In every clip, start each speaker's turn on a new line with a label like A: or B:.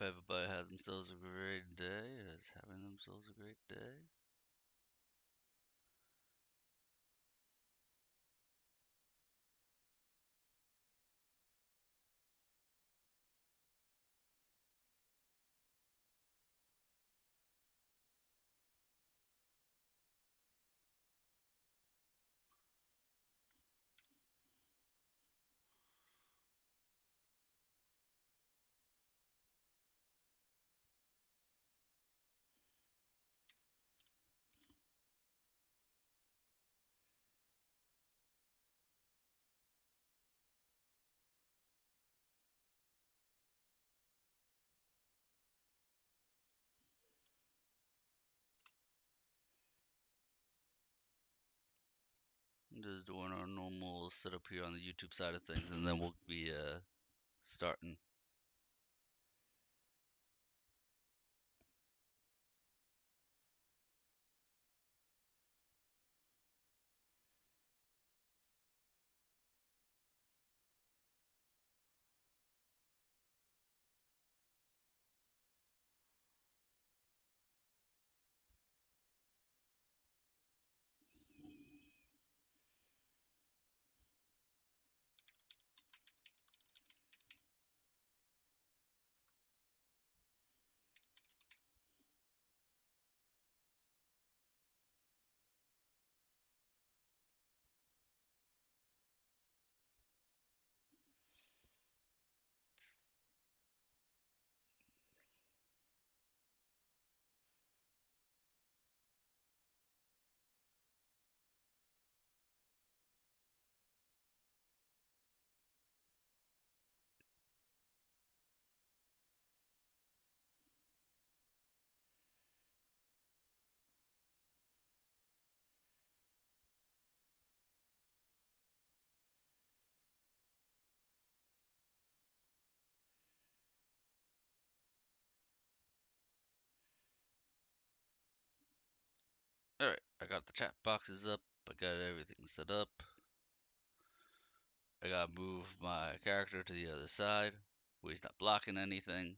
A: everybody had themselves a great day, is having themselves a great day. Just doing our normal setup here on the YouTube side of things, and then we'll be starting. Alright, I got the chat boxes up, I got everything set up. I gotta move my character to the other side, where he's not blocking anything.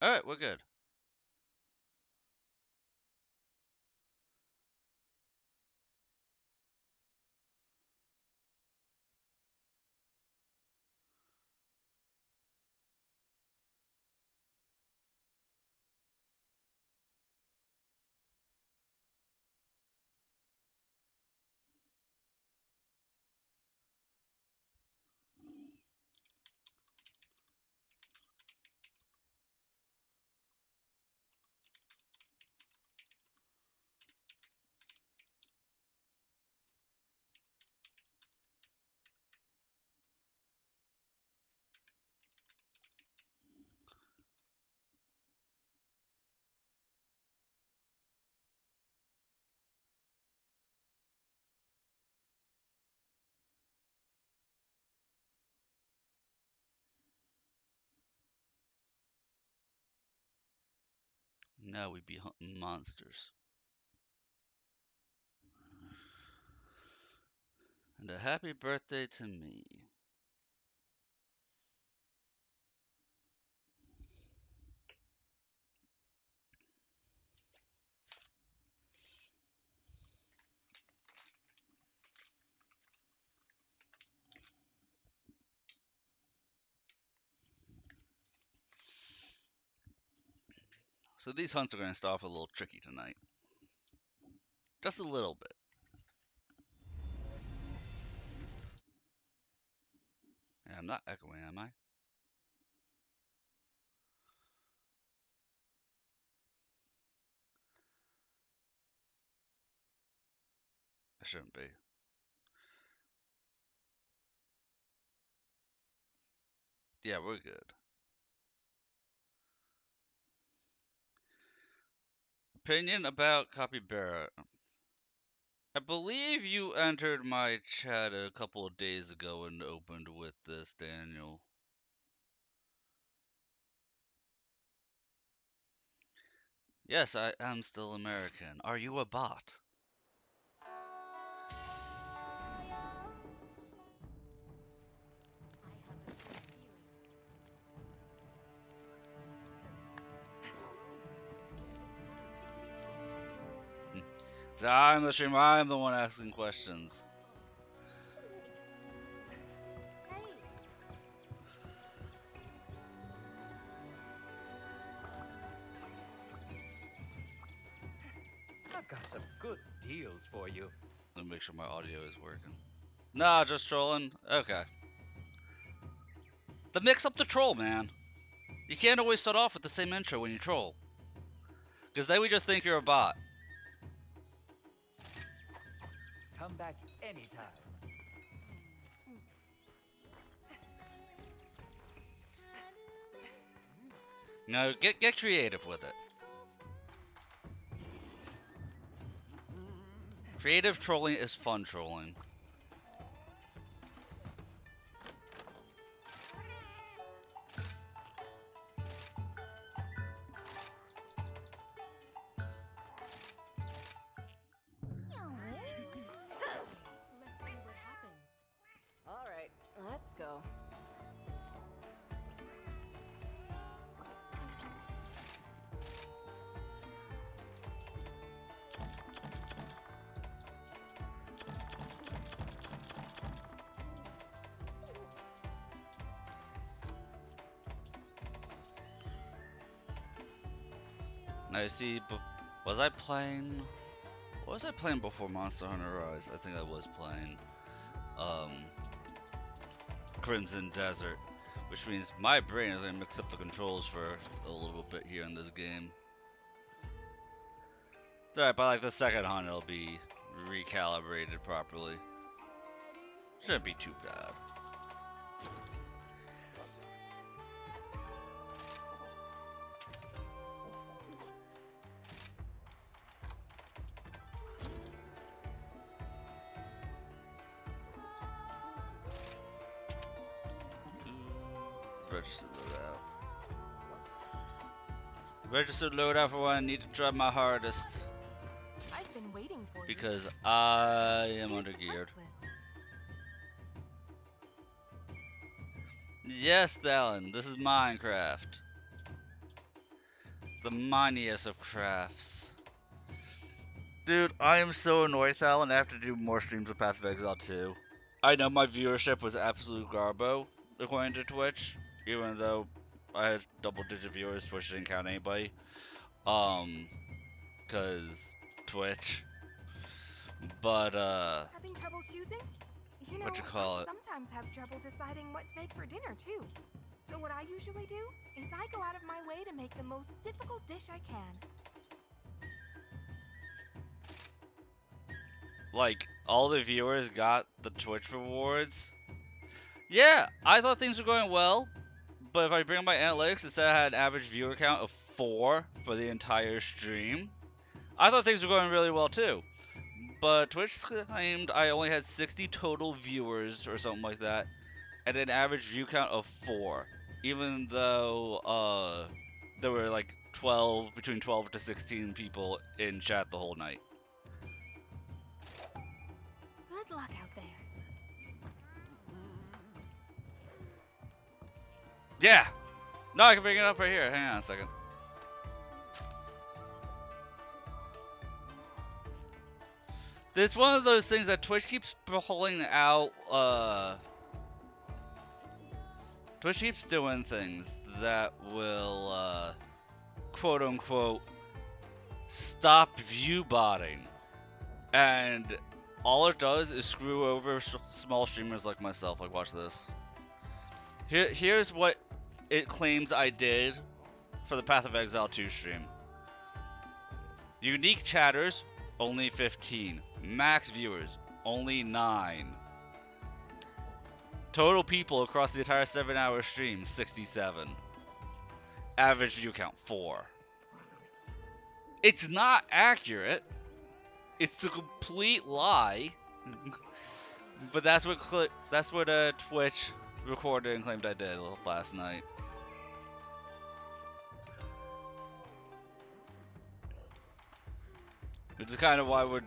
A: Alright, we're good. Now we be hunting monsters. And a happy birthday to me. So these hunts are going to start off a little tricky tonight. Just a little bit. Yeah, I'm not echoing, am I? I shouldn't be. Yeah, we're good. Opinion about Capybara. I believe you entered my chat a couple of days ago and opened with this, Daniel. Yes, I am still American. Are you a bot? So I'm the streamer. I'm the one asking questions.
B: I've got some good deals for you.
A: Let me make sure my audio is working. Nah, just trolling. Okay. The mix up the troll, man. You can't always start off with the same intro when you troll. Because then we just think you're a bot.
B: Come back anytime.
A: No, get creative with it. Creative trolling is fun trolling.
C: All right, let's go.
A: Now see, was I playing? What was I playing before Monster Hunter Rise? I think I was playing Crimson Desert, which means my brain is gonna mix up the controls for a little bit here in this game. It's alright, by like the second hunt it'll be recalibrated properly. Shouldn't be too bad. Register loadout. Registered loadout for when I need to try my hardest.
C: I've been waiting for
A: Because I am
C: you. Here's the
A: undergeared.
C: quest list.
A: Yes, Dallin, this is Minecraft. The miniest of crafts. Dude, I am so annoyed, Dallin. I have to do more streams of Path of Exile 2. I know my viewership was absolute garbo, according to Twitch. Even though I had double-digit viewers, Twitch didn't count anybody. Cause Twitch. But,
C: Having trouble choosing? You know,
A: what you call
C: I
A: it?
C: sometimes have trouble deciding what to make for dinner, too. So what I usually do is I go out of my way to make the most difficult dish I can.
A: Like, all the viewers got the Twitch rewards. Yeah, I thought things were going well, but if I bring up my analytics, it said I had an average viewer count of 4 for the entire stream. I thought things were going really well too, but Twitch claimed I only had 60 total viewers or something like that, and an average view count of 4, even though there were like between 12 to 16 people in chat the whole night.
C: Good luck out there.
A: Yeah! No, I can bring it up right here. Hang on a second. It's one of those things that Twitch keeps pulling out, Twitch keeps doing things that will, quote unquote, stop view botting. And all it does is screw over small streamers like myself. Like, watch this. Here's what it claims I did for the Path of Exile 2 stream. Unique chatters, only 15. Max viewers, only 9. Total people across the entire 7-hour stream, 67. Average view count, 4. It's not accurate. It's a complete lie. But that's what Twitch recorded and claimed I did last night. Which is kind of why we're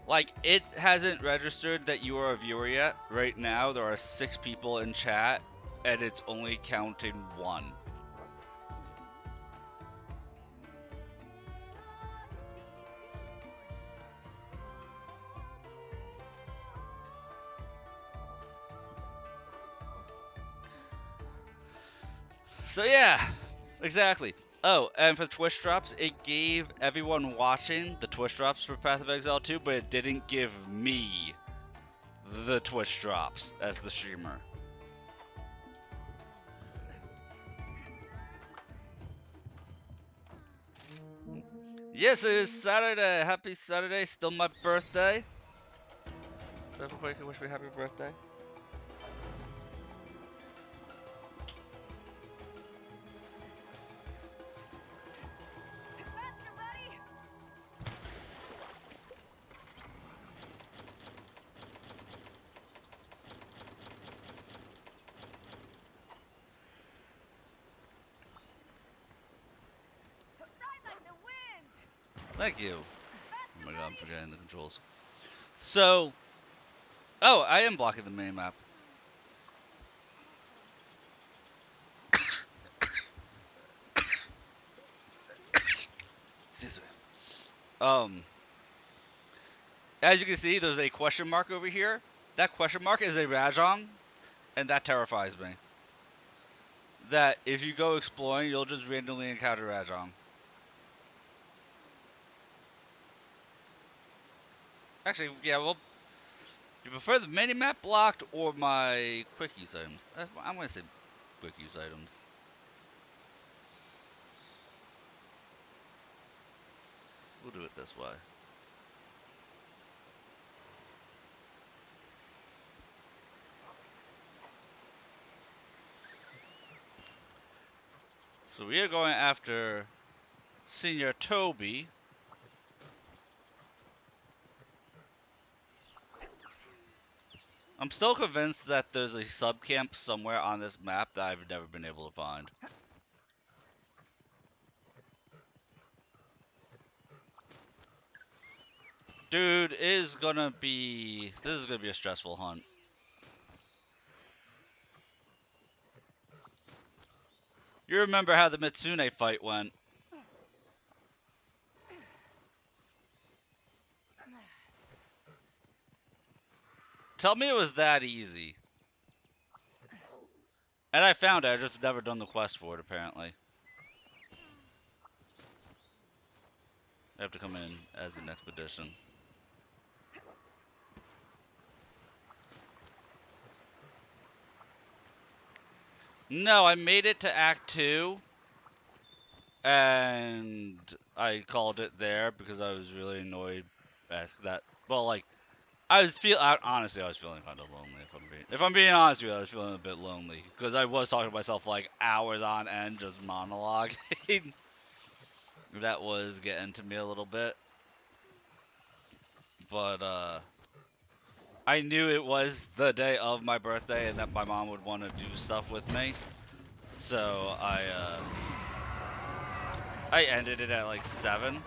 A: like, it hasn't registered that you are a viewer yet. Right now, there are 6 people in chat, and it's only counting 1. So yeah, exactly. Oh, and for Twitch drops, it gave everyone watching the Twitch drops for Path of Exile 2, but it didn't give me the Twitch drops as the streamer. Yes, it is Saturday. Happy Saturday. Still my birthday. So everybody can wish me happy birthday.
C: Faster, buddy! Ride like the wind!
A: Thank you. Oh my god, I'm forgetting the controls. So, oh, I am blocking the main map. Excuse me. As you can see, there's a question mark over here. That question mark is a Rajong, and that terrifies me. That if you go exploring, you'll just randomly encounter Rajong. Actually, yeah, well, you prefer the mini-map blocked or my quick use items? I'm gonna say quick use items. We'll do it this way. So we are going after Senior Toby. I'm still convinced that there's a sub camp somewhere on this map that I've never been able to find. Dude, this is gonna be a stressful hunt. You remember how the Mitsune fight went. Tell me it was that easy. And I found it, I just never done the quest for it, apparently. I have to come in as an expedition. No, I made it to Act 2. And I called it there because I was really annoyed at that. Well, like, honestly, I was feeling kind of lonely. If I'm being honest with you, I was feeling a bit lonely because I was talking to myself like hours on end, just monologuing. That was getting to me a little bit, but I knew it was the day of my birthday and that my mom would want to do stuff with me, so I ended it at like 7.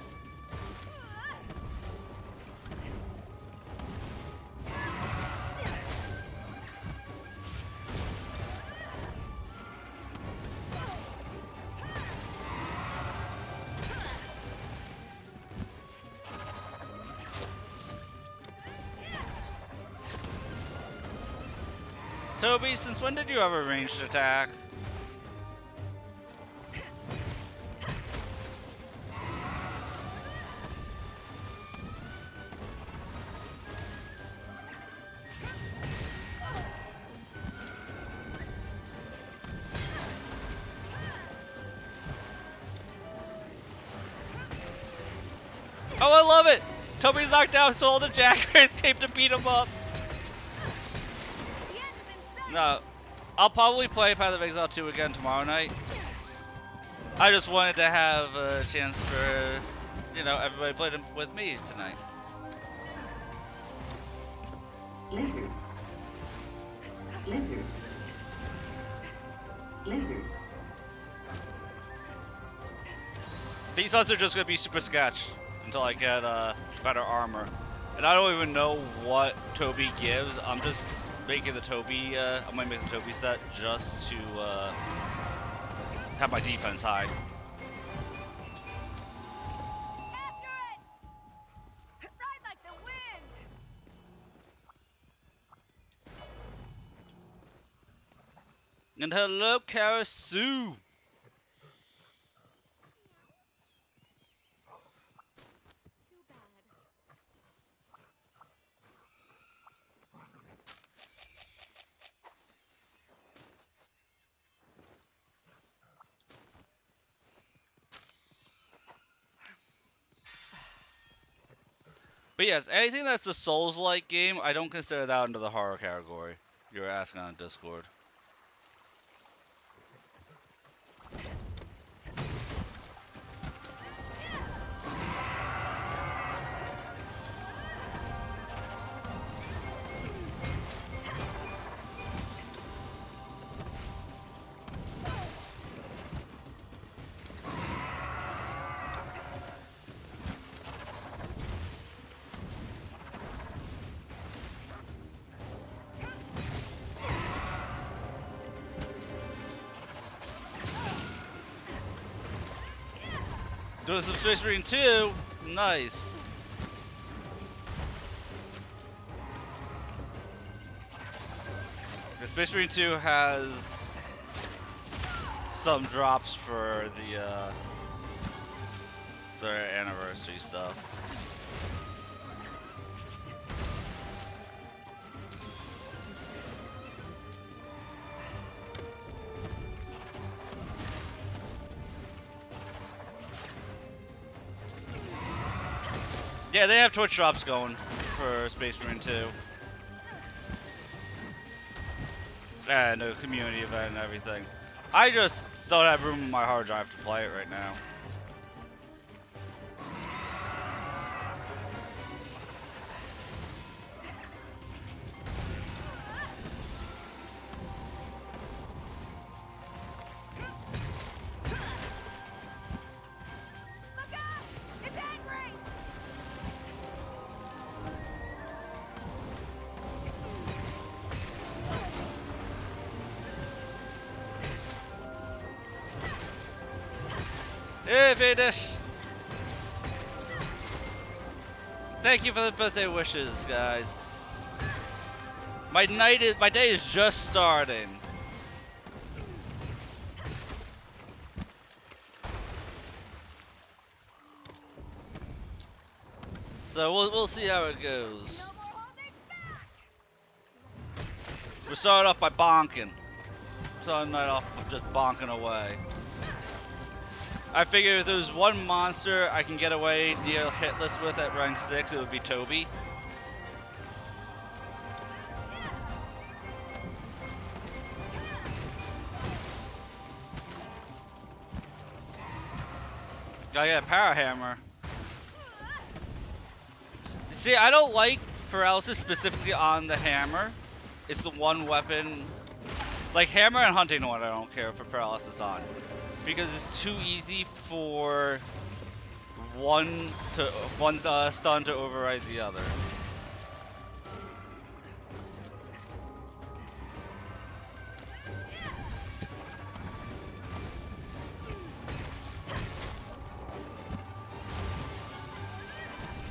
A: Toby, since when did you have a ranged attack? Oh, I love it! Toby's knocked out, so all the jackers came to beat him up. No, I'll probably play Path of Exile 2 again tomorrow night. I just wanted to have a chance for, you know, everybody played it with me tonight.
D: Lizard. Lizard. Lizard.
A: These hunts are just gonna be super sketch until I get better armor. And I don't even know what Toby gives. I'm just making the Toby, I might make the Toby set just to have my defense high.
C: After it! Ride like the wind!
A: And hello, Karasu! But yes, anything that's a Souls-like game, I don't consider that under the horror category. You were asking on Discord. Doing some Space Marine 2. Nice. The Space Marine 2 has some drops for their anniversary stuff. Yeah, they have Twitch drops going for Space Marine 2. And a community event and everything. I just don't have room in my hard drive to play it right now. Hey, Vedish! Thank you for the birthday wishes, guys. My day is just starting. So we'll see how it goes. We started off by bonking. Starting right off of just bonking away. I figured if there's one monster I can get away near hitless with at rank 6, it would be Toby. Gotta get a power hammer. See, I don't like paralysis specifically on the hammer. It's the one weapon, like hammer and hunting one, I don't care for paralysis on. Because it's too easy for one stun to override the other.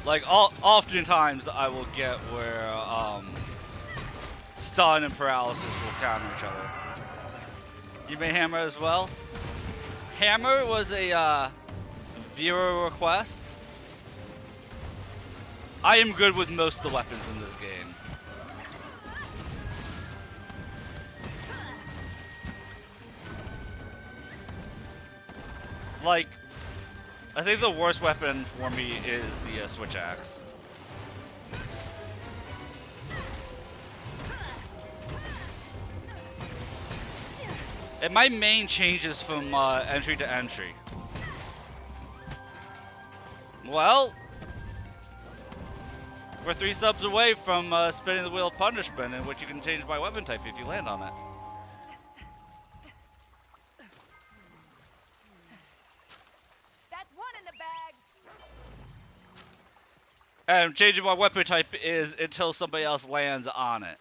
A: Like oftentimes I will get where stun and paralysis will counter each other. You may hammer as well. Hammer was a viewer request. I am good with most of the weapons in this game. Like, I think the worst weapon for me is the switch axe. And my main changes from entry to entry. Well, we're 3 subs away from spinning the wheel of punishment, in which you can change my weapon type if you land on it.
C: That's one in the bag.
A: And changing my weapon type is until somebody else lands on it.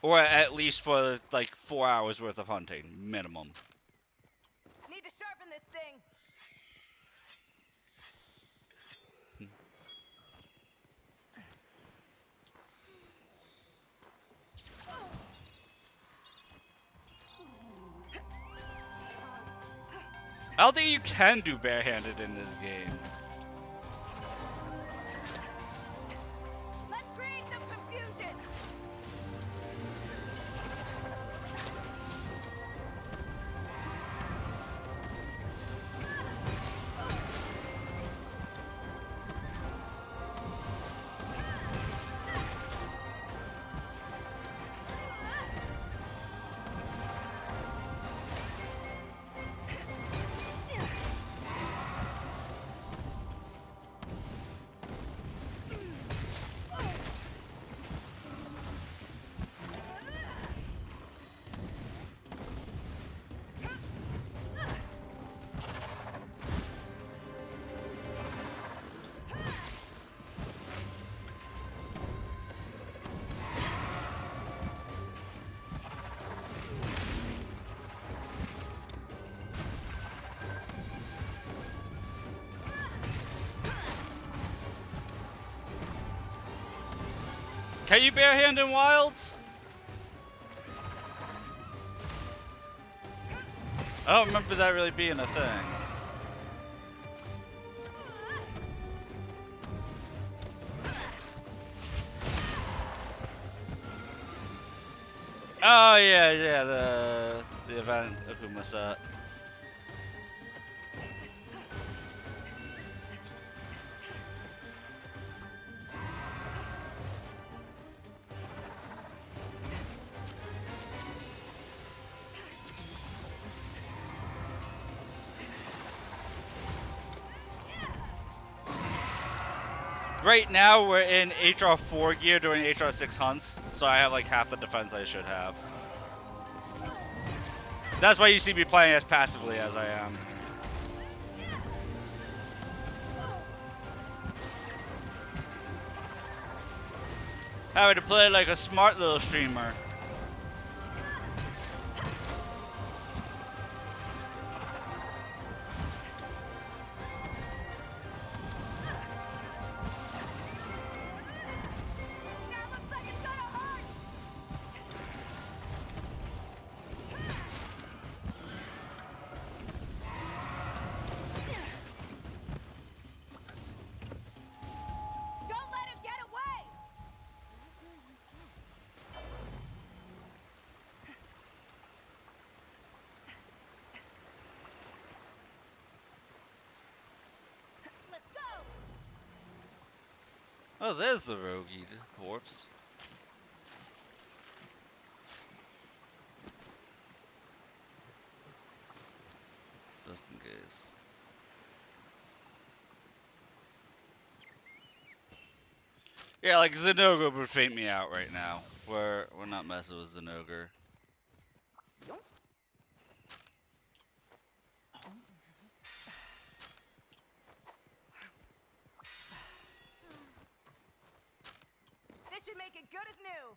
A: Or at least for like 4 hours worth of hunting, minimum.
C: Need to sharpen this thing.
A: I don't think you can do barehanded in this game.
C: Let's create some confusion.
A: Can you barehand in wilds? I don't remember that really being a thing. Oh yeah, the event Akuma set. Right now we're in HR 4 gear doing HR 6 hunts, so I have like half the defense I should have. That's why you see me playing as passively as I am. Having to play like a smart little streamer. Oh, there's the rogue-eated corpse. Just in case. Yeah, like Zenogre would faint me out right now. We're not messing with Zenogre.
E: This should make it good as new.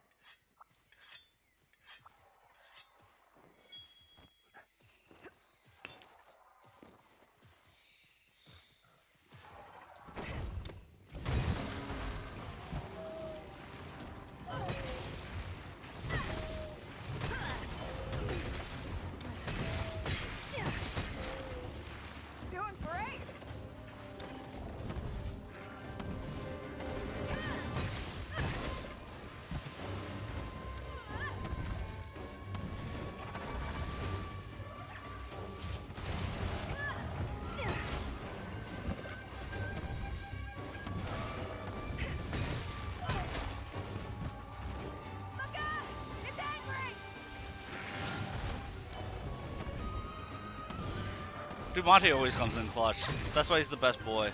E: Doing great. Look out! It's angry!
A: Dude, Monty always comes in clutch. That's why he's the best boy.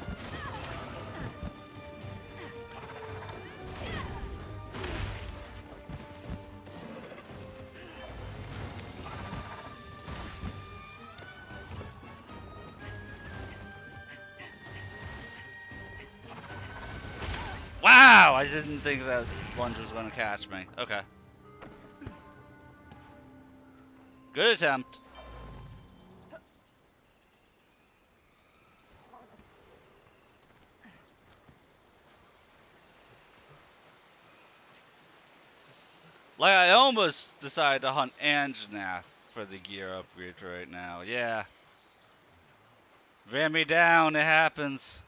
A: Wow! I didn't think that lunge was going to catch me. Okay. Good attempt. Like, I almost decided to hunt Anjanath for the gear upgrade right now. Yeah. Ran me down, it happens.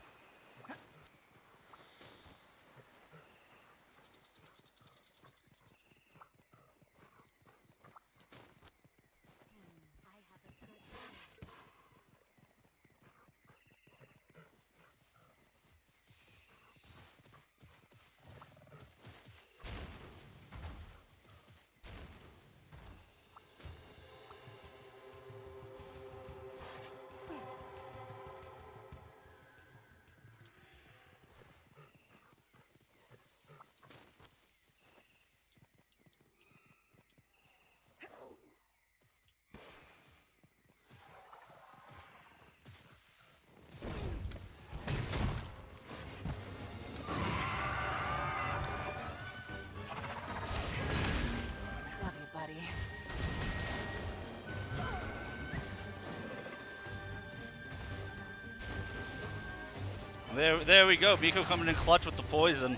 E: Love you, buddy.
A: There we go. Miko coming in clutch with the poison.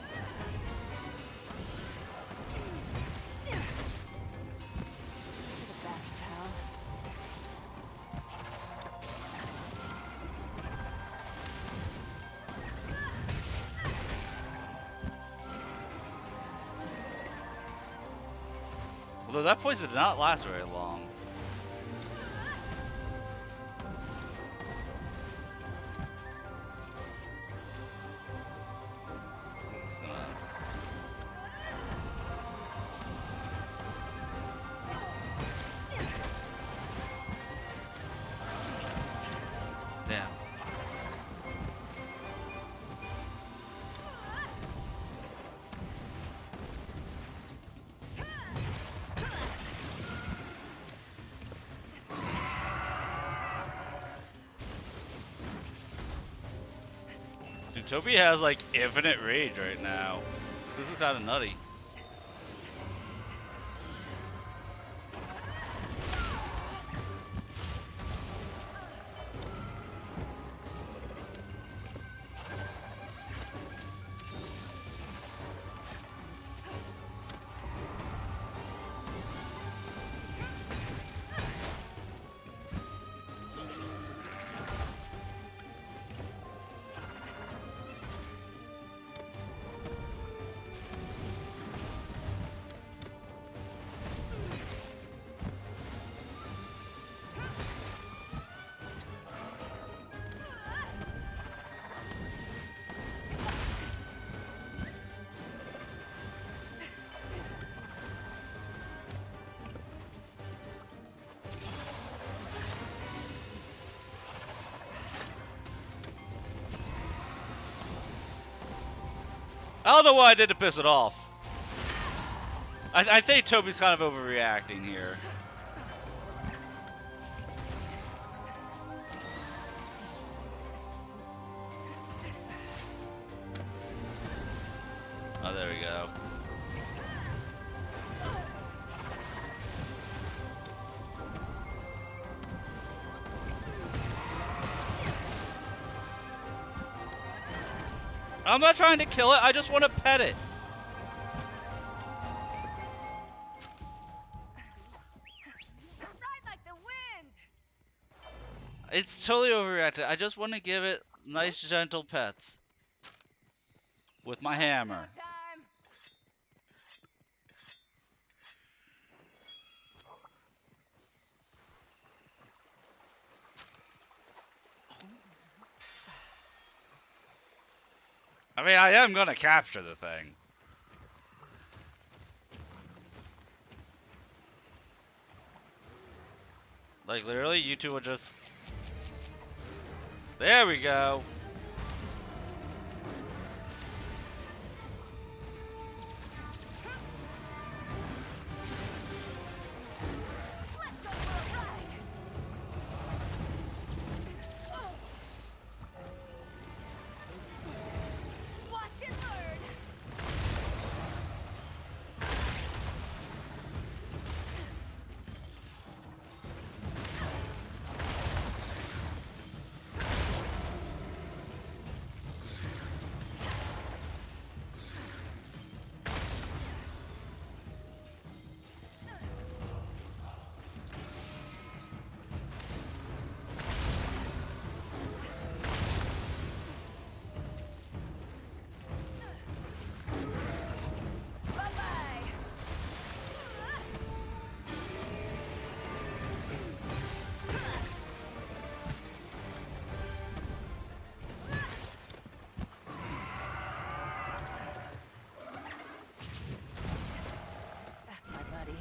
A: Although that poison did not last very long. Just gonna- Damn. Dude, Toby has like infinite rage right now. This is kind of nutty. I don't know what I did to piss it off. I think Toby's kind of overreacting here. Oh, there we go. I'm not trying to kill it, I just want to pet it.
E: Ride like the wind.
A: It's totally overreacted. I just want to give it nice, gentle pets. With my hammer.
E: Time.
A: I mean, I am gonna capture the thing. Like, literally, you two would just... There we go.
E: Let's go for a ride. Watch and learn. Bye-bye. That's my buddy.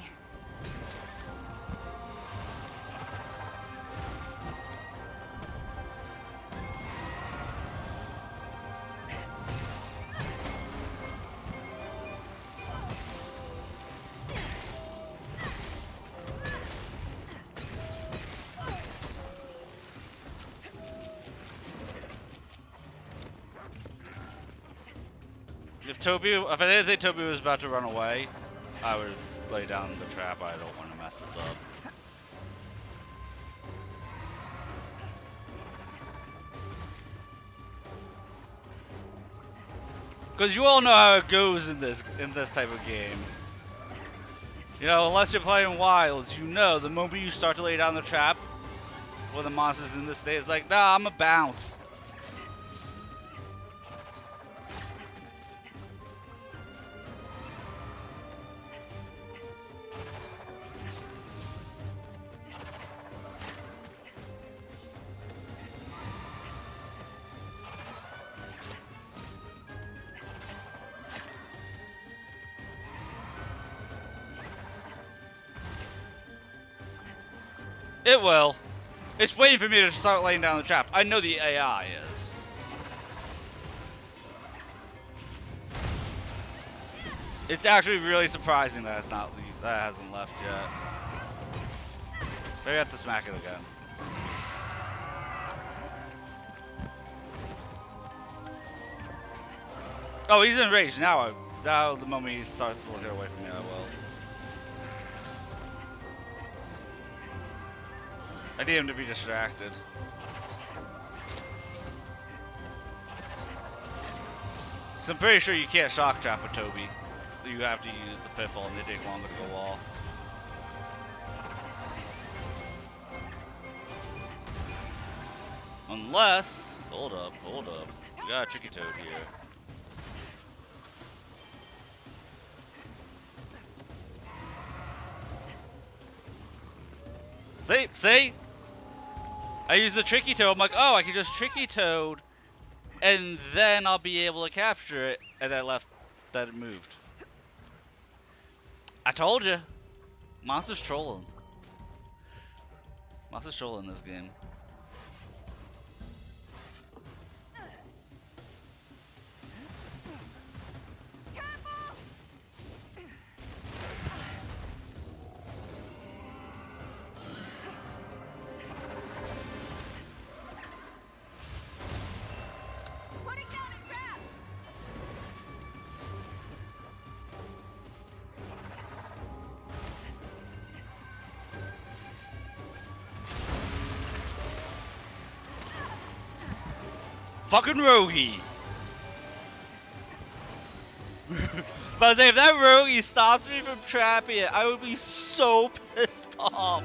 A: If I didn't think Toby was about to run away, I would lay down the trap. I don't want to mess this up. Because you all know how it goes in this type of game. You know, unless you're playing Wilds, you know the moment you start to lay down the trap, well, the monsters in this state is like, nah, I'm a bounce. It will. It's waiting for me to start laying down the trap. I know the AI is. It's actually really surprising that that hasn't left yet. Maybe I have to smack it again. Oh, he's enraged now. Now the moment he starts to get away from me, I will. I need him to be distracted. So I'm pretty sure you can't shock trap with Toby. You have to use the pitfall and they take longer to go off. Unless, hold up. We got a tricky toad here. See? I use the tricky toad. I'm like, oh, I can just tricky toad, and then I'll be able to capture it. And then it moved. I told you, monster's trolling. Monster's trolling this game. Fucking Rogie! But I was saying, if that Rogie stops me from trapping it, I would be so pissed off.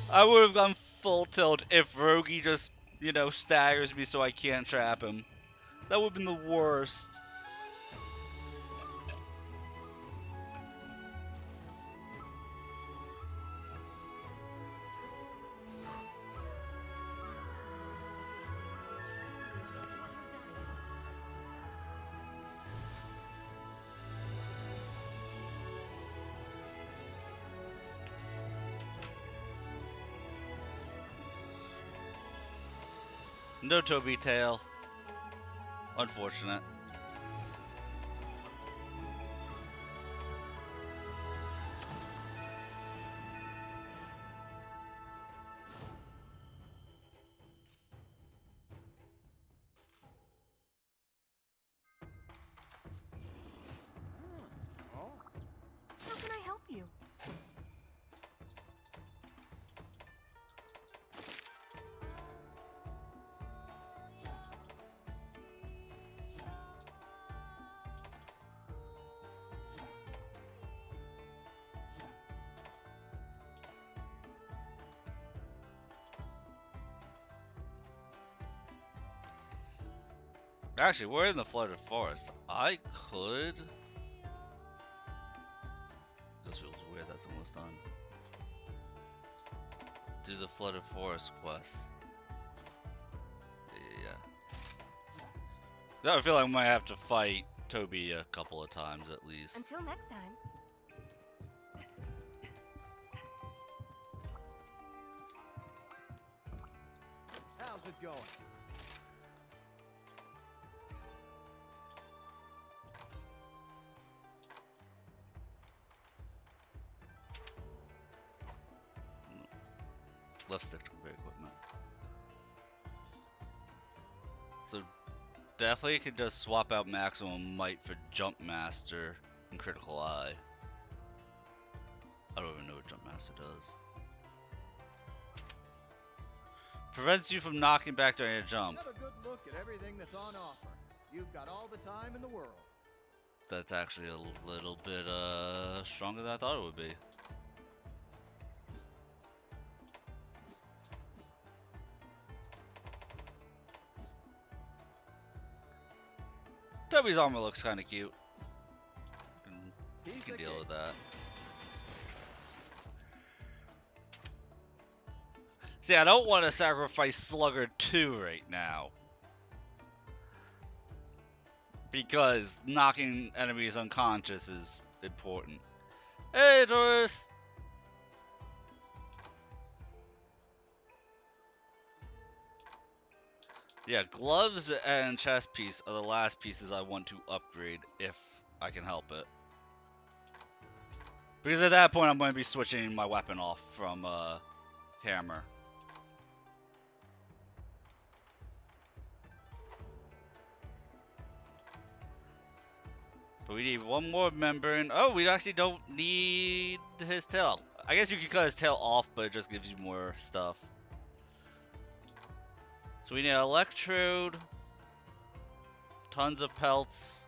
A: I would have gone full tilt if Rogie just, you know, staggers me so I can't trap him. That would have been the worst. No Toby tail. Unfortunate.
C: How can I help you?
A: Actually, we're in the flooded forest. I could. This feels weird. That's almost done. Do the flooded forest quest. Yeah. I feel like I might have to fight Toby a couple of times at least.
C: Until next time.
B: How's it going?
A: Left stick to convey equipment. So definitely could just swap out maximum might for jump master and critical eye. I don't even know what jump master does. Prevents you from knocking back during a jump.
B: Have a good look at everything that's on offer. You've got all the time in the world.
A: That's actually a little bit stronger than I thought it would be. Toby's armor looks kind of cute. You can deal with that. See, I don't want to sacrifice Slugger 2 right now. Because knocking enemies unconscious is important. Hey, Doris! Yeah, gloves and chest piece are the last pieces I want to upgrade if I can help it. Because at that point I'm going to be switching my weapon off from hammer. But we need one more member, and oh, we actually don't need his tail. I guess you could cut his tail off, but it just gives you more stuff. So we need an electrode, tons of pelts,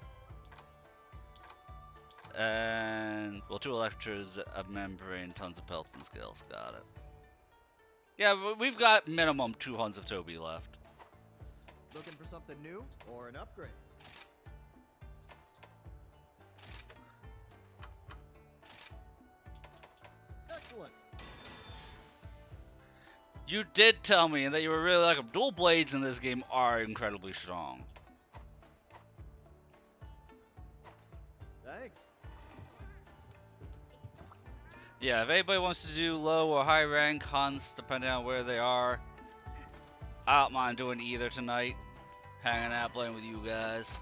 A: and well, 2 electrodes, a membrane, tons of pelts and scales. Got it. Yeah, but we've got minimum 2 Huns of Toby left.
F: Looking for something new or an upgrade? Excellent.
A: You did tell me that you were really like them. Dual blades in this game are incredibly strong.
F: Thanks.
A: Yeah, if anybody wants to do low or high rank hunts, depending on where they are, I don't mind doing either tonight. Hanging out, playing with you guys.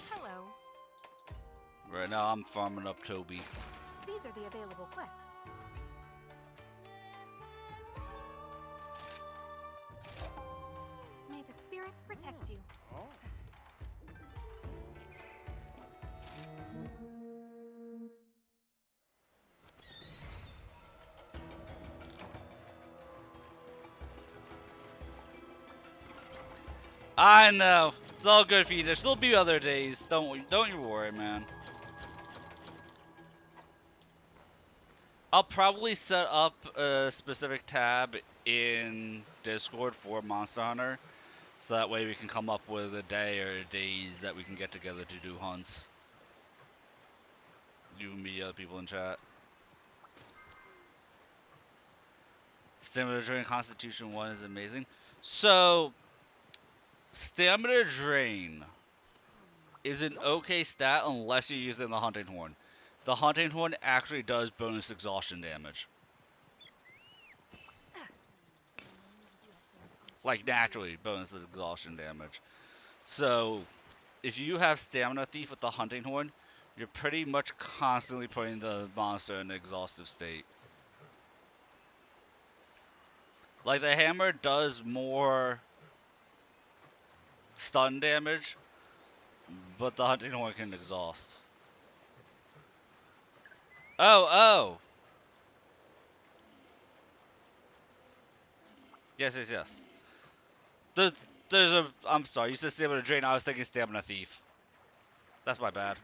C: Hello.
A: Right now, I'm farming up Toby.
C: These are the available quests. May the spirits protect you.
A: I know. It's all good, Phoenix. There'll be other days. Don't you worry, man. I'll probably set up a specific tab in Discord for Monster Hunter, so that way we can come up with a day or days that we can get together to do hunts. You and me, other people in chat. Stamina Drain Constitution 1 is amazing. So, Stamina Drain is an okay stat unless you're using the Hunting Horn. The Hunting Horn actually does bonus exhaustion damage. Like, naturally, bonus exhaustion damage. So, if you have Stamina Thief with the Hunting Horn, you're pretty much constantly putting the monster in an exhaustive state. Like, the hammer does more stun damage, but the Hunting Horn can exhaust. Oh! Yes. There's a... I'm sorry, you said Stamina Drain, I was thinking Stamina Thief. That's my bad.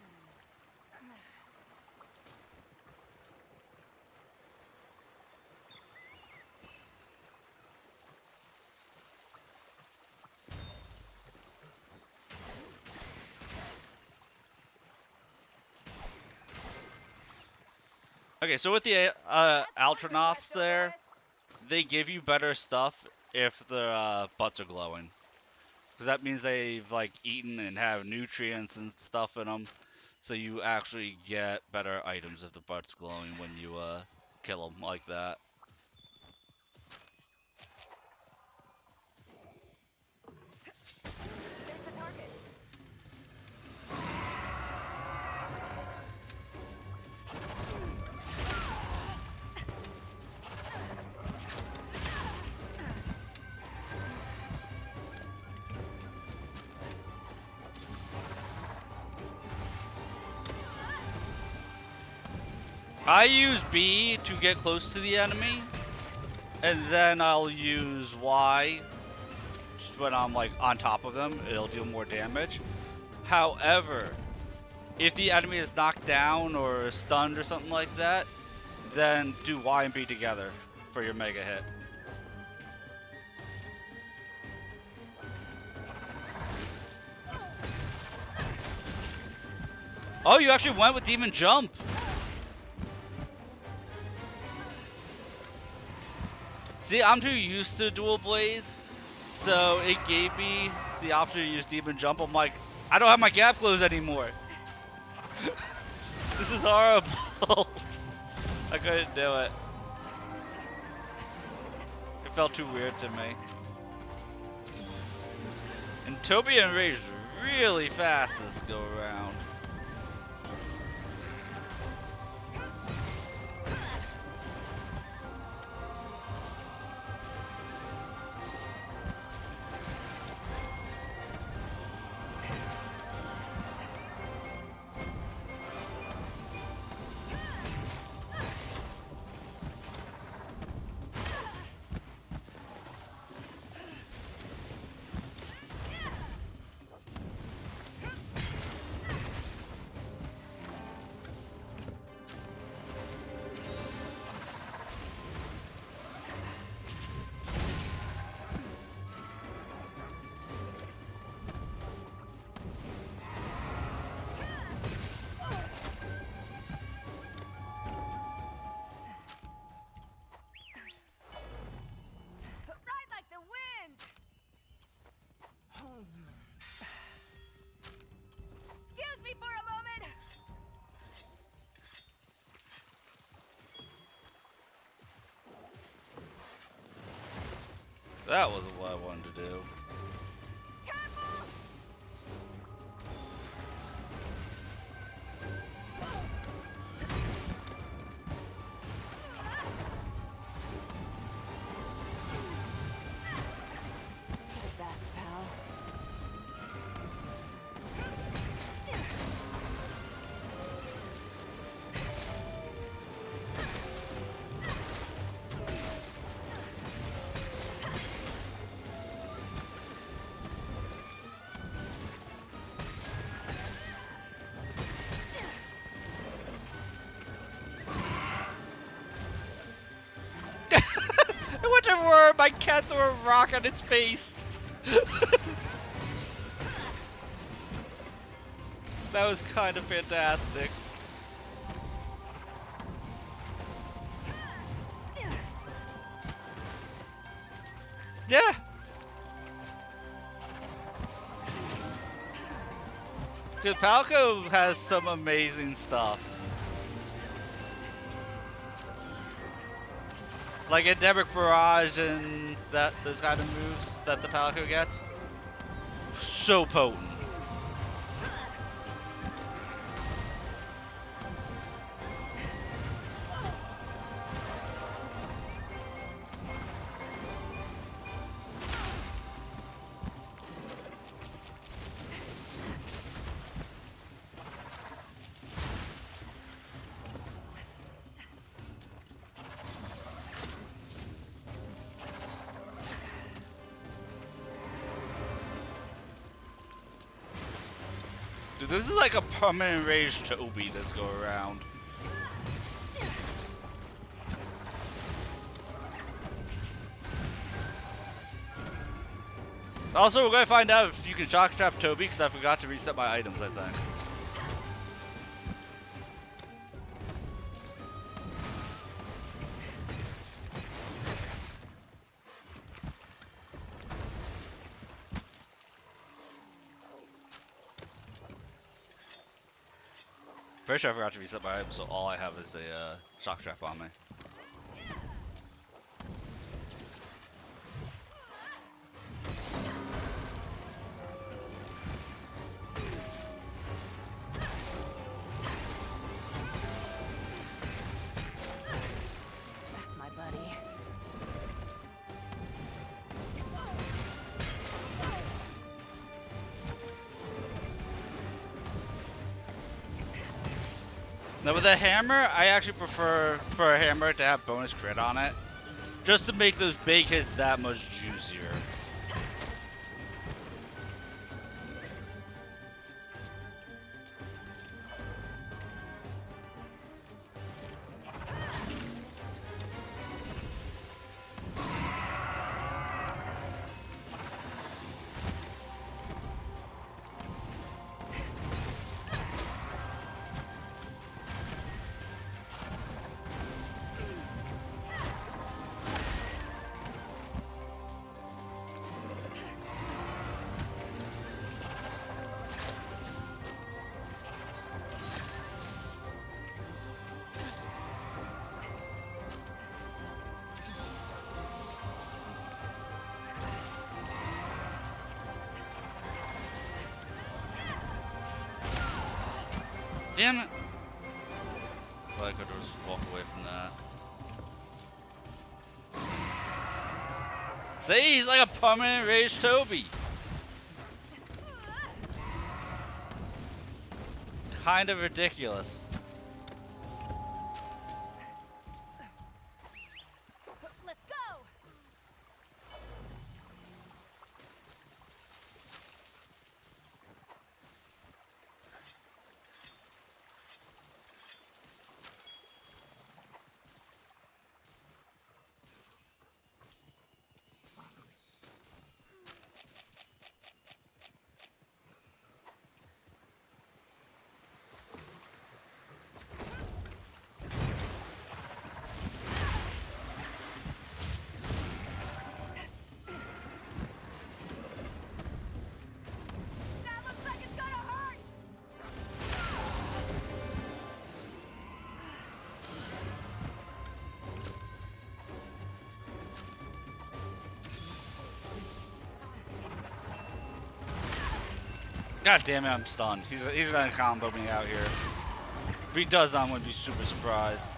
A: Okay, so with the Altronauts there, they give you better stuff if their butts are glowing. Because that means they've, like, eaten and have nutrients and stuff in them. So you actually get better items if the butt's glowing when you kill them like that.
E: There's the target.
A: I use B to get close to the enemy, and then I'll use Y when I'm like on top of them. It'll deal more damage. However, if the enemy is knocked down or stunned or something like that, then do Y and B together for your mega hit. Oh, you actually went with Demon Jump. See, I'm too used to dual blades, so it gave me the option to use Demon Jump, I'm like, I don't have my gap close anymore. This is horrible. I couldn't do it. It felt too weird to me. And Toby enraged really fast this go around.
E: Ride like the wind! Excuse me for a moment!
A: That wasn't what I wanted to do.
E: Careful! Get it fast, pal.
A: I went everywhere, my cat threw a rock on its face. That was kind of fantastic. Yeah. Dude, Palco has some amazing stuff. Like Endemic Barrage and those kind of moves that the Palico gets. So potent. Dude, this is like a permanent rage Toby this go around. Also, we're gonna find out if you can shock trap Toby because I forgot to reset my items, I think. Pretty sure I forgot to reset my items, so all I have is a shock trap on me.
E: That's my buddy.
A: Now with a hammer, I actually prefer for a hammer to have bonus crit on it, just to make those big hits that much juicier. Damn it! Well, I could just walk away from that. See, he's like a permanent rage Toby. Kind of ridiculous.
E: Let's go. That looks like it's gonna hurt.
A: God damn it, I'm stunned. He's gonna combo me out here. If he does, I'm gonna be super surprised.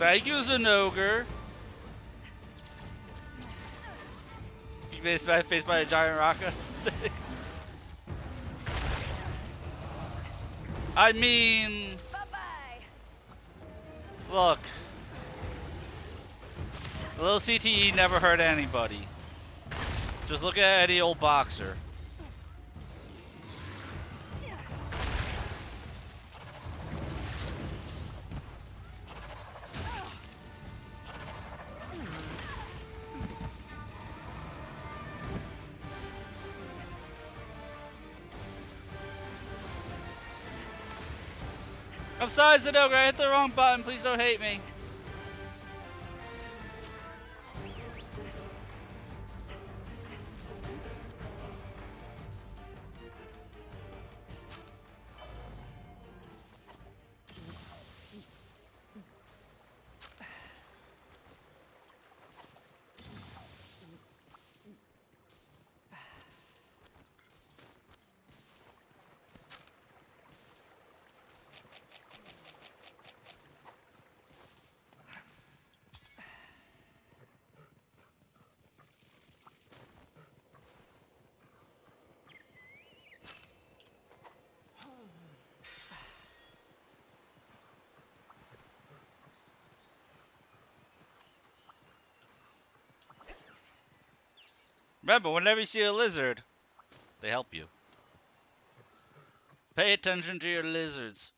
A: Thank you, Zenogre. You faced by a giant rocket stick. I mean,
E: Bye-bye.
A: look. A little CTE never hurt anybody. Just look at any old boxer. I'm sorry, Zenogre, I hit the wrong button. Please don't hate me. Remember, whenever you see a lizard, they help you. Pay attention to your lizards.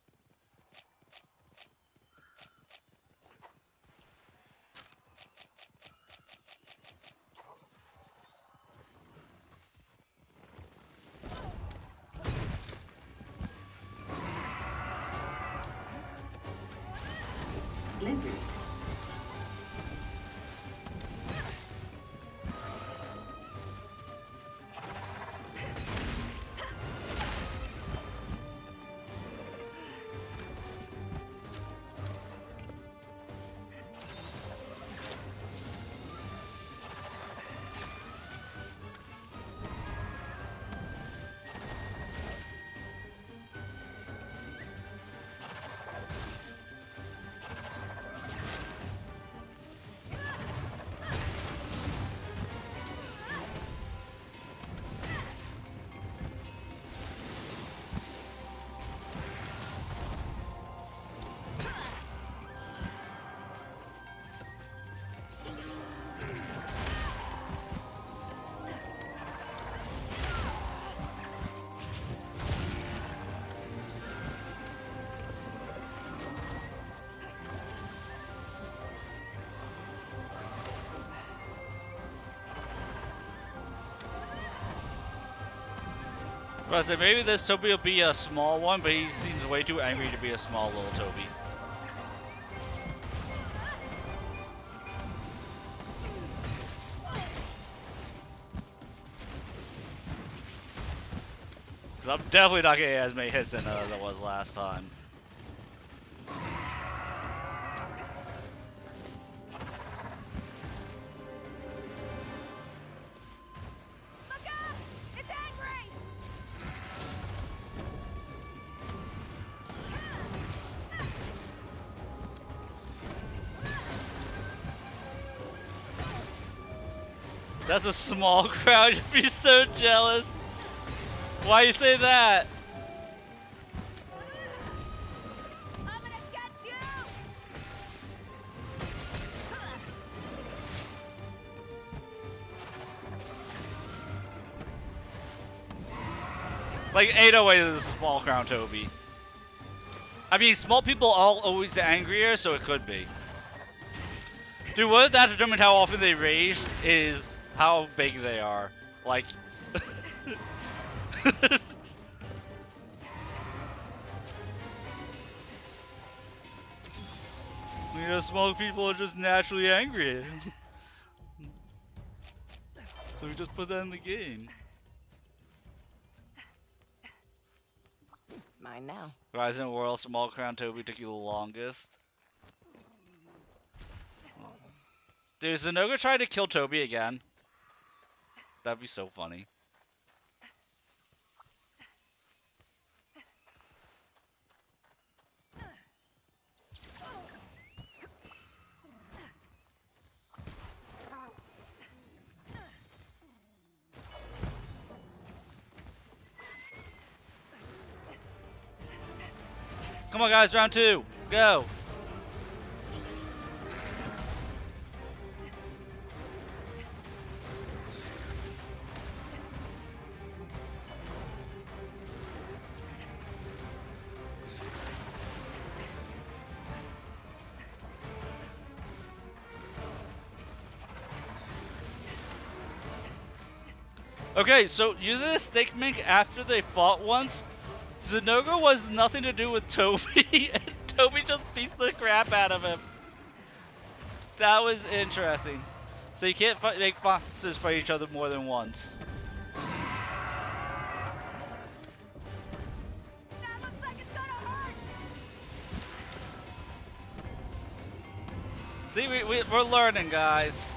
D: Blizzard.
A: I said maybe this Toby will be a small one, but he seems way too angry to be a small little Toby. Because I'm definitely not getting as many hits in as I was last time. That's a small crowd. You'd be so jealous. Why you say that?
E: I'm gonna get you!
A: Like 808 is a small crowd, Toby. I mean, small people are always angrier, so it could be. Dude, what if that determined how often they rage is how big they are? Like... You know, small people are just naturally angry. So we just put that in the game.
G: Mine now.
A: Rising World, small crown Toby took you the longest. Dude, is Zenoga trying to kill Toby again? That'd be so funny. Come on guys, round 2, go! Okay, so using the stick mink after they fought once, Zenoga was nothing to do with Toby, and Toby just beats the crap out of him. That was interesting. So you can't make monsters fight each other more than once.
E: That looks like it's gonna hurt!
A: See, we're learning, guys.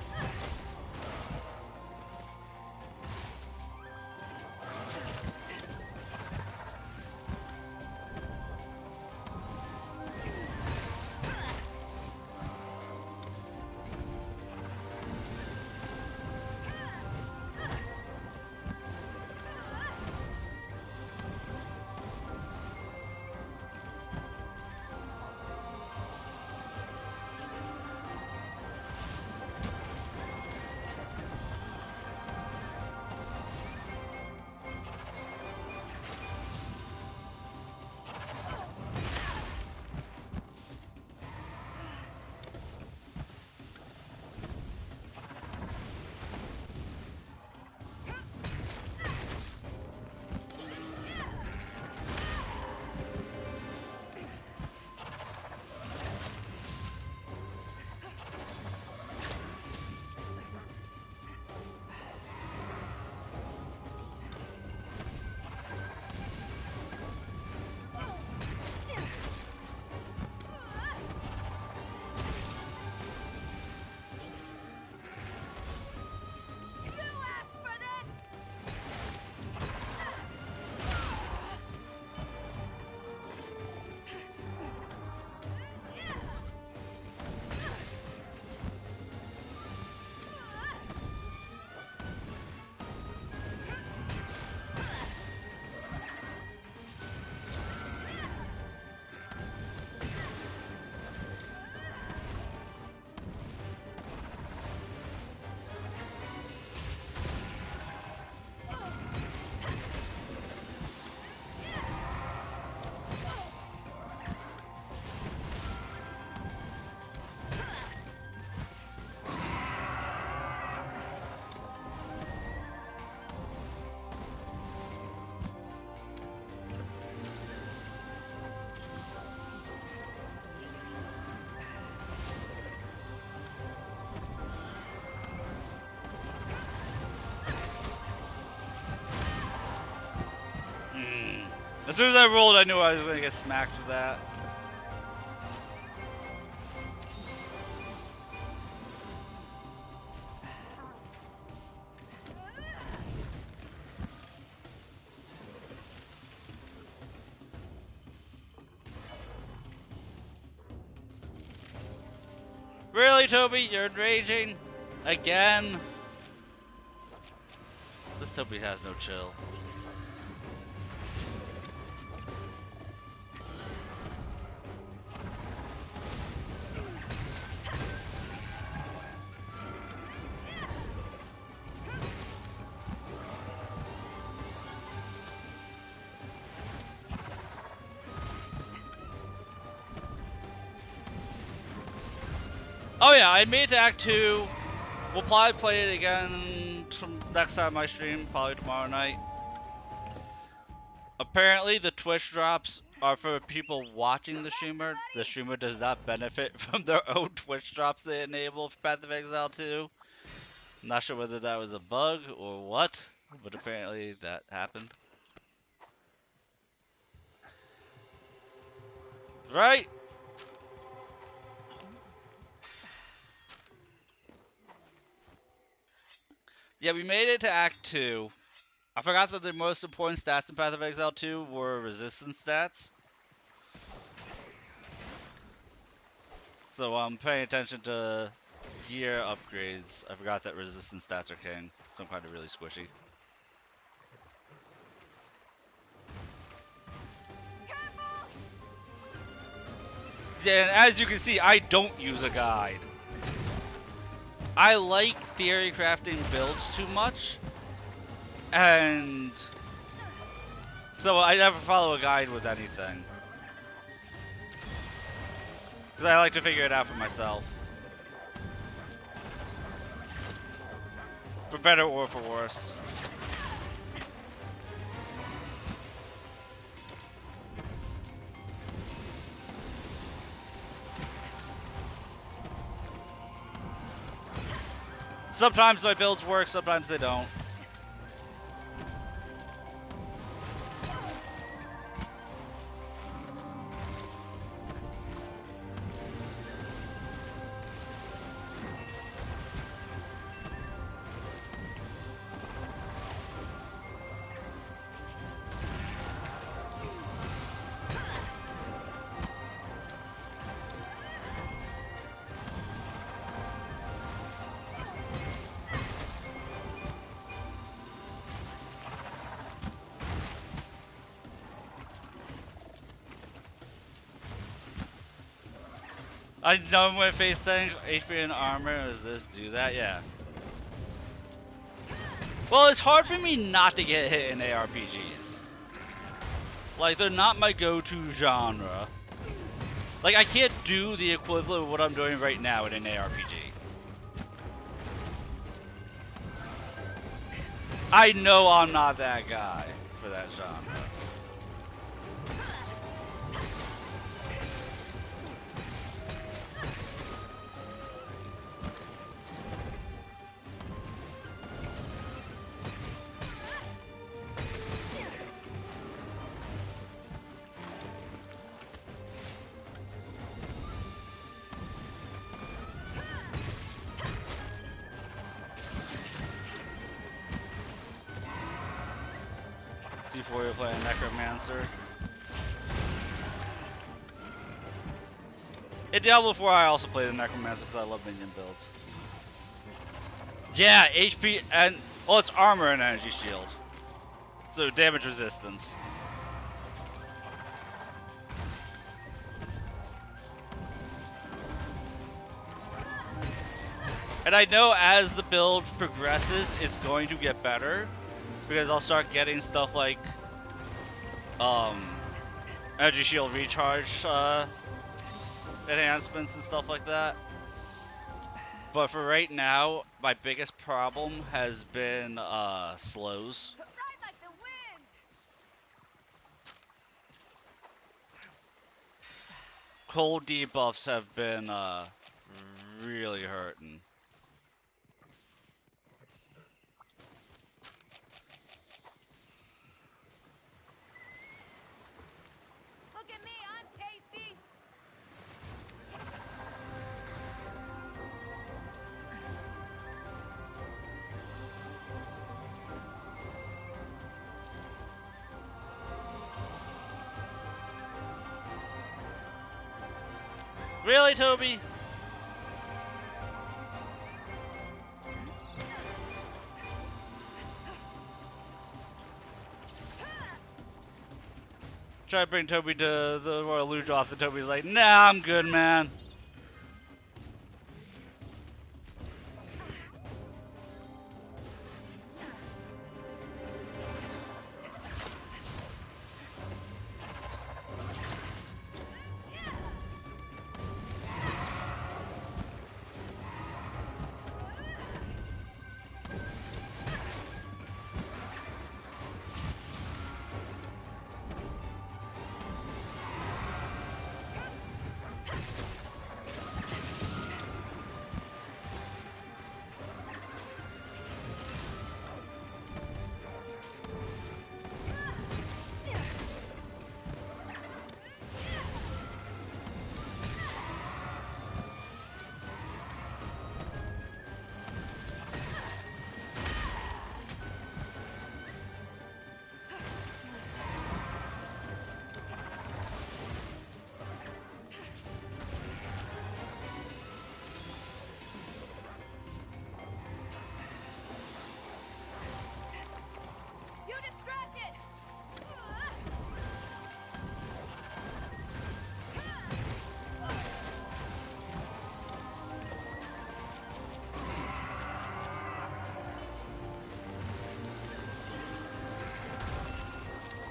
A: As soon as I rolled, I knew I was going to get smacked with that. Really, Toby? You're raging? Again? Toby has no chill. Oh yeah, I made it to Act 2. We'll probably play it again next time I stream, probably tomorrow night. Apparently, the Twitch drops are for people watching the streamer. The streamer does not benefit from their own Twitch drops they enable for Path of Exile 2. I'm not sure whether that was a bug or what, but apparently that happened. Right? Yeah, we made it to Act 2. I forgot that the most important stats in Path of Exile 2 were resistance stats. So I'm paying attention to gear upgrades. I forgot that resistance stats are king, so I'm kind of really squishy.
E: Careful!
A: Yeah, and as you can see, I don't use a guide. I like theory crafting builds too much, and so I never follow a guide with anything. Because I like to figure it out for myself. For better or for worse. Sometimes my builds work, sometimes they don't. I know my face thing, HP and armor, does this do that? Yeah. Well, it's hard for me not to get hit in ARPGs. Like, they're not my go-to genre. Like, I can't do the equivalent of what I'm doing right now in an ARPG. I know I'm not that guy for that genre. D4, you're playing Necromancer. In Diablo 4, I also play the Necromancer because I love minion builds. Yeah, HP and... well, it's armor and energy shield. So, damage resistance. And I know as the build progresses, it's going to get better. Because I'll start getting stuff like energy shield recharge enhancements and stuff like that. But for right now, my biggest problem has been slows.
E: Ride like the wind!
A: Cold debuffs have been really hurting.
E: Look at me, I'm tasty!
A: Really, Toby? Try to bring Toby to the Royal Ludroth, and Toby's like, nah, I'm good, man.
E: You distracted!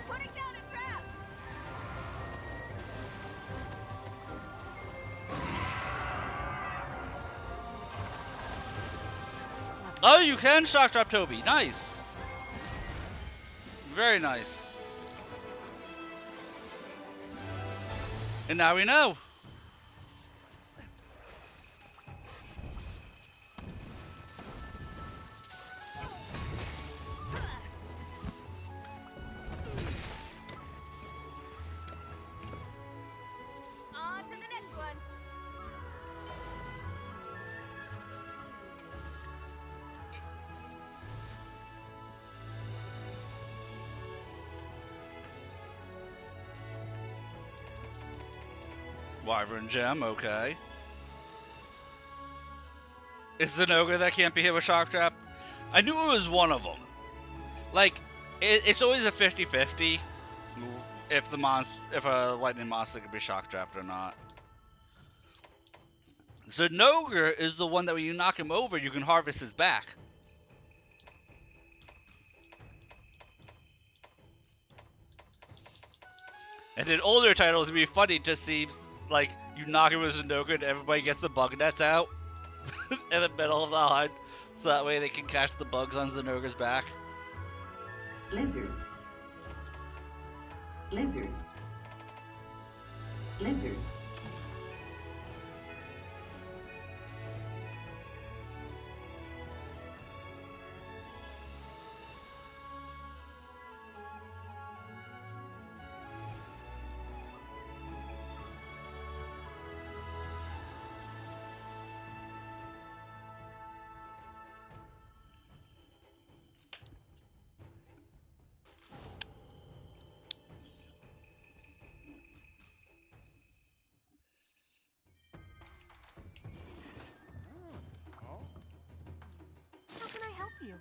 E: Putting down a trap!
A: Oh, you can shock drop Toby. Nice. Very nice. And now we know.
E: On to the next one.
A: Wyvern Gem, okay. Is it an ogre that can't be hit with shock trap? I knew it was one of them. Like, it's always a 50-50 if a lightning monster can be shock trapped or not. Zinogre is the one that when you knock him over, you can harvest his back. And in older titles, it'd be funny to see, like, you knock him with Zinogre and everybody gets the bug nets out in the middle of the HUD, so that way they can catch the bugs on Zinogre's back.
D: Lizard. Lizard. Lizard.
C: How can I help you?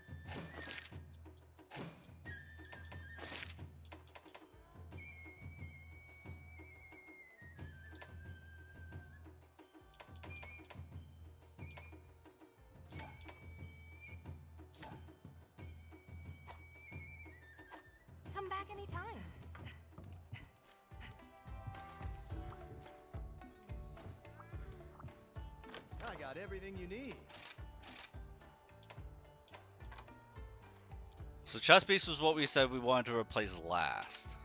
C: Come back anytime.
F: I got everything you need.
A: So chess piece was what we said we wanted to replace last.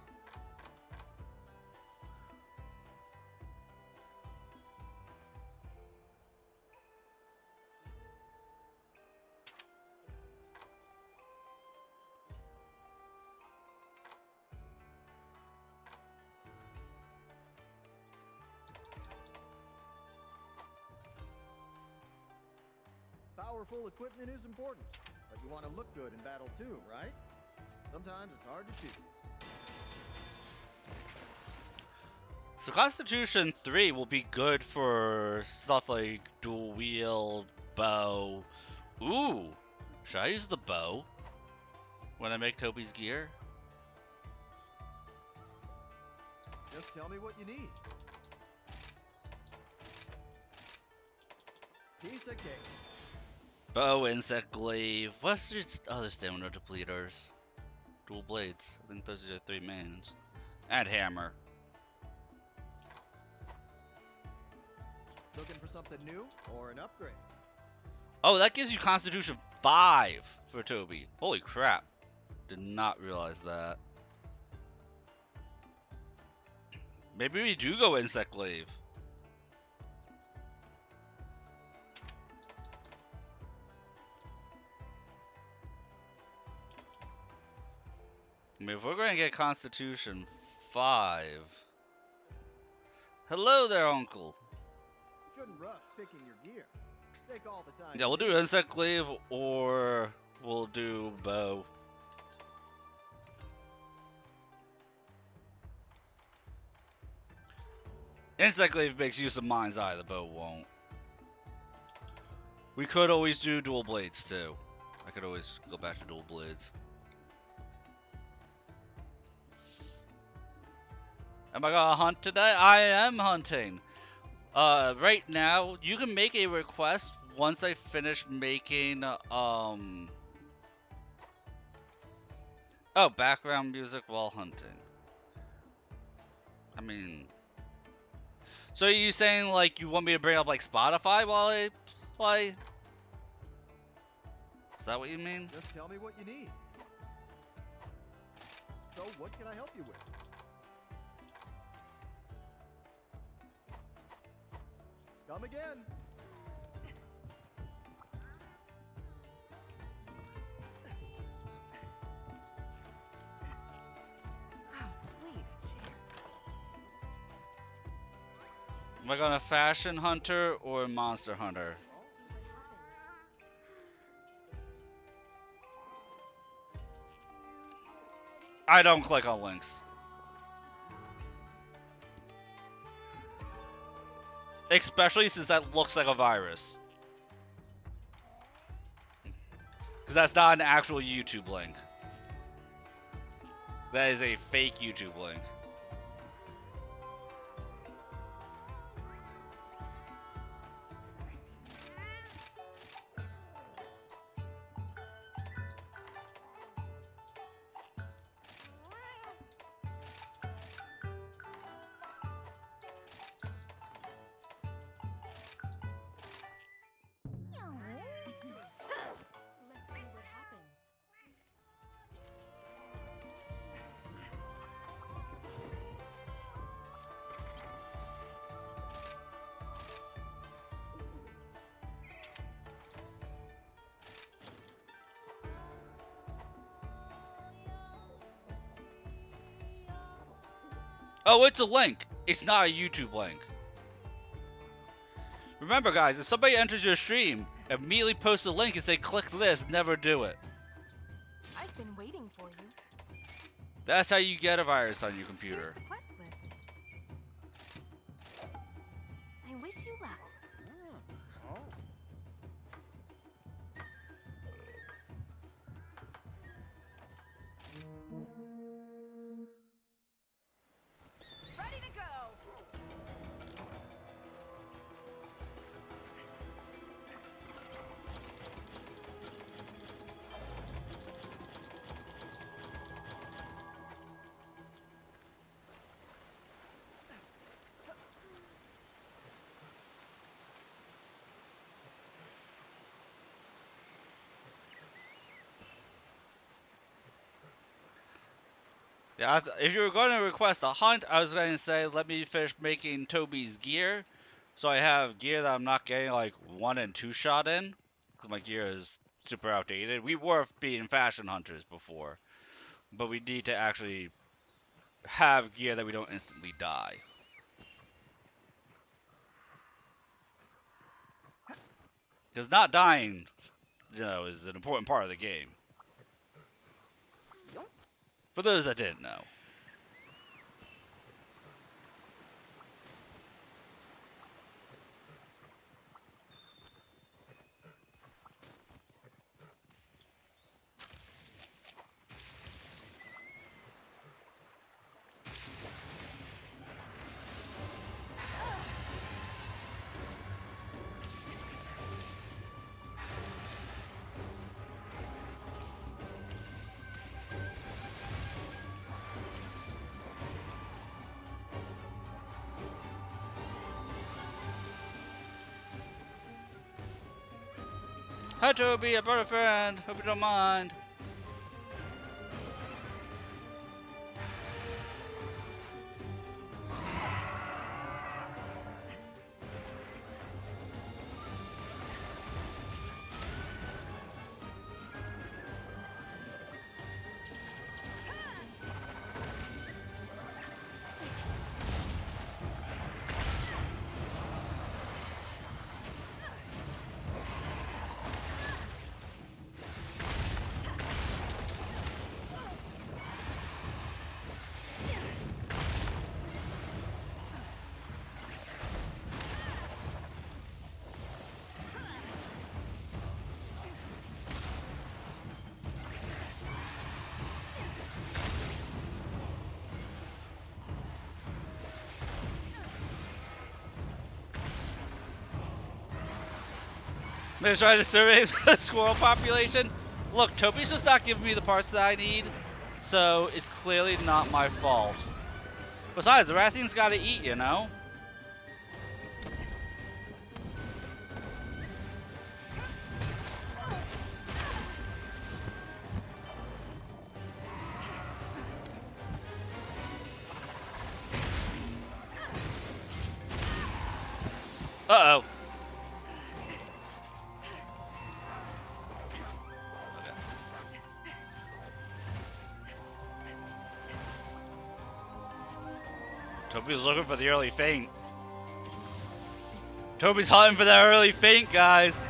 F: Powerful equipment is important, but you want to look good in battle too, right? Sometimes it's hard to choose.
A: So Constitution 3 will be good for stuff like dual wield, bow. Ooh, should I use the bow when I make Toby's gear?
F: Just tell me what you need. Piece of cake.
A: Bow, insect glaive. What's your other stamina depleters? Dual blades. I think those are the 3 mains. And hammer.
F: Looking for something new or an upgrade?
A: Oh, that gives you Constitution 5 for Toby. Holy crap. Did not realize that. Maybe we do go insect glaive. I mean, if we're going to get Constitution 5... Hello there, Uncle.
F: Shouldn't rush picking your gear. Take all the time.
A: Yeah, we'll do insect glaive or we'll do bow. Insect glaive makes use of mind's eye, the bow won't. We could always do dual blades too. I could always go back to dual blades. Am I gonna hunt today? I am hunting. Right now, you can make a request once I finish making, oh, background music while hunting. I mean, so are you saying, like, you want me to bring up, like, Spotify while I play? Is that what you mean?
F: Just tell me what you need. So, what can I help you with? Come again.
C: Oh, sweet.
A: Am I gonna fashion hunter or monster hunter? I don't click on links. Especially since that looks like a virus. Because that's not an actual YouTube link. That is a fake YouTube link.
C: Let's see what happens.
A: Oh, it's a link. It's not a YouTube link. Remember, guys, if somebody enters your stream, immediately post a link and say, click this, never do it.
C: I've been waiting for you.
A: That's how you get a virus on your
C: Here's
A: computer.
C: the quest list. I wish you luck.
E: Ready to go.
A: Yeah, if you were going to request a hunt, I was going to say, let me finish making Toby's gear. So I have gear that I'm not getting like 1 and 2 shot in. Because my gear is super outdated. We were being fashion hunters before. But we need to actually have gear that we don't instantly die. Because not dying, is an important part of the game. For those that didn't know. Hi, Toby. I brought a friend. Hope you don't mind. Maybe try to survey the squirrel population. Look, Toby's just not giving me the parts that I need, so it's clearly not my fault. Besides, the rat thing's gotta eat, you know? Uh-oh. Toby's looking for the early feint. Toby's hunting for that early feint, guys.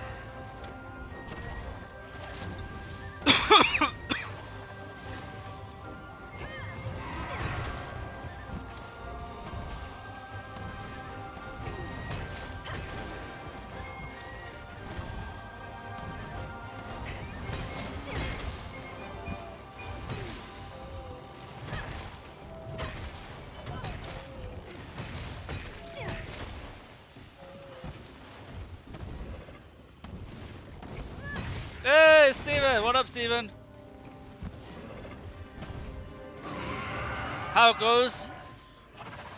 A: Hey, Steven! What up, Steven? How it goes?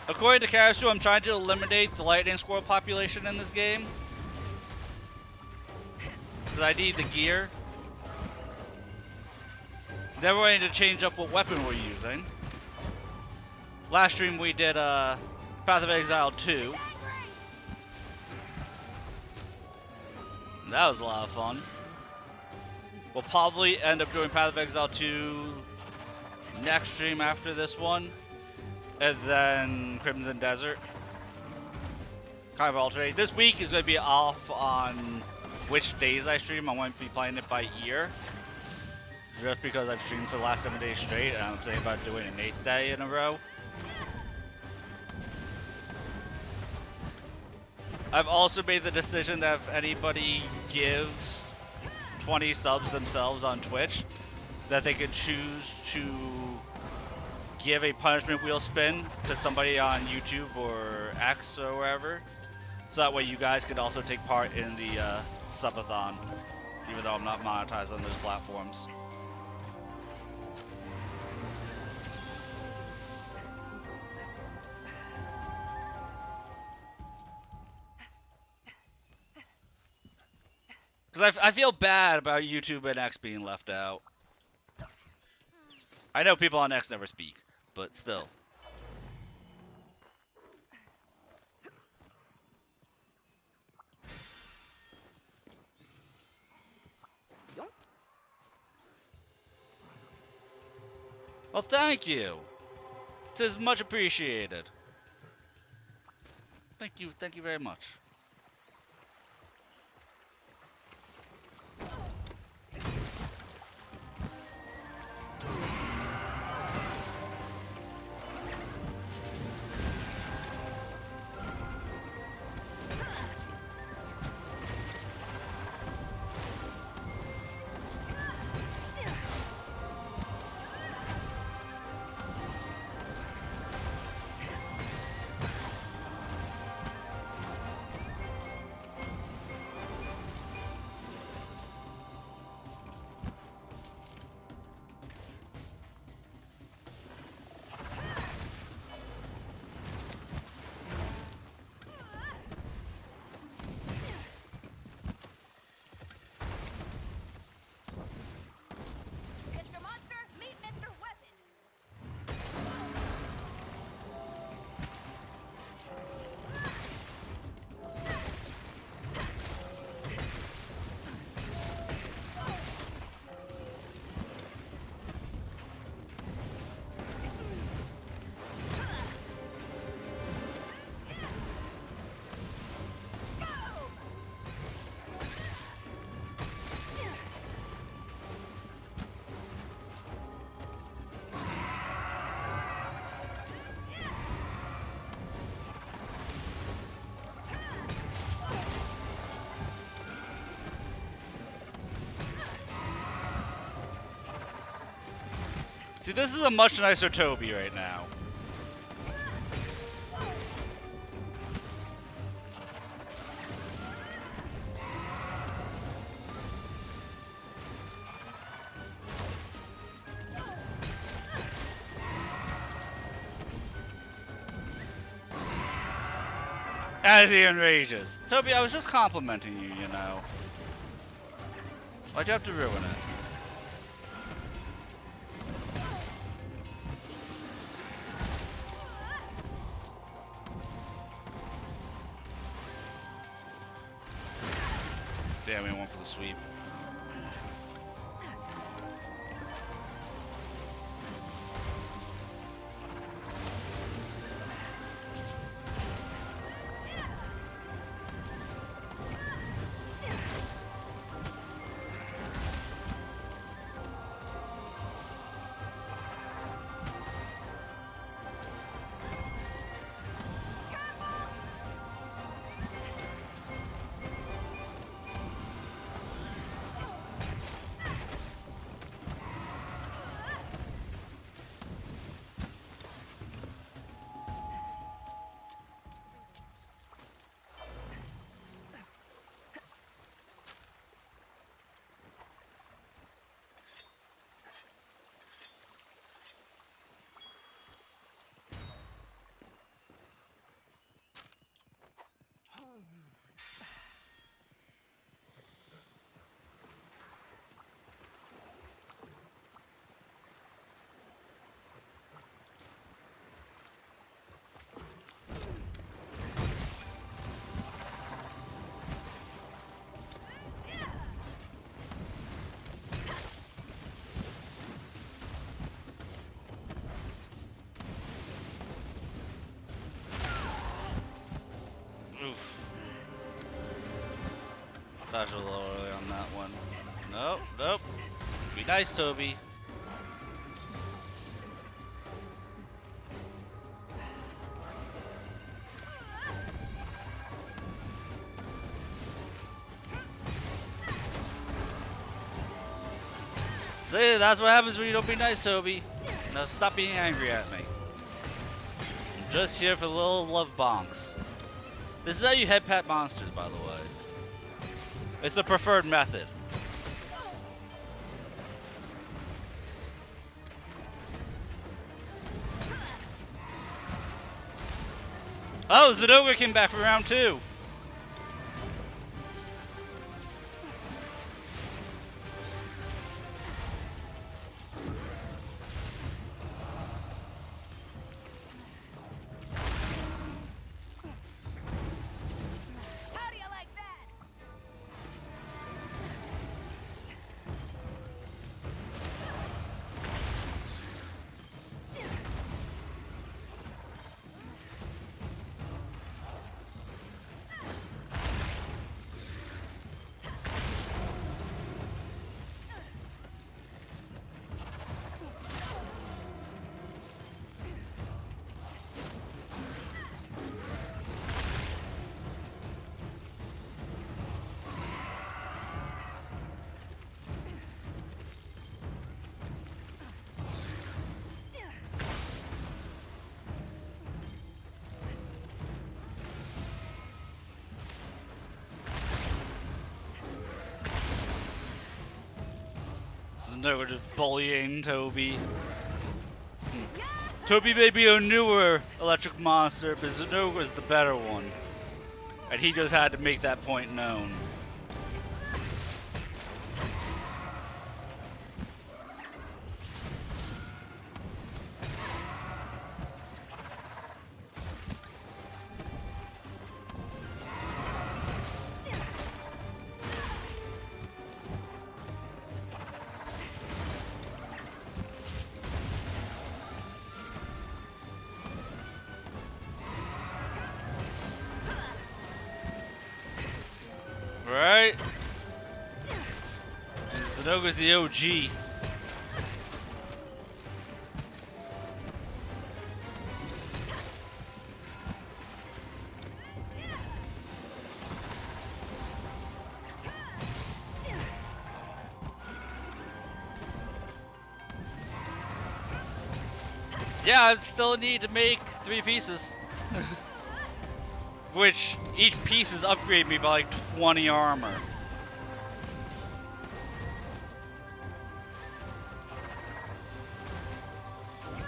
A: According to Cashew, I'm trying to eliminate the lightning squirrel population in this game. Because I need the gear. Then we're going to change up what weapon we're using. Last stream we did Path of Exile 2. That was a lot of fun. We'll probably end up doing Path of Exile 2 next stream after this one. And then Crimson Desert. Kind of alternate. This week is going to be off on which days I stream. I won't be playing it by ear. Just because I've streamed for the last 7 days straight. And I'm thinking about doing an 8th day in a row. I've also made the decision that if anybody gives 20 subs themselves on Twitch, that they could choose to give a punishment wheel spin to somebody on YouTube or X or wherever. So that way you guys can also take part in the subathon, even though I'm not monetized on those platforms. Because I feel bad about YouTube and X being left out. I know people on X never speak, but still. Well, thank you. It is much appreciated. Thank you very much. See, this is a much nicer Toby right now. As he enrages. Toby, I was just complimenting you, you know. Why'd you have to ruin it? Damn, we went for the sweep. Oof. Dodged a little early on that one. Nope, nope. Be nice, Toby. See, that's what happens when you don't be nice, Toby. Now stop being angry at me. I'm just here for the little love bonks. This is how you head pat monsters, by the way. It's the preferred method. Oh, Zenogre came back for round 2.
E: How do you like that?
A: Zenogre just bullying Toby. Toby may be a newer electric monster, but Zenogre is the better one. And he just had to make that point known. Right? Zenogre's the OG. Yeah, I still need to make 3 pieces. Which, each piece is upgrade me by like 20 armor.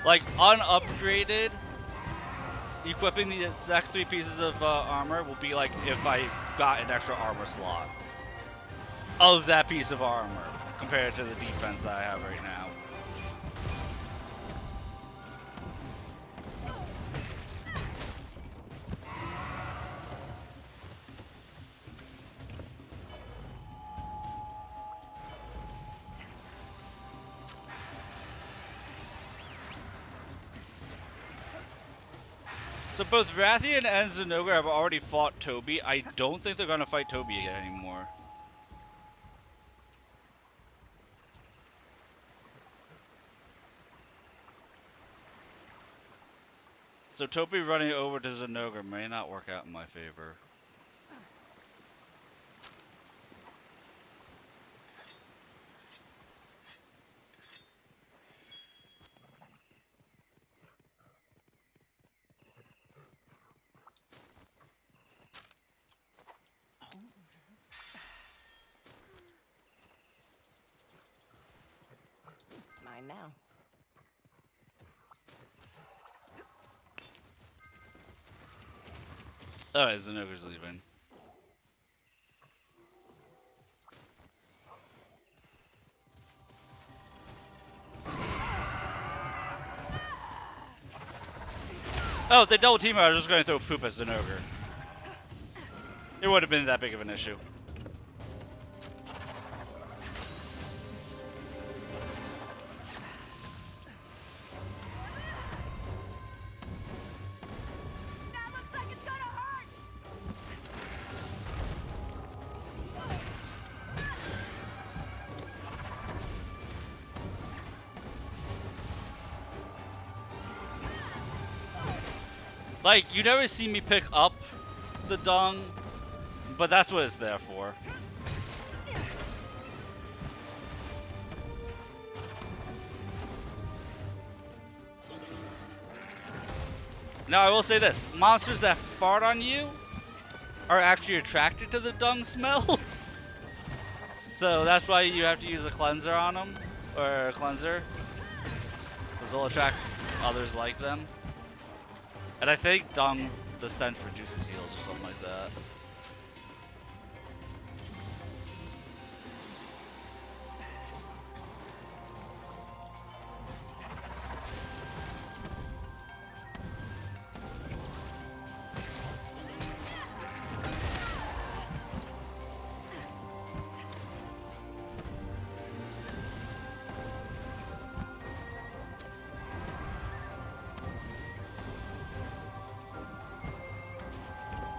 A: Like, unupgraded, equipping the next 3 pieces of armor will be like if I got an extra armor slot of that piece of armor compared to the defense that I have right now. So both Rathian and Zenogre have already fought Toby. I don't think they're gonna fight Toby anymore. So Toby running over to Zenogre may not work out in my favor.
E: Mine now.
A: Alright, Zenogre's leaving. Oh, they double team. I was just going to throw poop at Zenogre. It would have been that big of an issue.
E: That looks like it's gonna hurt.
A: Like, you never see me pick up the dung, but that's what it's there for. Now, I will say this. Monsters that fart on you are actually attracted to the dung smell. So that's why you have to use a cleanser on them, or a cleanser. Because they'll attract others like them. And I think dung, the scent reduces heals or something like that.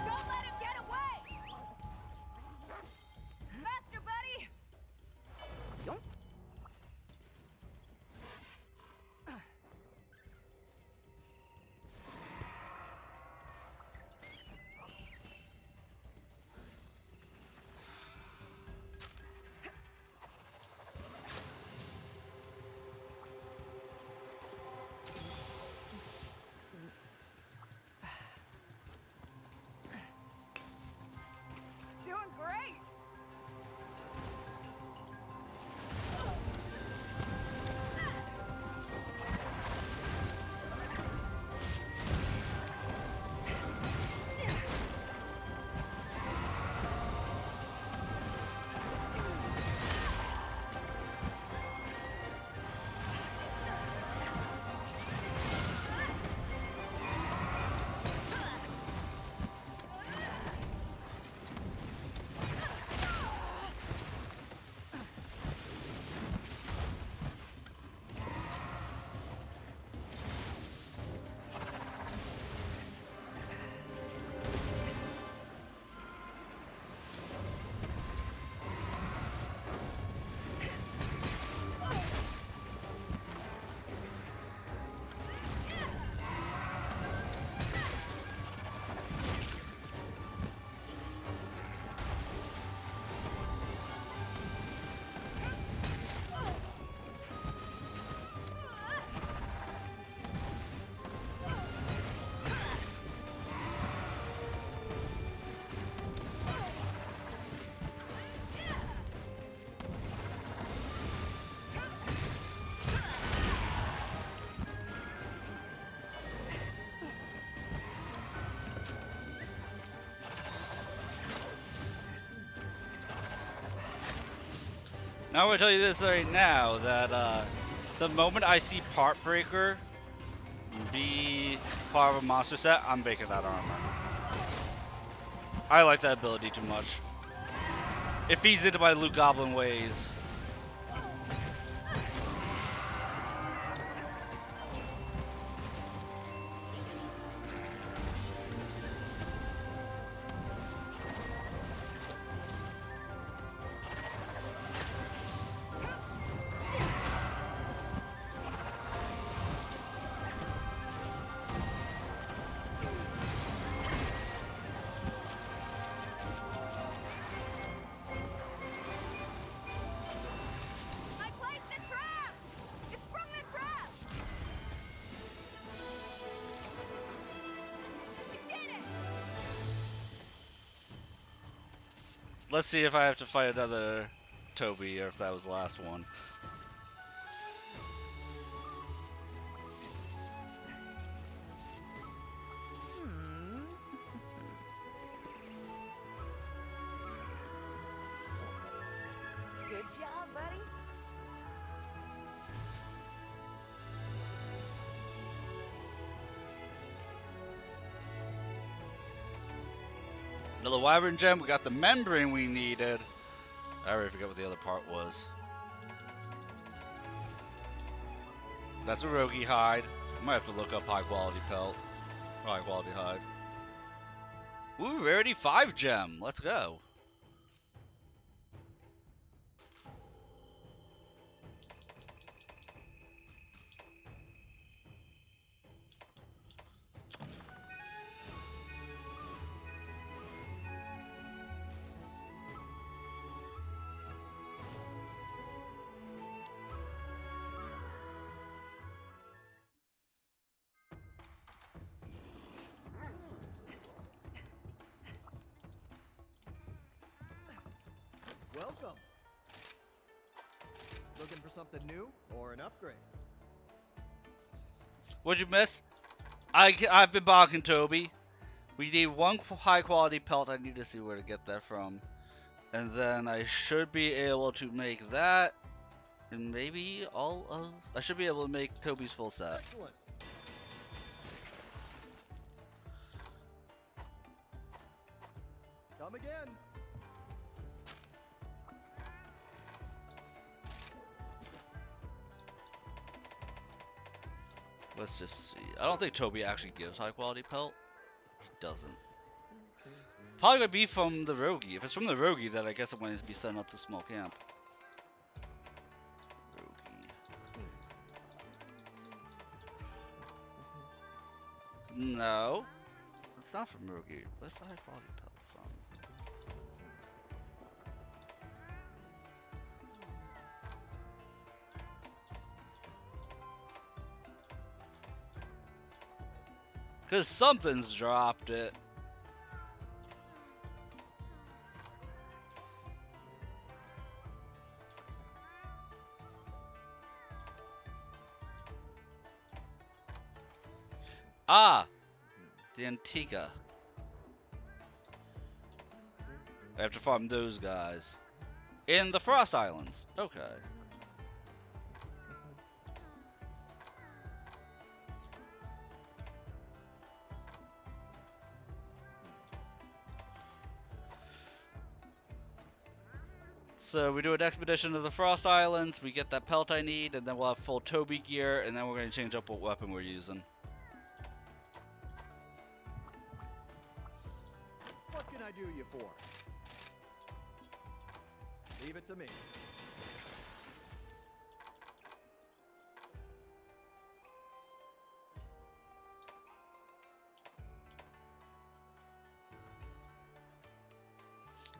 E: Don't let him get away.
A: Now I'm gonna tell you this right now that the moment I see Part Breaker be part of a monster set, I'm making that armor. I like that ability too much. It feeds into my Loot Goblin ways.
E: I placed the trap! It sprung the trap! It did it!
A: Let's see if I have to fight another Toby or if that was the last one.
E: Good job, buddy.
A: Another Wyvern Gem, we got the membrane we needed. I already forgot what the other part was. That's a Rogi hide. I might have to look up high quality pelt. High quality hide. Ooh, rarity 5 gem. Let's go.
F: Welcome. Looking for something new or an upgrade?
A: What'd you miss? I've been barking, Toby. We need one high quality pelt. I need to see where to get that from. And then I should be able to make that. And maybe all of... I should be able to make Toby's full set.
F: Excellent. Come again.
A: Let's just see. I don't think Toby actually gives high quality pelt. He doesn't. Probably gonna be from the Rogi. If it's from the Rogi, then I guess I'm going to be setting up the small camp. Rogi. No. It's not from Rogi. Where's the high quality pelt from? Cause something's dropped it. Ah! The Antica. I have to farm those guys. In the Frost Islands. Okay. So we do an expedition to the Frost Islands, we get that pelt I need, and then we'll have full Toby gear, and then we're going to change up what weapon we're using.
F: What can I do you for? Leave it to me.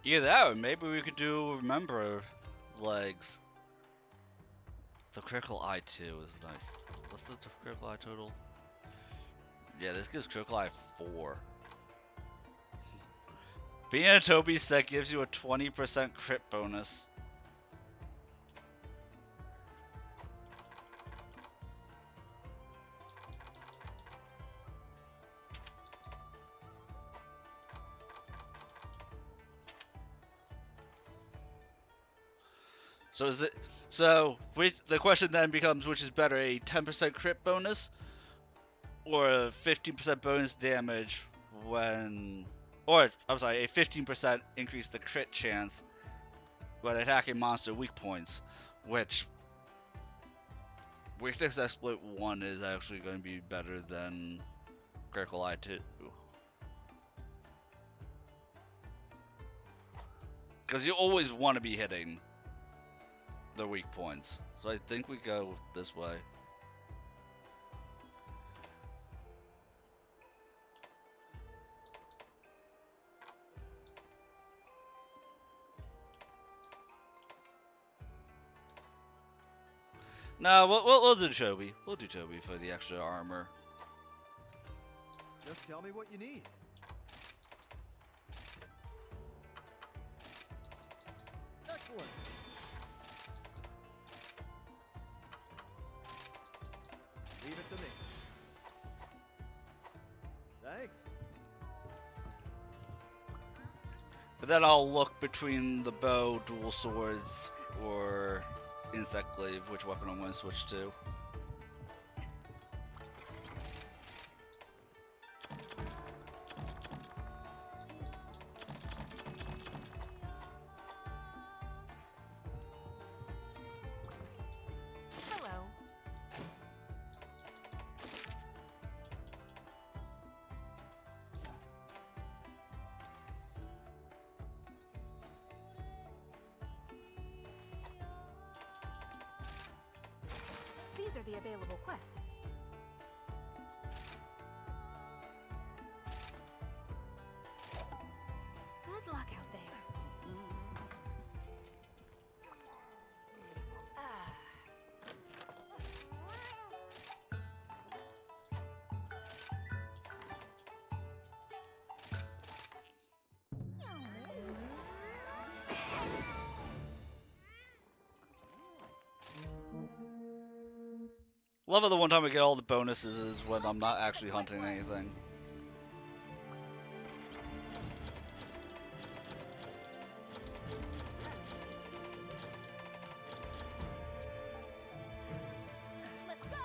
A: Either that, or maybe we could do Remember legs. The critical eye too is nice. What's the critical eye total? Yeah, this gives critical eye 4. Being a Toby set gives you a 20% crit bonus. So is it? So the question then becomes, which is better, a 10% crit bonus or a 15% bonus damage when, or I'm sorry, a 15% increase the crit chance when attacking monster weak points, which weakness exploit 1 is actually going to be better than critical eye 2. Because you always want to be hitting the weak points. So I think we go this way. No, we'll do Toby. We'll do Toby for the extra armor.
F: Just tell me what you need. Excellent. Leave it to me. Thanks.
A: But then I'll look between the bow, dual swords, or insect glaive, which weapon I'm going to switch to.
C: Hello. These are the available quests. Good luck out there. Ah.
A: Love it the one time I get all the bonuses is when I'm not actually hunting anything.
E: Let's go!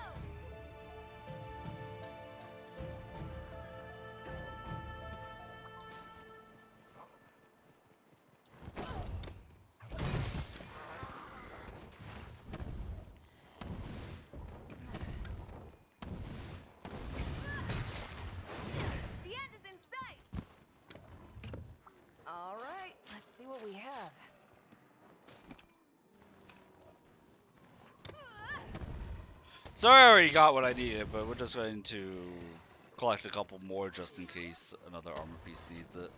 E: The end is in sight!
G: All right, let's see what we have.
A: So I already got what I needed, but we're just going to collect a couple more just in case another armor piece needs it.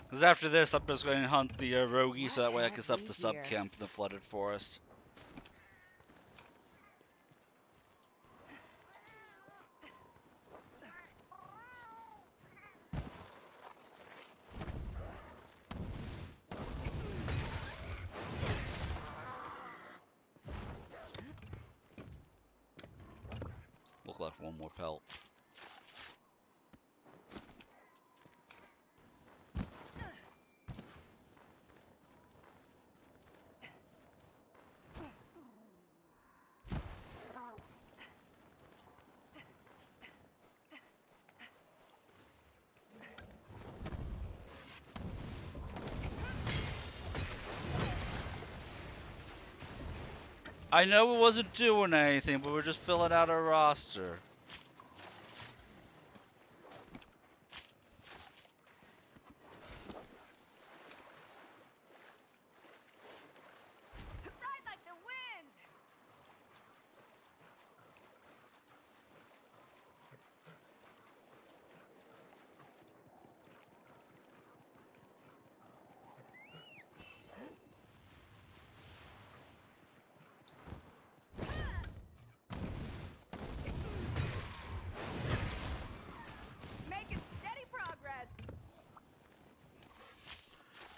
A: Because after this, I'm just going to hunt the roguey so that way I can set up the sub camp in the flooded forest. We'll collect one more pelt. I know it wasn't doing anything, but we're just filling out our roster.
E: Ride like the wind!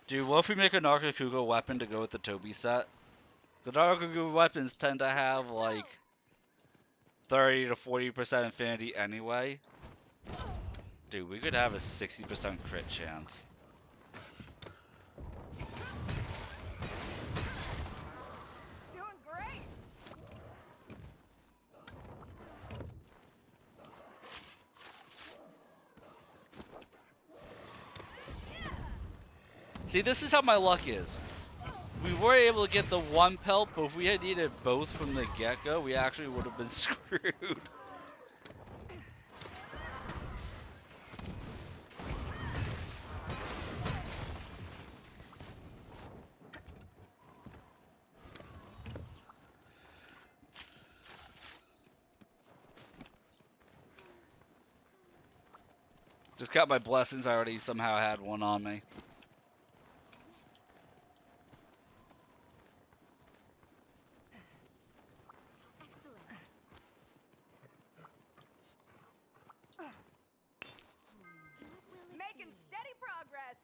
A: Dude, what if we make a Nargacuga weapon to go with the Toby set? The Nargacuga weapons tend to have like 30 to 40% infinity anyway. Dude, we could have a 60% crit chance.
E: Doing great.
A: See, this is how my luck is. We were able to get the one pelt, but if we had needed both from the get-go, we actually would have been screwed. Just got my blessings, I already somehow had one on me.
E: Making steady progress.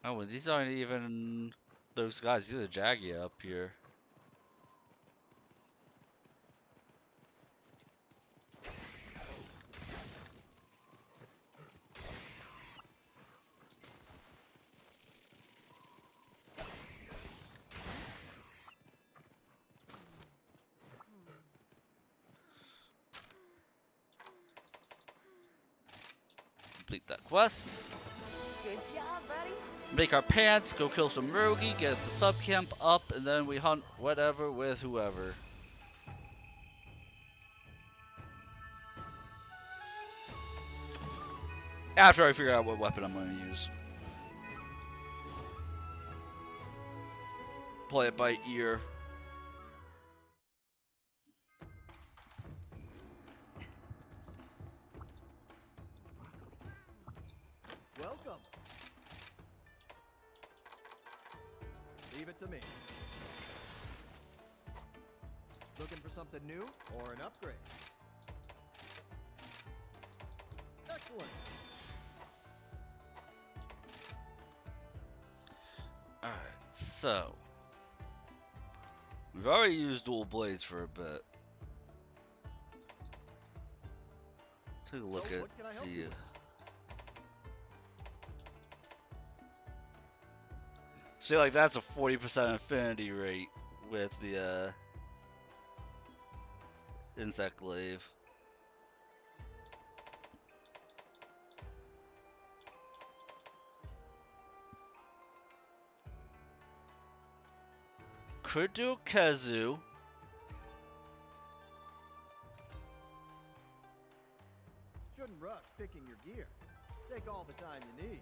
A: Oh, well, these aren't even those guys. These are Jagia up here. Complete that quest.
G: Good job, buddy.
A: Make our pants, go kill some Rogi, get the sub camp up, and then we hunt whatever with whoever. After I figure out what weapon I'm going to use. Play it by ear.
F: Welcome. Leave it to me. Looking for something new or an upgrade? Excellent.
A: Alright, so. We've already used dual blades for a bit. Take a look
F: So,
A: at,
F: what can I help
A: see.
F: you with?
A: See, like, that's a 40% affinity rate with the, insect glaive. Could do Kazu.
F: Shouldn't rush picking your gear. Take all the time you need.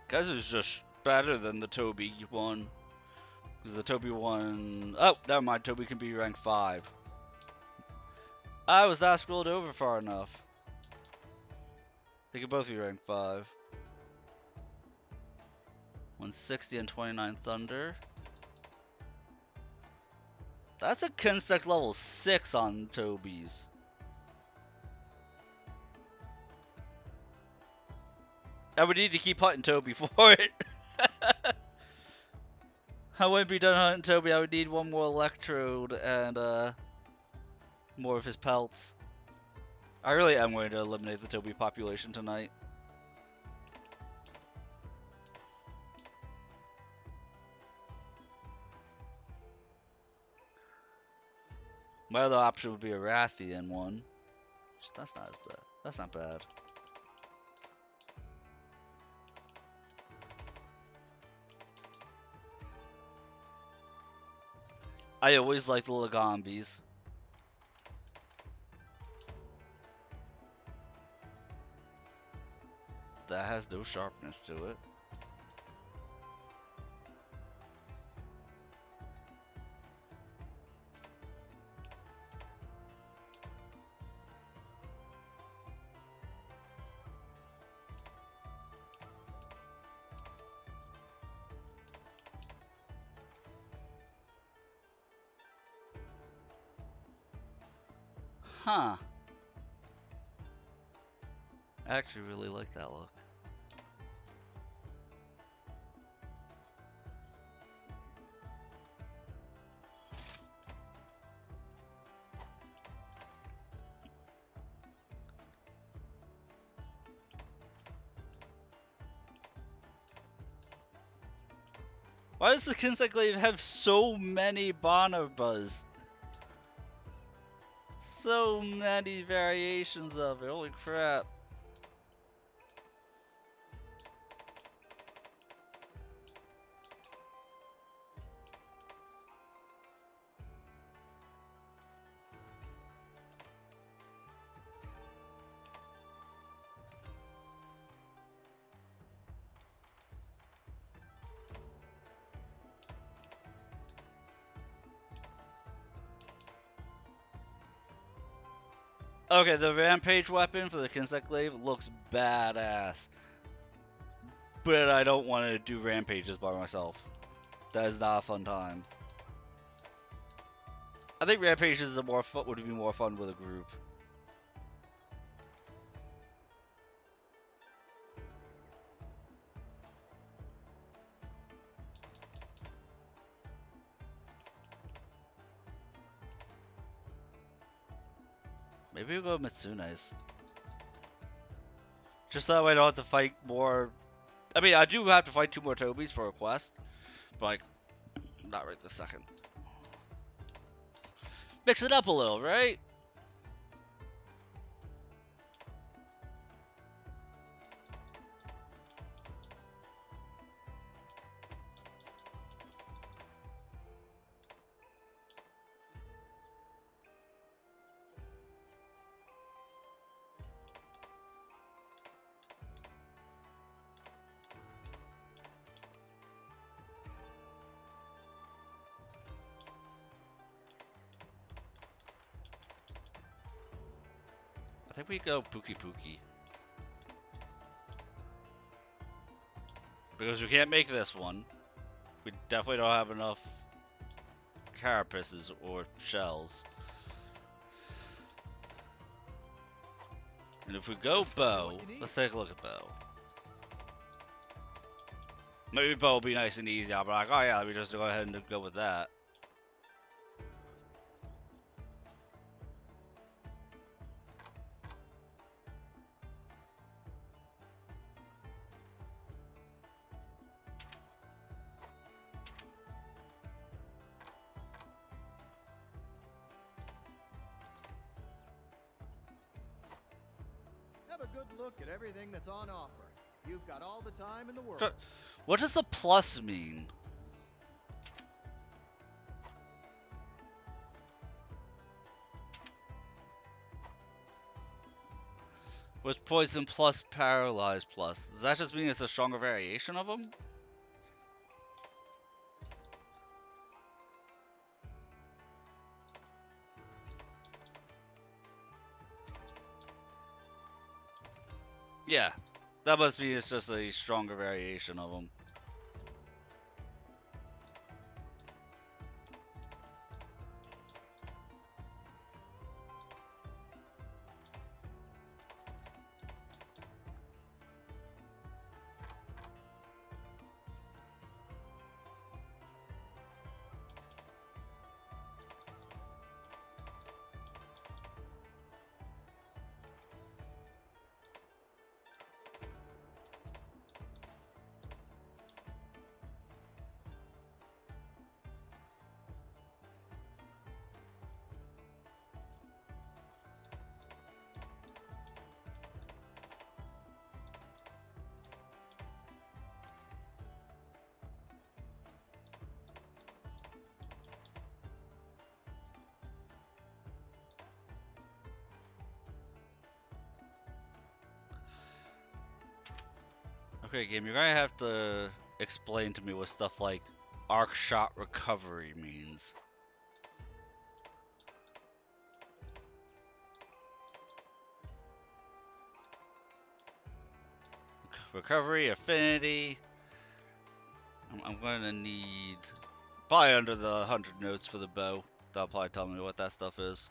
A: Kazu's just better than the Toby one. Because the Toby one... Oh, never mind. Toby can be rank 5. I was not scrolled over far enough. They could both be rank 5. 160 and 29 Thunder. That's a Kinsect level 6 on Toby's. I would need to keep hunting Toby for it. I wouldn't be done hunting Toby. I would need one more Electrode and more of his pelts. I really am going to eliminate the Toby population tonight. My other option would be a Rathian one. That's not as bad. That's not bad. I always like the Lagambis. That has no sharpness to it. Huh. I actually really like that look. Why does the Kinseglaive have so many Bonobas? So many variations of it, holy crap. Okay, the Rampage weapon for the Kinseglaive looks badass. But I don't want to do Rampages by myself. That is not a fun time. I think Rampages are more fun, would be more fun with a group. Maybe we'll go Mitsune's. Just that way I don't have to fight more. I mean, I do have to fight 2 more Tobis for a quest, but like, not right this second. Mix it up a little, right? I think we go Pookie Pookie. Because we can't make this one. We definitely don't have enough carapaces or shells. And if we go bow, let's take a look at bow. Maybe bow will be nice and easy. I'll be like, oh yeah, let me just go ahead and go with that.
F: Have a good look at everything that's on offer. You've got all the time in the world.
A: What does a plus mean? With poison plus, paralyze plus. Does that just mean it's a stronger variation of them? Yeah, that must be it's just a stronger variation of them. Okay, game, you're gonna have to explain to me what stuff like arc shot recovery means. Recovery, affinity. I'm gonna need probably under the 100 notes for the bow. That'll probably tell me what that stuff is.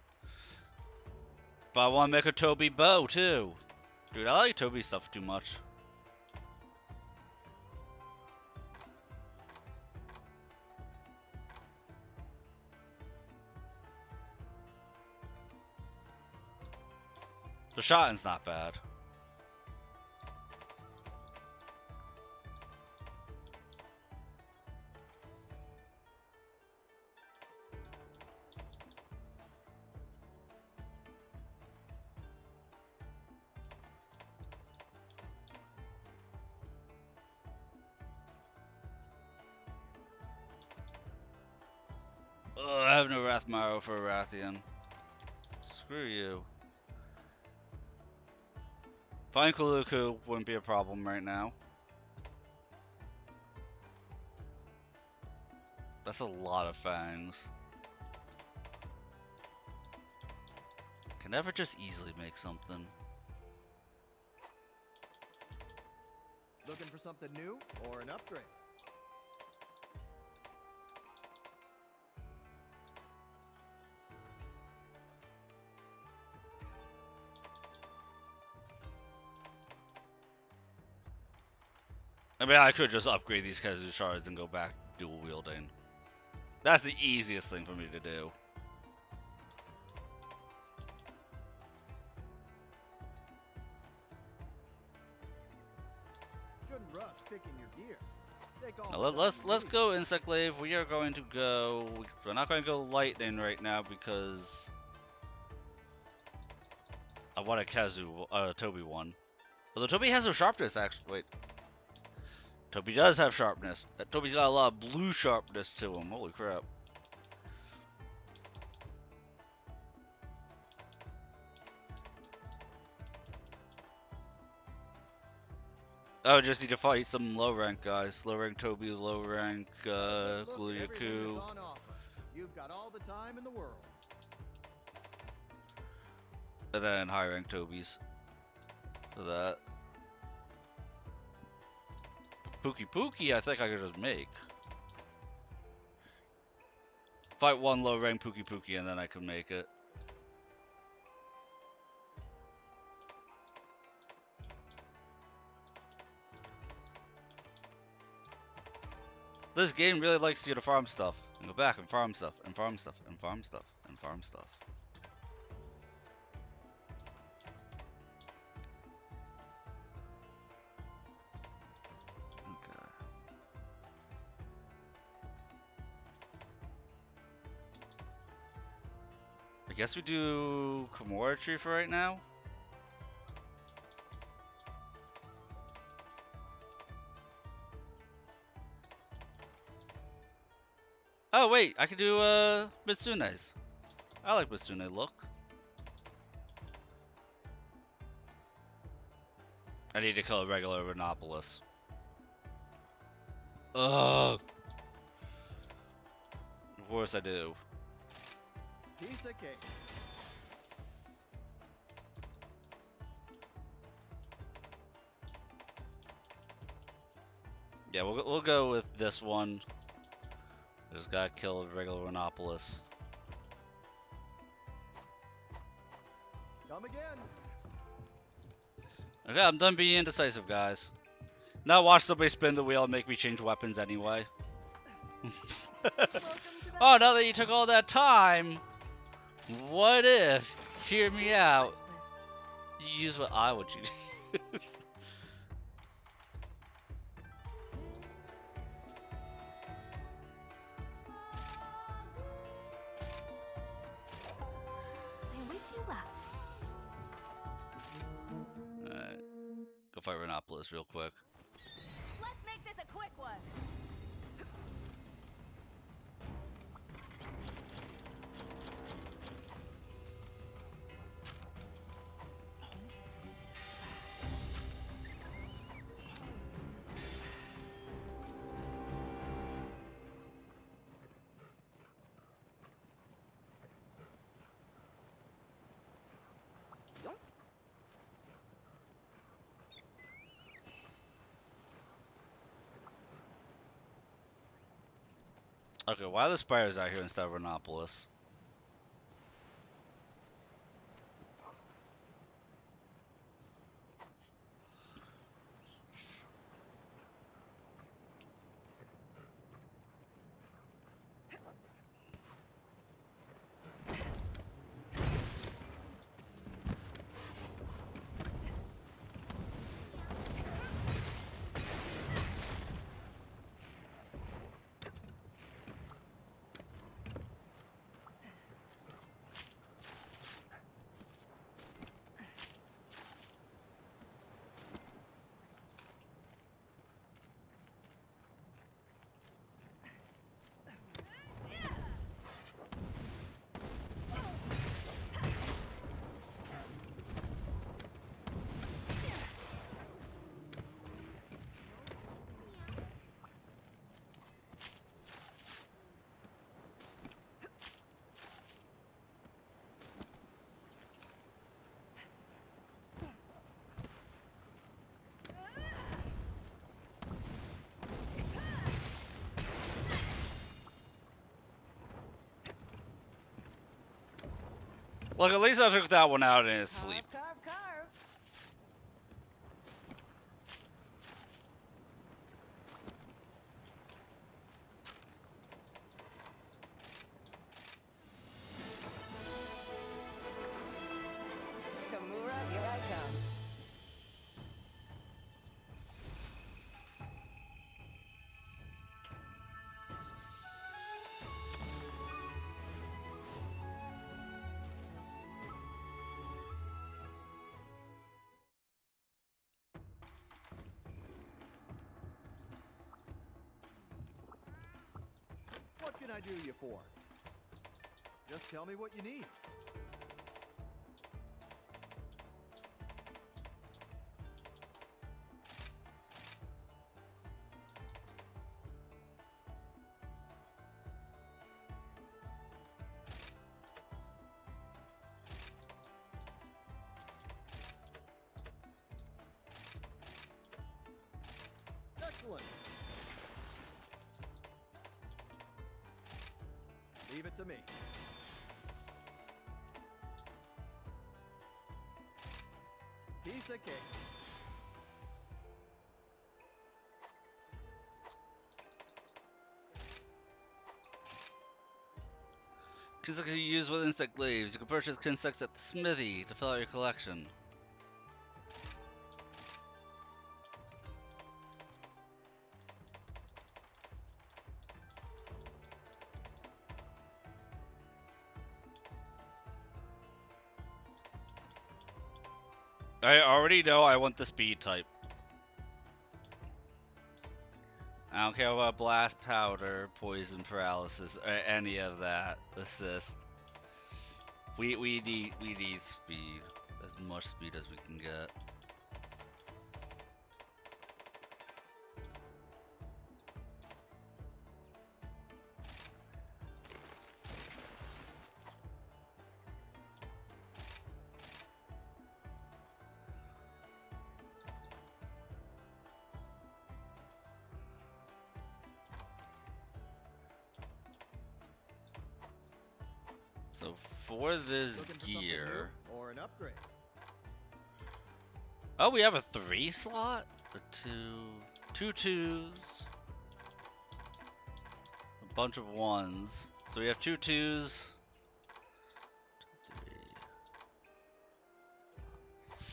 A: But I want to make a Toby bow too. Dude, I like Toby stuff too much. The shotgun's not bad. Ugh, I have no Rathmaro for a Rathian. Screw you. Finding Kaluku wouldn't be a problem right now. That's a lot of fangs. Can never just easily make something.
F: Looking for something new or an upgrade?
A: I mean, I could just upgrade these Kezu shards and go back dual wielding. That's the easiest thing for me to do.
F: Shouldn't rush picking your gear. Take all
A: Now,
F: the time you
A: let's
F: need.
A: go Insect Glaive. We are going to go. We're not going to go Lightning right now because I want a Kazu, Toby one. Although Toby has no sharpness, actually. Wait. Toby does have sharpness. That Toby's got a lot of blue sharpness to him. Holy crap. I would just need to fight some low rank guys. Low rank Toby, low rank
F: Look at everything
A: Gluyaku.
F: that's on offer. You've got all the time in the world.
A: And then high rank Tobies. For that. Pookie, I think I could just make. Fight one low rank Pookie, and then I can make it. This game really likes you to farm stuff. And go back and farm stuff, and farm stuff, and farm stuff, and farm stuff. Okay. I guess we do Kimura Tree for right now. Oh wait, I can do Mitsune's. I like Mitsune look. I need to kill a regular Rhinopolis. Ugh. Of course I do.
F: Piece of cake.
A: Yeah, we'll go with this one. Just gotta kill a regular Rhinopolis.
F: Come again.
A: Okay, I'm done being indecisive, guys. Now watch somebody spin the wheel and make me change weapons anyway. Oh, now that you took all that time, what if, hear me out, you use what I want you to use?
C: I wish you luck.
A: Alright, go fight Rhinopolis real quick.
E: Let's make this a quick one.
A: Okay, why are the spiders out here instead of Rhinopolis? Look, at least I took that one out in his sleep.
G: Carve, carve, carve. Kamura, here I come.
F: What can I do you for? Just tell me what you need. Excellent. Leave it to me. Piece of cake.
A: Insects you use with insect leaves. You can purchase insects at the smithy to fill out your collection. I already know I want the speed type. I don't care about blast powder, poison paralysis, or any of that. Assist. We need speed. As much speed as we can get. So for this
F: Looking for something
A: gear,
F: new or an upgrade?
A: oh, we have a 3 slot, a two twos, a bunch of 1s. So we have 2 2s,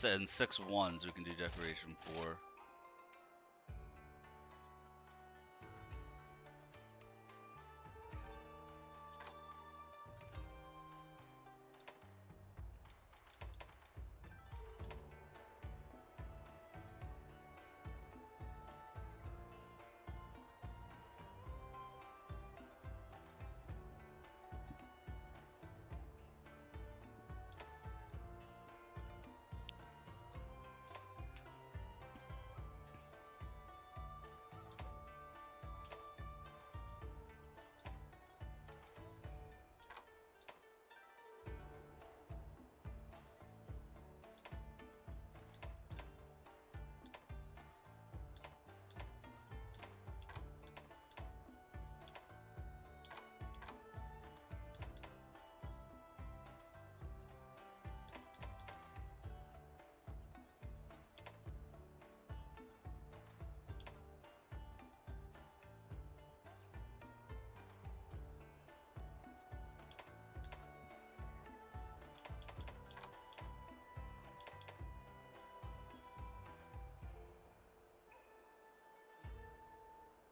A: 3, and 6 1s we can do decoration for.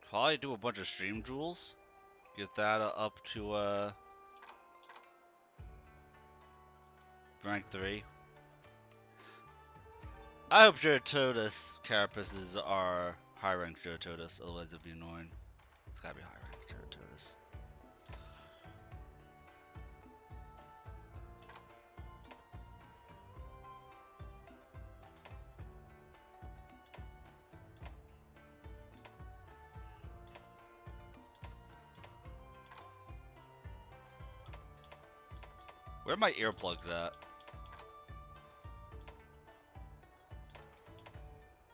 A: Probably do a bunch of stream jewels. Get that up to rank 3. I hope Geototus carapaces are high rank Geototus, otherwise it'd be annoying. It's gotta be high rank Geototus. Where are my earplugs at?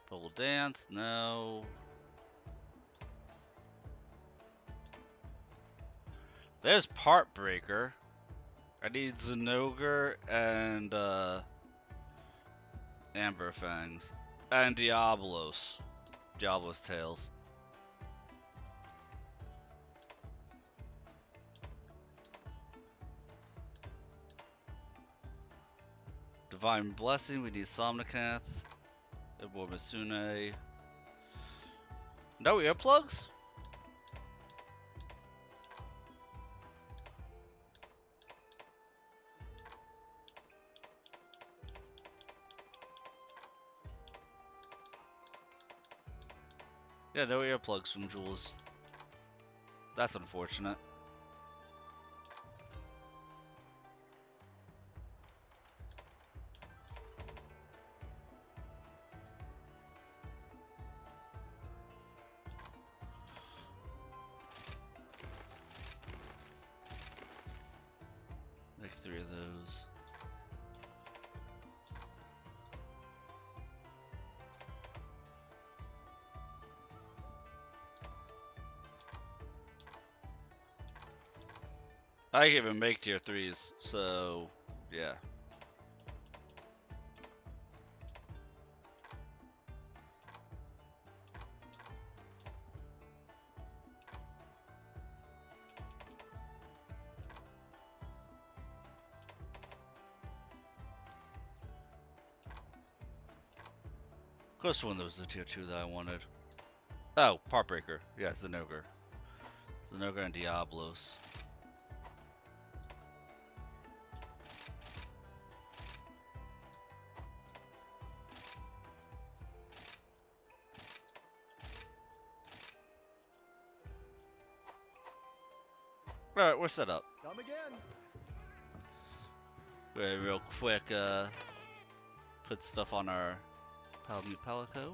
A: Pole dance? No. There's Part Breaker. I need Zinogre and Amber Fangs. And Diablos. Diablos Tails. Divine Blessing, we need Somnicanth. Ibomisune. No earplugs? Yeah, no earplugs from Jules. That's unfortunate. Make 3 of those. I can even make tier 3s, so yeah. Of course one was the tier 2 that I wanted. Oh, Partbreaker. Yeah, Zinogre. Zinogre and Diablos. Alright, we're set up.
F: Come again.
A: Wait, real quick, put stuff on our Palico.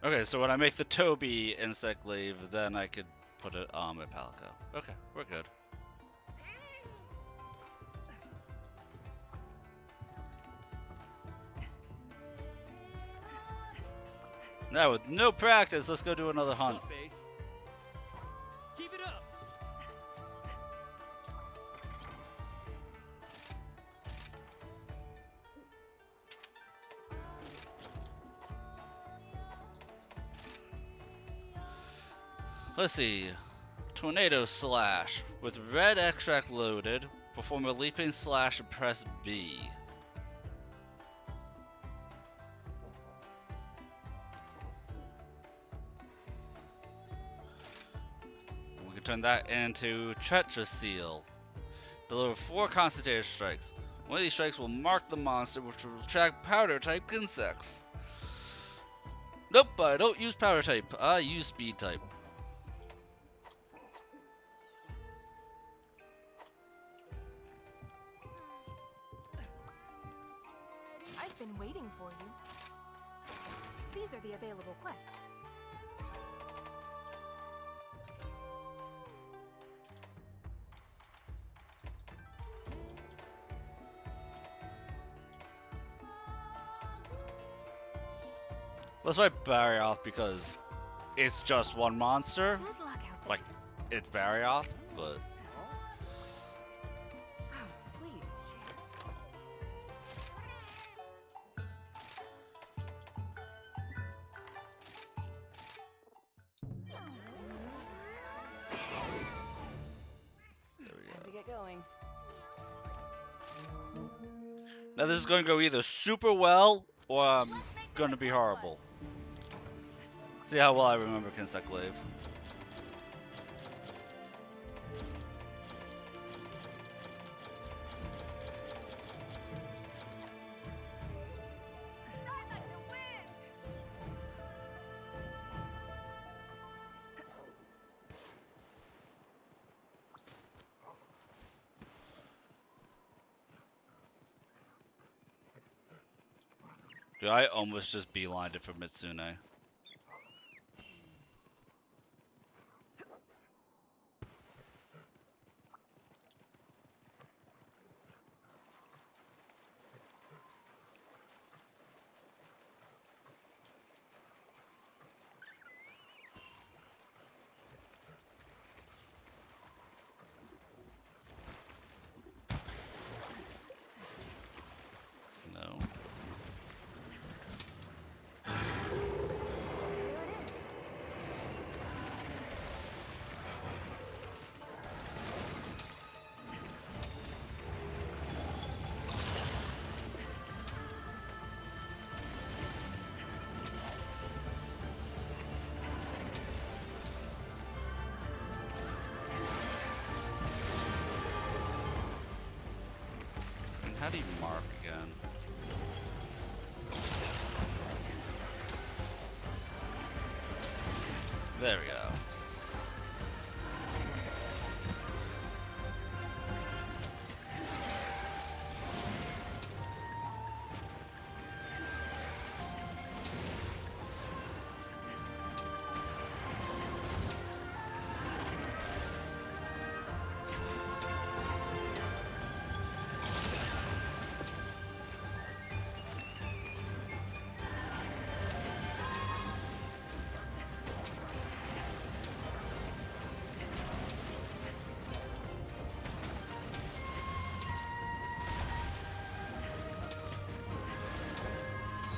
A: Okay, so when I make the Toby insect glaive, then I could put it on my Palico. Okay, we're good. Now with no practice, let's go do another hunt.
B: Up, Ace. Keep it up.
A: Let's see. Tornado Slash. With red extract loaded, perform a leaping slash and press B. We can turn that into Treacherous Seal. Deliver 4 concentrated strikes. One of these strikes will mark the monster, which will attract powder type insects. Nope, I don't use powder type. I use speed type.
C: I've been waiting for you. These are the available quests.
A: Let's try Barioth because it's just one monster.
C: Good luck out there.
A: Like, it's Barioth, but
C: Oh, sweet.
A: there we
G: Time
A: go.
G: to get going.
A: Now this is going to go either super well or I'm
E: Let's make this
A: going
E: a
A: to be
E: fun
A: horrible.
E: one.
A: See how well I remember Kinsecklave.
E: Ride like the wind.
A: Dude, I almost just beelined it for Mitsune. No. And how do you mark again? There we go.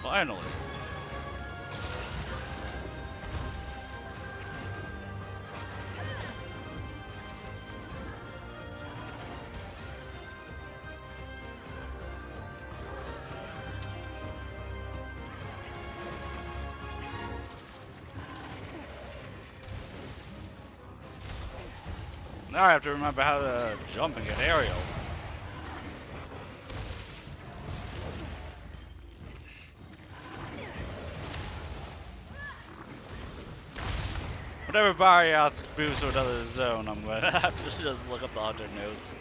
A: Finally. Now I have to remember how to jump and get aerial. Whenever Barioth moves to another zone, I'm going to have to just look up the 100 notes.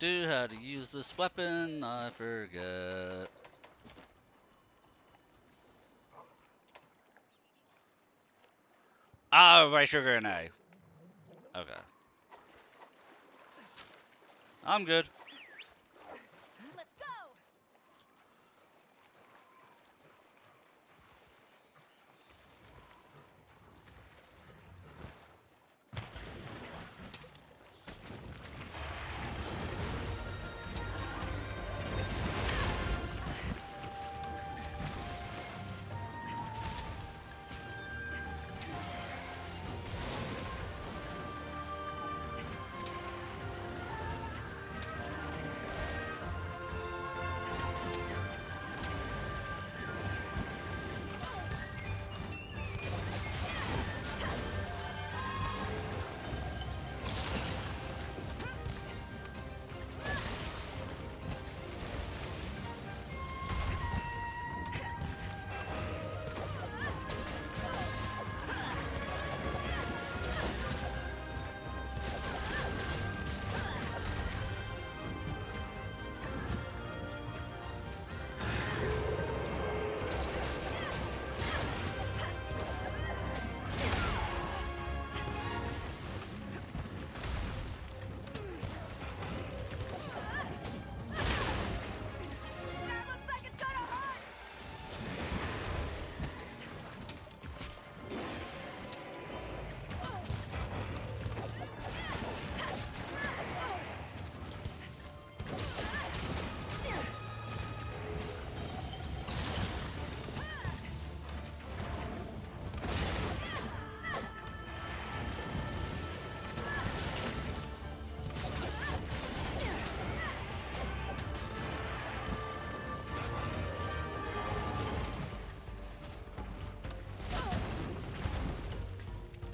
A: How to use this weapon? I forget. Ah, right trigger and A. Okay. I'm good.
E: Let's go! That looks like it's gonna hurt!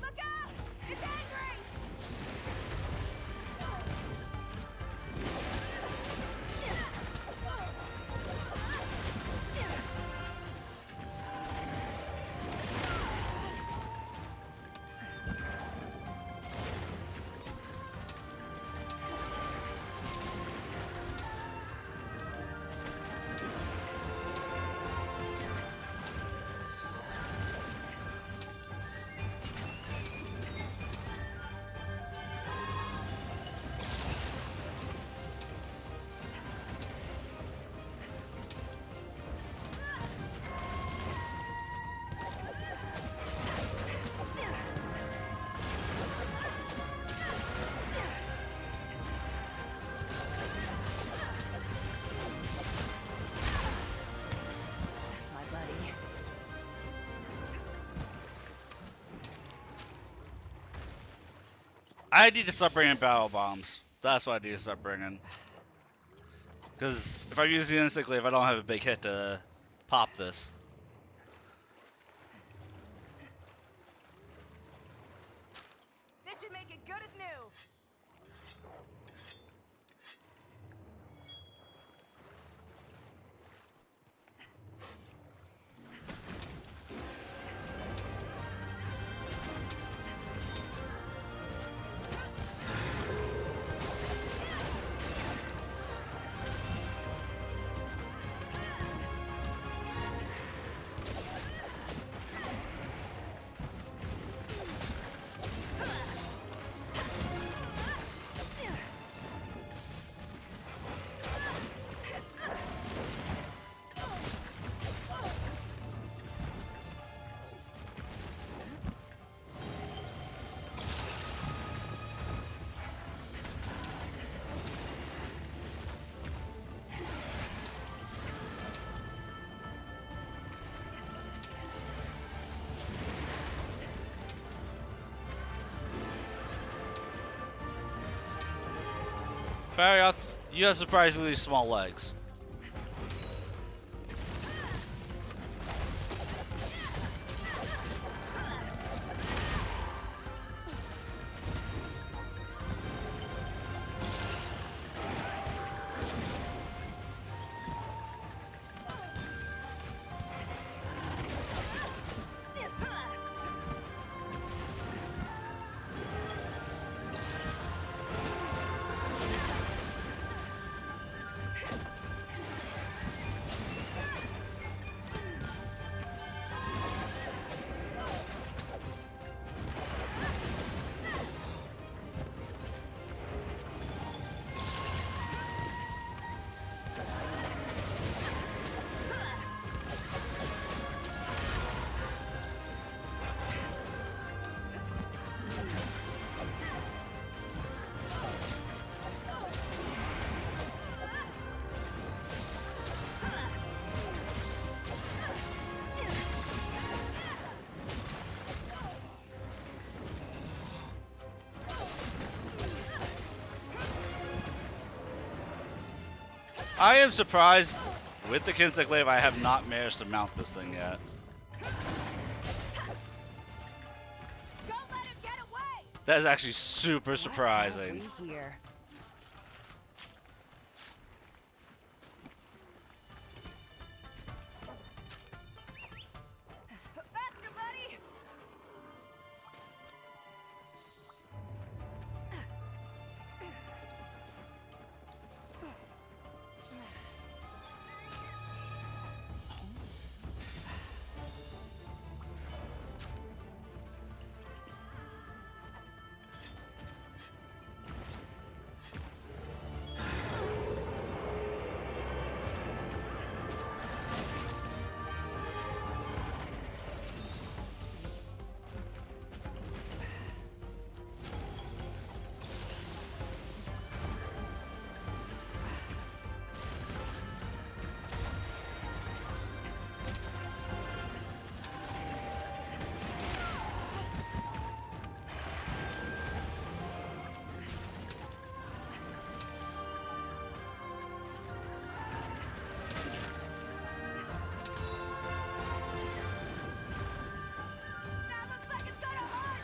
E: Look out! It's angry! That's my buddy.
A: I need to start bringing battle bombs. That's what I need to start bringing. Because if I'm using instant glaive, I don't have a big hit to pop this.
E: This should make it good as new!
A: Barry, you have surprisingly small legs. I am surprised with the Kinslick Glaive I have not managed to mount this thing yet.
E: Don't let him get away!
A: That is actually super surprising.
G: What have we here?
E: Faster, buddy! That looks like it's gonna hurt!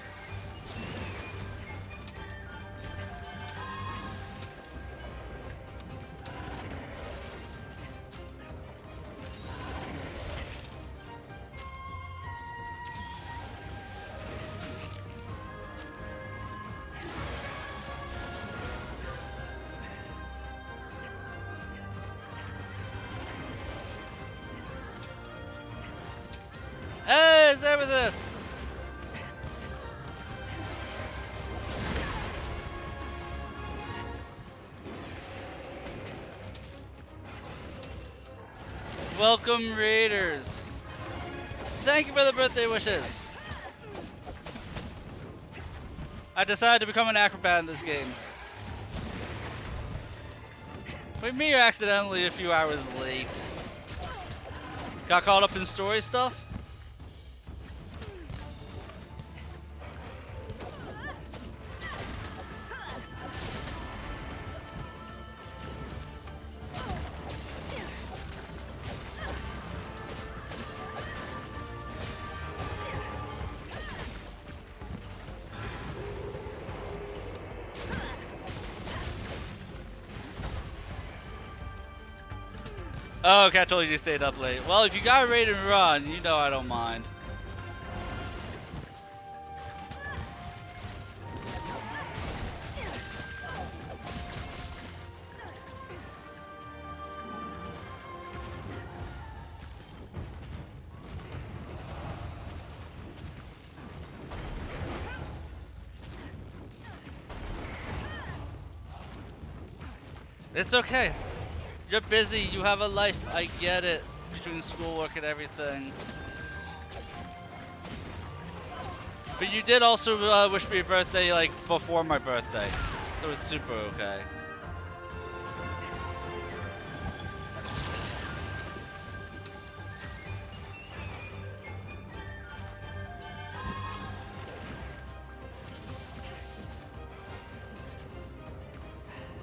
A: Hey, Zerberus! Welcome, Raiders! Thank you for the birthday wishes! I decided to become an acrobat in this game. Wait, me, you're accidentally a few hours late. Got caught up in story stuff? Oh, okay, I told you stayed up late. Well, if you got a raid and run, you know I don't mind. It's okay. You're busy, you have a life, I get it. Between schoolwork and everything. But you did also wish me a birthday, like, before my birthday. So it's super okay.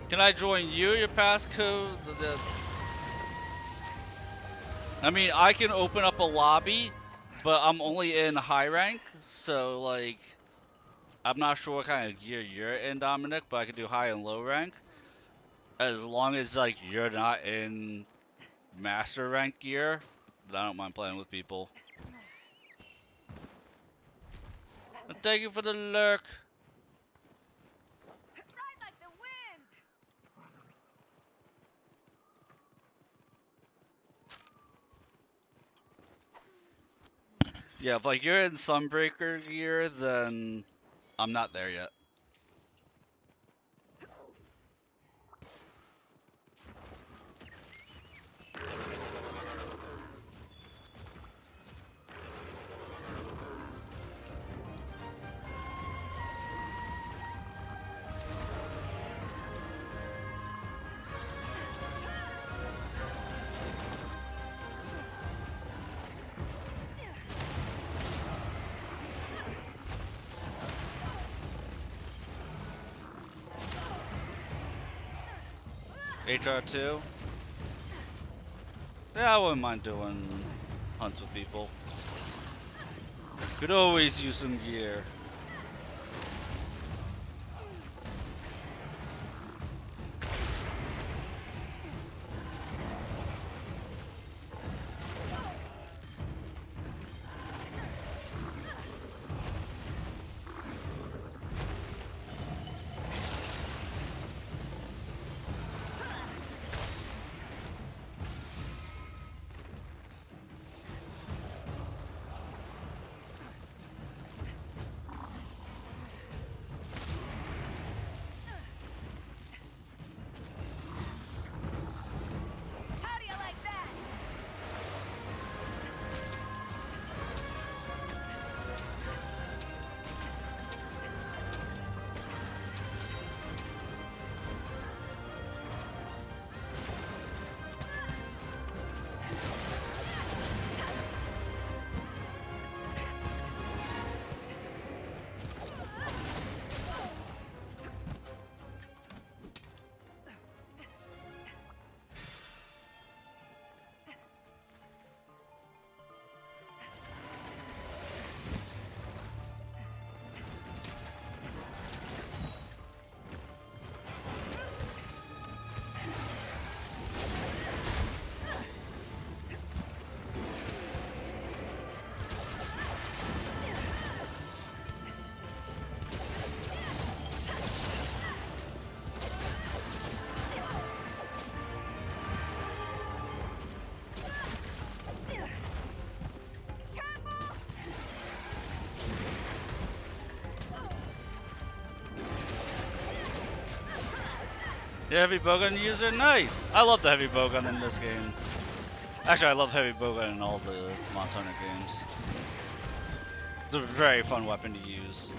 A: Can I join you, your passcode? I mean, I can open up a lobby, but I'm only in high rank, so like, I'm not sure what kind of gear you're in, Dominic, but I can do high and low rank. As long as like you're not in master rank gear, then I don't mind playing with people. And thank you for the lurk.
E: Ride like the wind!
A: Yeah, if like you're in Sunbreaker gear, then I'm not there yet. HR2. Yeah, I wouldn't mind doing hunts with people. Could always use some gear.
E: How do you like that?
A: The heavy bowgun user, nice! I love the heavy bowgun in this game. Actually, I love heavy bowgun in all the Monster Hunter games. It's a very fun weapon to use.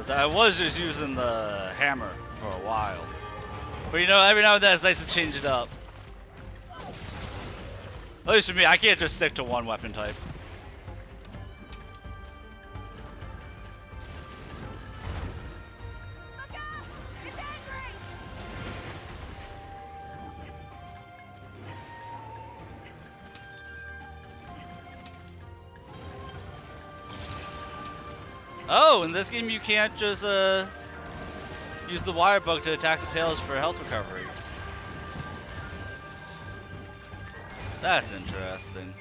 A: I was just using the hammer for a while. But you know, every now and then it's nice to change it up. At least for me, I can't just stick to one weapon type.
E: Look out! It's angry!
A: Oh, in this game you can't just use the wire bug to attack the tails for health recovery. That's interesting.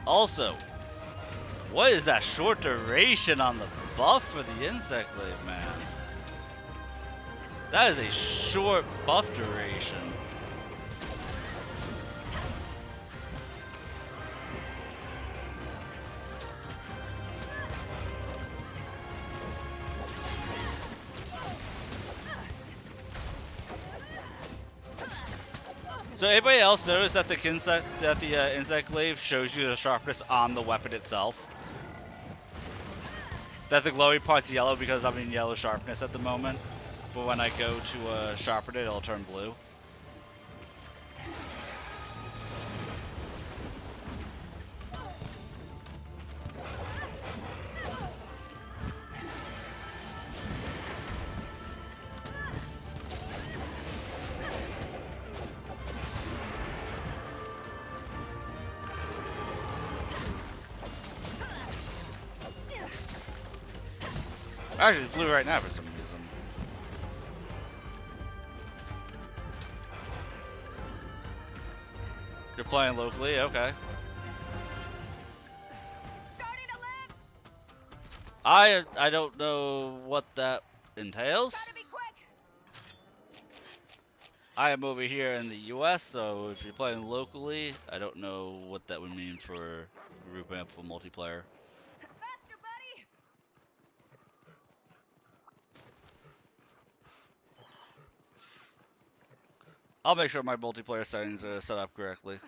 A: Also, what is that short duration on the buff for the insect glaive, man? That is a short buff duration. So anybody else notice that the insect glaive shows you the sharpness on the weapon itself? That the glowy part's yellow because I'm in yellow sharpness at the moment, but when I go to sharpen it, it'll turn blue. Actually, it's blue right now for some reason. You're playing locally, okay.
E: Starting to limp.
A: I don't know what that entails.
E: Gotta be quick.
A: I am over here in the US, so if you're playing locally, I don't know what that would mean for revamp for multiplayer.
E: Faster, buddy.
A: I'll make sure my multiplayer settings are set up correctly.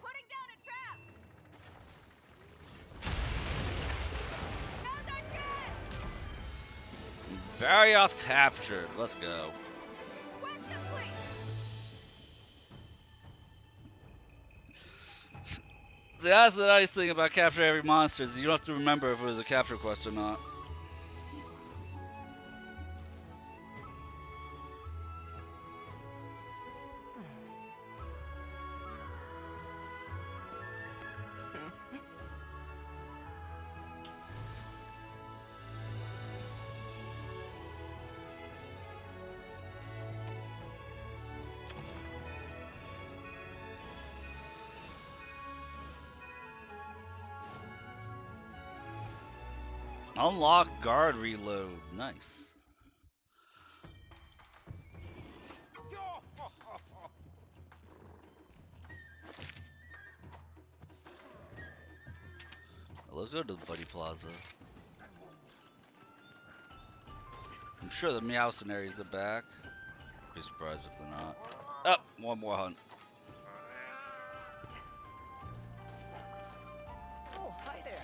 E: Putting down a trap. Now's our chance.
A: Varioth captured. Let's go.
E: Quest complete.
A: See, that's the nice thing about capture every monster is you don't have to remember if it was a capture quest or not. Unlock guard reload. Nice. Let's go to the Buddy Plaza. I'm sure the Meowcenaries are back. Be surprised if they're not. Oh, one more hunt.
B: Oh, hi there.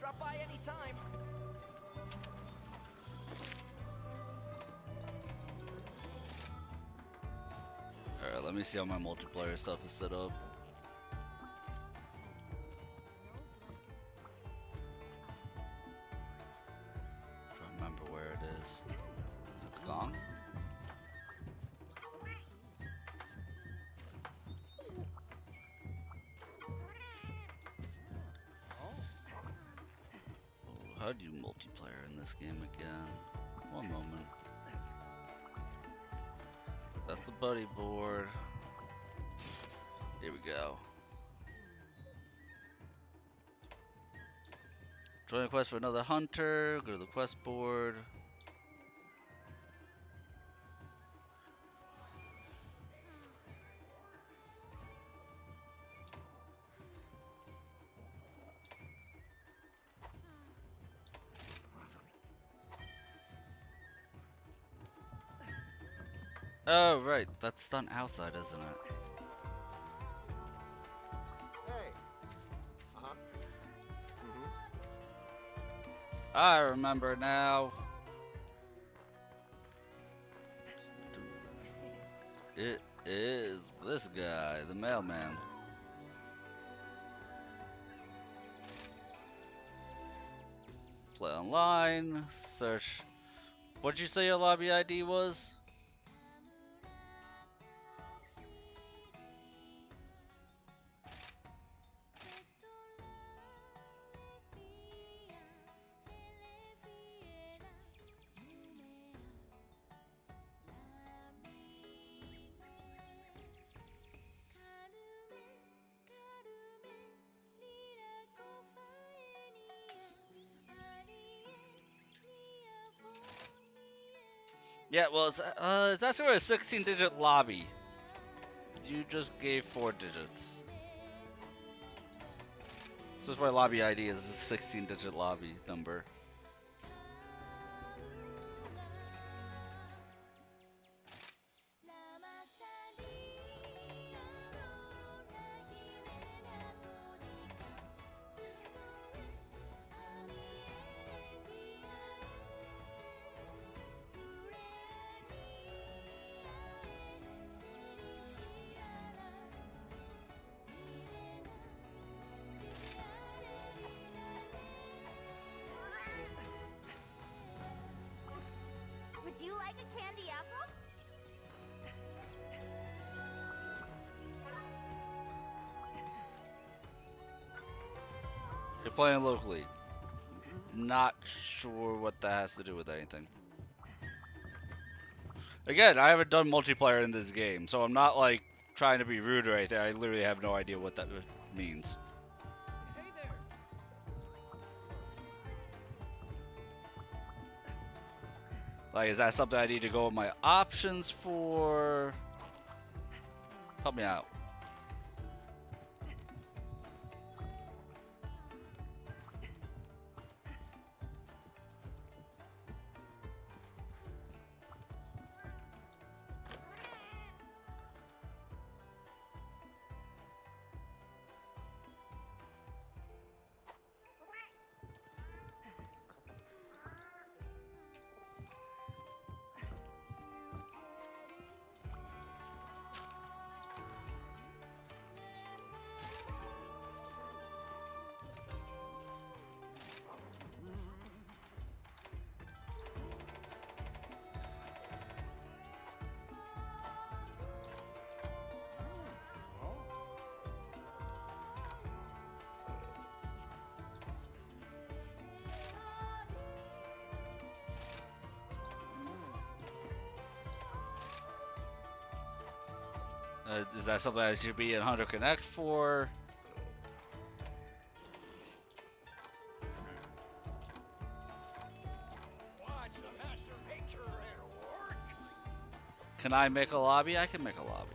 B: Drop by anytime.
A: Alright, let me see how my multiplayer stuff is set up. Trying to remember where it is. Is it the gong? How do you multiplayer in this game again? One moment. That's the buddy board. Here we go. Join a quest for another hunter. Go to the quest board. Oh, right. That's done outside, isn't it?
F: Hey. Uh-huh.
A: I remember now. It is this guy, the mailman. Play online, search. What'd you say your lobby ID was? Yeah, well, it's asking for a 16-digit lobby. You just gave 4 digits. So that's why lobby ID is a 16-digit lobby number.
E: Would you like a candy apple?
A: You're playing locally. Not sure what that has to do with anything. Again, I haven't done multiplayer in this game, so I'm not like trying to be rude or anything. I literally have no idea what that means.
B: Hey there.
A: Like, is that something I need to go with my options for? Help me out. Is that something I should be in Hunter Connect for?
B: Watch the master painter at work.
A: Can I make a lobby? I can make a lobby.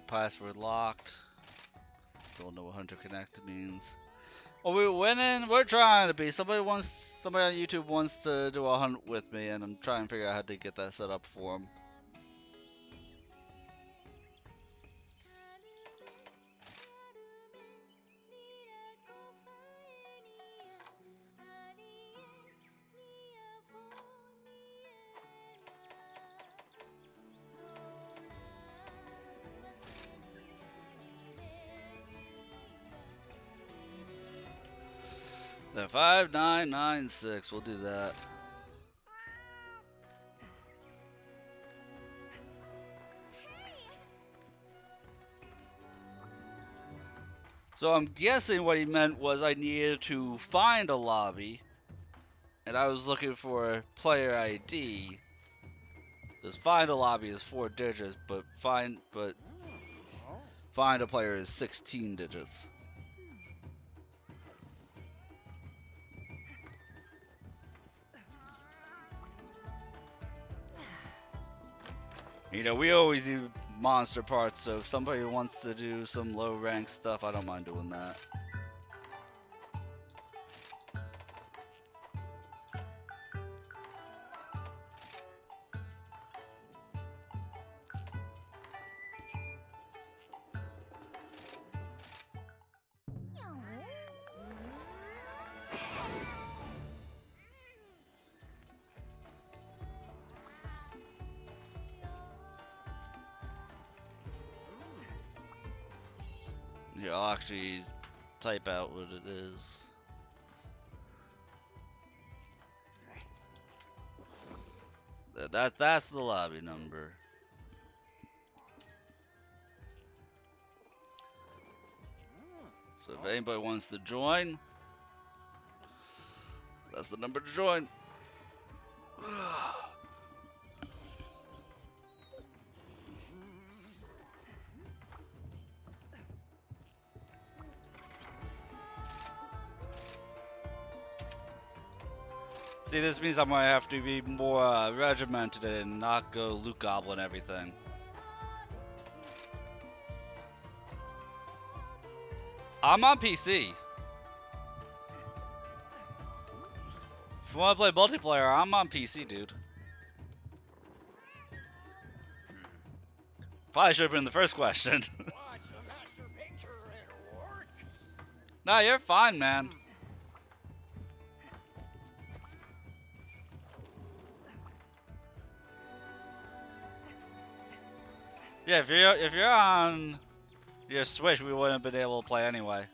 A: Password locked. Still know what Hunter Connect means. Oh, we're winning. We're trying to be. Somebody on YouTube wants to do a hunt with me, and I'm trying to figure out how to get that set up for him. The 5996. We'll do that. So I'm guessing what he meant was I needed to find a lobby, and I was looking for a player ID. Because find a lobby is 4 digits, but find a player is 16 digits. You know, we always do monster parts, so if somebody wants to do some low rank stuff, I don't mind doing that. Yeah, I'll actually type out what it is. That's the lobby number. So if anybody wants to join, that's the number to join. See, this means I'm gonna have to be more regimented and not go loot goblin everything. I'm on PC. If you want to play multiplayer, I'm on PC, dude. Probably should have been the first question. Nah, you're fine, man. Yeah, if you're on your Switch, we wouldn't have been able to play anyway.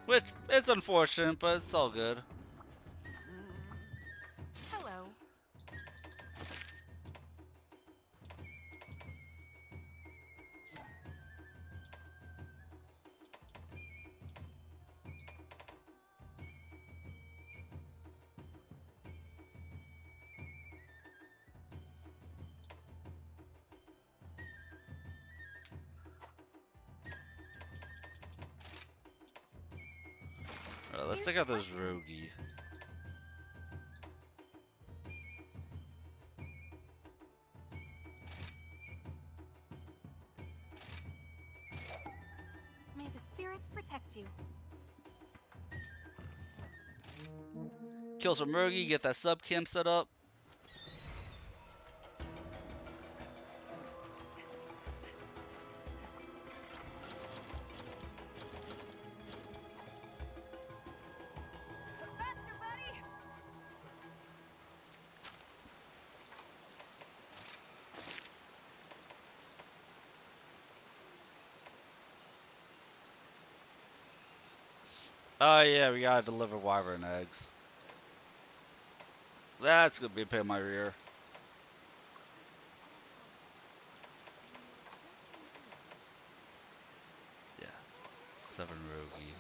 A: Which, it's unfortunate, but it's all good.
C: Hello.
A: Alright, let's take out this rogie.
C: May the spirits protect you.
A: Kill some rogie, get that sub camp set up.
E: Faster, buddy!
A: Oh yeah, we gotta deliver wyvern eggs. That's gonna be a pain in my rear. Yeah, 7 rogie.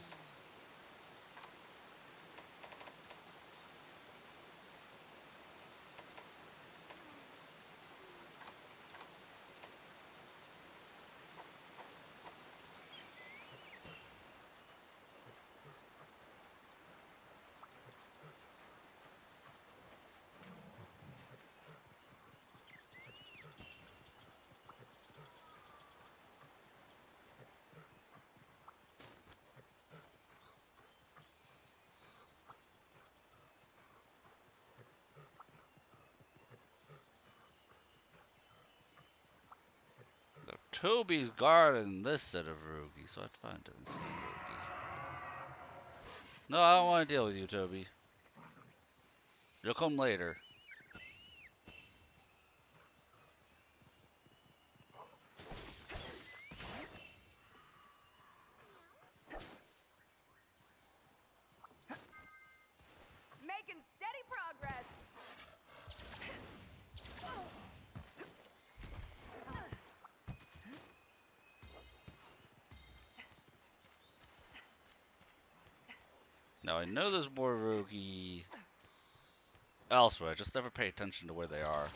A: Toby's guarding this set of rogie, so I have to find a set of rogie. No, I don't want to deal with you, Toby. You'll come later.
E: Making steady progress.
A: Now I know there's more rogie elsewhere, I just never pay attention to where they are.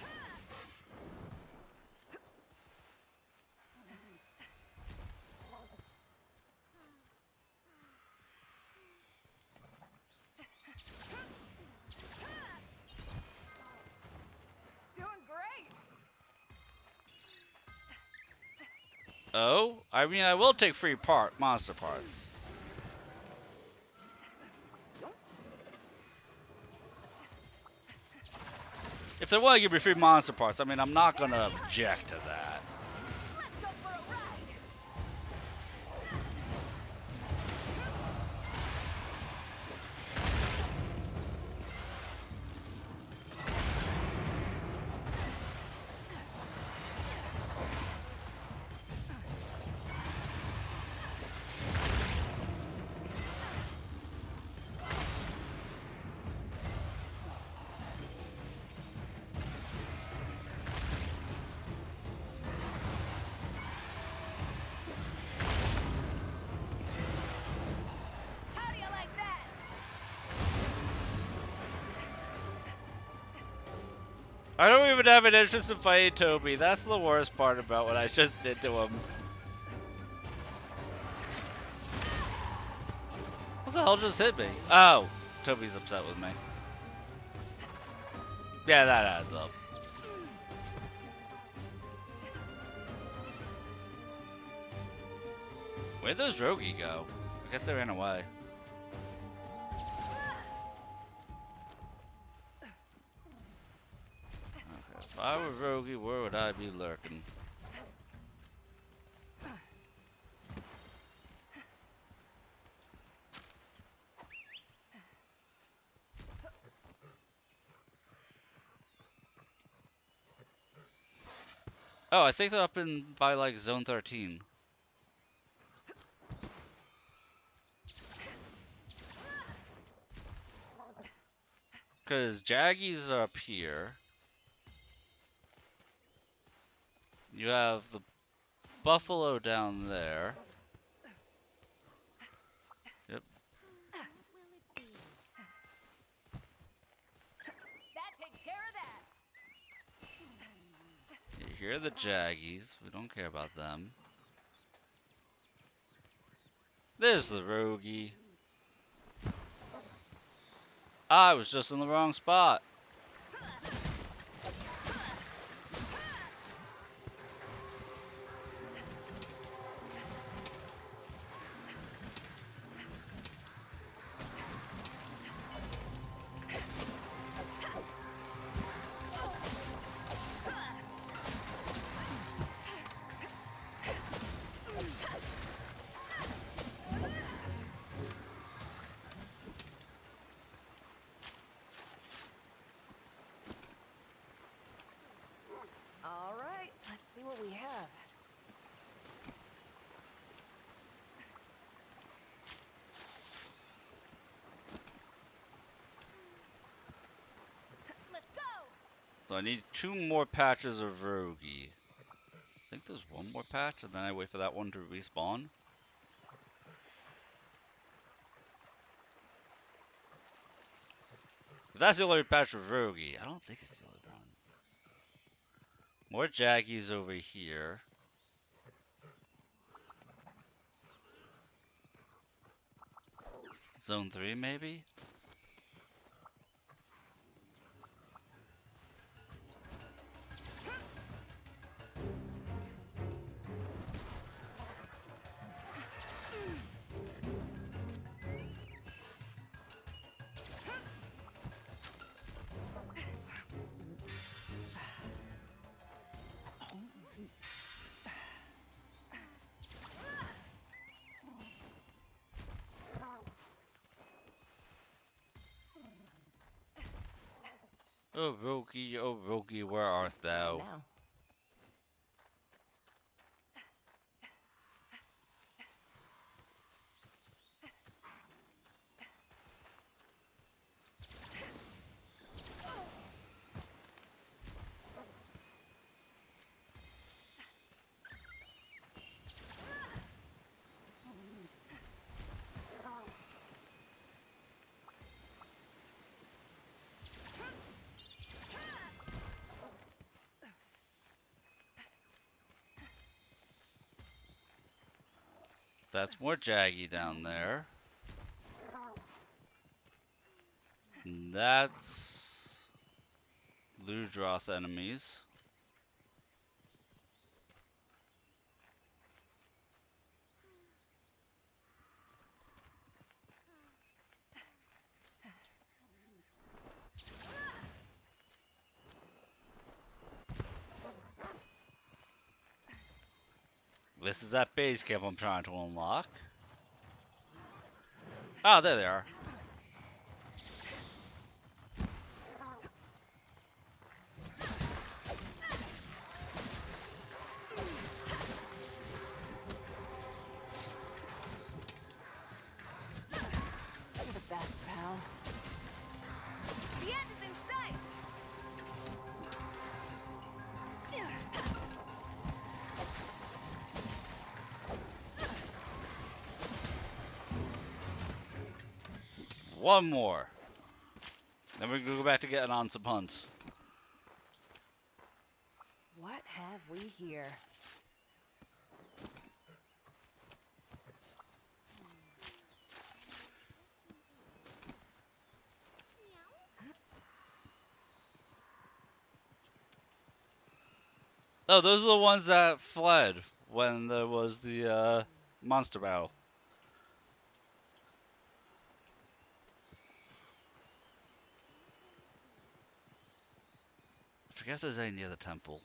E: Doing great.
A: Oh? I mean, I will take free monster parts. If they want to give me free monster parts, I mean, I'm not gonna object to that.
E: Let's go for a ride.
A: I don't even have an interest in fighting Toby. That's the worst part about what I just did to him. What the hell just hit me? Oh, Toby's upset with me. Yeah, that adds up. Where'd those Rogi go? I guess they ran away. Okay, if I were Rogi, where would I be lurking? Oh, I think they're up in by like zone 13. Cause Jaggies are up here. You have the buffalo down there. Yep.
E: That takes care of that.
A: Here are the Jaggies. We don't care about them. There's the Rogi. I was just in the wrong spot.
G: All right, let's see what we have.
E: Let's go.
A: So I need 2 more patches of Rogi. I think there's 1 more patch, and then I wait for that one to respawn. If that's the only patch of Rogi, I don't think it's the only one. More Jaggies over here. Zone 3, maybe? Oh Rogi, where art thou?
G: Now.
A: That's more Jaggy down there. And that's Ludroth enemies. This is that base camp I'm trying to unlock. Oh, there they are.
G: You're the best, pal.
E: The end is in sight.
A: One more. Then we can go back to getting on some hunts.
G: have we here?
A: Oh, those are the ones that fled when there was the monster battle. I forget if there's any near the temple.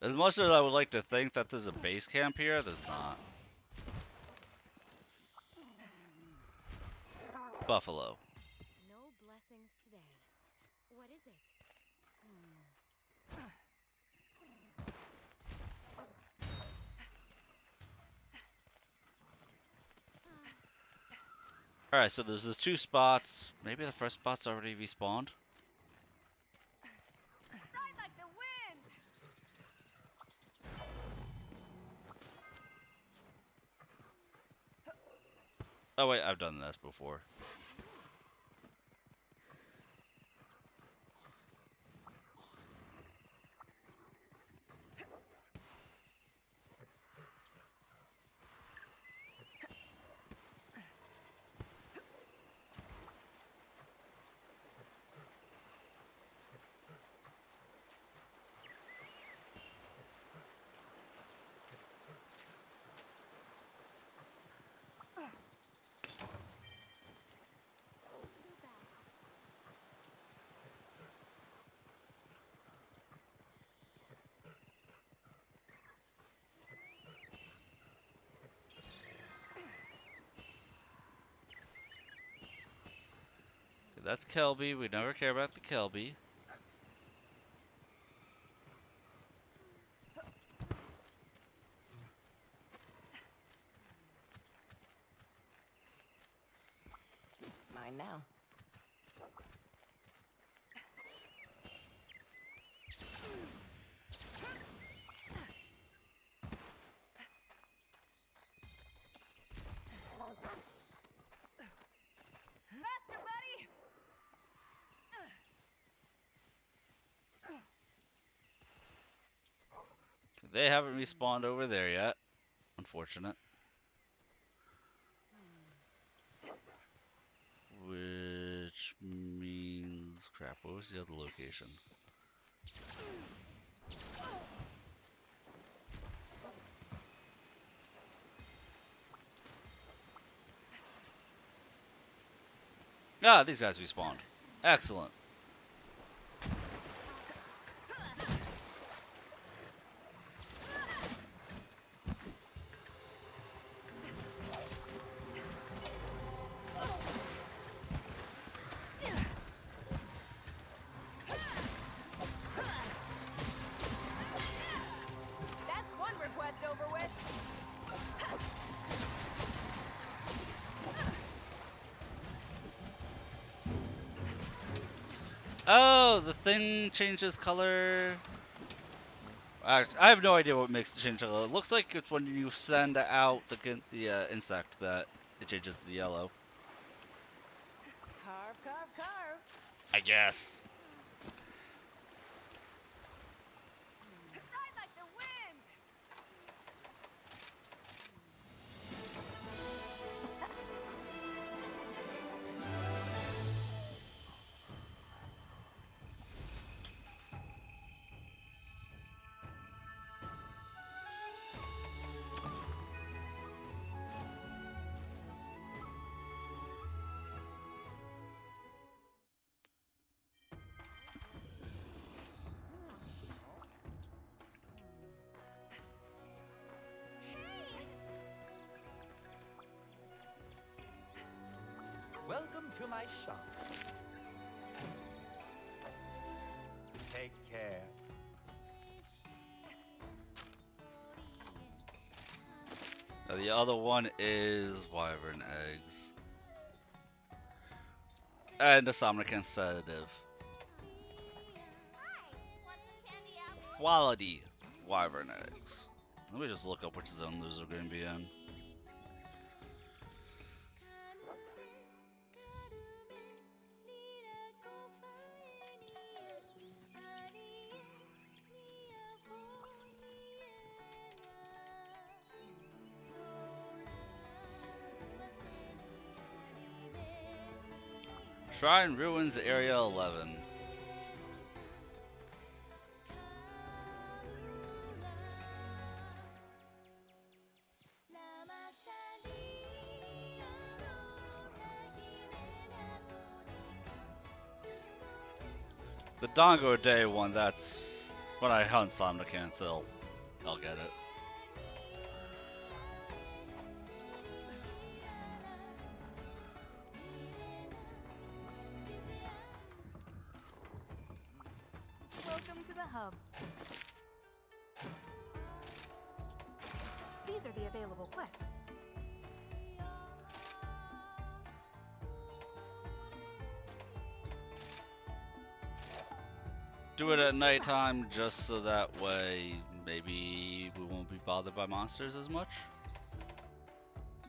A: As much as I would like to think that there's a base camp here, there's not. Buffalo.
C: No blessings today. What is it?
A: Alright, so there's the two spots. Maybe the first spot's already respawned?
E: Ride like the wind.
A: Oh wait, I've done this before. That's Kelby. We never care about the Kelby.
G: Mine now.
E: Faster, buddy.
A: They haven't respawned over there yet. Unfortunate. Which means... Crap, what was the other location? Ah, these guys respawned. Excellent.
E: That's one request over with.
A: Oh, the thing changes color. I have no idea what makes it change color. It looks like it's when you send out the insect that it changes to yellow.
G: Carve, carve, carve.
A: I guess.
E: Ride like the wind.
B: Welcome to my shop. Take care.
A: Now the other one is wyvern eggs. And a Somnican sedative. Quality wyvern eggs. Let me just look up which zone those are going to be in. Shrine Ruins Area 11. The Dongo Day one, that's when I hunt Somnicant, so I'll get it.
C: Welcome to the hub. These are the available quests.
A: Do it at nighttime just so that way maybe we won't be bothered by monsters as much.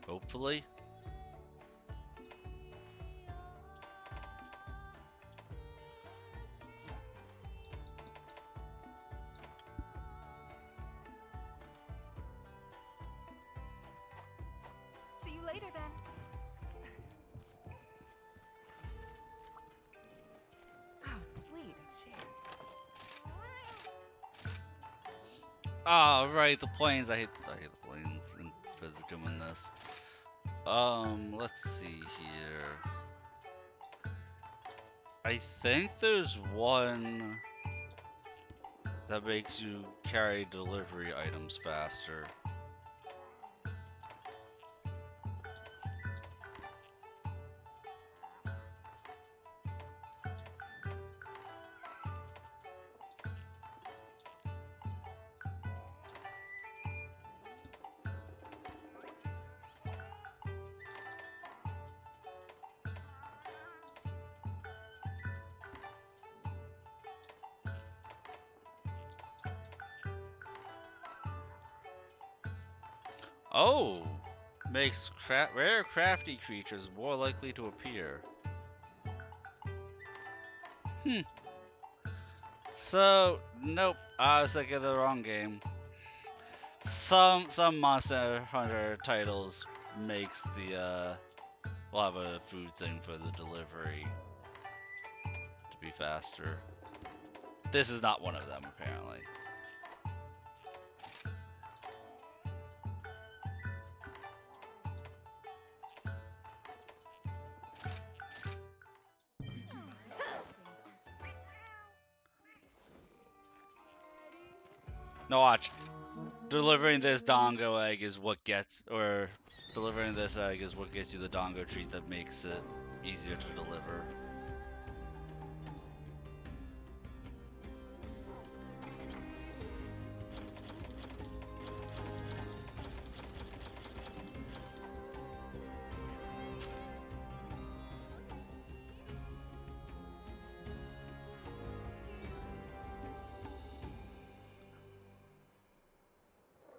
A: Hopefully.
C: See you later then. Oh, sweet, a chair.
A: Ah, right, the planes. I hate the planes and for doing this. Let's see here. I think there's one that makes you carry delivery items faster. Oh, makes rare crafty creatures more likely to appear. So, nope, I was thinking of the wrong game. Some Monster Hunter titles makes the we'll have a food thing for the delivery to be faster. This is not one of them, apparently. No, watch. Delivering this dongo egg is what gets, or delivering this egg is what gets you the dongo treat that makes it easier to deliver.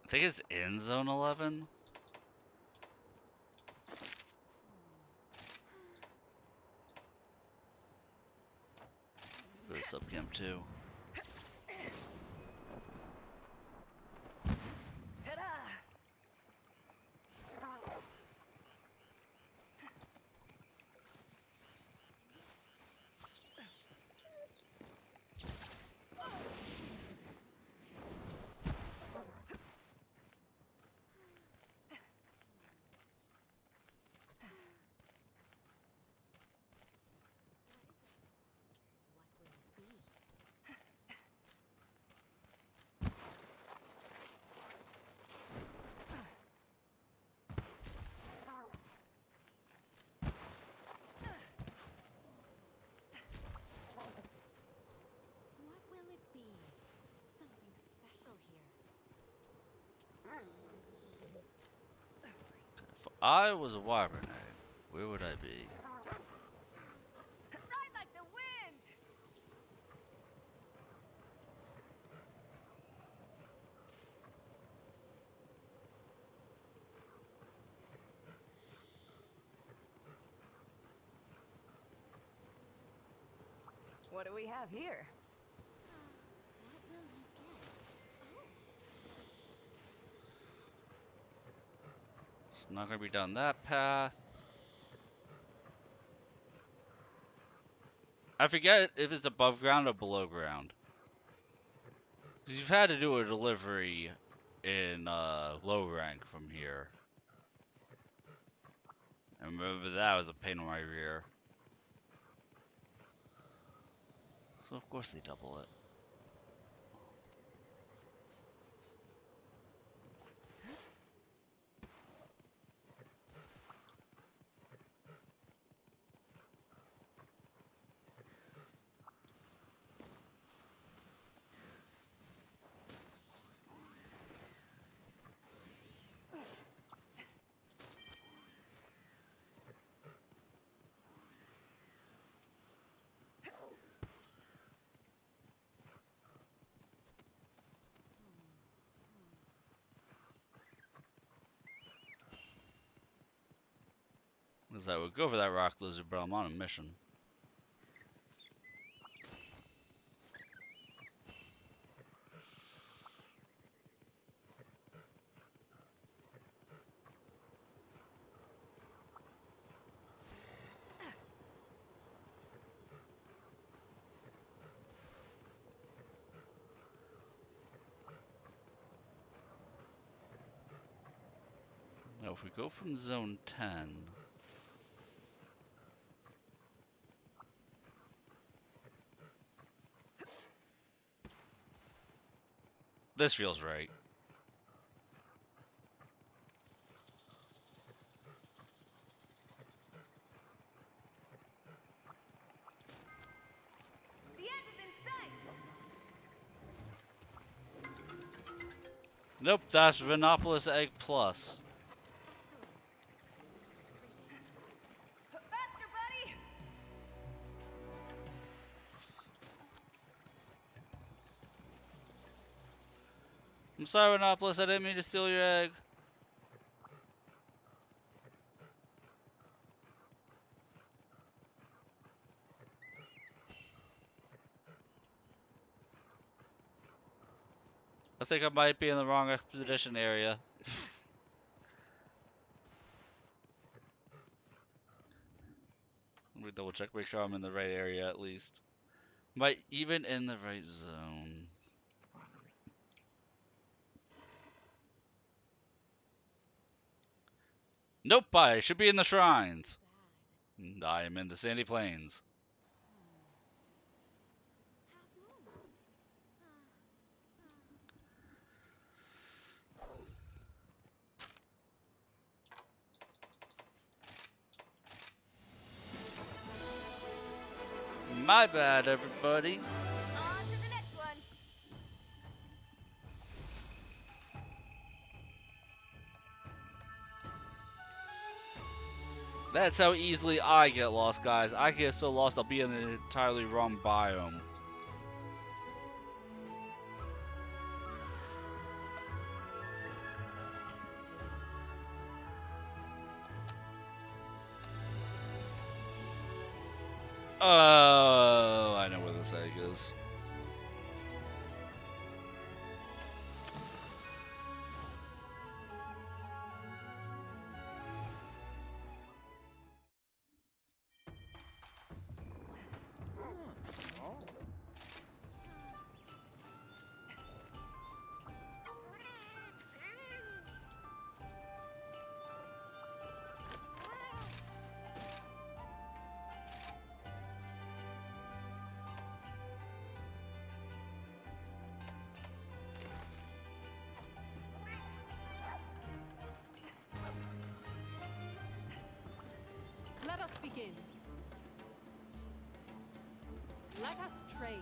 A: I think it's in Zone 11. Go to Sub Camp 2.
G: Ta-da!
A: If I was a wyvern egg, where would I be?
G: What do we have here?
A: It's not gonna be down that path. I forget if it's above ground or below ground. Because you've had to do a delivery in low rank from here. I remember that was a pain in my rear. So of course they double it. Because I would go for that rock lizard, but I'm on a mission. Now if we go from zone 10... This feels right.
E: The end is in sight.
A: Nope, that's Venopolis Egg Plus.
E: Faster, buddy.
A: I'm sorry, Venopolis, I didn't mean to steal your egg. I think I might be in the wrong expedition area. Let me double check, make sure I'm in the right area at least. Might even in the right zone. Nope, I should be in the shrines. I am in the sandy plains. My bad, everybody.
E: On to the next one.
A: That's how easily I get lost, guys. I get so lost I'll be in the entirely wrong biome. Oh, I know where this egg is.
H: Let us begin. Let us trade.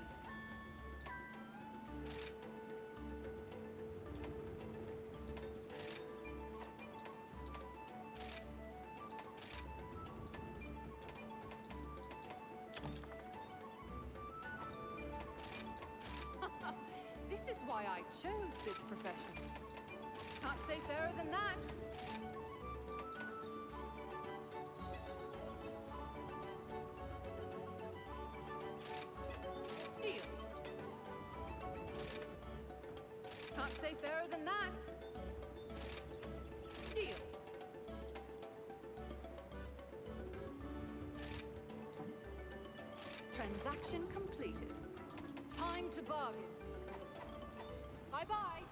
H: This is why I chose this profession. Can't say fairer than that. fairer than that. Deal. Transaction completed. Time to bargain. Bye-bye.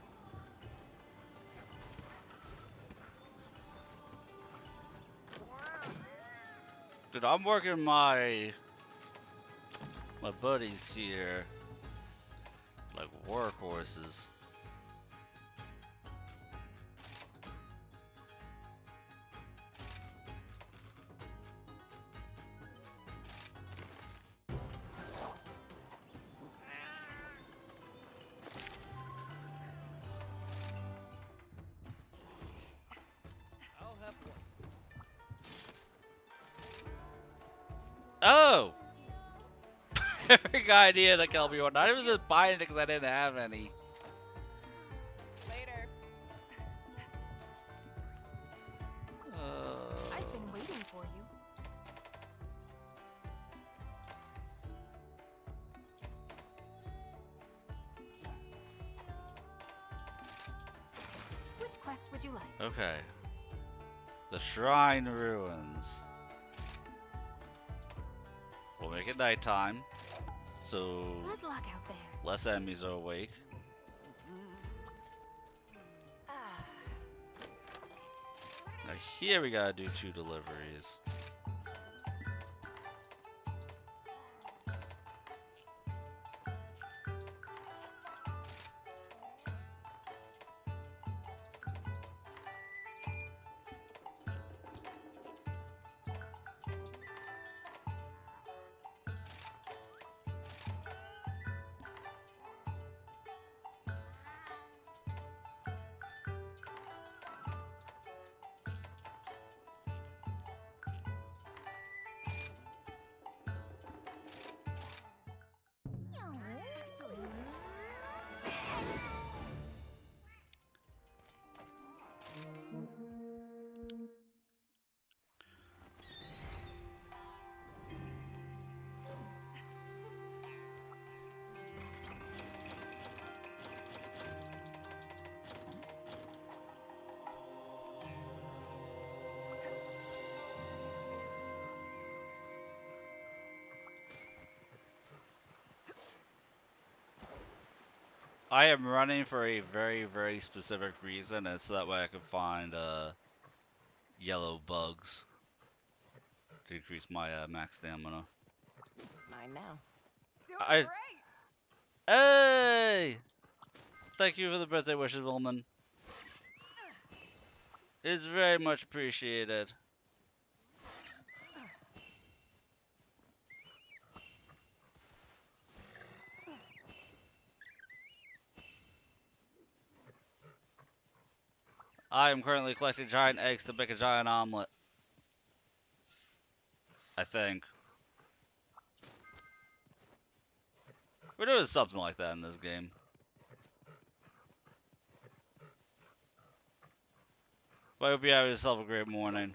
A: Dude, I'm working my buddies here like workhorses.
B: I'll have one.
A: Oh! Perfect idea to kill me one. I was just buying it because I didn't have any.
G: Later.
C: I've been waiting for you. Which quest would you like?
A: Okay. The Shrine Ruins. We'll make it nighttime, so
C: Good luck out there.
A: less enemies are awake. Now here we gotta do 2 deliveries. I am running for a very, very specific reason, and so that way I can find yellow bugs to increase my max stamina.
G: Mine now.
E: Doing
A: I-
E: great.
A: Hey! Thank you for the birthday wishes, woman. It's very much appreciated. I am currently collecting giant eggs to make a giant omelet. I think. We're doing something like that in this game. But I hope you have yourself a great morning.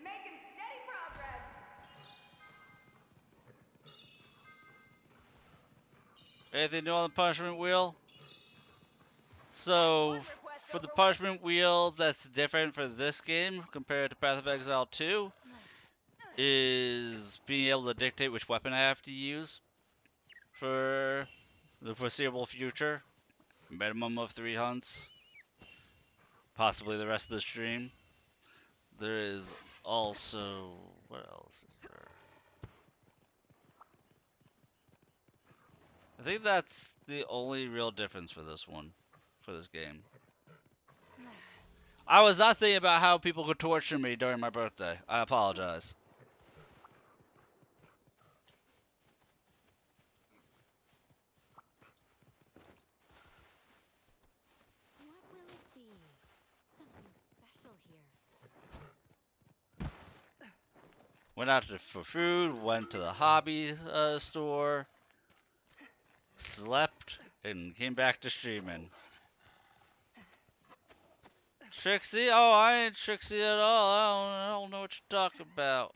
E: Making steady progress.
A: Anything new on the punishment wheel? So, for the punishment wheel that's different for this game compared to Path of Exile 2 is being able to dictate which weapon I have to use for the foreseeable future. Minimum of 3 hunts. Possibly the rest of the stream. There is also... what else is there? I think that's the only real difference for this one. For this game. I was not thinking about how people could torture me during my birthday. I apologize.
I: What will it be? Something special here.
A: Went out for food, went to the hobby store, slept, and came back to streaming. Trixie? Oh, I ain't Trixie at all. I don't know what you're talking about.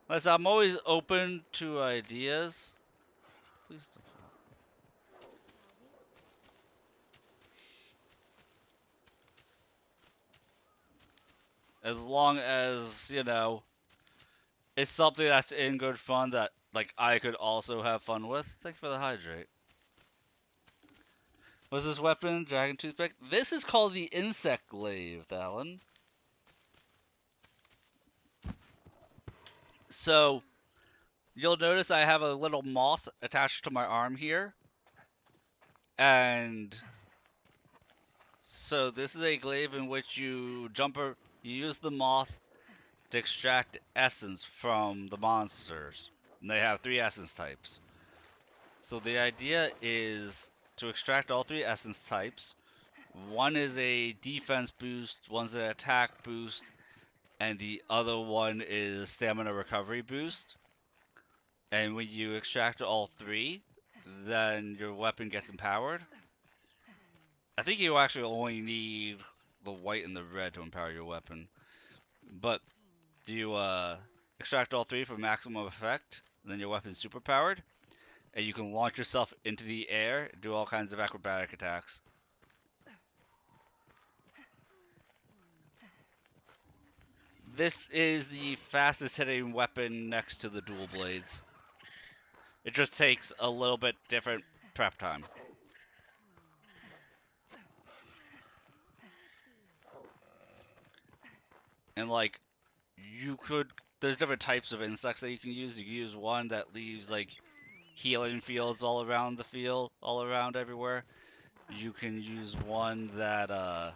A: Listen, I'm always open to ideas. Please don't. As long as, you know, it's something that's in good fun that, like, I could also have fun with. Thank you for the hydrate. What's this weapon? Dragon toothpick? This is called the insect glaive, Alan. So, you'll notice I have a little moth attached to my arm here. And so this is a glaive in which you use the moth to extract essence from the monsters. And they have 3 essence types. So the idea is to extract all 3 essence types. One is a defense boost, one's an attack boost, and the other one is stamina recovery boost. And when you extract all 3, then your weapon gets empowered. I think you actually only need the white and the red to empower your weapon. But you extract all 3 for maximum effect, and then your weapon's super powered, and you can launch yourself into the air and do all kinds of acrobatic attacks. This is the fastest hitting weapon next to the dual blades. It just takes a little bit different prep time. And like, there's different types of insects that you can use. You can use one that leaves like healing fields all around the field, all around everywhere. You can use one that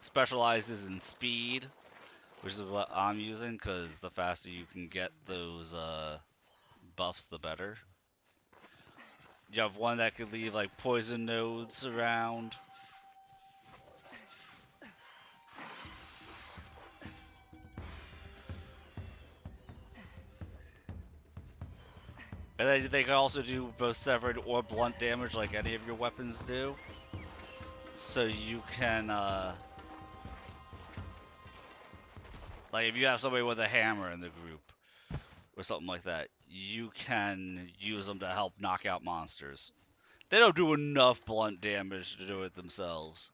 A: specializes in speed, which is what I'm using, because the faster you can get those buffs, the better. You have one that could leave like poison nodes around. And then they can also do both severed or blunt damage like any of your weapons do. So you can, like if you have somebody with a hammer in the group, or something like that, you can use them to help knock out monsters. They don't do enough blunt damage to do it themselves.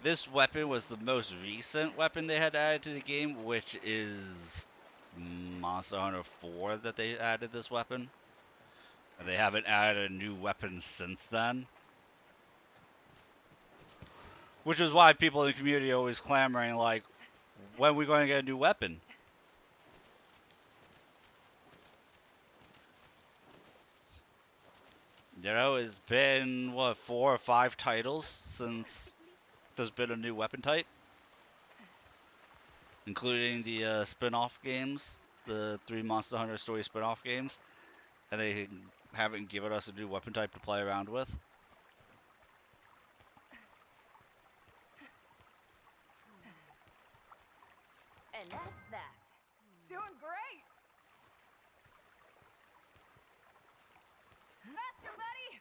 A: This weapon was the most recent weapon they had added to the game, which is Monster Hunter 4 that they added this weapon. And they haven't added a new weapon since then. Which is why people in the community are always clamoring, like, when are we going to get a new weapon? You know, it's been, what, 4 or 5 titles since there's been a new weapon type? Including the spin-off games, the 3 Monster Hunter story spin-off games. And they haven't given us a new weapon type to play around with.
G: And that's that. Doing great! Faster, buddy!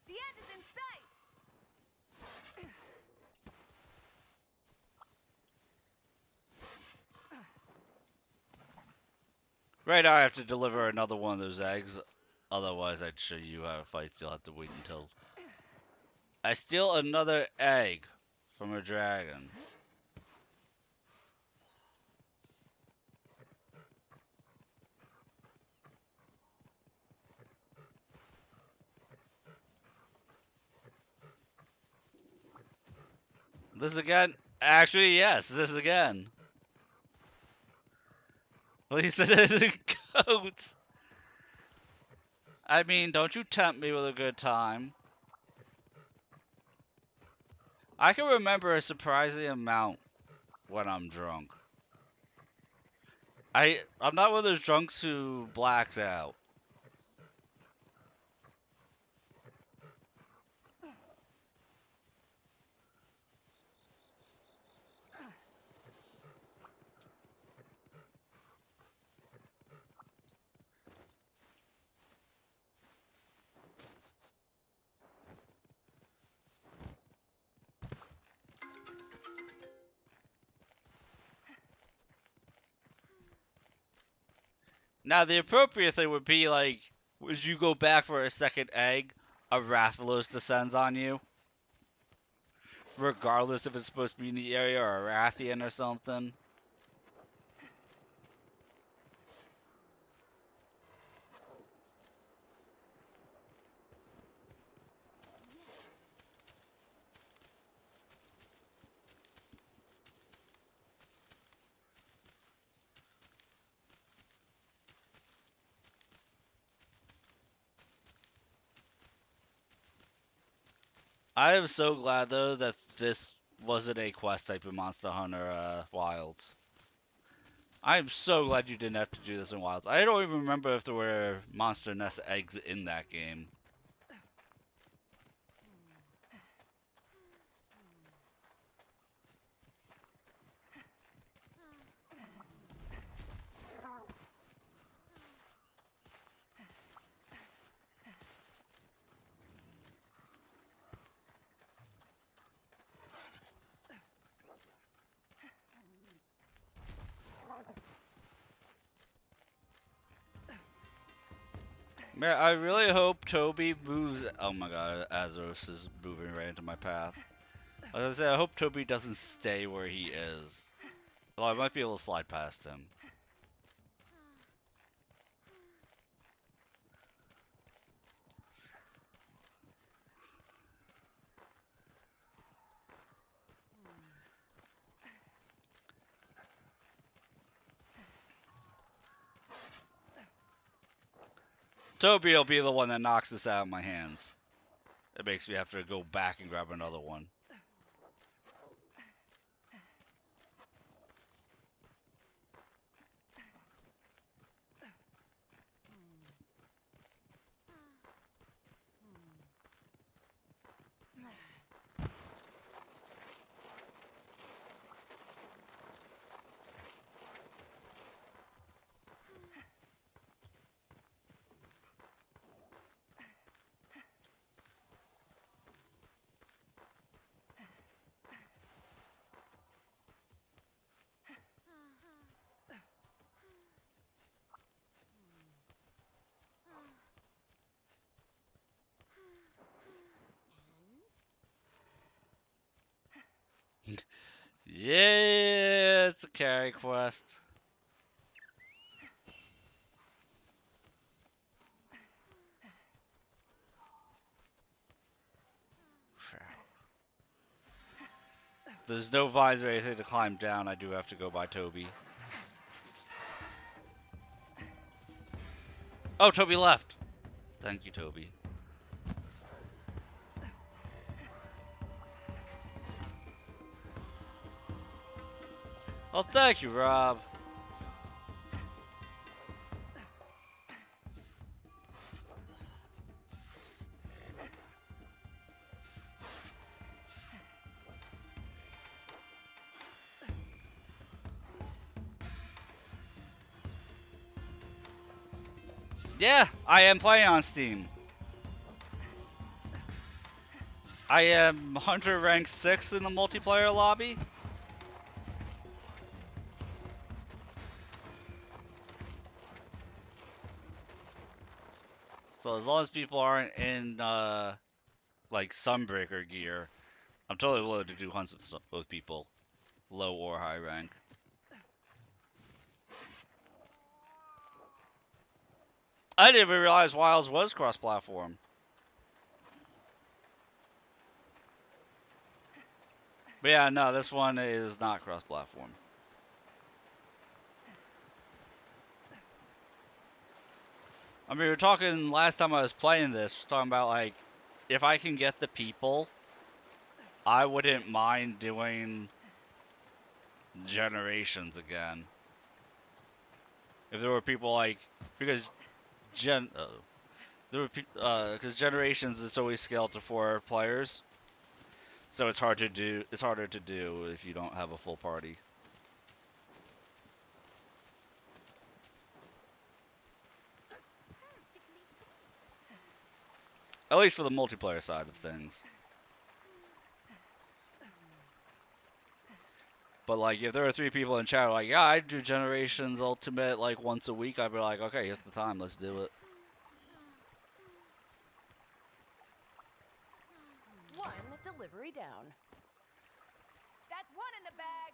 G: The end is in sight!
A: Right now I have to deliver another one of those eggs. Otherwise I'd show you how to fight. You'll have to wait until I steal another egg from a dragon. This again? Actually, yes, this again. At least it isn't goats. I mean, don't you tempt me with a good time. I can remember a surprising amount when I'm drunk. I'm not one of those drunks who blacks out. Now, the appropriate thing would be like, would you go back for a second egg, a Rathalos descends on you, regardless if it's supposed to be in the area or a Rathian or something. I am so glad though that this wasn't a quest type in Monster Hunter Wilds. I am so glad you didn't have to do this in Wilds. I don't even remember if there were monster nest eggs in that game. Man, I really hope Toby moves. Oh my god, Azeros is moving right into my path. As I said, I hope Toby doesn't stay where he is. Although I might be able to slide past him. Toby will be the one that knocks this out of my hands. It makes me have to go back and grab another one. Yeah, it's a carry quest. There's no vines or anything to climb down. I do have to go by Toby. Oh, Toby left. Thank you, Toby. Well, thank you, Rob. Yeah, I am playing on Steam. I am Hunter rank 6 in the multiplayer lobby. So as long as people aren't in like Sunbreaker gear, I'm totally willing to do hunts with people, low or high rank. I didn't even realize Wilds was cross-platform. But yeah, no, this one is not cross-platform. I mean, we were talking last time I was playing this, talking about like, if I can get the people, I wouldn't mind doing Generations again. If there were people like, because because Generations is always scaled to 4 players, so it's hard to do. It's harder to do if you don't have a full party. At least for the multiplayer side of things. But like, if there are 3 people in chat like, yeah, I do Generations Ultimate like once a week, I'd be like, okay, here's the time, let's do it.
G: One delivery down.
E: That's one in the bag.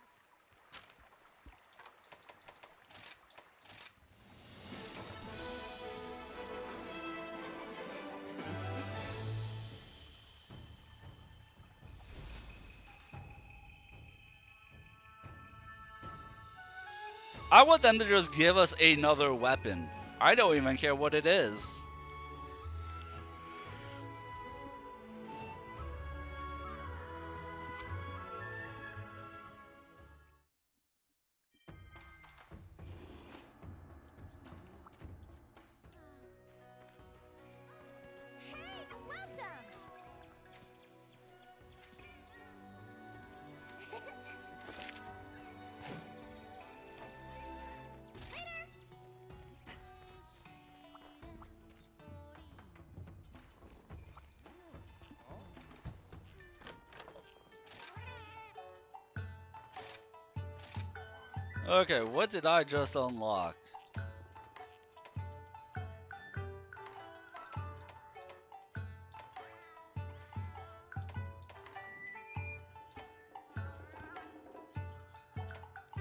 A: I want them to just give us another weapon. I don't even care what it is.
I: Hey, welcome!
A: Okay, what did I just unlock?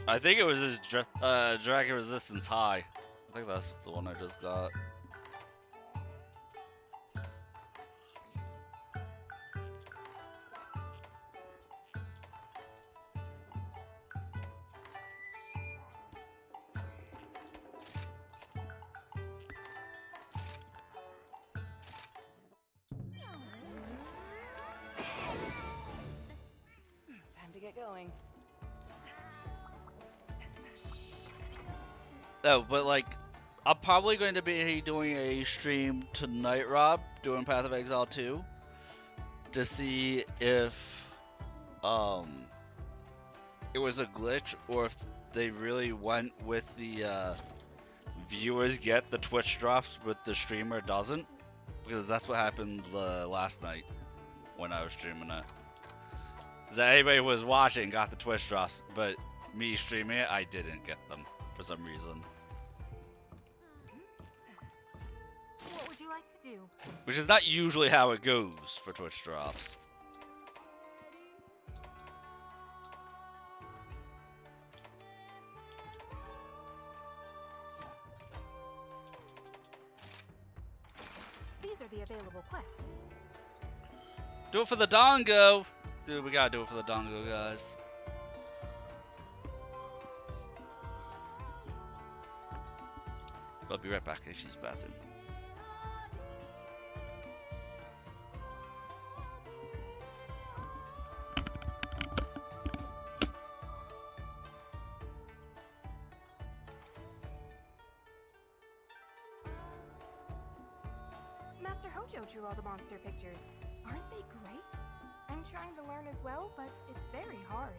A: I think it was his Dragon Resistance High. I think that's the one I just got.
G: Time to get going.
A: Oh, but like, I'm probably going to be doing a stream tonight, Rob, doing Path of Exile 2, to see if it was a glitch or if they really went with the viewers get the Twitch drops but the streamer doesn't, because that's what happened last night when I was streaming it. Is that anybody was watching got the Twitch drops, but me streaming it, I didn't get them for some reason.
C: What would you like to do?
A: Which is not usually how it goes for Twitch drops.
C: These are the available quests.
A: Do it for the dongo! Dude, we gotta do it for the dongo, guys. I'll be right back in she's bathroom.
C: Master Hojo drew all the monster pictures. Aren't they great? I'm trying to learn as well, but it's very hard.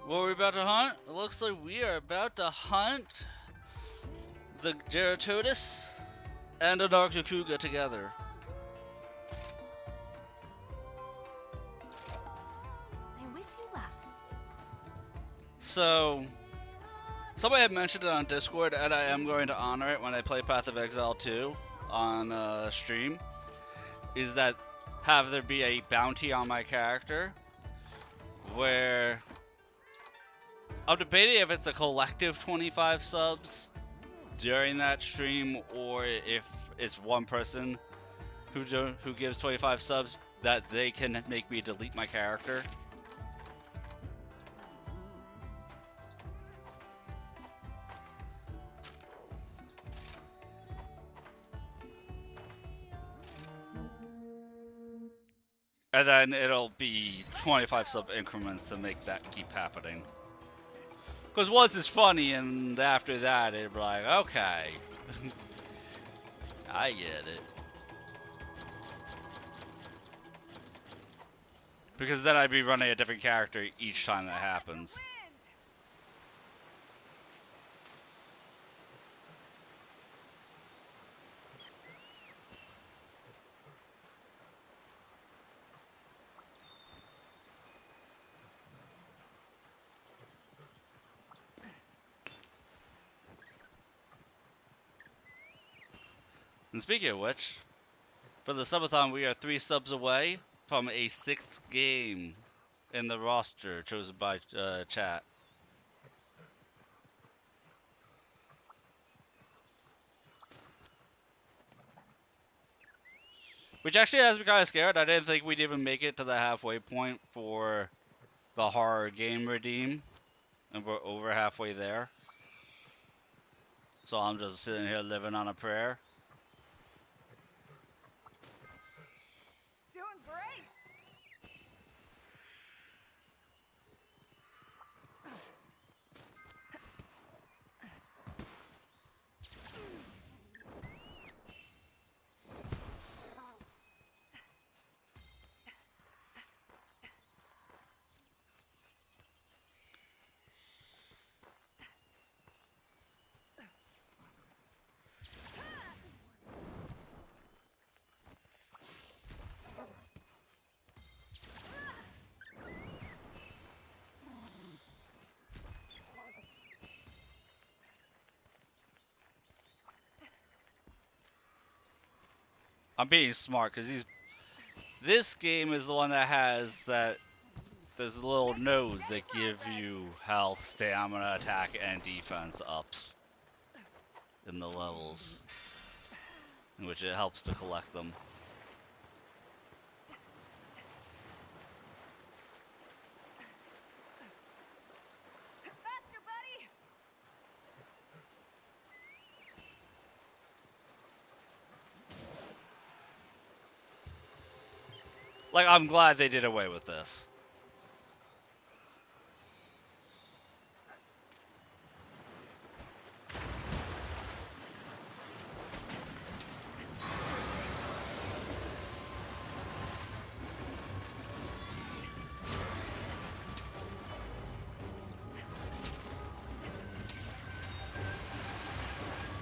A: What are we about to hunt? It looks like we are about to hunt the Geratodus and an Arctocuga together.
C: I wish you luck.
A: So, somebody had mentioned it on Discord, and I am going to honor it when I play Path of Exile 2 on stream, is that have there be a bounty on my character, where I'm debating if it's a collective 25 subs during that stream, or if it's one person who gives 25 subs that they can make me delete my character. And then it'll be 25 sub increments to make that keep happening. Because once it's funny, and after that, it'll be like, okay. I get it. Because then I'd be running a different character each time that happens. And speaking of which, for the subathon, we are 3 subs away from a 6th game in the roster chosen by chat. Which actually has me kind of scared. I didn't think we'd even make it to the halfway point for the horror game redeem. And we're over halfway there. So I'm just sitting here living on a prayer.
E: Doing great.
A: I'm being smart because this game is the one that has that. There's a little nodes that give you health, stamina, attack, and defense ups in the levels, in which it helps to collect them.
E: Faster, buddy.
A: Like, I'm glad they did away with this.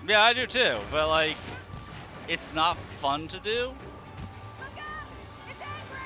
A: Yeah, I do too, but like, it's not fun to do.
E: Look out! It's angry.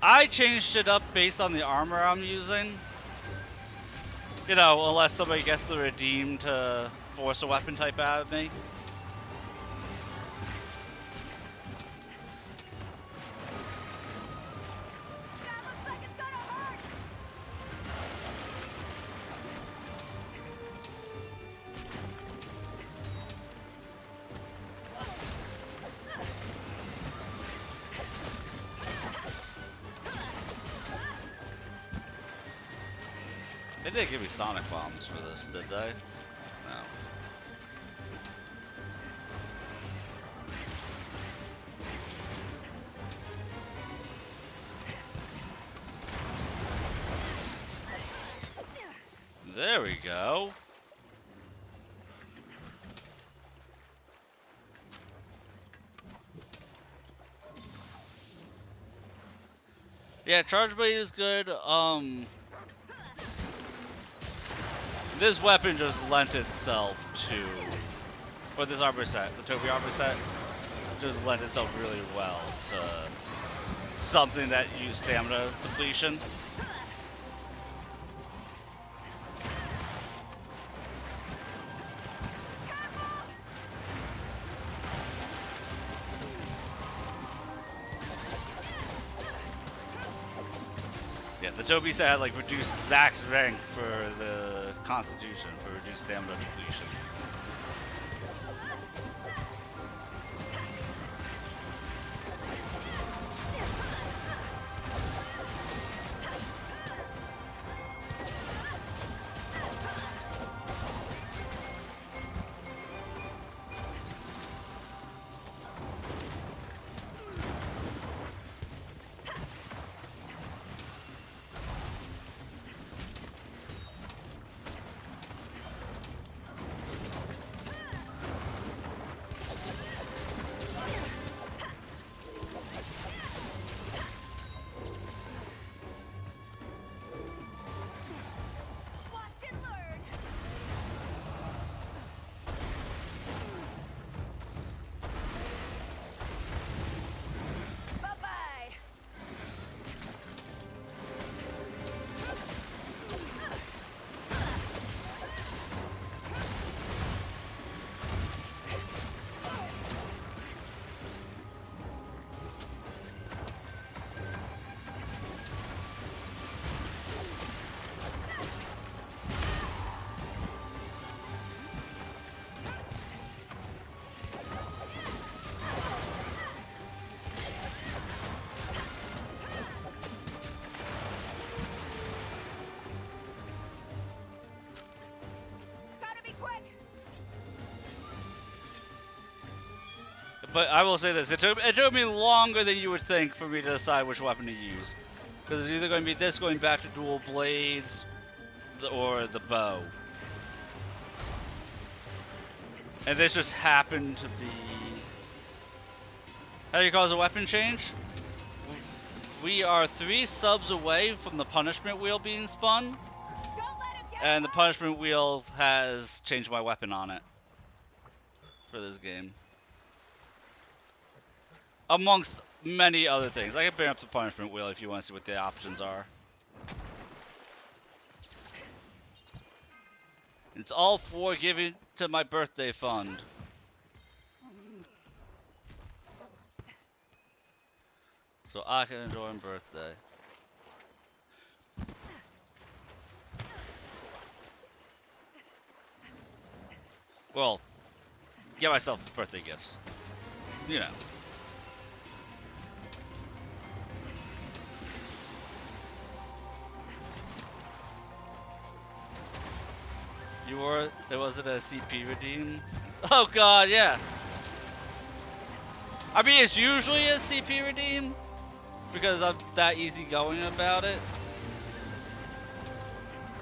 A: I changed it up based on the armor I'm using. You know, unless somebody gets the redeem to force a weapon type out of me.
E: That looks like it's gonna hurt.
A: They didn't give me sonic bombs for this, did they? No. There we go. Yeah, charge blade is good. This weapon just lent itself to, or this armor set, the Toby armor set, just lent itself really well to something that used stamina depletion. Yeah, the Toby set had like reduced max rank for the Constitution for reduced stamina depletion.
E: Watch and learn. Bye-bye. Gotta be quick.
A: But I will say this, it took me longer than you would think for me to decide which weapon to use. Because it's either going to be this going back to dual blades, or the bow. And this just happened to be... How do you cause a weapon change? We are 3 subs away from the punishment wheel being spun.
E: Don't let him get
A: And the punishment wheel has changed my weapon on it. For this game. Amongst many other things. I can bring up the punishment wheel if you want to see what the options are. It's all for giving to my birthday fund. So I can enjoy my birthday. Well, get myself birthday gifts. You know. You were, it wasn't a CP redeem? Oh god, yeah. I mean, it's usually a CP redeem because I'm that easygoing about it.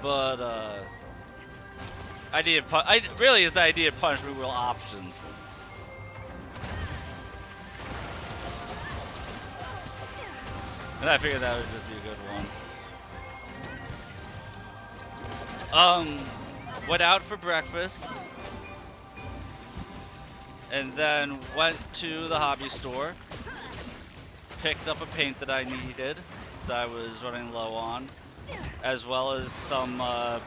A: But I really is that I needed punishment wheel options. And I figured that would just be a good one. Went out for breakfast. And then went to the hobby store. Picked up a paint that I needed. that I was running low on, as well as some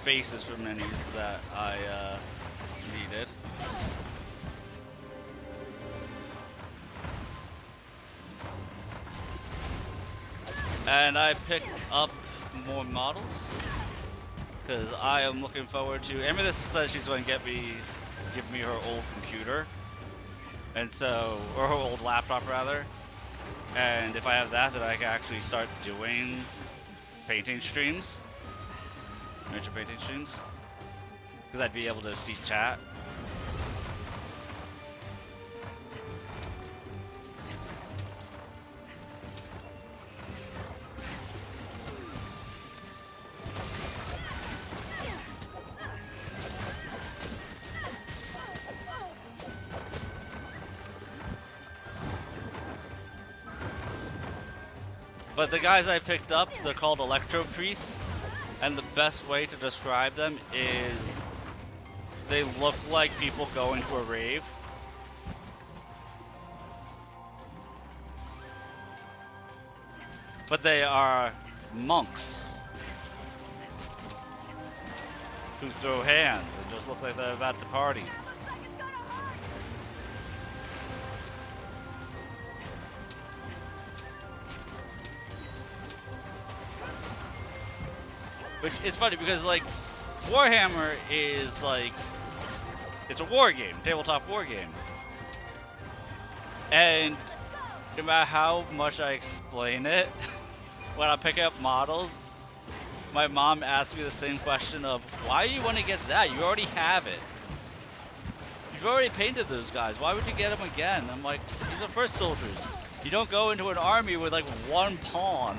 A: bases for minis that I needed. And I picked up more models because I am looking forward to. Amethyst says she's going to give me her old computer, and so, or her old laptop rather. And if I have that, then I can actually start doing painting streams, miniature painting streams, because I'd be able to see chat. But the guys I picked up, they're called Electro Priests, and the best way to describe them is they look like people going to a rave. But they are monks who throw hands and just look like they're about to party. Which is funny because, like, Warhammer is like, it's a war game, tabletop war game. And no matter how much I explain it, when I pick up models, my mom asks me the same question of, why do you want to get that? You already have it. You've already painted those guys. Why would you get them again? I'm like, these are first soldiers. You don't go into an army with like one pawn.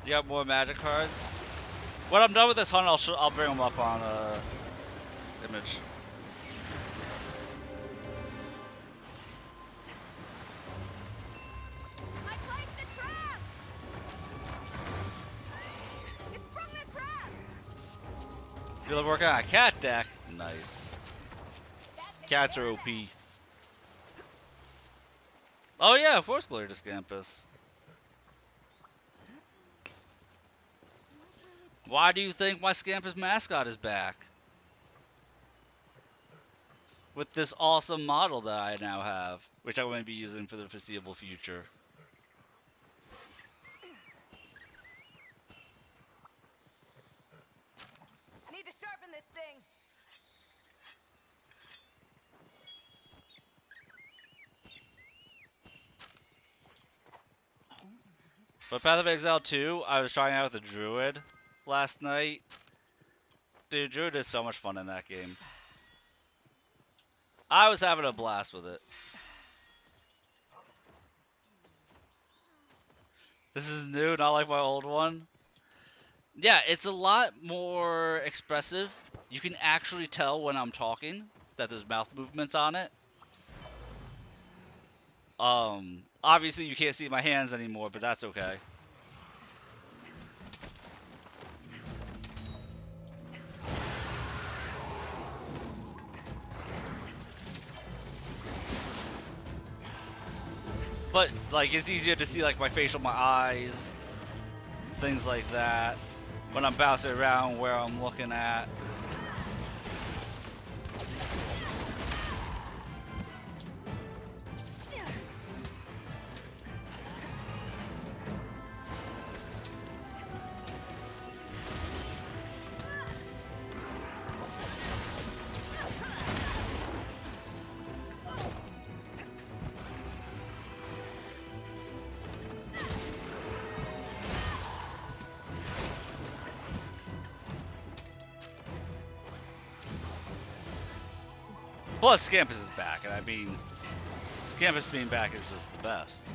A: You got more magic cards? When I'm done with this hunt, I'll bring them up on image.
E: I placed a trap! It sprung the trap!
A: You love working on a cat deck? Nice. Cats are OP. Oh yeah, of course, Gloria Scampus. Why do you think my Scampus mascot is back? With this awesome model that I now have, which I'm going to be using for the foreseeable future.
E: Need to sharpen this thing.
A: But Path of Exile 2, I was trying out with the Druid last night. Dude, Druid is so much fun in that game. I was having a blast with it. This is new, not like my old one. Yeah, it's a lot more expressive. You can actually tell when I'm talking that there's mouth movements on it. Obviously you can't see my hands anymore, but that's okay. But, like, it's easier to see, like, my eyes, things like that, when I'm bouncing around where I'm looking at. Plus, Scampus is back, and I mean, Scampus being back is just the best.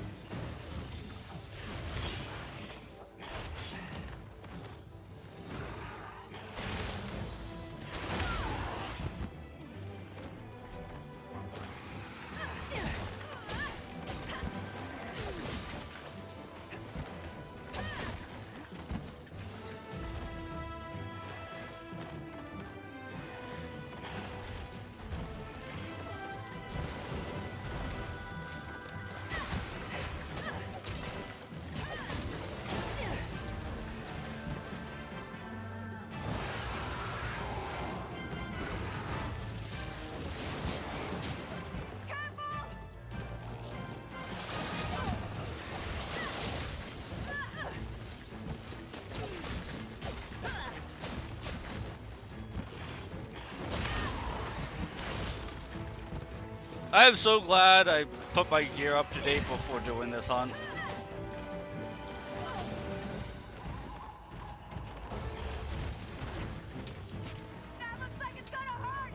A: I am so glad I put my gear up to date before doing this hunt.
E: That looks like it's gonna hurt.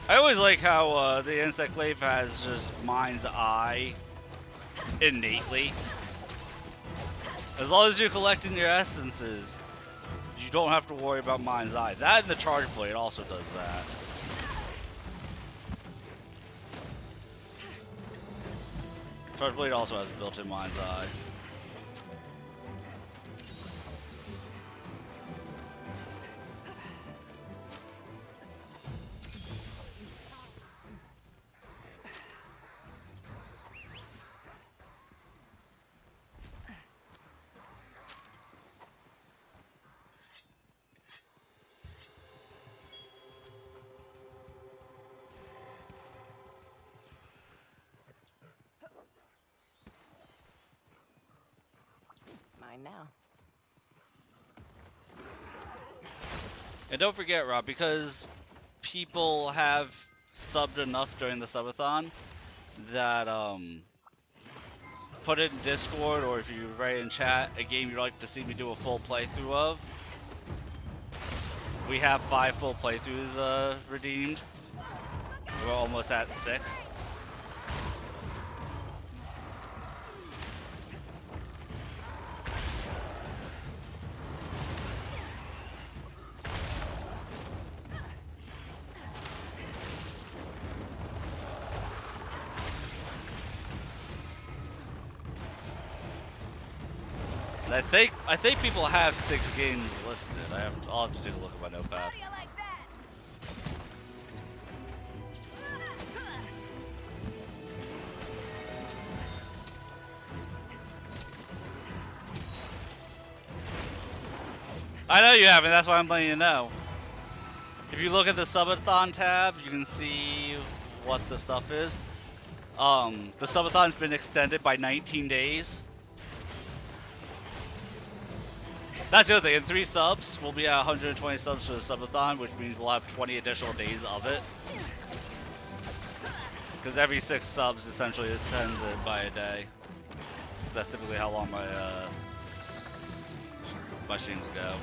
A: I always like how the insect glaive has just mind's eye innately. As long as you're collecting your essences, you don't have to worry about mind's eye. That and the charge blade also does that. Charge blade also has a built-in mind's eye.
G: Mine now.
A: And don't forget, Rob, because people have subbed enough during the subathon that put it in Discord, or if you write in chat a game you'd like to see me do a full playthrough of. We have 5 full playthroughs redeemed. We're almost at 6. And I think people have 6 games listed. I'll have to take a look at my notepad.
E: How do you like that?
A: I know you haven't, that's why I'm letting you know. If you look at the subathon tab, you can see what the stuff is. The subathon's been extended by 19 days. That's the other thing, in 3 subs, we'll be at 120 subs for the subathon, which means we'll have 20 additional days of it. Because every 6 subs essentially extends it by a day. Because that's typically how long my streams go.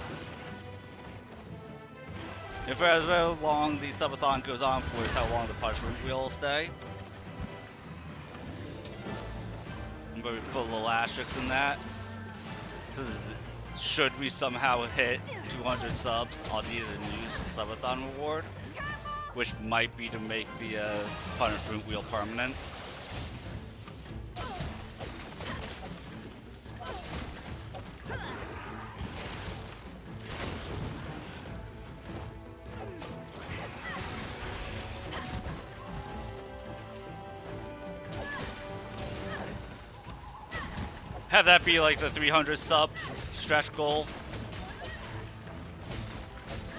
A: And for as long the subathon goes on for is how long the punishment wheel will stay. But we put a little asterisk in that. Because should we somehow hit 200 subs, I'll need a new subathon reward, which might be to make the punishment wheel permanent. Have that be like the 300 sub stretch goal.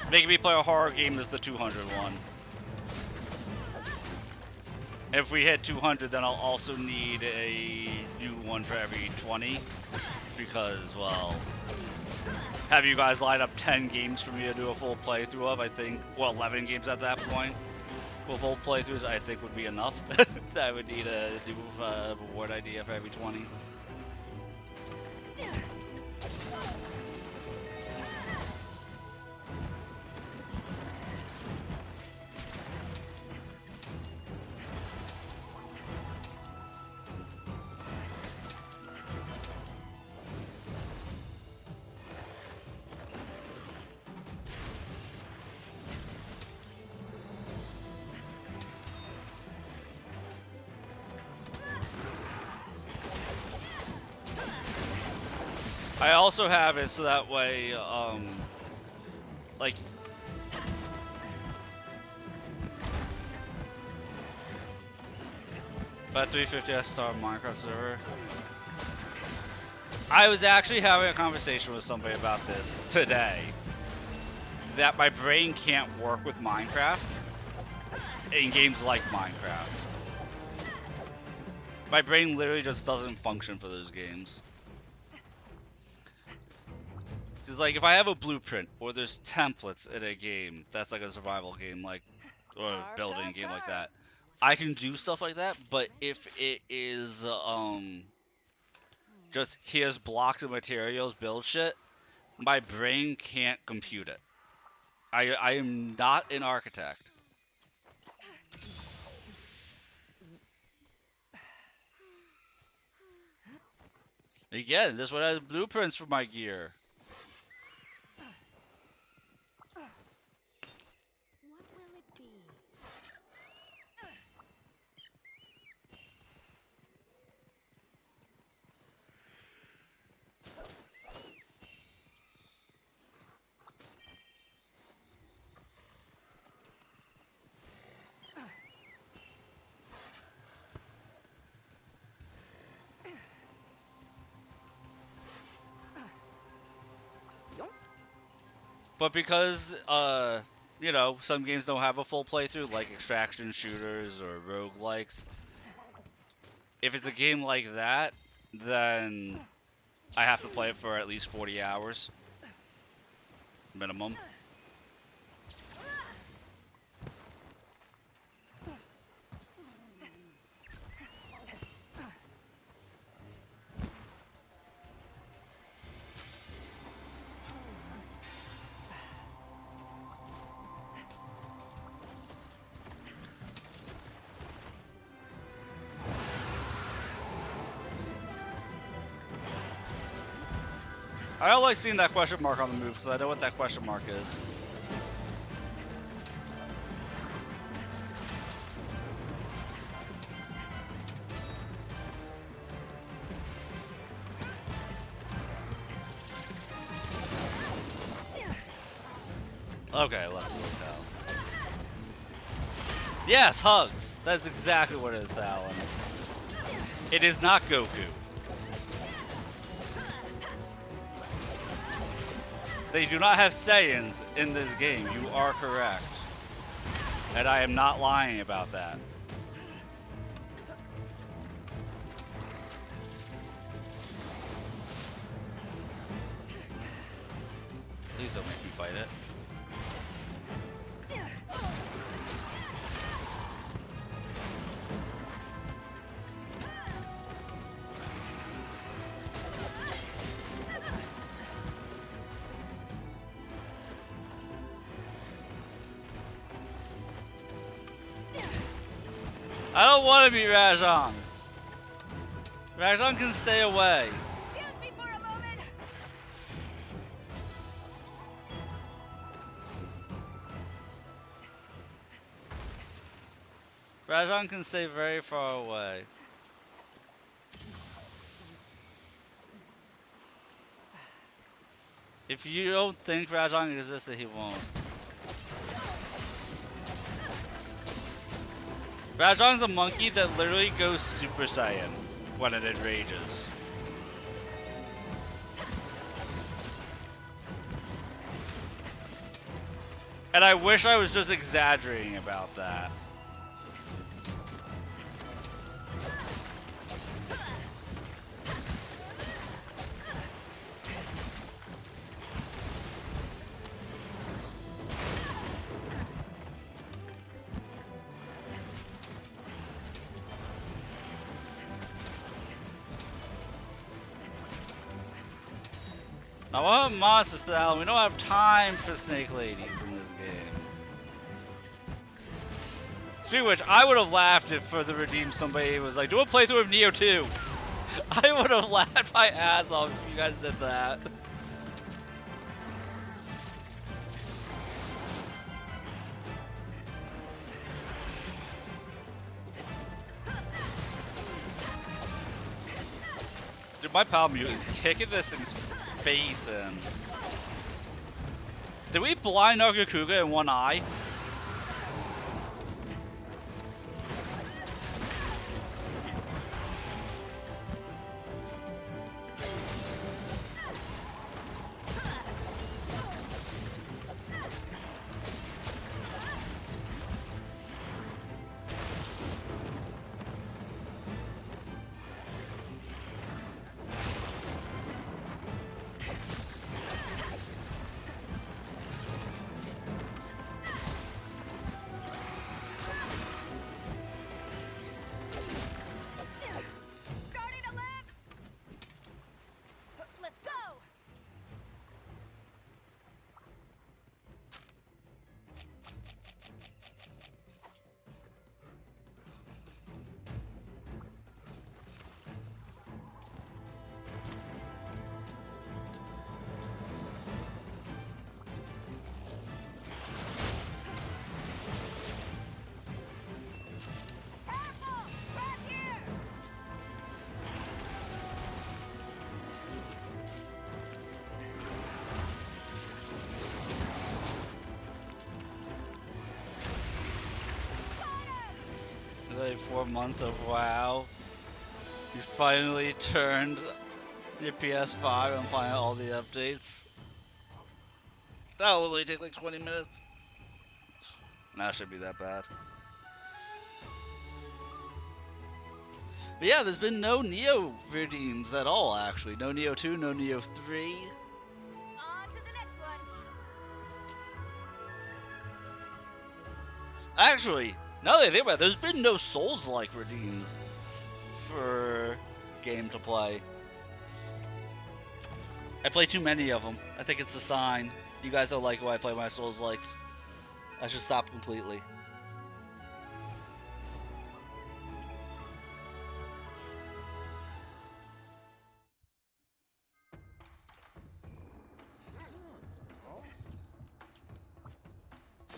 A: Making me play a horror game is the 200 one. If we hit 200, then I'll also need a new one for every 20. Because, well, have you guys line up 10 games for me to do a full playthrough of, I think, well, 11 games at that point. Well, full playthroughs, I think, would be enough. I would need a new reward idea for every 20. I also have it so that way, like, About 350 star Minecraft server. I was actually having a conversation with somebody about this today. That my brain can't work with Minecraft in games like Minecraft. My brain literally just doesn't function for those games. Because like if I have a blueprint or there's templates in a game that's like a survival game like or a building game like that, I can do stuff like that, but if it is just here's blocks of materials, build shit, my brain can't compute it. I am not an architect. Again, this one has blueprints for my gear.
I: What will it be?
A: But because, you know, some games don't have a full playthrough, like extraction shooters or roguelikes, if it's a game like that, then I have to play it for at least 40 hours. Minimum. I don't like seeing that question mark on the move because I know what that question mark is. Okay, let's look now. Yes, hugs! That's exactly what it is, Alan. It is not Goku. They do not have Saiyans in this game. You are correct. And I am not lying about that. Please don't make me fight it. I don't want to be Rajan. Rajan can stay away.
E: Excuse me for a moment.
A: Rajan can stay very far away. If you don't think Rajan exists, he won't. Rajan's a monkey that literally goes Super Saiyan when it enrages. And I wish I was just exaggerating about that. I want monster style. We don't have time for snake ladies in this game. Speaking of which, I would have laughed if for the redeem somebody was like, do a playthrough of Neo 2. I would have laughed my ass off if you guys did that. Dude, my problem is kicking this thing's face in. Did we blind Nagakuga in one eye? like 4 months of WoW, you finally turned your PS5 and playing all the updates. That'll only take like 20 minutes. That shouldn't be that bad. But yeah, there's been no Neo redeems at all, actually. No Neo 2, no Neo 3.
E: On to the next one.
A: Actually, now that I think about it, there's been no Souls-like redeems for game to play. I play too many of them. I think it's a sign. You guys don't like why I play my Souls-likes. I should stop completely.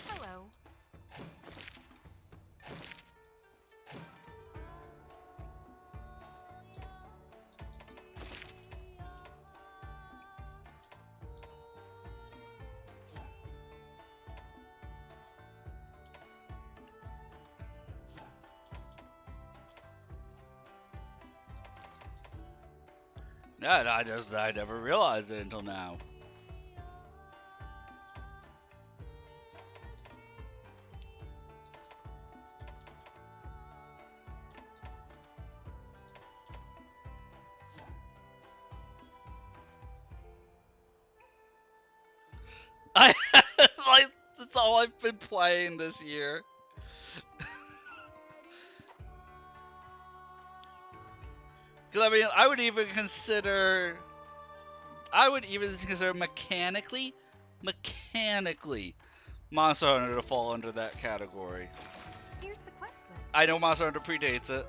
C: Hello.
A: Yeah, I never realized it until now. I like that's all I've been playing this year. Because I mean, I would even consider mechanically, Monster Hunter to fall under that category.
C: Here's the quest list.
A: I know Monster Hunter predates it,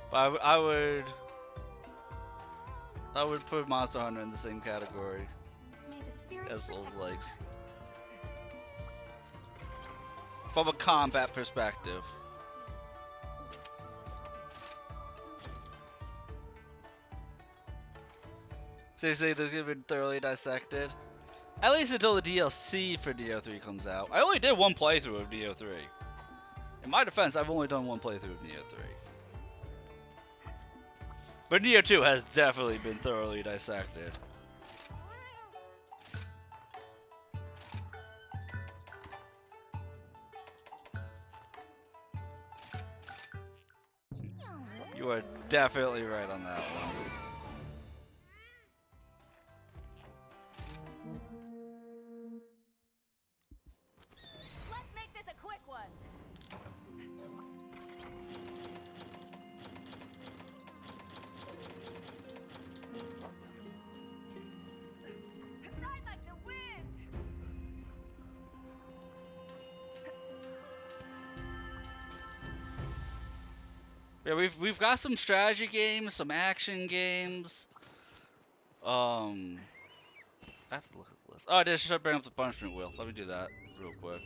A: but I would put Monster Hunter in the same category
C: May the spirits
A: as Souls
C: protect
A: likes. From a combat perspective. Seriously, there's gonna be thoroughly dissected. At least until the DLC for Neo 3 comes out. I only did one playthrough of Neo 3. In my defense, I've only done one playthrough of Neo 3. But Neo 2 has definitely been thoroughly dissected. You are definitely right on that one.
E: Let's make this a quick one. Ride like the wind.
A: Yeah, we've got some strategy games, some action games. I have to look at the list. Oh, I just should bring up the punishment wheel. Let me do that real quick.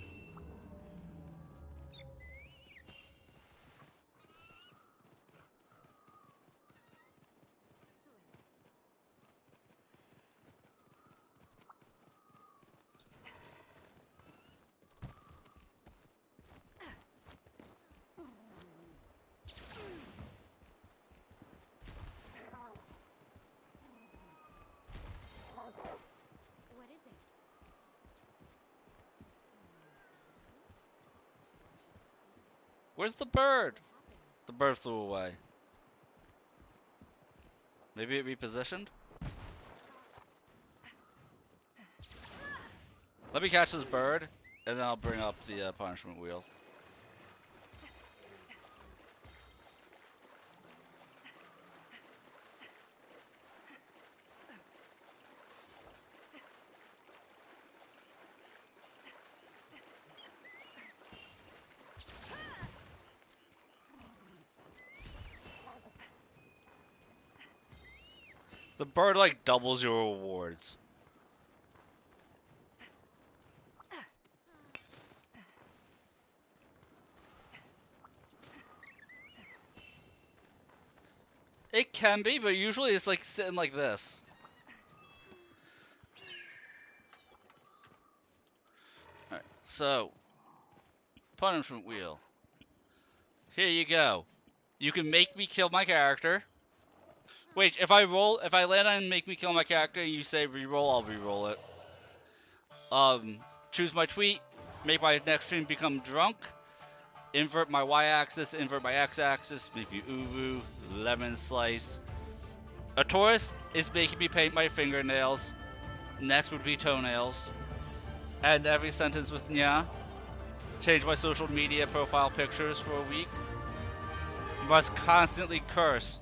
I: What is it?
A: Where's the bird? The bird flew away. Maybe it repositioned? Let me catch this bird, and then I'll bring up the punishment wheel. The bird like doubles your rewards. It can be, but usually it's like sitting like this. Alright, so punishment wheel. Here you go. You can make me kill my character. Wait, if I land on make me kill my character and you say reroll, I'll reroll it. Choose my tweet, make my next stream become drunk, invert my y-axis, invert my x-axis, make me uwu, lemon slice. A Taurus is making me paint my fingernails. Next would be toenails. End every sentence with nya. Change my social media profile pictures for a week. Must constantly curse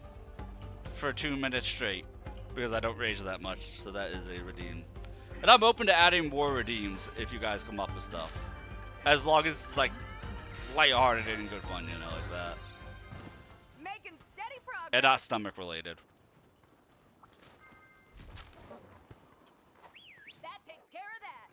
A: for 2 minutes straight. Because I don't rage that much, so that is a redeem. And I'm open to adding more redeems if you guys come up with stuff. As long as it's like lighthearted and good fun, you know, like that.
E: Making steady progress.
A: And not stomach related.
E: That takes care of that.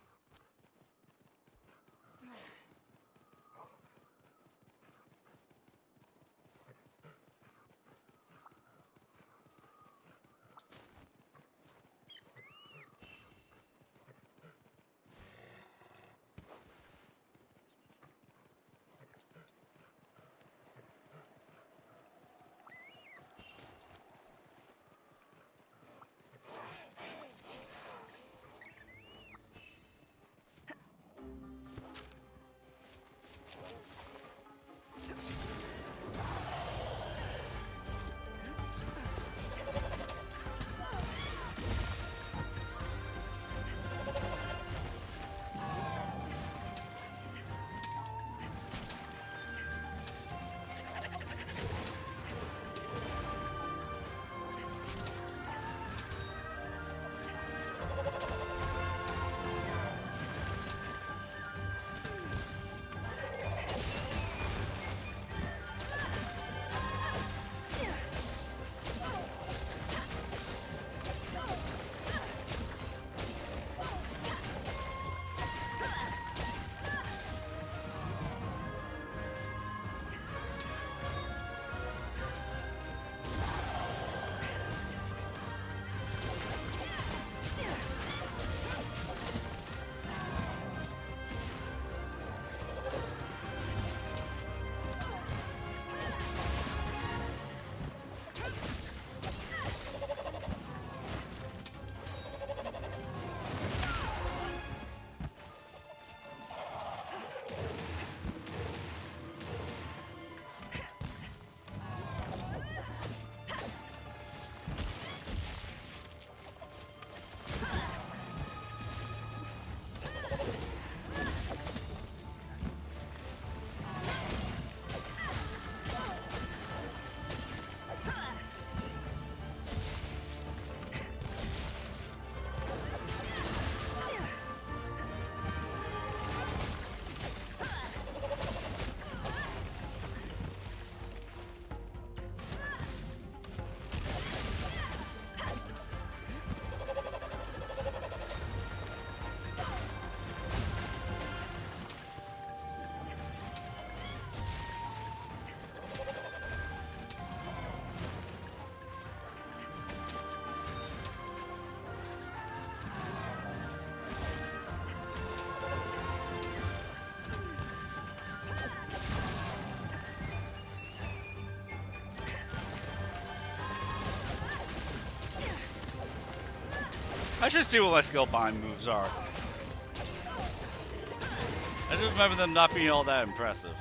A: I should see what my skill bind moves are. I just remember them not being all that impressive.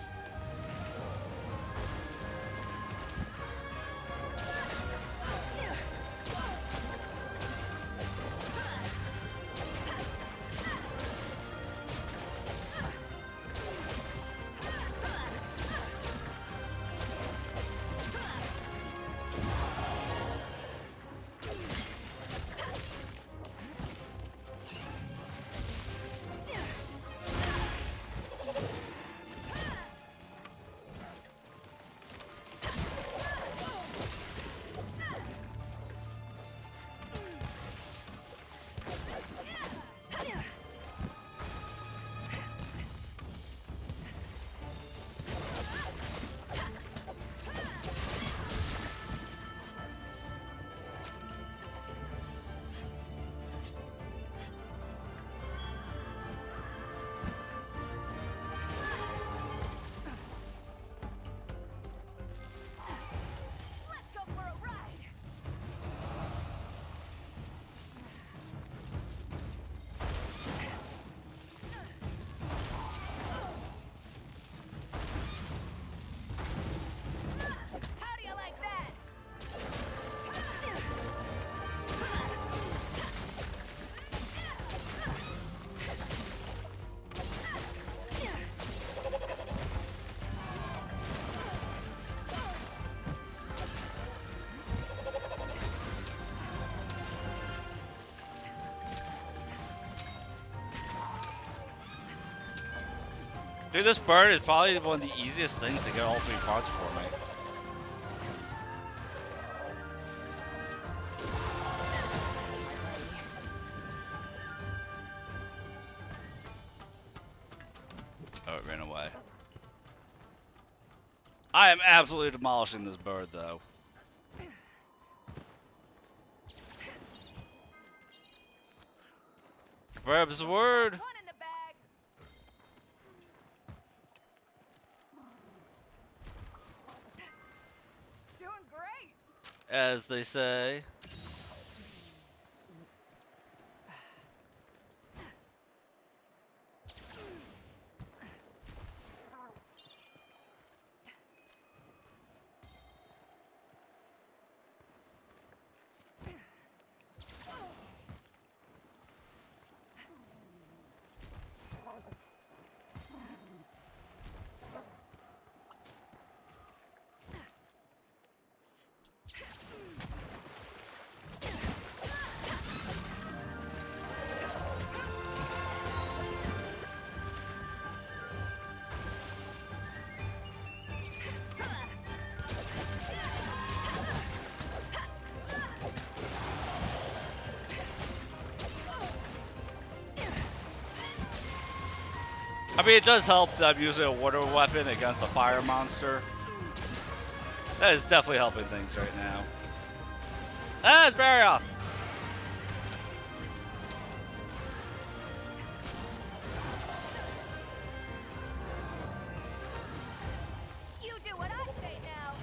A: Dude, this bird is probably one of the easiest things to get all 3 parts for me. Oh, it ran away. I am absolutely demolishing this bird, though. Verb's the word.
E: One in the bag. Doing great.
A: As they say. I mean, it does help that I'm using a water weapon against a fire monster. That is definitely helping things right now. Ah, it's Barrioth!
E: You do what I say now.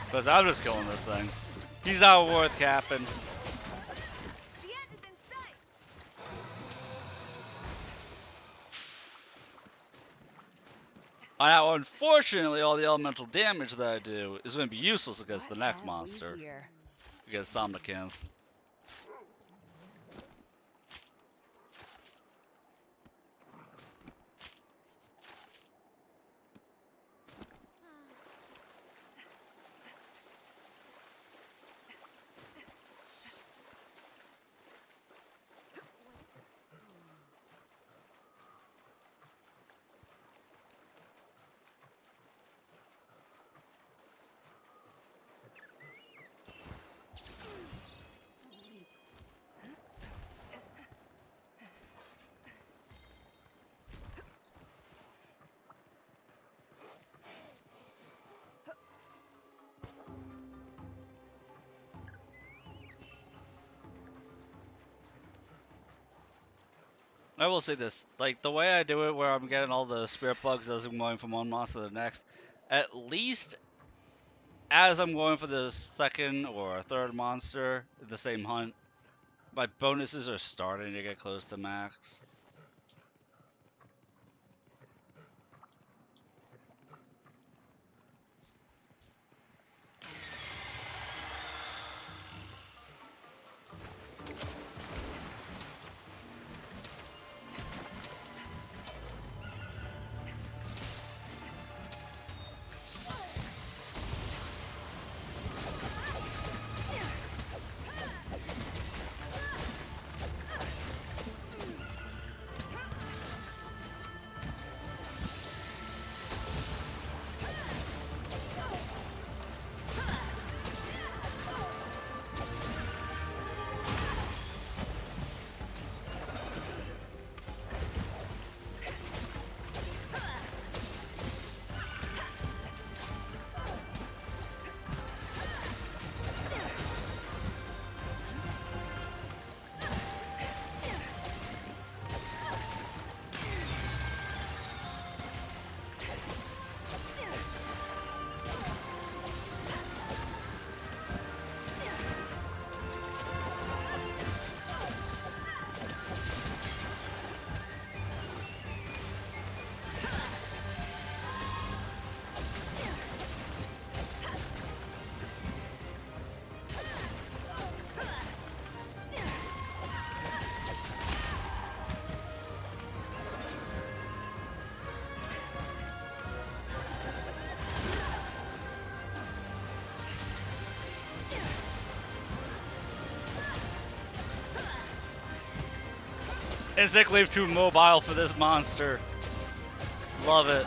A: Because I'm just killing this thing. He's not worth capping.
E: The end is in sight.
A: Now, unfortunately, all the elemental damage that I do is going to be useless against the
G: What
A: next
G: have we
A: monster.
G: here?
A: Against Somnicanth. I will say this, like, the way I do it where I'm getting all the spirit bugs as I'm going from one monster to the next, at least as I'm going for the second or third monster, the same hunt, my bonuses are starting to get close to max. Insect Leaf too mobile for this monster. Love it.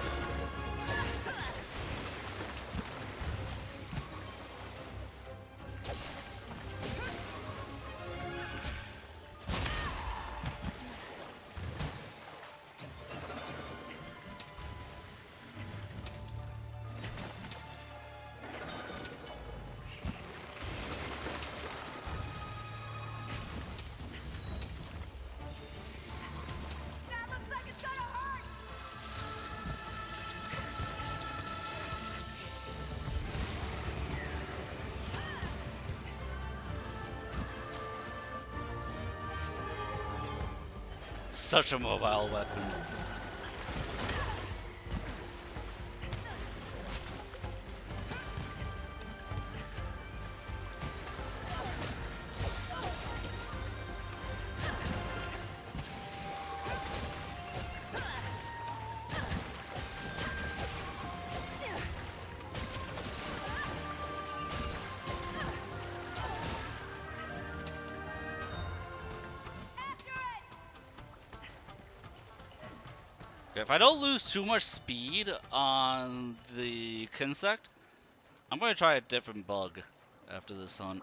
E: That looks like it's gonna hurt.
A: Such a mobile weapon. If I don't lose too much speed on the Kinsect, I'm going to try a different bug after this hunt.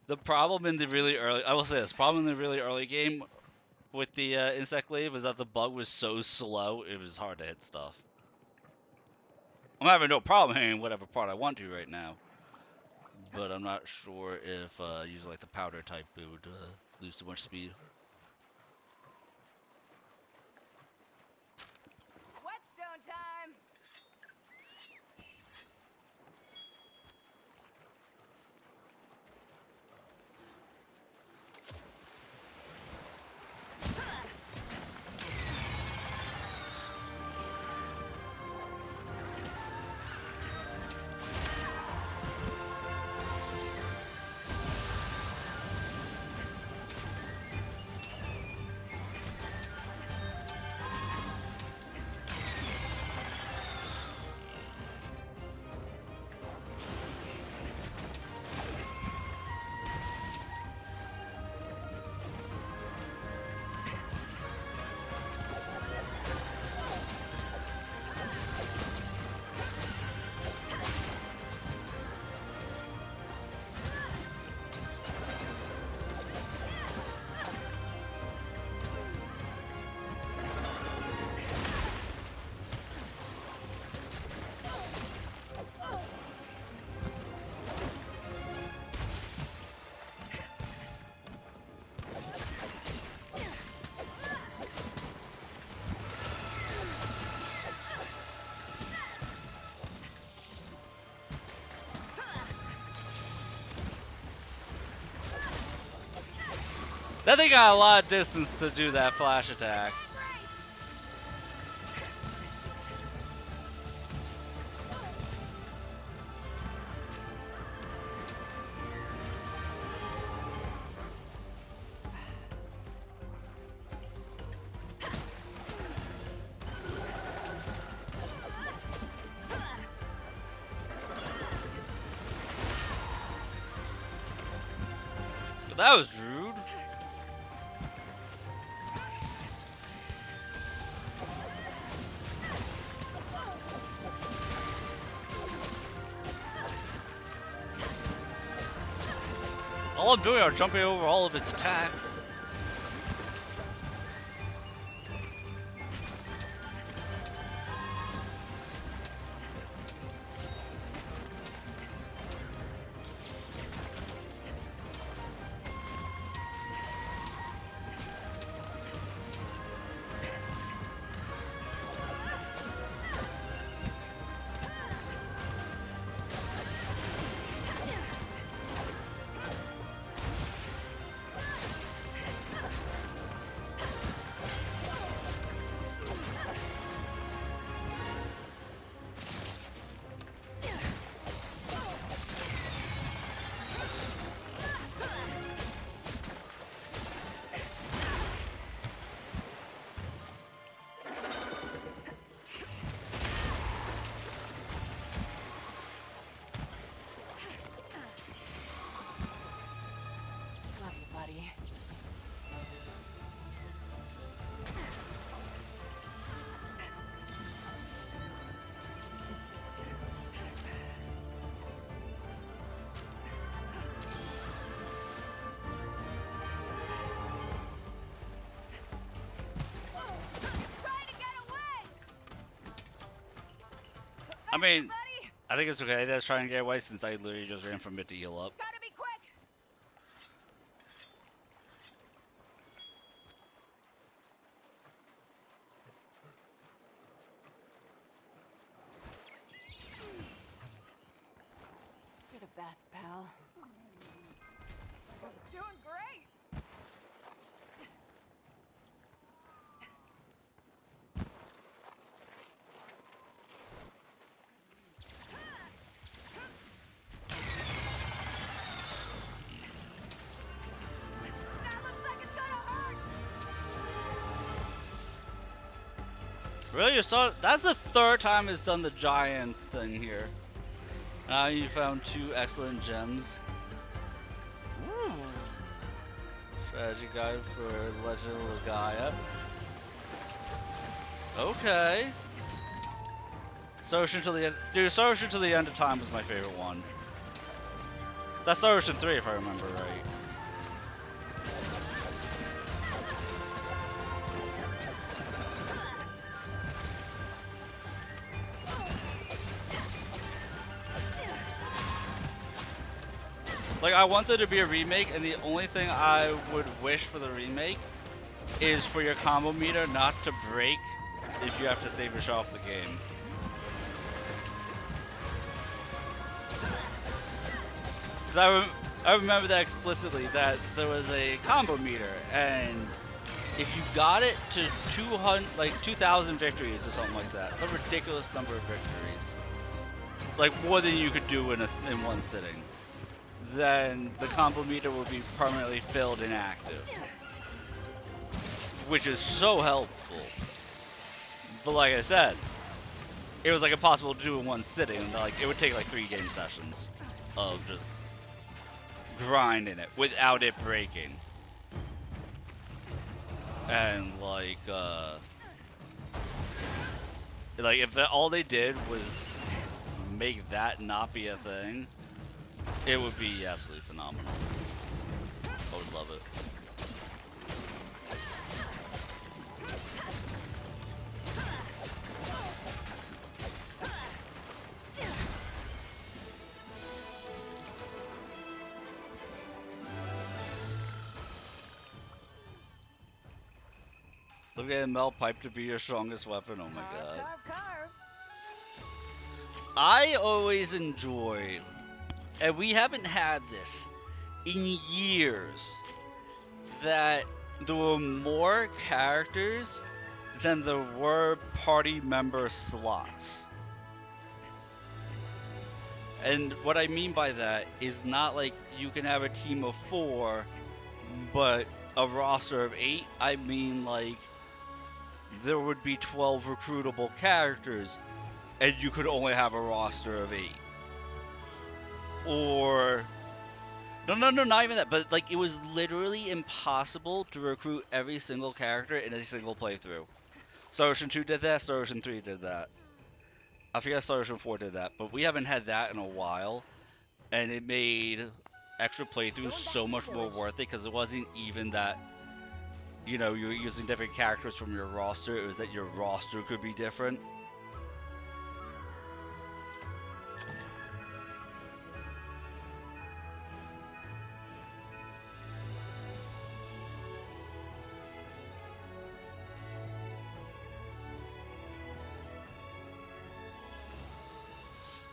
A: The problem in the really early, I will say this, problem in the really early game with the Insect Leaf is that the bug was so slow, it was hard to hit stuff. I'm having no problem hitting whatever part I want to right now. But I'm not sure if using like the powder type it would lose too much speed.
E: Whetstone time.
A: That thing got a lot of distance to do that flash attack. That was rude. All I'm doing are jumping over all of its attacks. I mean,
E: Buddy,
A: I think it's okay. That's trying to get away since I literally just ran from it to heal up.
E: gotta be quick.
G: You're the best, pal.
E: Doing great. That looks like it's gonna hurt.
A: Really? You saw? That's the third time it's done the giant thing here. Now you found 2 excellent gems. Ooh. Strategy guide for Legend of Gaia. Okay. Solution to the end. Dude, Solution to the End of Time was my favorite one. That's Solution 3 if I remember right. Like, I want there to be a remake, and the only thing I would wish for the remake is for your combo meter not to break if you have to save your shot off the game. Because I remember that explicitly, that there was a combo meter, and if you got it to 2,000 victories or something like that, some ridiculous number of victories, like more than you could do in one sitting, then the combo meter will be permanently filled and active, which is so helpful. But like I said, it was like impossible to do in one sitting. Like it would take like 3 game sessions of just grinding it without it breaking. And like if all they did was make that not be a thing, it would be absolutely phenomenal. I would love it. Look at Mel Pipe to be your strongest weapon. Oh my god.
E: Carve.
A: I always enjoy, and we haven't had this in years, that there were more characters than there were party member slots. And what I mean by that is not like you can have a team of 4, but a roster of 8. I mean like there would be 12 recruitable characters, and you could only have a roster of 8. Or no, not even that. But like it was literally impossible to recruit every single character in a single playthrough. Star Ocean 2 did that. Star Ocean 3 did that. I forget Star Ocean 4 did that, but we haven't had that in a while, and it made extra playthroughs so much more worth it because it wasn't even that, you know, you're using different characters from your roster. It was that your roster could be different.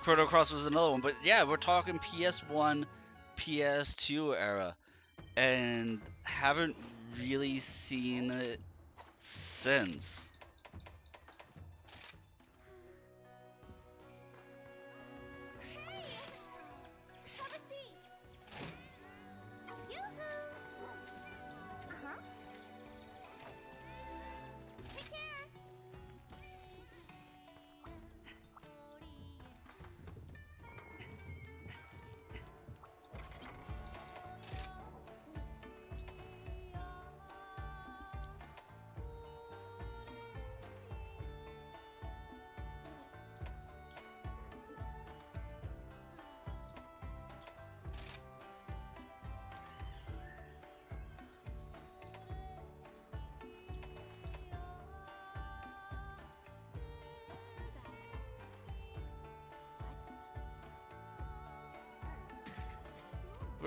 A: Chrono Cross was another one, but yeah, we're talking PS1, PS2 era, and haven't really seen it since.
I: Have a seat. Yoo-hoo! Huh? Take care.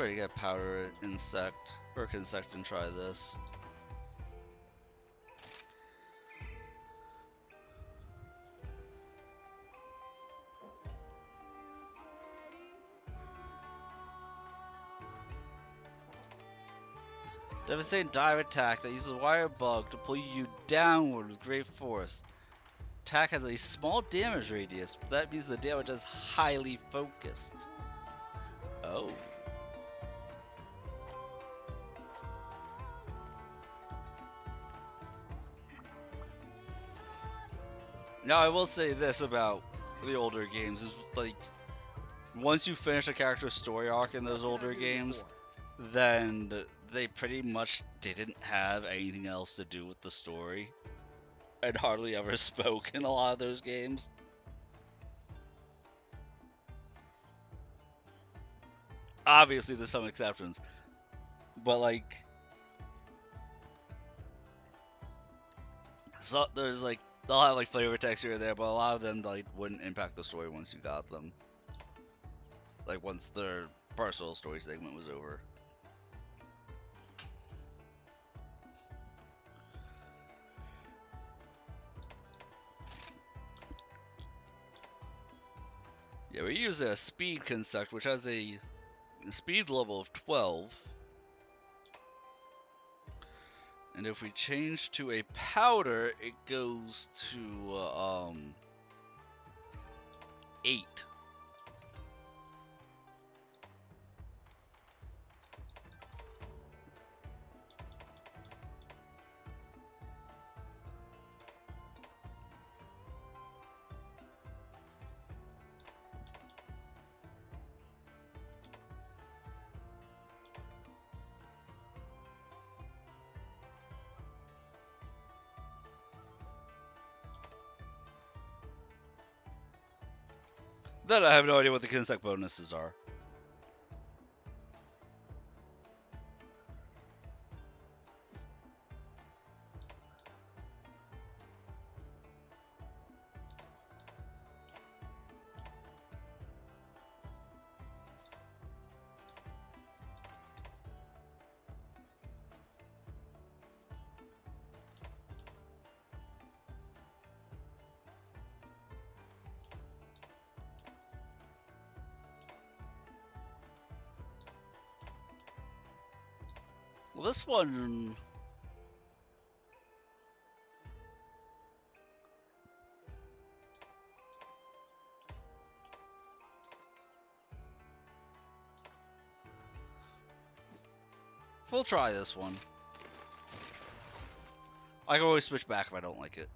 A: Go ahead and get powder insect or insect and try this. Devastating dive attack that uses a wire bug to pull you downward with great force. Attack has a small damage radius, but that means the damage is highly focused. Oh. Now I will say this about the older games is like once you finish a character's story arc in those older games, then they pretty much didn't have anything else to do with the story and hardly ever spoke in a lot of those games. Obviously there's some exceptions, but like so there's like they'll have like flavor text here or there, but a lot of them like wouldn't impact the story once you got them. Like once their personal story segment was over. Yeah, we use a speed construct, which has a speed level of 12. And if we change to a powder, it goes to 8. Then I have no idea what the insect bonuses are. Well, this one... We'll try this one. I can always switch back if I don't like it.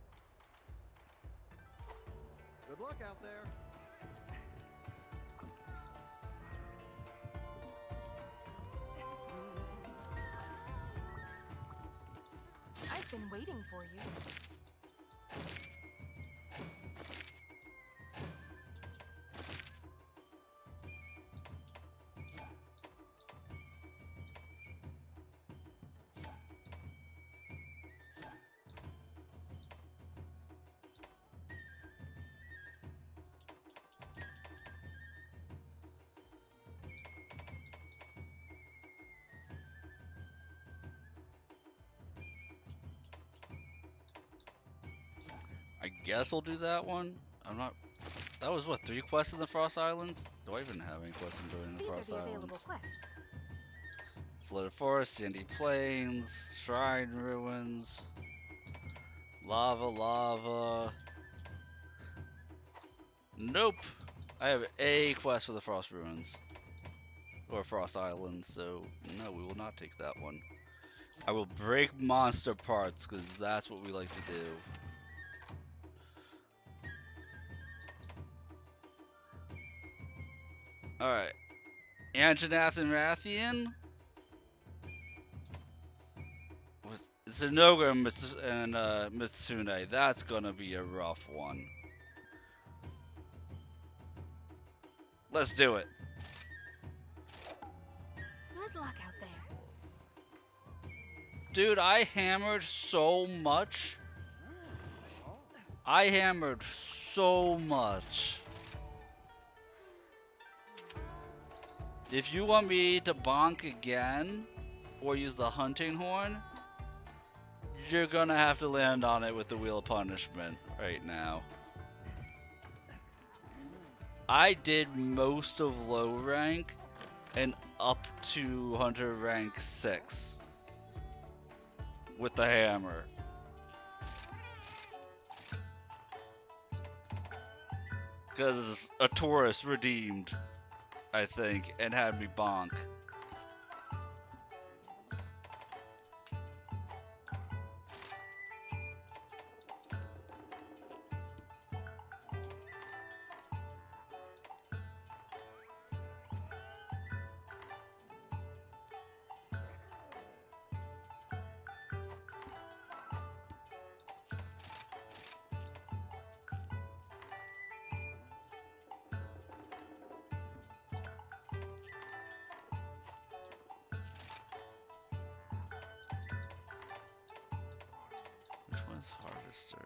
F: Good luck out there.
C: I've been waiting for you.
A: I guess we'll do that one. I'm not... That was what, 3 quests in the Frost Islands? Do I even have any quests I'm doing in the
C: These
A: Frost
C: are the available
A: Islands?
C: quests.
A: Flooded Forest, Sandy Plains, Shrine Ruins, Lava. Nope! I have a quest for the Frost Ruins. Or Frost Islands, so no, we will not take that one. I will break monster parts, because that's what we like to do. Alright. Anjanath and Rathian. Zenoga and Mitsune. That's gonna be a rough one. Let's do it.
C: Good luck out there.
A: Dude, I hammered so much. I hammered so much. If you want me to bonk again, or use the hunting horn, you're gonna have to land on it with the Wheel of Punishment right now. I did most of low rank and up to Hunter rank 6 with the hammer. Because a tourist redeemed, I think, and had me bonk. Which one's Harvester?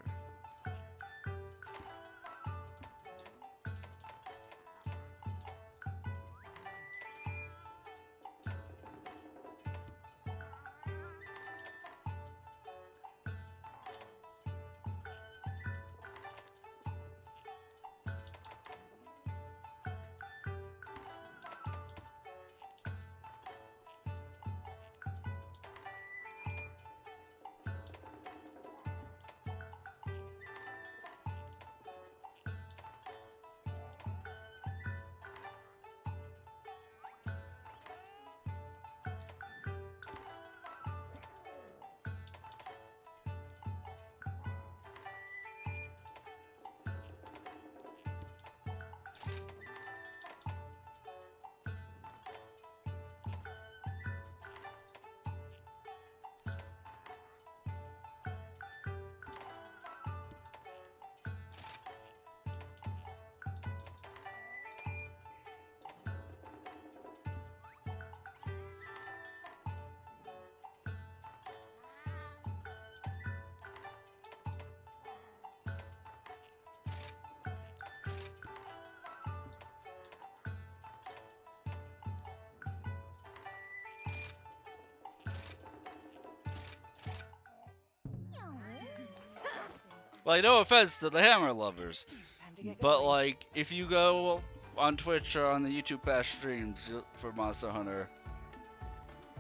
A: Like, no offense to the hammer lovers,
G: Time to get
A: but
G: going.
A: like, if you go on Twitch or on the YouTube past streams for Monster Hunter,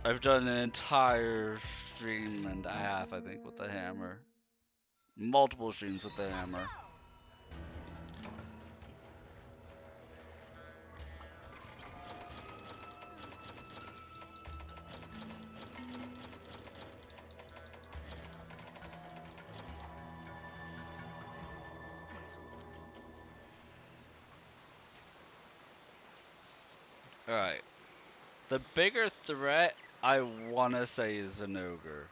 A: I've done an entire stream and a half, I think, with the hammer. Multiple streams with the hammer. Alright. The bigger threat, I want to say, is an ogre.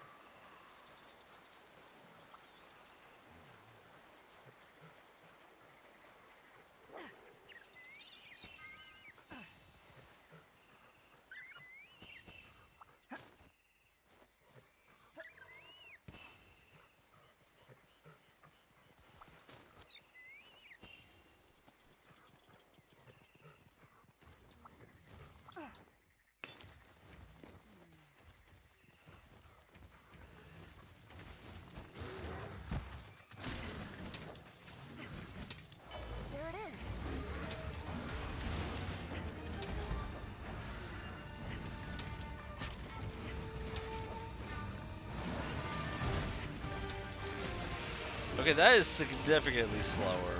G: There it is.
A: Okay, that is significantly slower.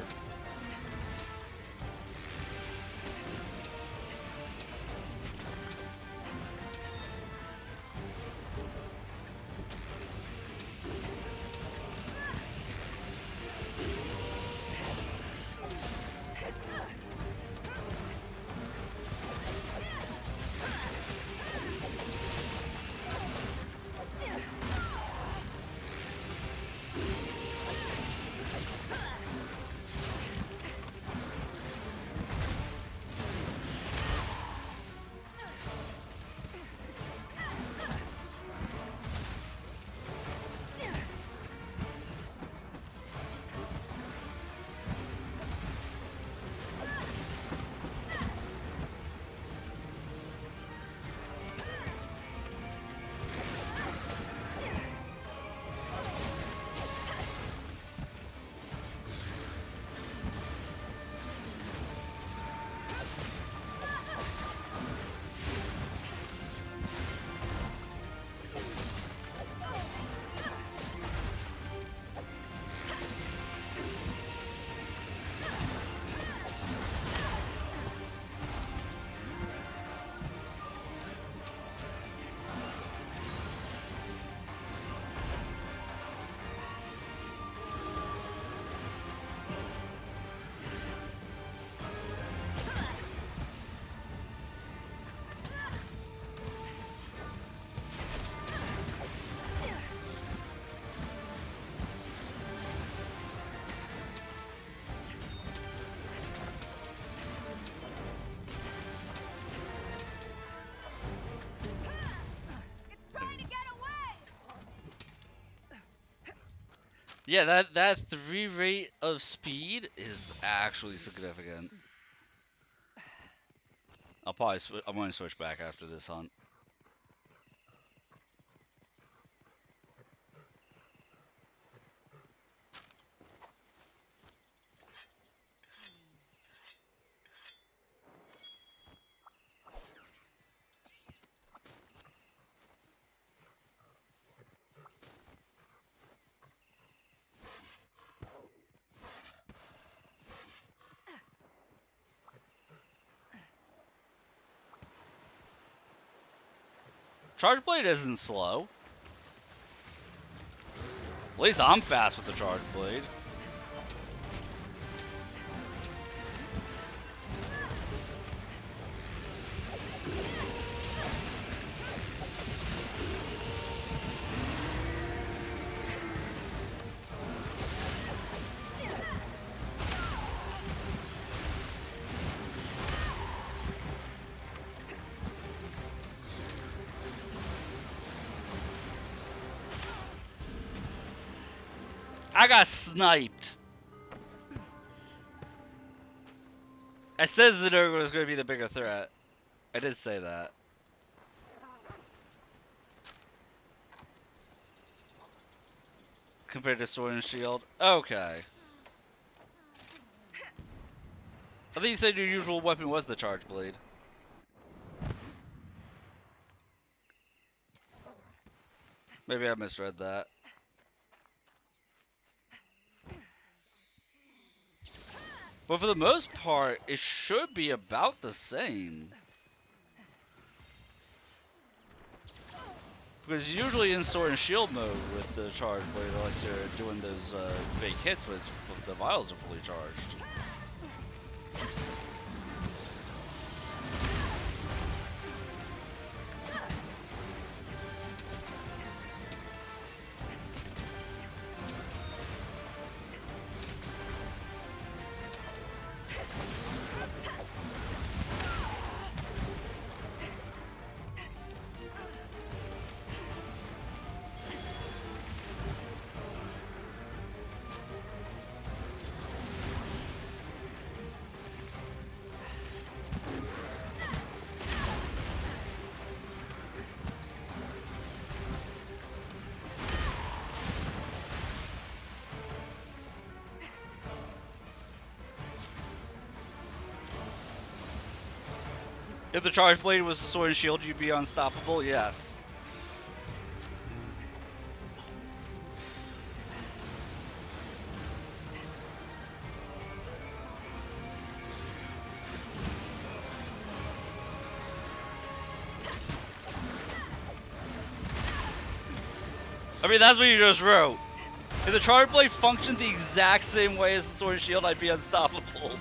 A: Yeah, that 3 rate of speed is actually significant. I'm going to switch back after this hunt. Charge blade isn't slow. At least I'm fast with the charge blade. I got sniped. I said Zerg was going to be the bigger threat. I did say that. Compared to Sword and Shield. Okay. I think you said your usual weapon was the charge blade. Maybe I misread that. But for the most part, it should be about the same. Because usually in Sword and Shield mode with the charge blade, unless you're doing those big hits with the vials are fully charged. If the charge blade was the Sword and Shield, you'd be unstoppable? Yes. I mean, that's what you just wrote. If the charge blade functioned the exact same way as the Sword and Shield, I'd be unstoppable.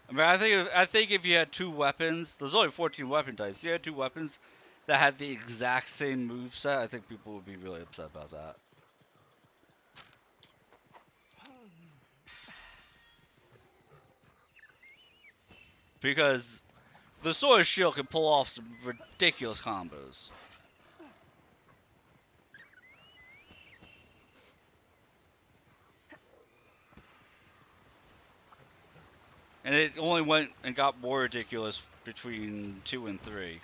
A: I mean, I think if you had 2 weapons, there's only 14 weapon types. If you had 2 weapons that had the exact same moveset, I think people would be really upset about that. Because the Sword and Shield can pull off some ridiculous combos. And it only went and got more ridiculous between 2 and 3.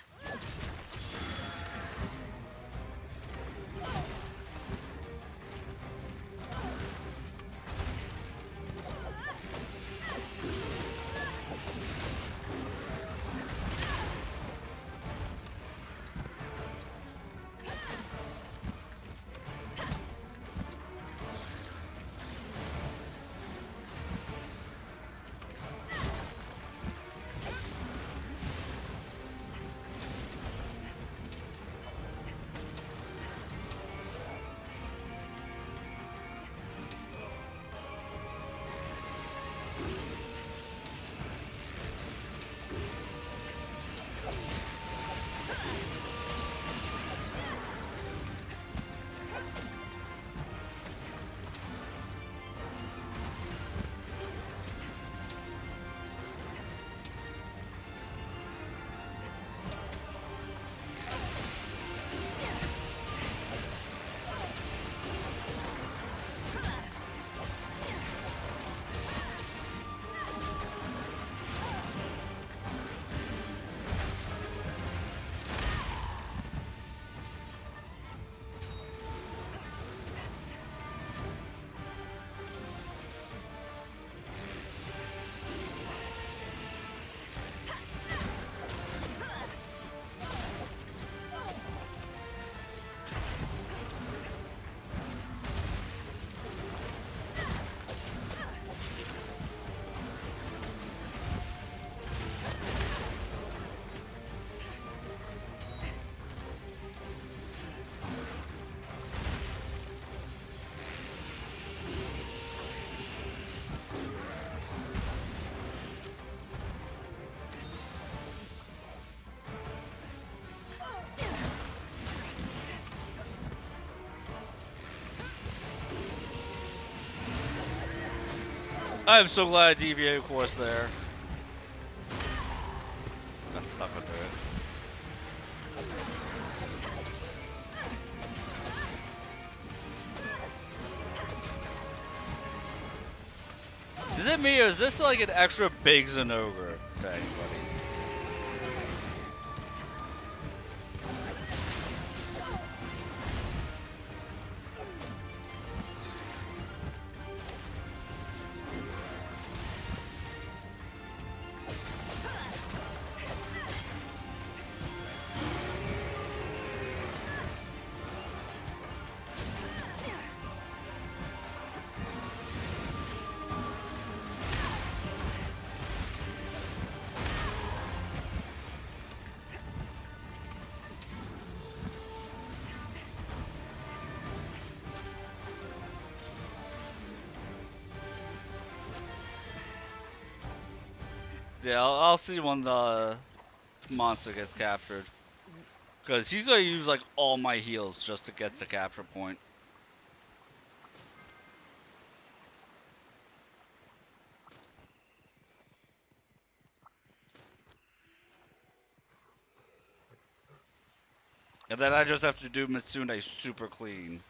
A: I'm so glad I deviated course there. Got stuck under it. Is it me or is this like an extra big Zenogre to anybody? Yeah, I'll see when the monster gets captured. Because he's gonna use like all my heals just to get the capture point. And then I just have to do Mitsune super clean.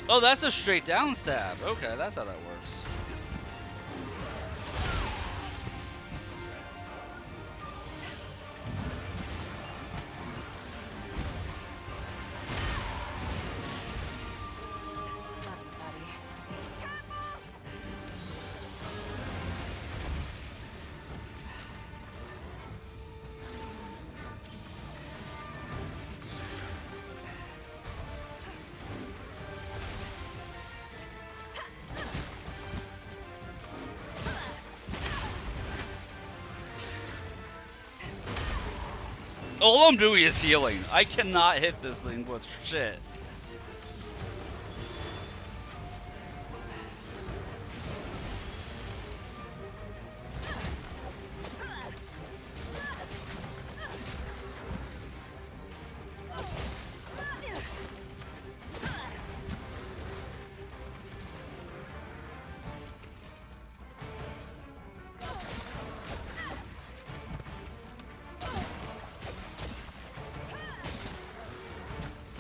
A: Oh, that's a straight down stab. Okay, that's how that works.
G: Love you, buddy.
A: All I'm doing is healing. I cannot hit this thing with shit.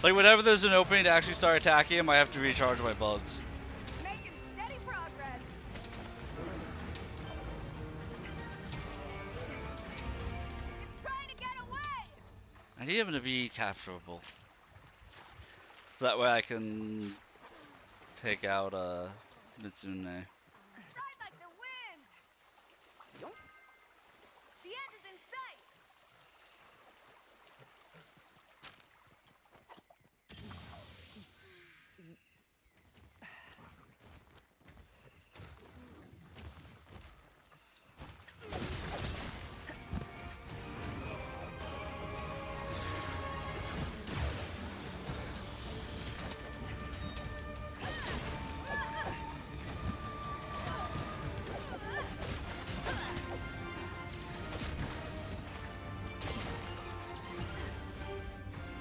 A: Like, whenever there's an opening to actually start attacking him, I have to recharge my bugs.
E: Making steady progress. It's trying to get away.
A: I need him to be capturable. So that way I can take out Mitsune.
E: Ride like the wind. The end is in sight.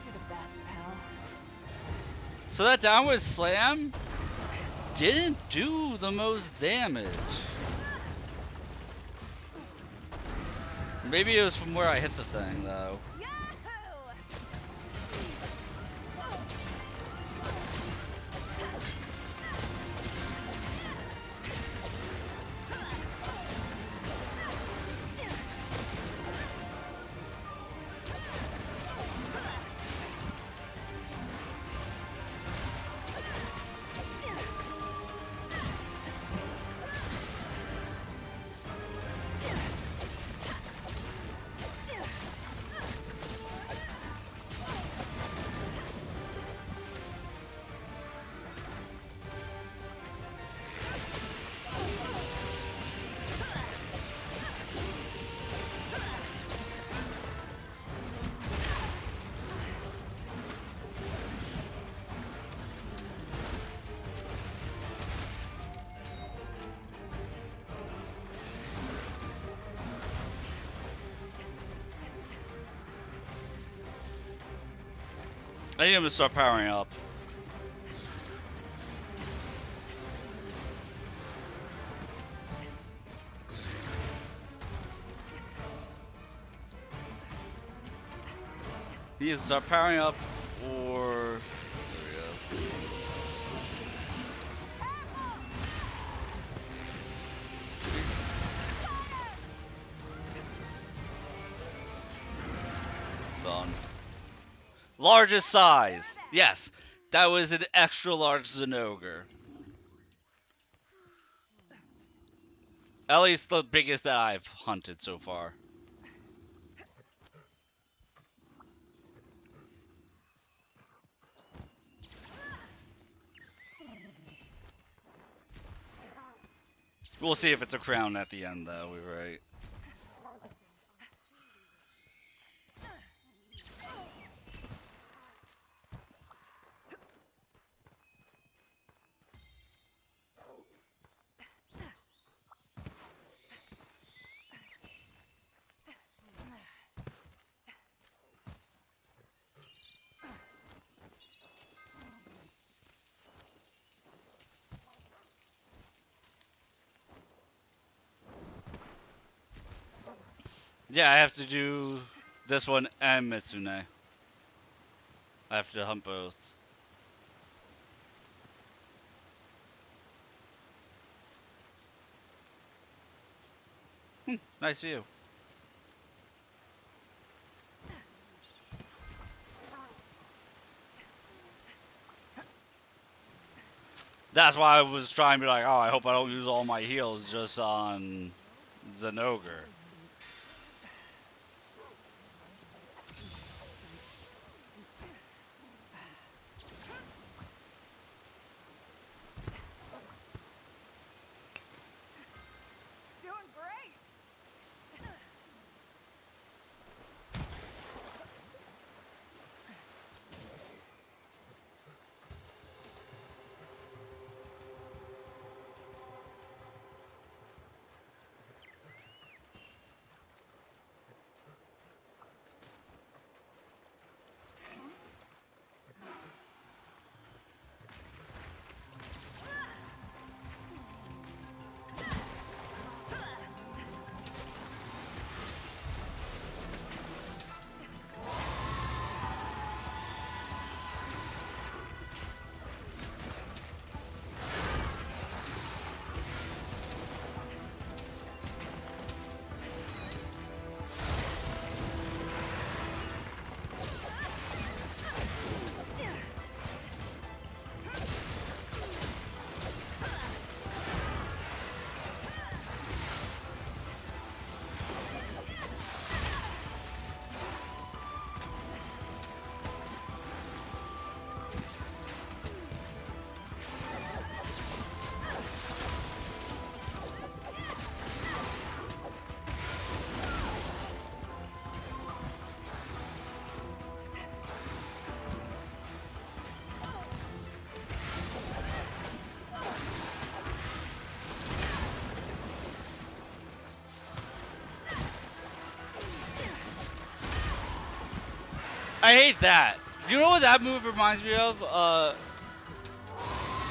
G: You're the best, pal.
A: So that downward slam didn't do the most damage. Maybe it was from where I hit the thing, though.
E: Yahoo!
A: I need him to start powering up. He needs to start powering up, or... There we go. Done. Largest size. Yes, that was an extra large Zenogre. At least the biggest that I've hunted so far. We'll see if it's a crown at the end, though. We're right. Yeah, I have to do this one and Mitsune. I have to hunt both. Nice view. That's why I was trying to be like, oh, I hope I don't use all my heals just on Zenogre.
E: Doing great.
A: I hate that. You know what that move reminds me of?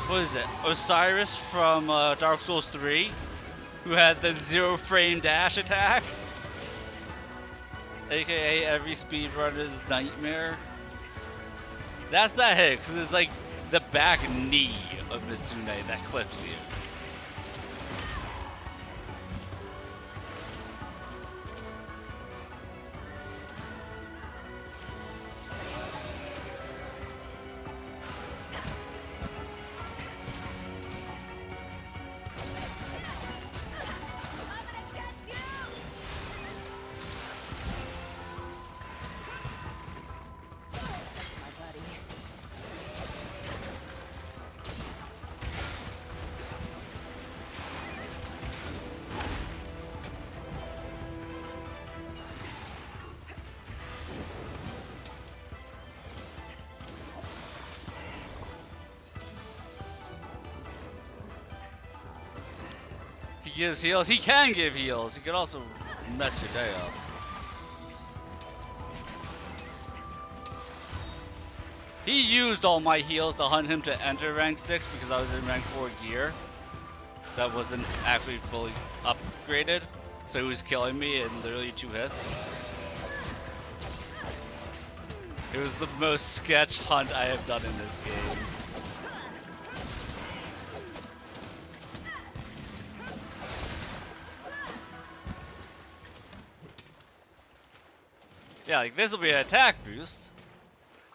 A: What is it? Osiris from Dark Souls 3, who had the 0-frame dash attack, aka every speedrunner's nightmare. That's that hit, because it's like the back knee of Mitsune that clips you. He gives heals. He can give heals. He can also mess your day up. He used all my heals to hunt him to enter rank 6 because I was in rank 4 gear. That wasn't actually fully upgraded. So he was killing me in literally 2 hits. It was the most sketch hunt I have done in this game. Yeah, like this will be an attack boost,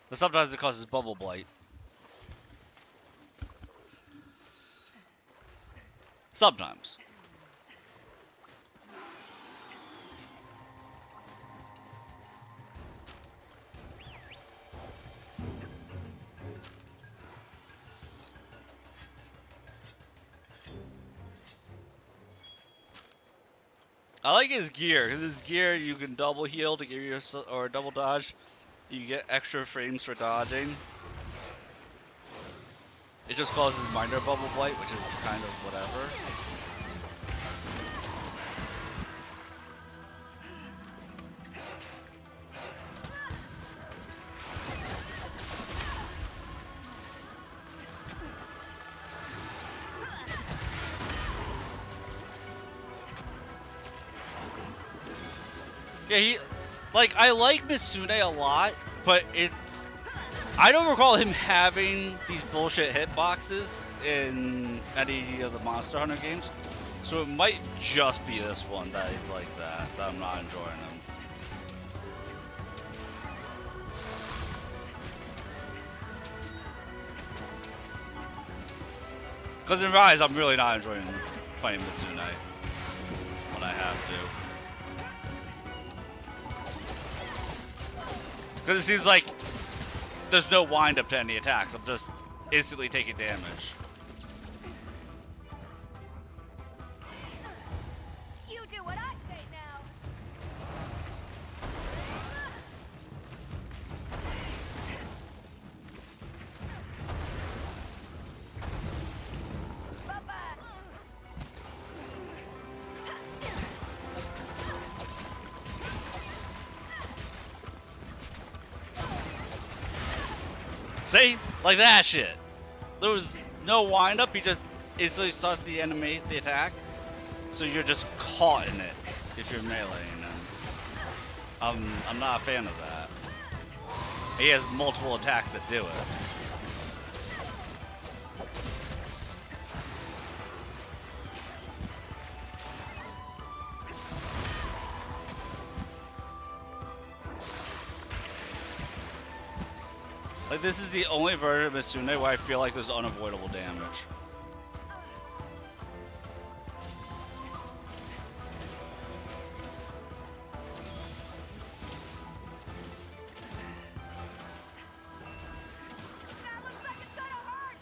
A: but sometimes it causes bubble blight. Sometimes. I like his gear, because his gear you can double heal to give your or double dodge. You get extra frames for dodging. It just causes minor bubble blight, which is kind of whatever. Yeah, I like Mitsune a lot, but I don't recall him having these bullshit hitboxes in any of the Monster Hunter games. So it might just be this one that is like that I'm not enjoying him. Because in Rise, I'm really not enjoying fighting Mitsune when I have to. Because it seems like there's no wind up to any attacks. I'm just instantly taking damage.
E: You do what I say now.
A: See? Like that shit. There was no wind up, he just instantly starts the attack. So you're just caught in it if you're meleeing him. I'm not a fan of that. He has multiple attacks that do it. Like, this is the only version of Mitsune where I feel like there's unavoidable damage.
E: That looks like it's gonna hurt.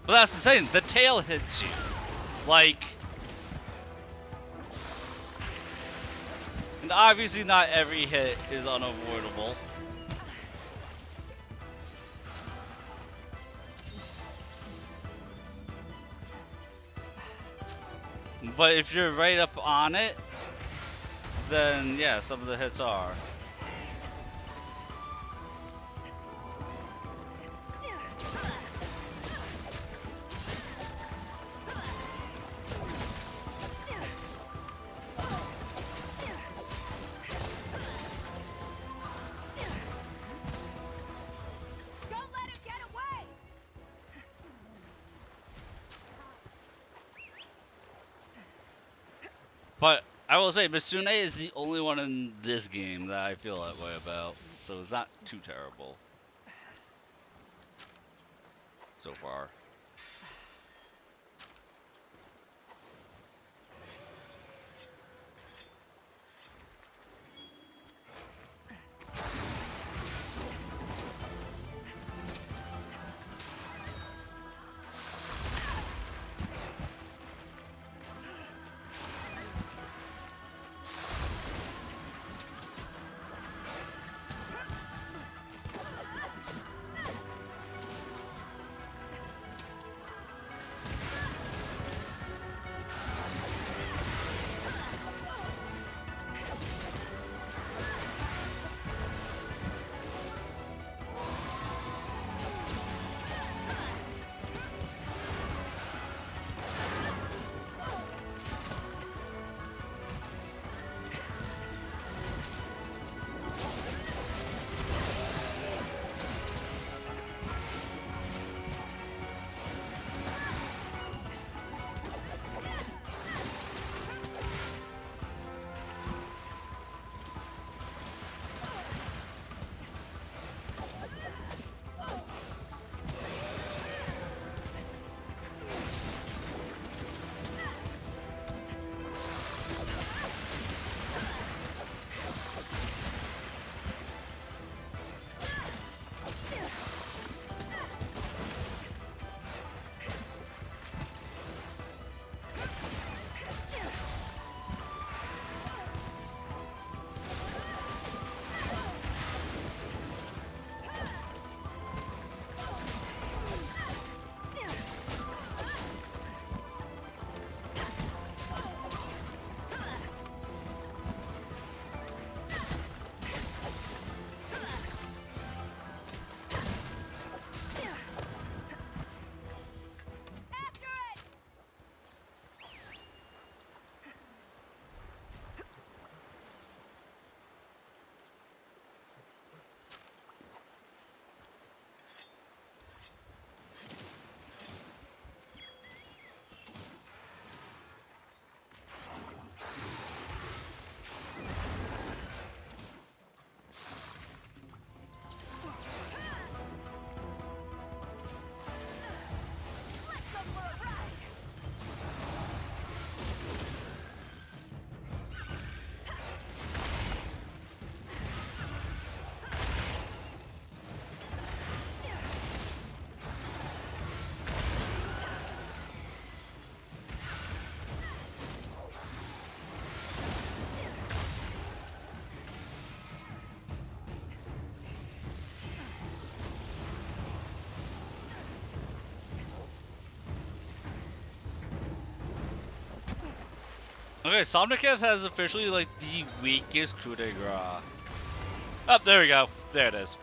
A: But that's the thing, the tail hits you. Like, and obviously not every hit is unavoidable. But if you're right up on it, then yeah, some of the hits are.
E: Don't let him get away.
A: But I will say, Mitsune is the only one in this game that I feel that way about. So it's not too terrible so far. Okay, Somnicath has officially like the weakest coup de grace. Oh, there we go. There it is.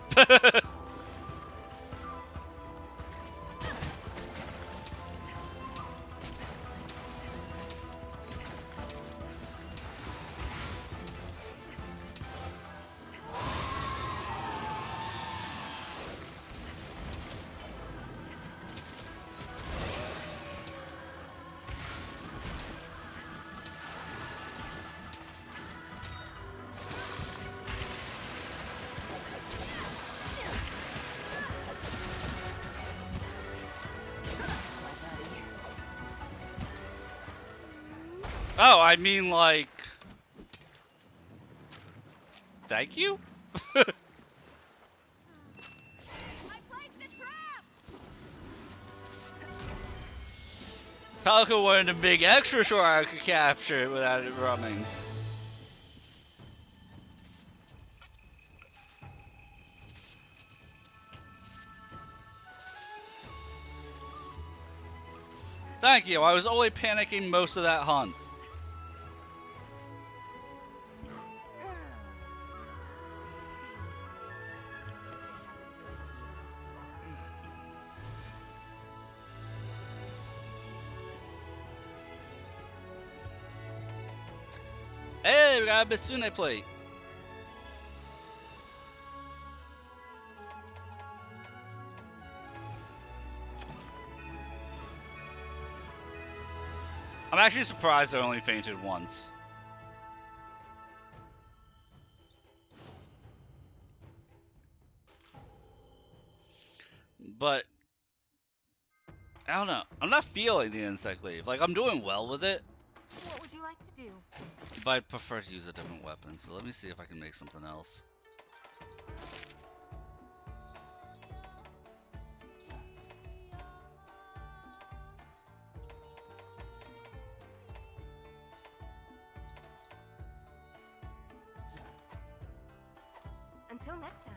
A: Oh, I mean like, thank you?
E: I placed a trap!
A: Palico wanted to make extra sure I could capture it without it running. Thank you, I was only panicking most of that hunt. Hey, we got a Bitsune plate. I'm actually surprised I only fainted once. But I don't know. I'm not feeling the insect leaf. Like, I'm doing well with it,
C: What would you like to do?
A: but I'd prefer to use a different weapon. So let me see if I can make something else.
C: Until next time.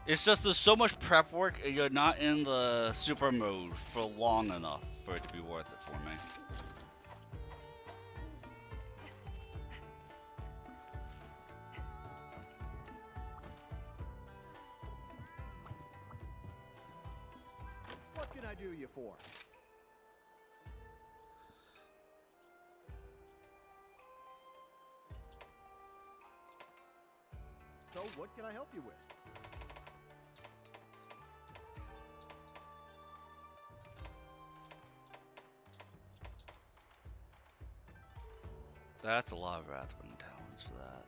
A: It's just there's so much prep work and you're not in the super mode for long enough for it to be worth it for me.
F: What can I do you for? So, what can I help you with?
A: That's a lot of Wrathwind talents for that.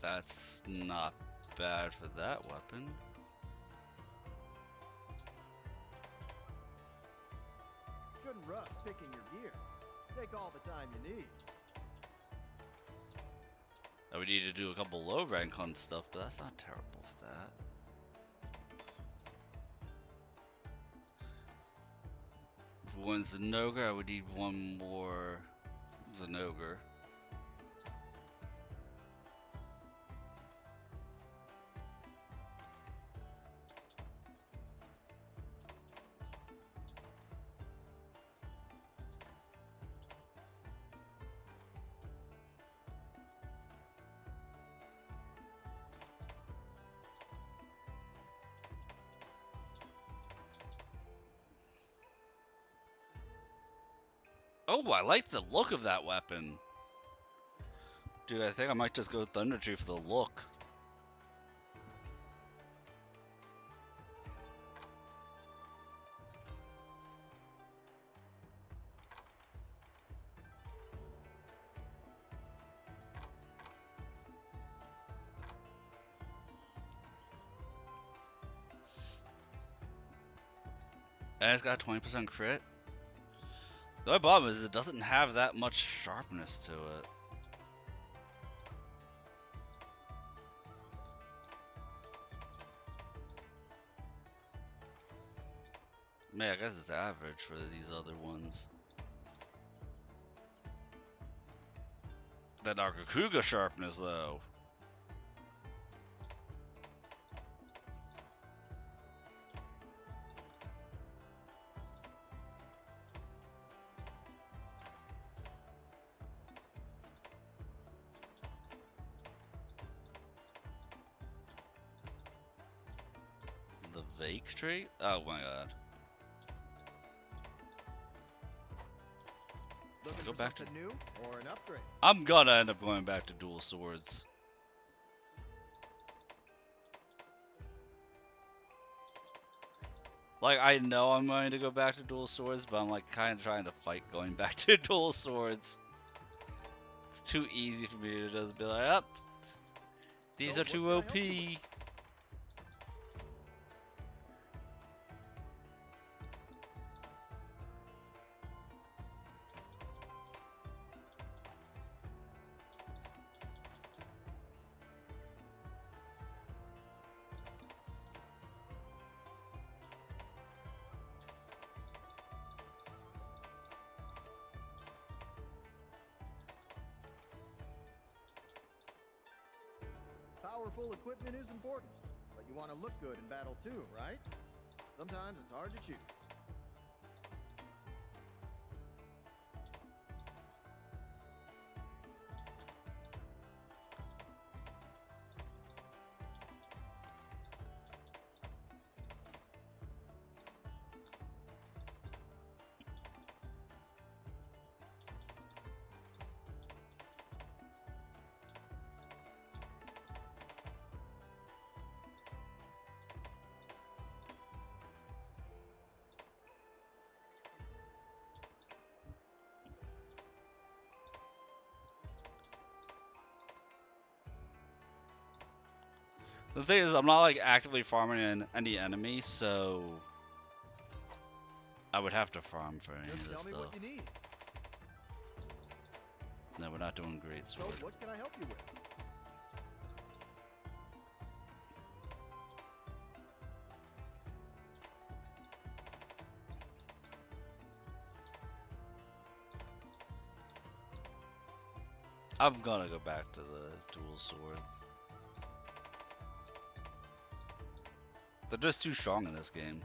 A: That's not bad for that weapon.
F: Shouldn't rush picking your gear. Take all the time you need.
A: I would need to do a couple low rank hunt stuff, but that's not terrible for that. If it was Zenogre, I would need one more Zenogre. Oh, I like the look of that weapon. Dude, I think I might just go Thunder Tree for the look. And it's got a 20% crit. The only problem is it doesn't have that much sharpness to it. Man, I guess it's average for these other ones. That Nargacuga sharpness, though. Victory? Oh my god.
F: Looking
A: Go
F: for
A: back to-
F: something new or an upgrade?
A: I'm gonna end up going back to dual swords. Like, I know I'm going to go back to dual swords, but I'm like kind of trying to fight going back to dual swords. It's too easy for me to just be like, up. These
F: So
A: are
F: what
A: too
F: can I help you
A: OP.
F: Powerful equipment is important, but you want to look good in battle too, right? Sometimes it's hard to choose.
A: The thing is, I'm not like actively farming in any enemies, so I would have to farm for any of
F: Just
A: this
F: tell me
A: stuff.
F: what you need.
A: No, we're not doing great
F: So
A: sword.
F: what can I help you with?
A: I'm gonna go back to the dual swords. They're just too strong in this game.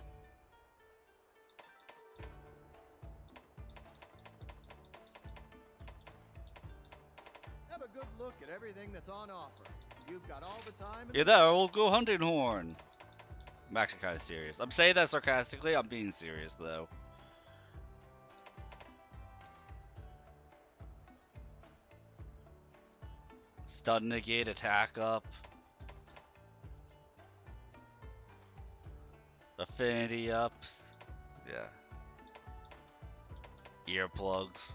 F: Have a good look at everything that's on offer. You've got all the time. in
A: Yeah,
F: the
A: that or we'll go hunting horn. I'm actually kind of serious. I'm saying that sarcastically. I'm being serious though. Stun negate, attack up. Affinity ups. Yeah. Earplugs.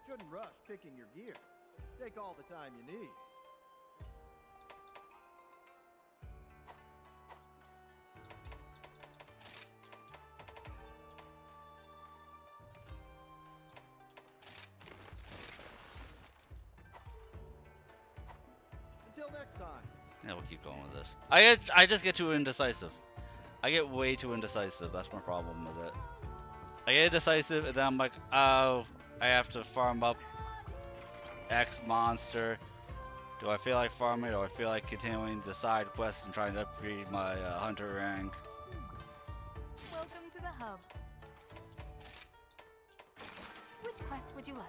F: Shouldn't rush picking your gear. Take all the time you need. Until next time.
A: Yeah, we'll keep going with this. I just get too indecisive. I get way too indecisive. That's my problem with it. I get indecisive, and then I'm like, oh, I have to farm up X monster. Do I feel like farming, or do I feel like continuing the side quests and trying to upgrade my hunter rank?
C: Welcome to the hub. Which quest would you like?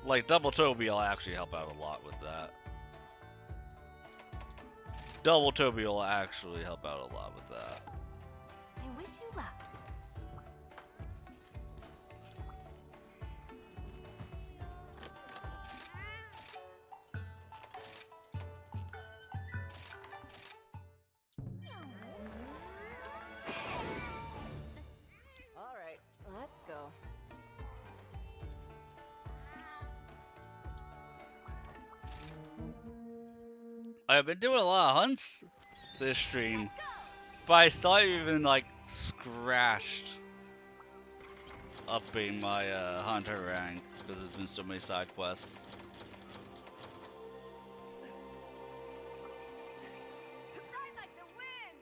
A: Like, Double Toby will actually help out a lot with that. Double Toby will actually help out a lot with that.
C: I wish you luck.
G: All right, let's go.
A: I've been doing a lot of hunts this stream, but I still haven't even like scratched upping my hunter rank because there's been so many side quests.
E: Ride like the wind!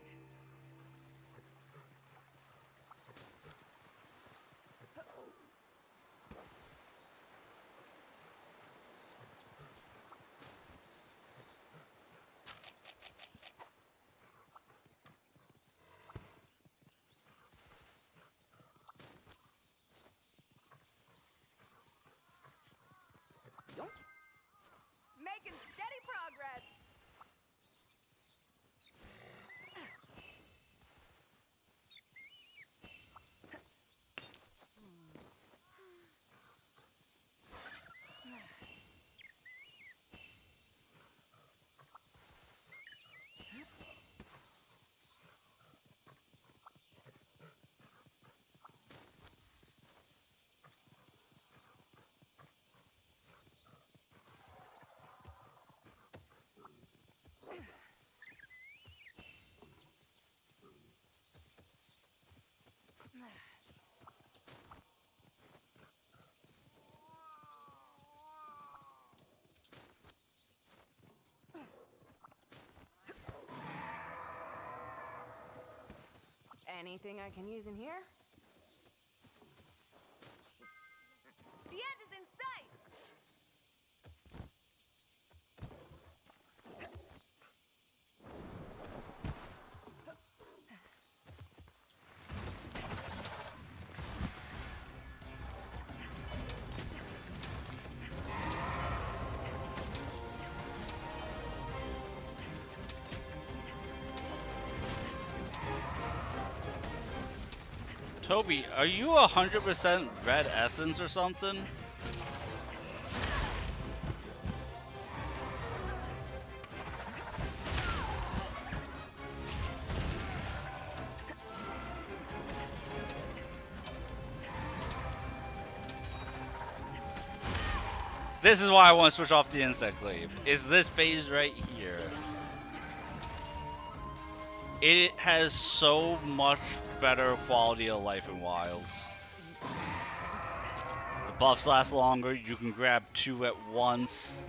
G: Anything I can use in here?
E: The end is in sight!
A: Toby, are you 100% red essence or something? This is why I want to switch off the insect glaive. Is this phase right here? It has so much better quality of life in Wilds. The buffs last longer, you can grab 2 at once.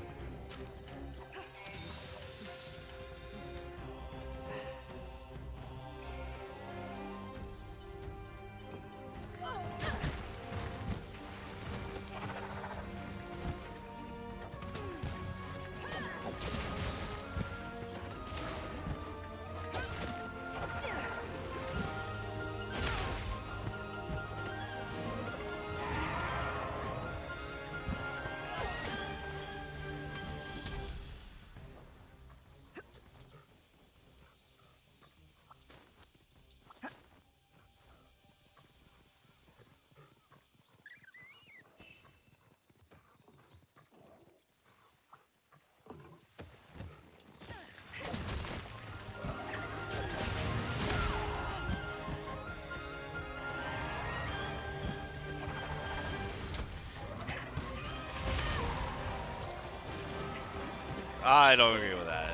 A: I don't agree with that.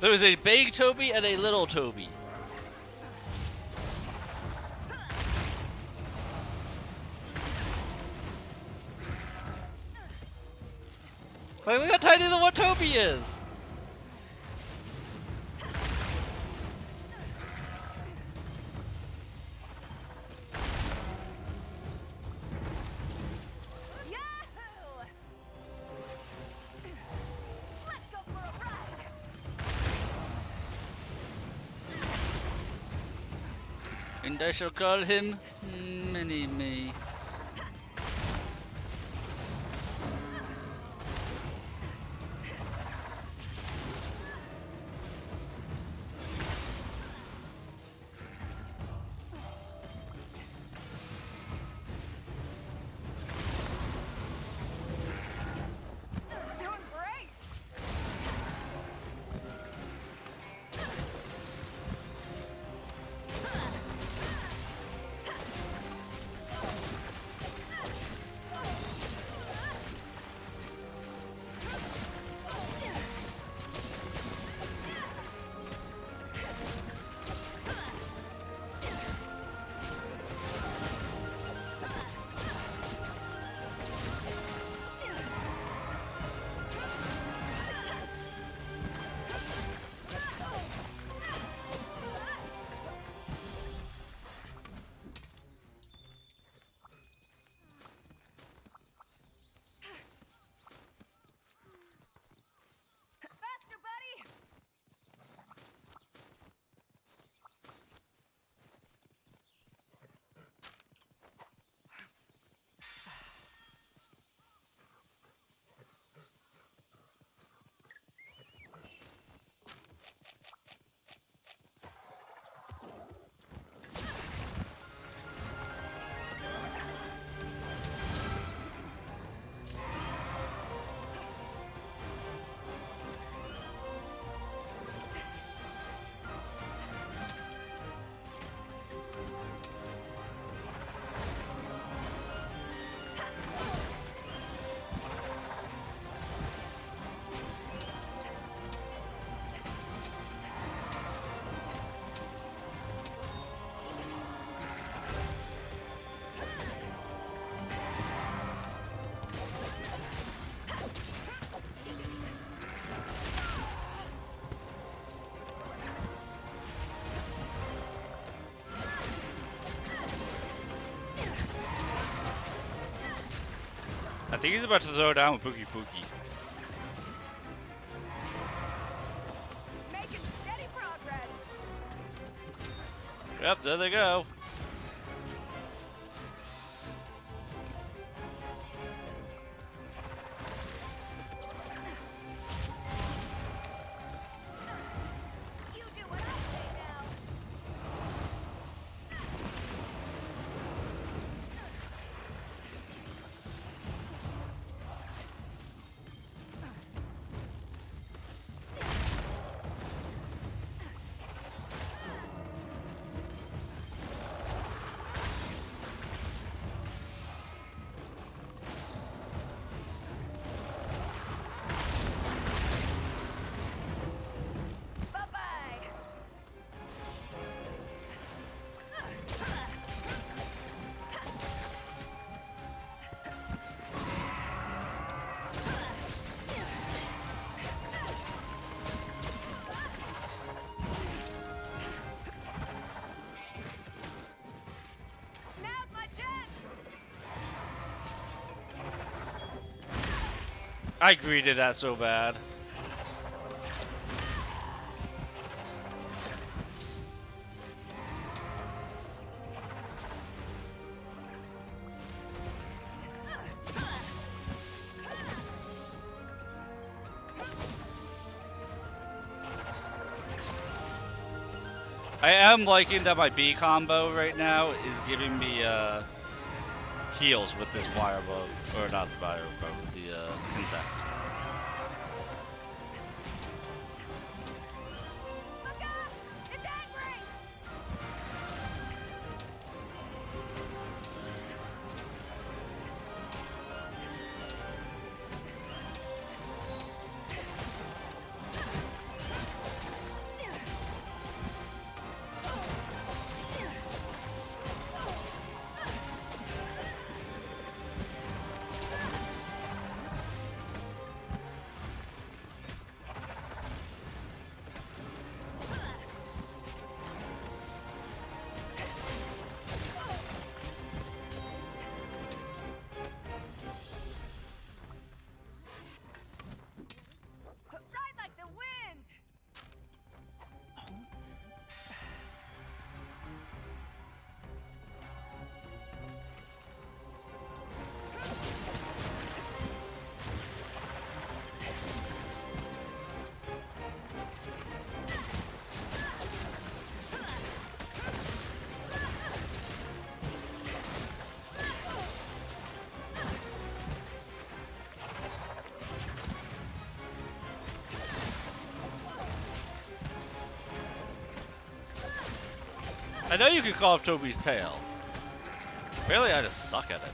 A: There is a big Toby and a little Toby. Like, look how tiny the one Toby is!
E: Yahoo! Let's go for a ride!
A: And I shall call him Mini-Me.
E: Doing great!
A: I think he's about to throw down with Pookie Pookie.
E: Making steady progress.
A: Yep, there they go.
E: You do what I say now. Bye-bye. Now's my chance.
A: I greeted that so bad. I am liking that my B combo right now is giving me heals with this wire bow, or not the wire bow, with the insect.
E: Look up! It's angry! Ride like the wind!
A: I know you can call off Toby's tail. Really, I just suck at it.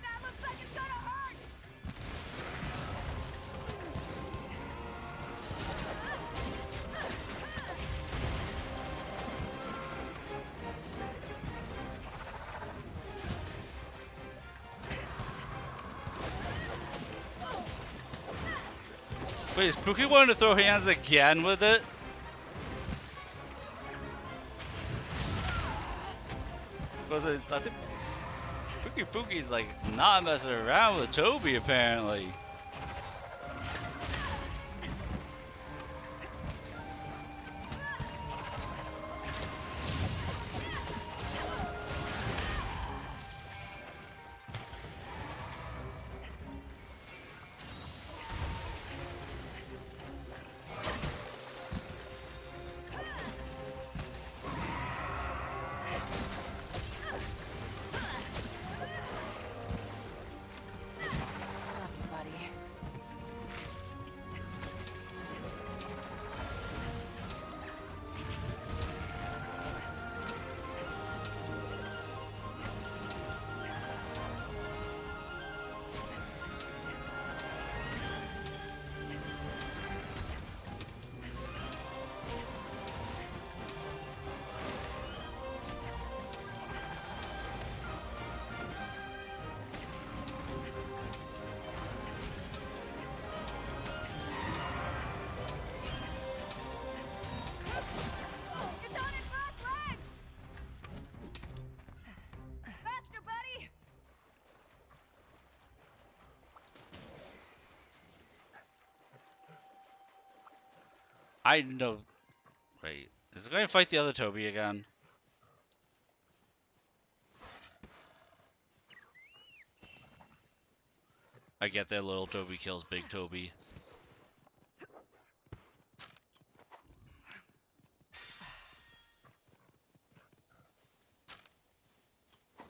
E: That looks like it's gonna hurt!
A: Wait, is Pookie wanting to throw hands again with it? Was it? I think Pookie Pookie's like not messing around with Toby apparently.
G: Buddy.
E: It's on its both legs! Faster, buddy!
A: I know. Wait, is it going to fight the other Toby again? I get that little Toby kills big Toby.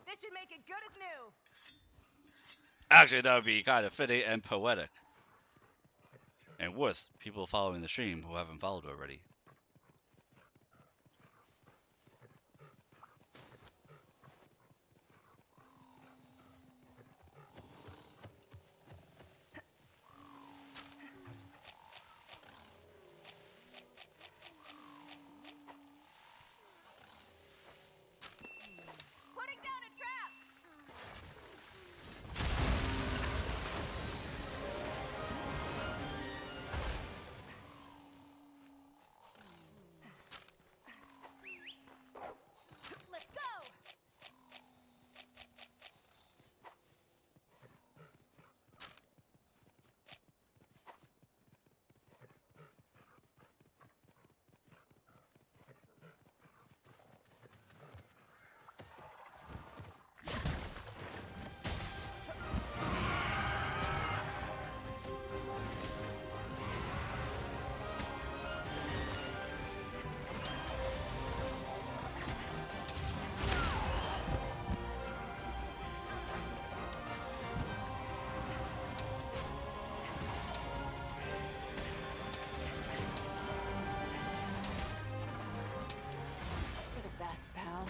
E: This should make it good as new!
A: Actually, that would be kind of fitting and poetic. And worth people following the stream who haven't followed already.
E: Putting down a trap! Let's go!
G: You're the best, pal.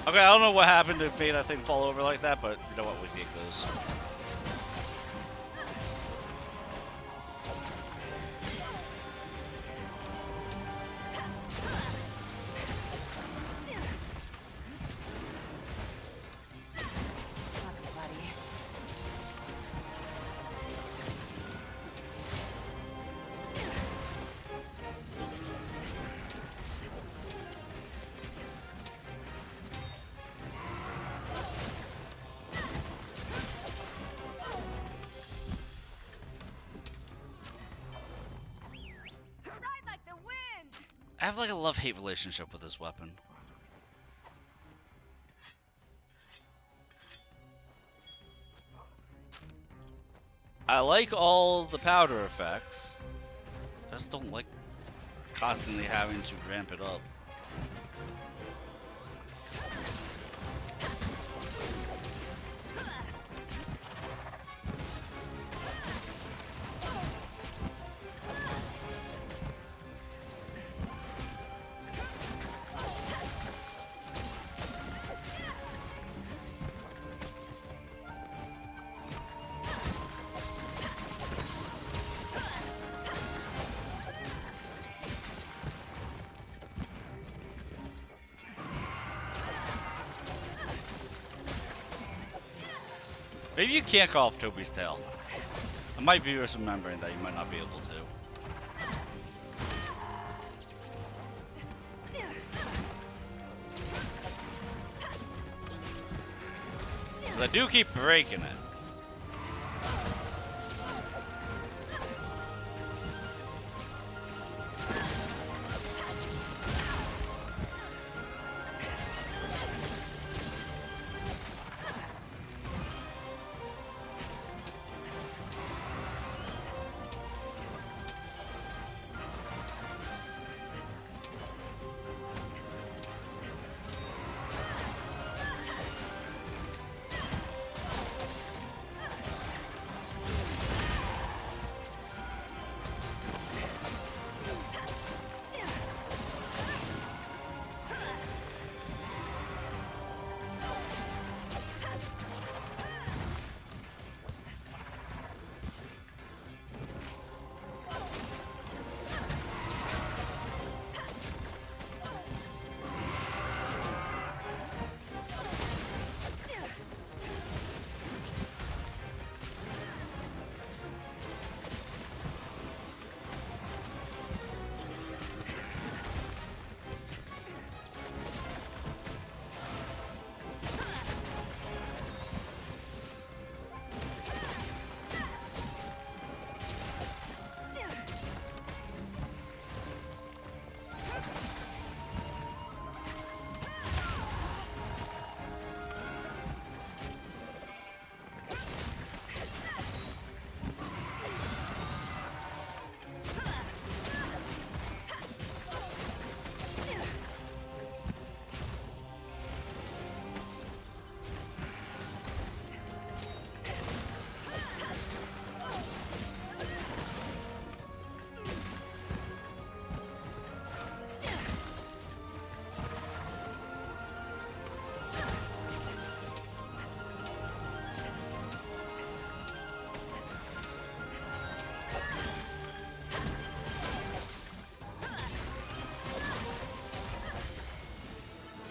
A: Okay, I don't know what happened to make that thing fall over like that, but you know what, we take those. have like a love-hate relationship with this weapon. I like all the powder effects. I just don't like constantly having to ramp it up. Maybe you can't call off Toby's tail. I might be remembering that you might not be able to. 'Cause I do keep breaking it.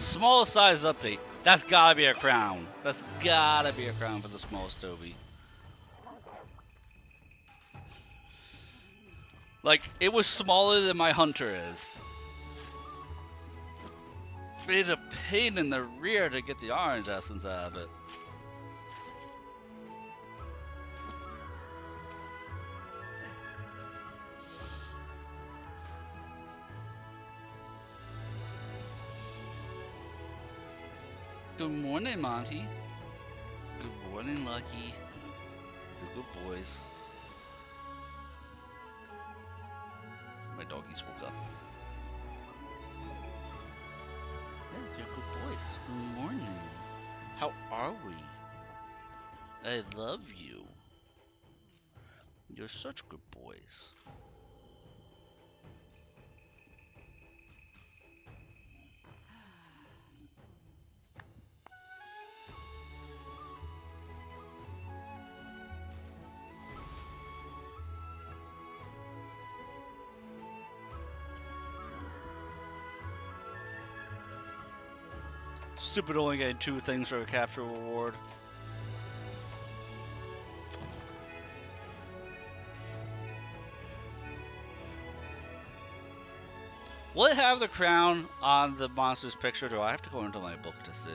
A: Small size update. That's gotta be a crown. That's gotta be a crown for the smallest Toby. Like, it was smaller than my hunter is. It's a pain in the rear to get the orange essence out of it. Good morning, Monty. Good morning, Lucky. You're good boys. My doggies woke up. Yeah, you're good boys. Good morning. How are we? I love you. You're such good boys. Stupid only getting 2 things for a capture reward. Will it have the crown on the monster's picture? Do I have to go into my book to see?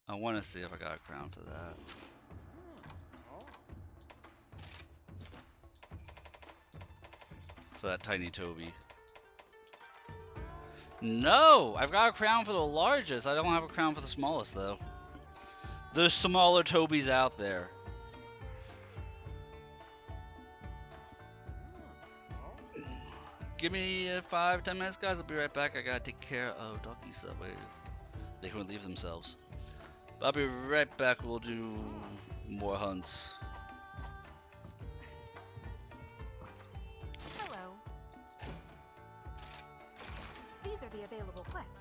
A: I want to see if I got a crown for that. for that tiny Toby. No! I've got a crown for the largest. I don't have a crown for the smallest, though. There's smaller Tobys out there. Give me 5-10 minutes, guys. I'll be right back. I gotta take care of Doggy Subway. They can relieve themselves. I'll be right back. We'll do more hunts.
C: Hello. These are the available quests.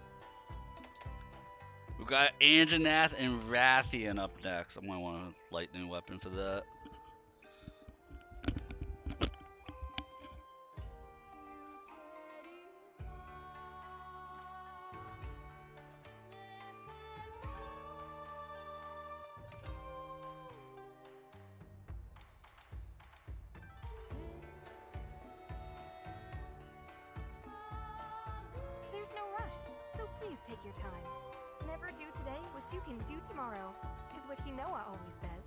A: We've got Anjanath and Rathian up next. I might want a lightning weapon for that.
C: There's no rush, so please take your time. Never do today what you can do tomorrow, is what Hinoa always says.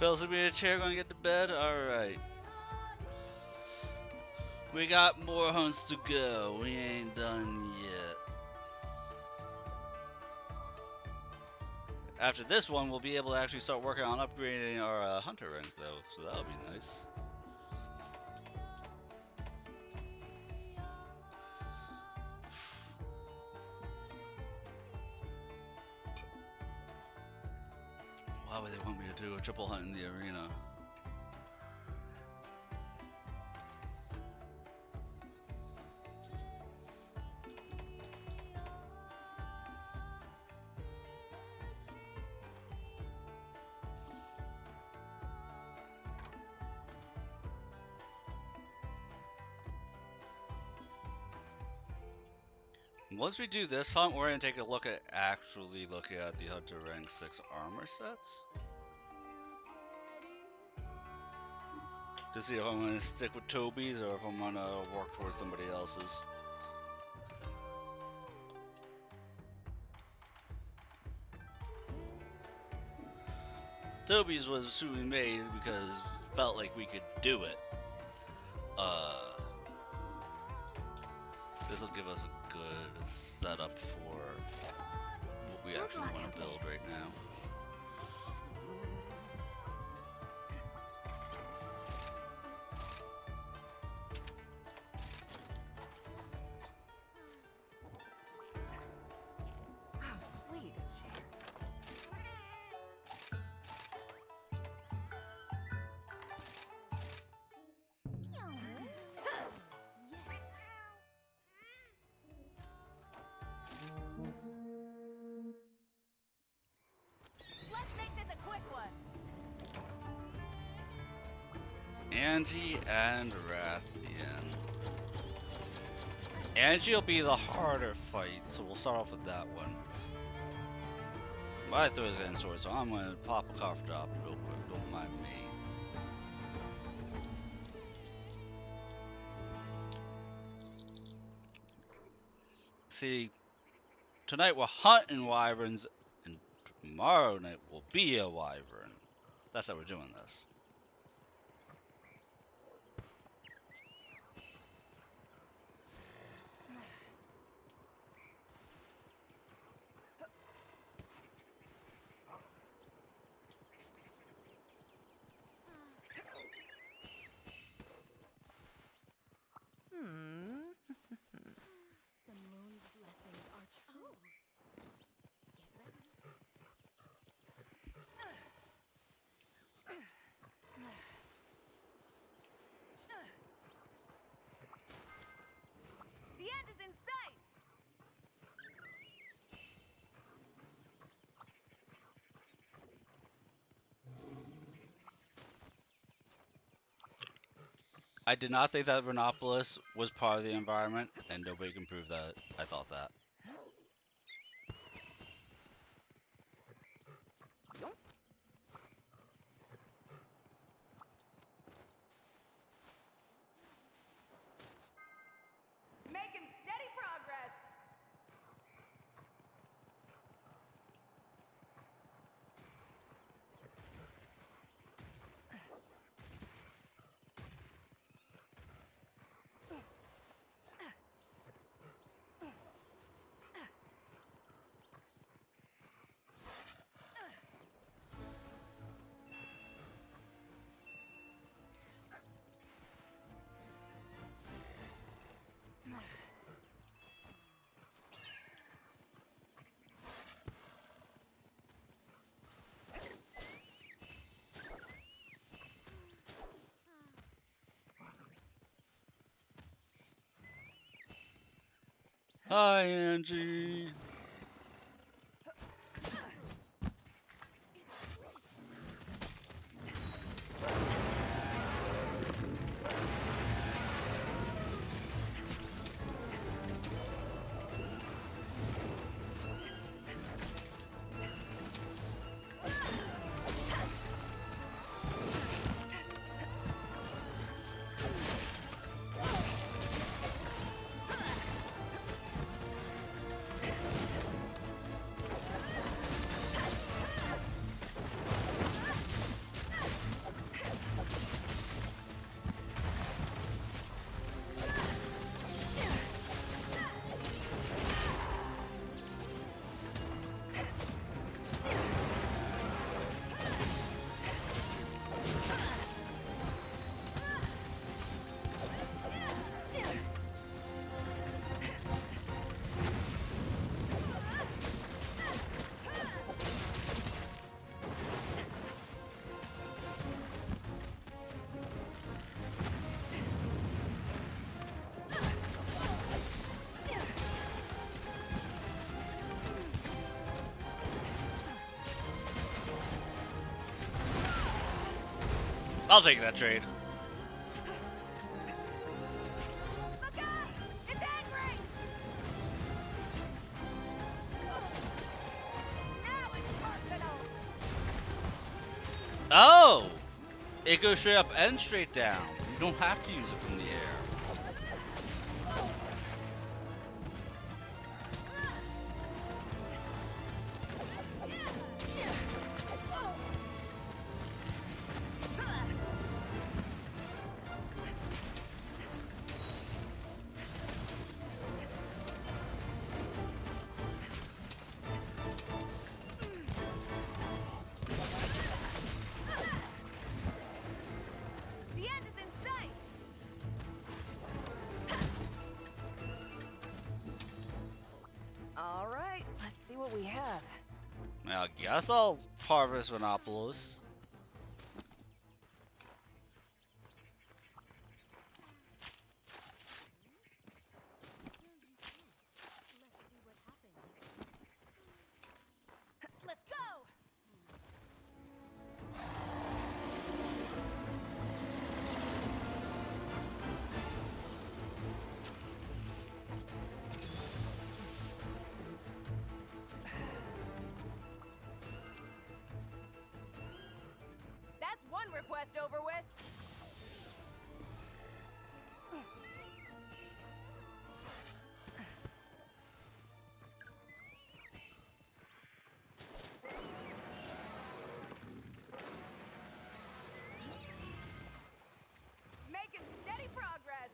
A: Phil's me a chair, gonna get to bed? Alright. We got more hunts to go. We ain't done yet. After this one, we'll be able to actually start working on upgrading our hunter rank, though, so that'll be nice. Why would they want me to do a triple hunt in the arena? Once we do this hunt, we're gonna take a look at actually looking at the Hunter Rank 6 armor sets to see if I'm gonna stick with Toby's or if I'm gonna work towards somebody else's. Toby's was assuming made because it felt like we could do it. This will give us a good setup for what we actually want to build right now.
G: Oh, sweet.
E: Let's make this a quick one.
A: Angie and Rathian. Angie will be the harder fight, so we'll start off with that one. My throw is getting sore, so I'm gonna pop a cough drop real quick, don't mind me. See, tonight we're hunting wyverns, and tomorrow night will be a wyvern. That's how we're doing this.
I: The moon's blessings are true. Get ready.
E: The end is in sight.
A: I did not think that Renopolis was part of the environment, and nobody can prove that I thought that.
E: Making steady progress.
A: Hi, Angie. I'll take that trade.
E: Look out! It's angry! Now it's personal!
A: Oh! It goes straight up and straight down. You don't have to use it from the air.
E: The end is in sight!
G: All right, let's see what we have.
A: I guess I'll harvest Monopolis.
I: Let's see what happens.
E: Let's go! That's one request over with. Making steady progress.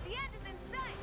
E: The end is in sight.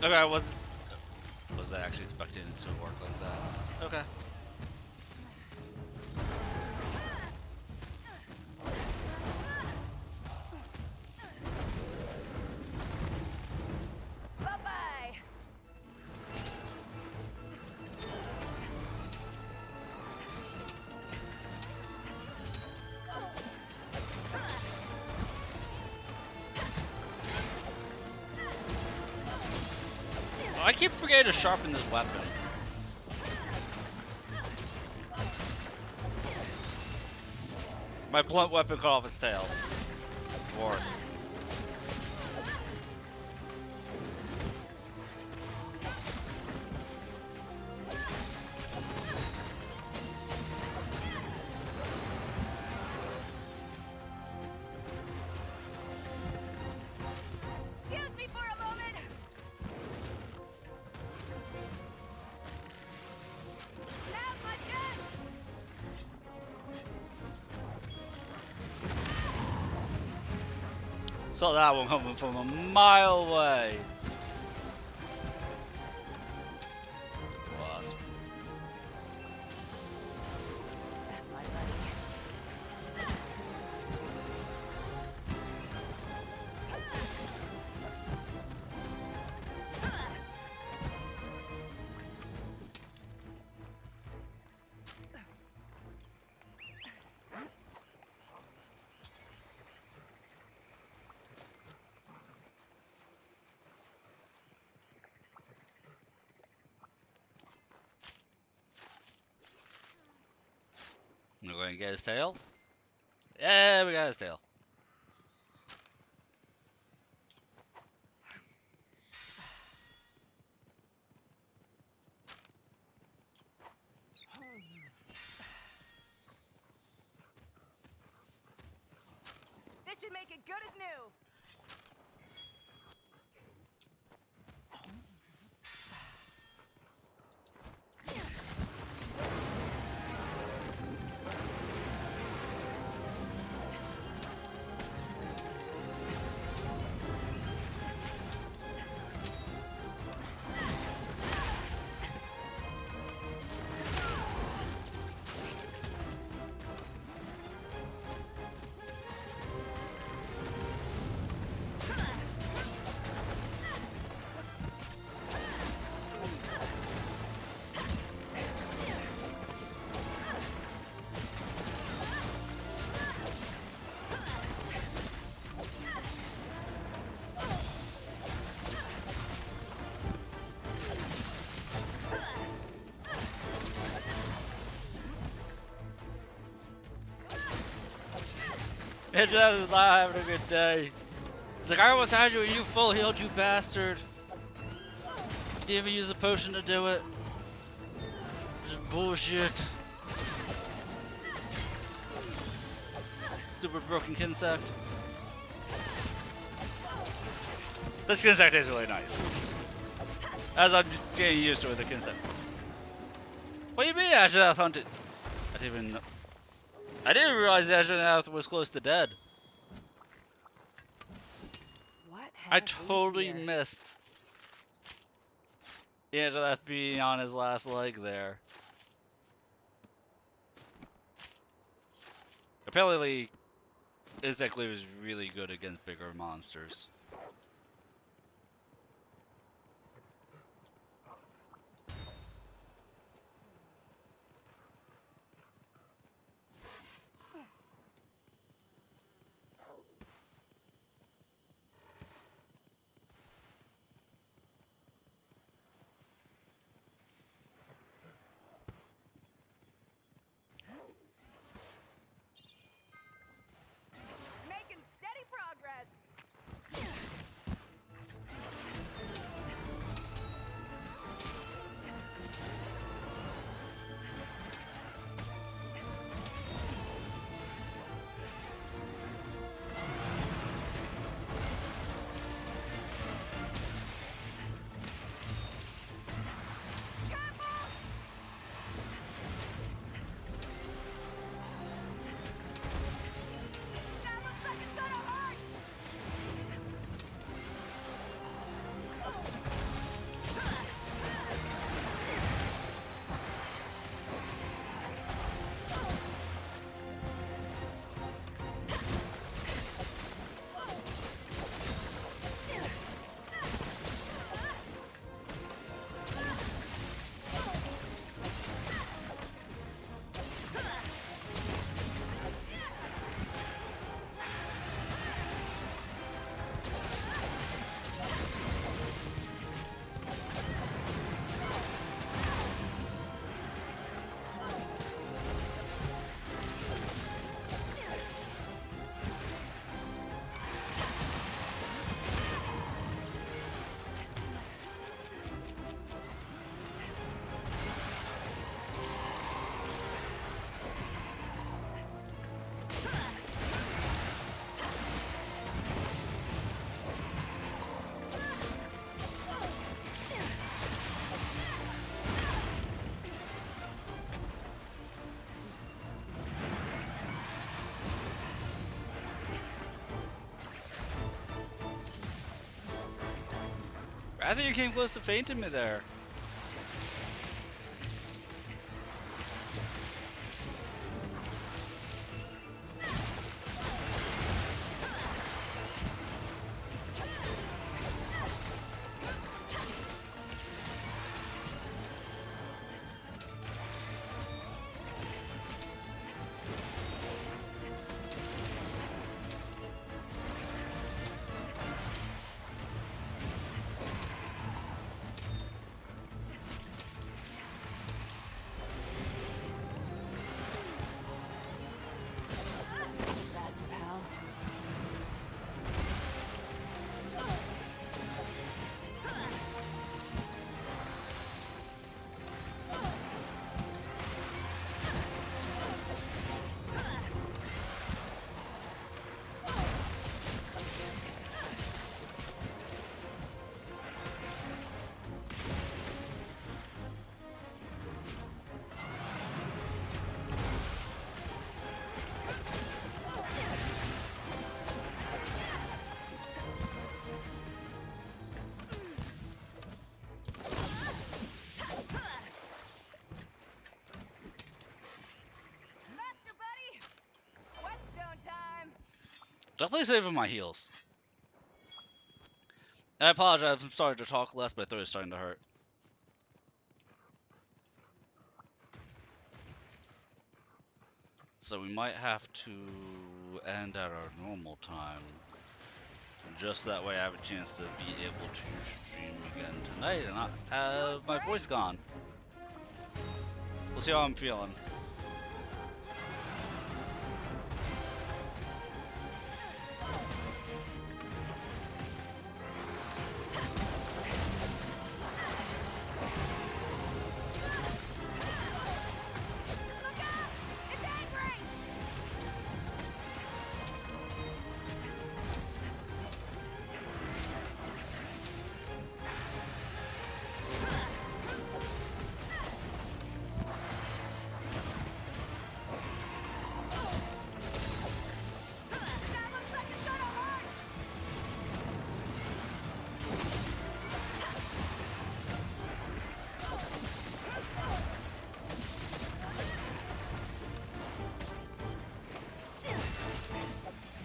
A: Okay, I was I actually expecting it to work like that? Okay.
E: Bye-bye.
A: I keep forgetting to sharpen this weapon. My blunt weapon cut off its tail. Or Saw that one coming from a mile away. Wasp.
G: That's my buddy.
A: We're going to get his tail. Yeah, we got his tail.
E: This should make it good as new.
A: Angela's is not having a good day. He's like, I almost had you and you full healed, you bastard. You didn't even use a potion to do it. Just bullshit. Stupid broken Kinsect. This Kinsect is really nice. As I'm getting used to it, the Kinsect. What do you mean Ashnath hunted? I didn't even know. I didn't realize Ashnath was close to dead.
G: What
A: I
G: have we
A: totally
G: here?
A: missed Angelath being on his last leg there. Apparently, Insect Glue is really good against bigger monsters.
E: Making steady progress.
A: I think you came close to fainting me there.
E: Master buddy! Whetstone time!
A: Definitely saving my heals. I apologize, I'm starting to talk less, my throat is starting to hurt. So we might have to end at our normal time. Just that way I have a chance to be able to stream again tonight and not have my voice gone. We'll see how I'm feeling.
E: Look out! It's angry! That looks like it's gonna hurt!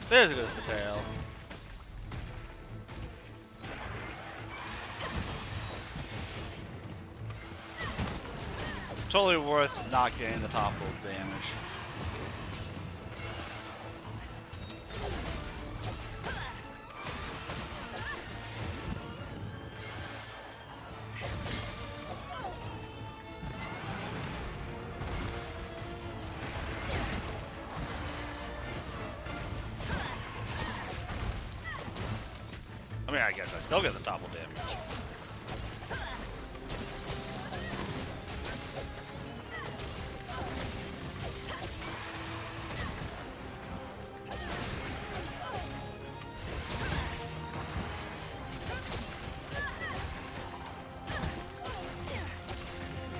A: There goes the tail. Totally worth not getting the topple damage. I mean, I guess I still get the topple damage.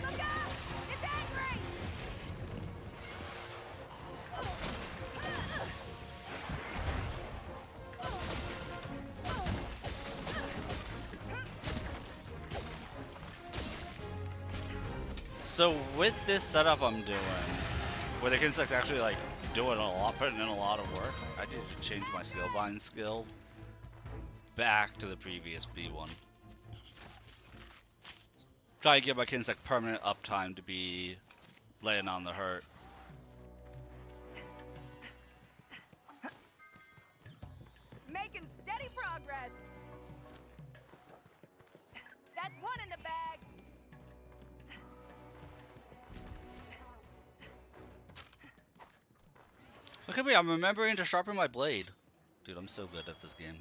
E: Look out! It's angry!
A: So with this setup I'm doing, where the Kinsect's actually like doing a lot, putting in a lot of work, I need to change my skill bind skill back to the previous B1. Try to get my Kinsect permanent uptime to be laying on the hurt.
E: Making steady progress. That's one in the bag.
A: Look at me, I'm remembering to sharpen my blade. Dude, I'm so good at this game.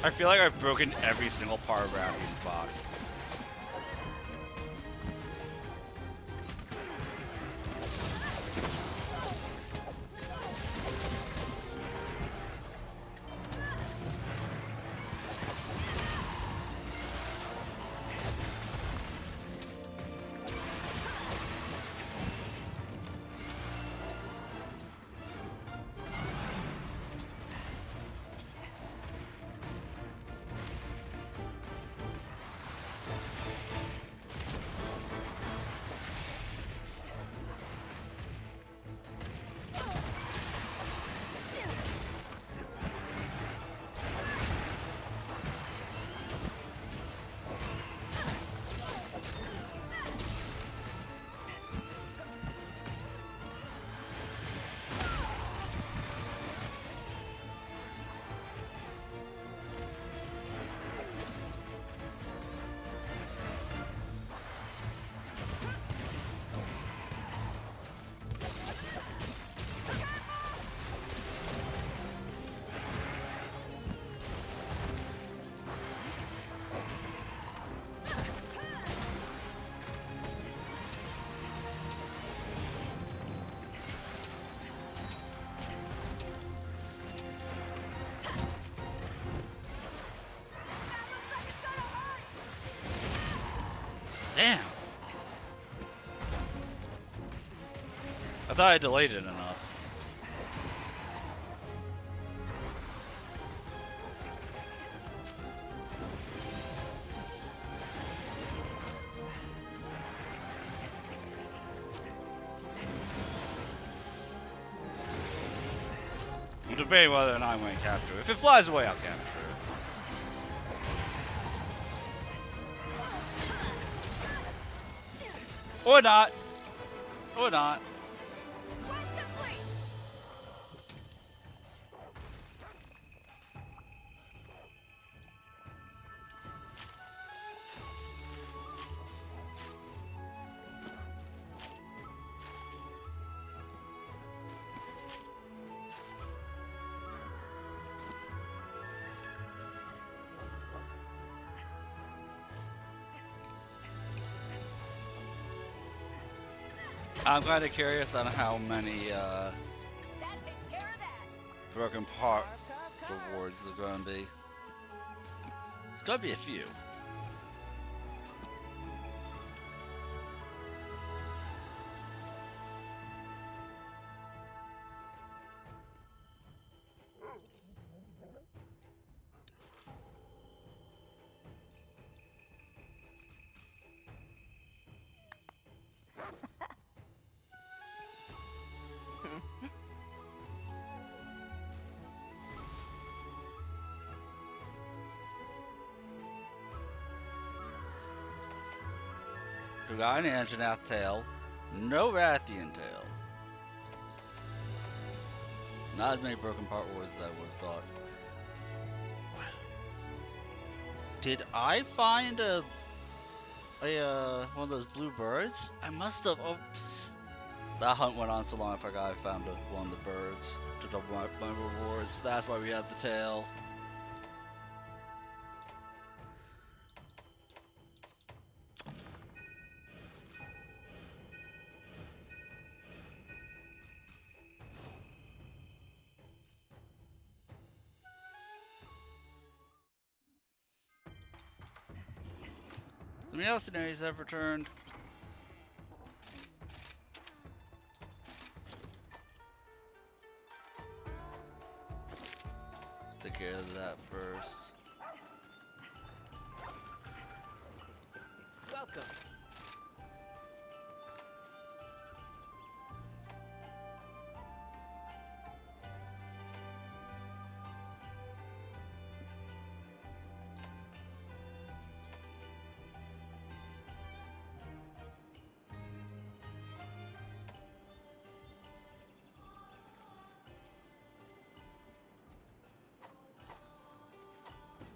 A: I feel like I've broken every single part of Raffian's body. Damn. I thought I delayed it enough. I'm debating whether or not I'm going to capture it. If it flies away, I'll capture it. Or not. Or not.
E: Quest complete.
A: I'm kind of curious on how many
E: That takes care of that.
A: broken part
E: Carve, carve, carve.
A: rewards are going to be. It's going to be a few. So we got an Anjanath tail, no Rathian tail. Not as many broken part wars as I would have thought. Did I find a one of those blue birds? I must have. Oh, that hunt went on so long I forgot I found one of the birds to double my rewards. That's why we had the tail. Something else scenarios have returned. Take care of that first.
B: Welcome.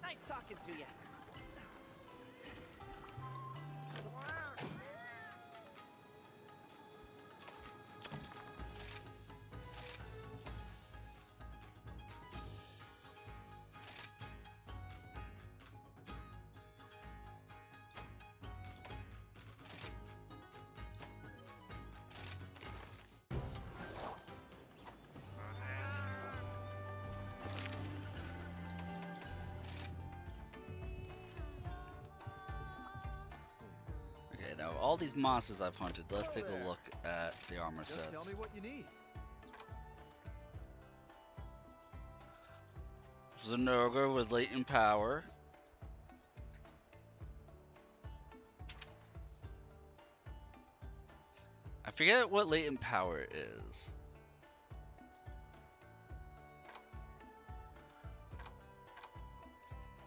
B: Nice talking to you.
A: Okay, now all these monsters I've hunted, let's take a look at the armor
F: Just tell
A: sets.
F: me what you need.
A: This is an ogre with latent power. I forget what latent power is.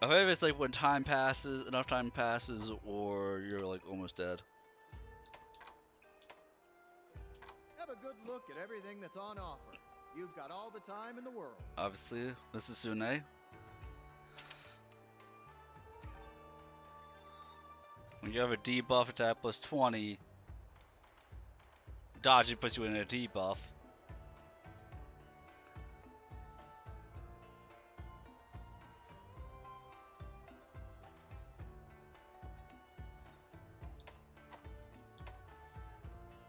A: I forget if it's like when time passes, enough time passes, or you're like almost dead.
F: Have a good look at everything that's on offer. You've got all the time in the world.
A: Obviously, Mrs. Sune. When you have a debuff attack plus 20, dodging puts you in a debuff.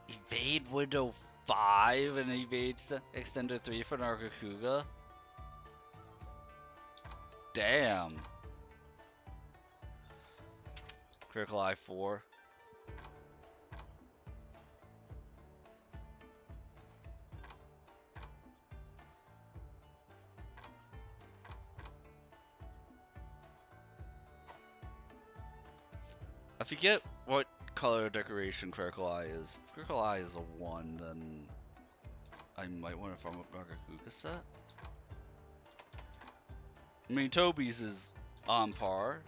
A: Evade window 5 and evade extended 3 for Nargacuga. Damn. Critical eye 4. I forget what color decoration Critical Eye is. If Critical Eye is a 1, then I might want to farm up Ragakuga set. I mean, Toby's is on par.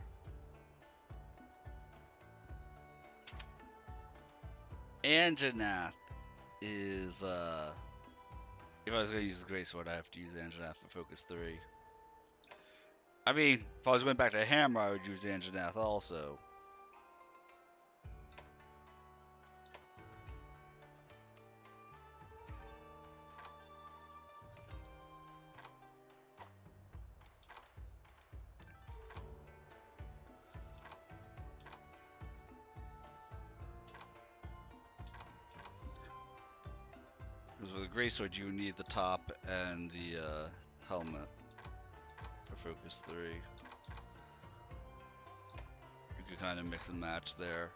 A: Anjanath is, if I was going to use the Great Sword, I'd have to use Anjanath for Focus 3. I mean, if I was going back to Hammer, I would use Anjanath also. Because with a Greatsword, you need the top and the helmet for Focus 3. You could kind of mix and match there.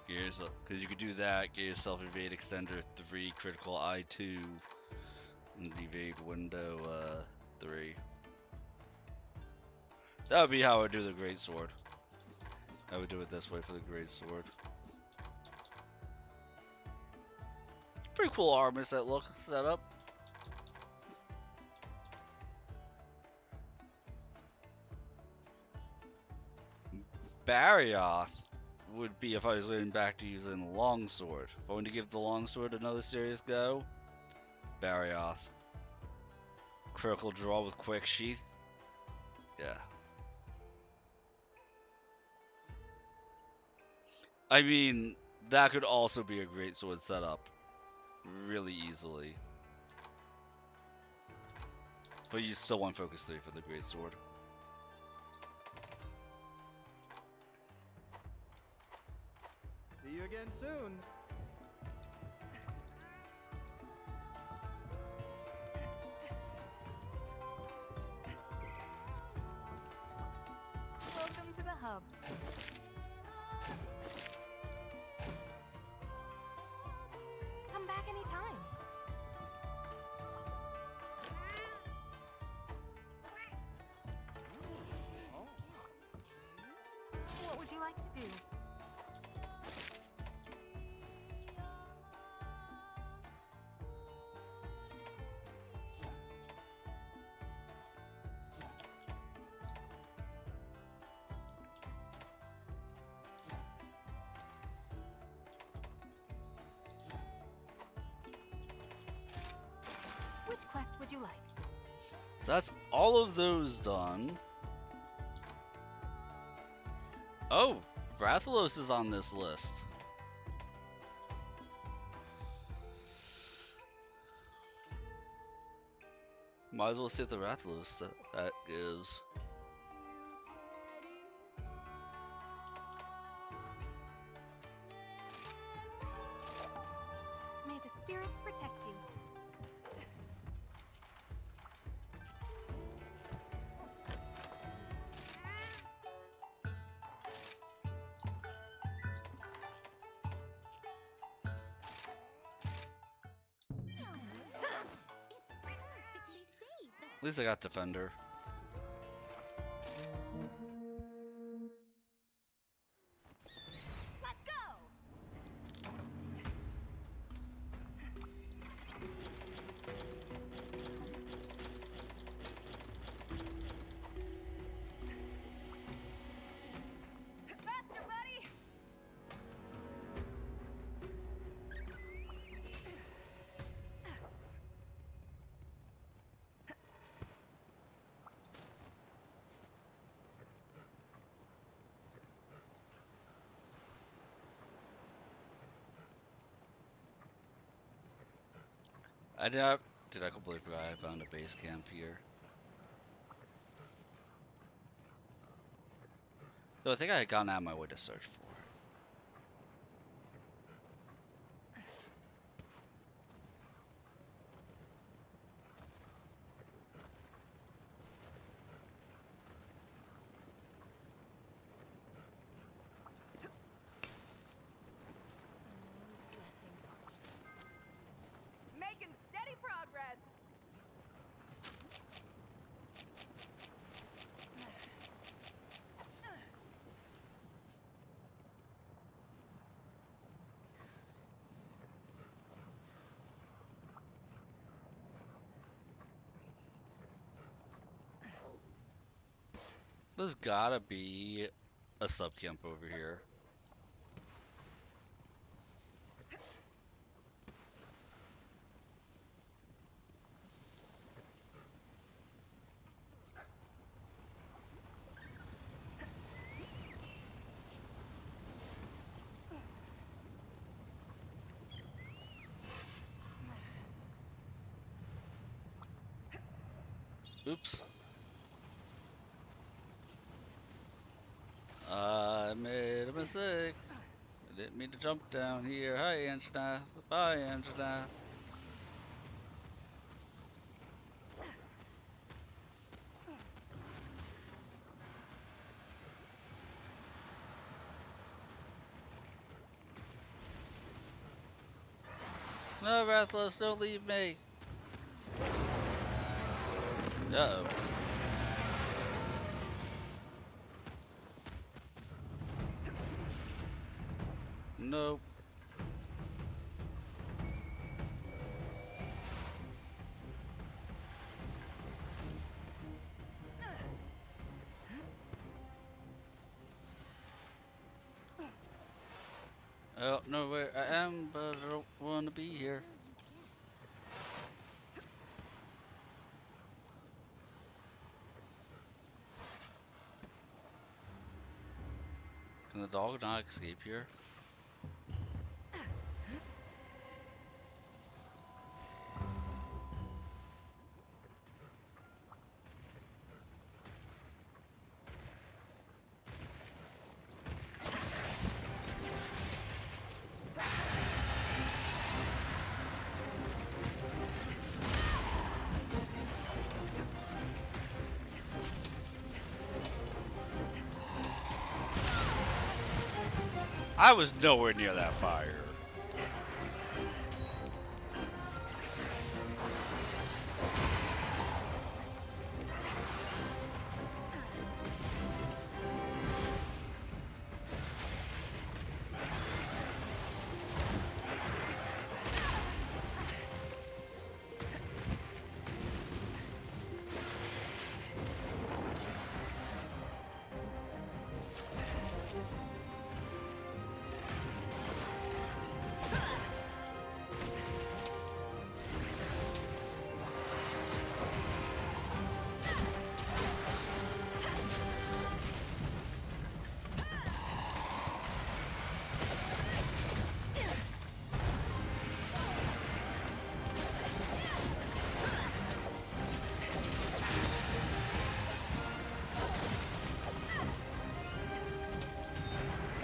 A: Because you could do that, get yourself Evade Extender 3, Critical Eye 2, and Evade Window 3. That would be how I would do the Greatsword. I would do it this way for the Greatsword. Pretty cool armor set up. Barioth would be if I was going back to using Longsword. If I wanted to give the Longsword another serious go, Barioth. Critical draw with Quick Sheath. Yeah. I mean, that could also be a great sword setup. Really easily. But you still want Focus 3 for the Great Sword.
F: See you again soon.
C: Welcome to the hub. Come back anytime. What would you like to do? Which quest would you like?
A: So that's all of those done. Oh, Rathalos is on this list. Might as well see what the Rathalos that gives.
C: May the spirits protect you.
A: At least I got Defender.
E: Let's go! Faster, buddy!
A: I completely forgot I found a base camp here. Though I think I had gone out of my way to search for it.
E: Making steady progress.
A: There's gotta be a sub camp over here. Oops. I made a mistake. I didn't mean to jump down here. Hi, Anjanath. Bye, Anjanath. No, Rathalos, don't leave me. Uh-oh. Nope. I don't know where I am, but I don't want to be here. Can the dog not escape here? I was nowhere near that fire.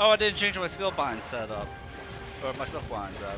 A: Oh, I didn't change my skill bind setup. Or my skill bind, rather.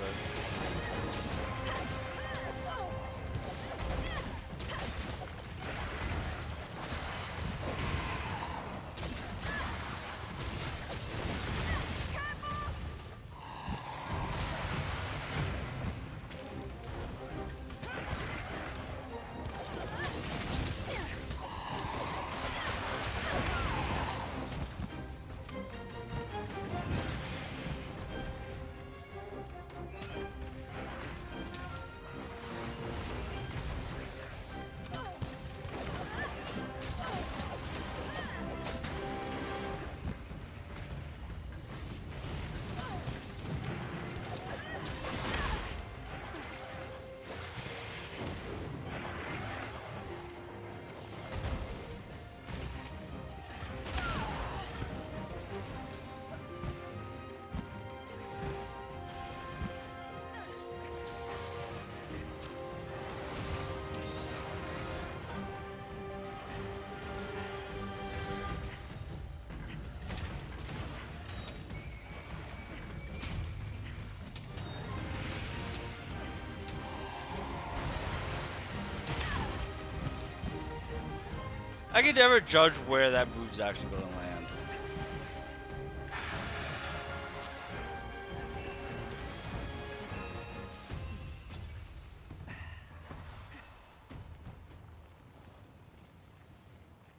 A: I can never judge where that move's actually going to land.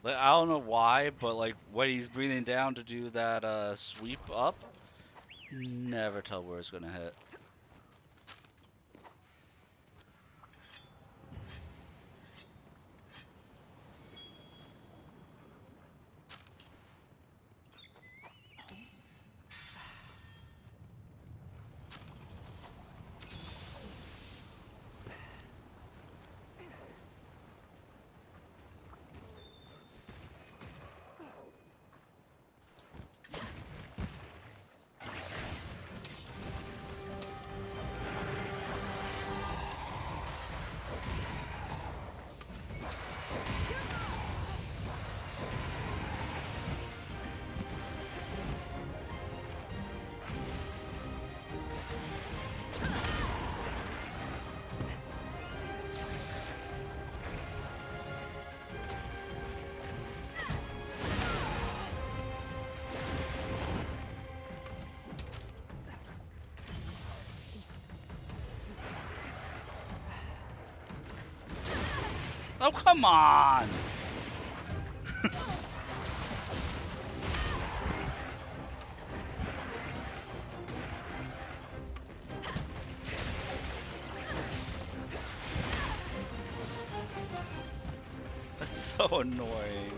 A: Like, I don't know why, but like when he's breathing down to do that sweep up, never tell where it's going to hit. Oh, come on! That's so annoying.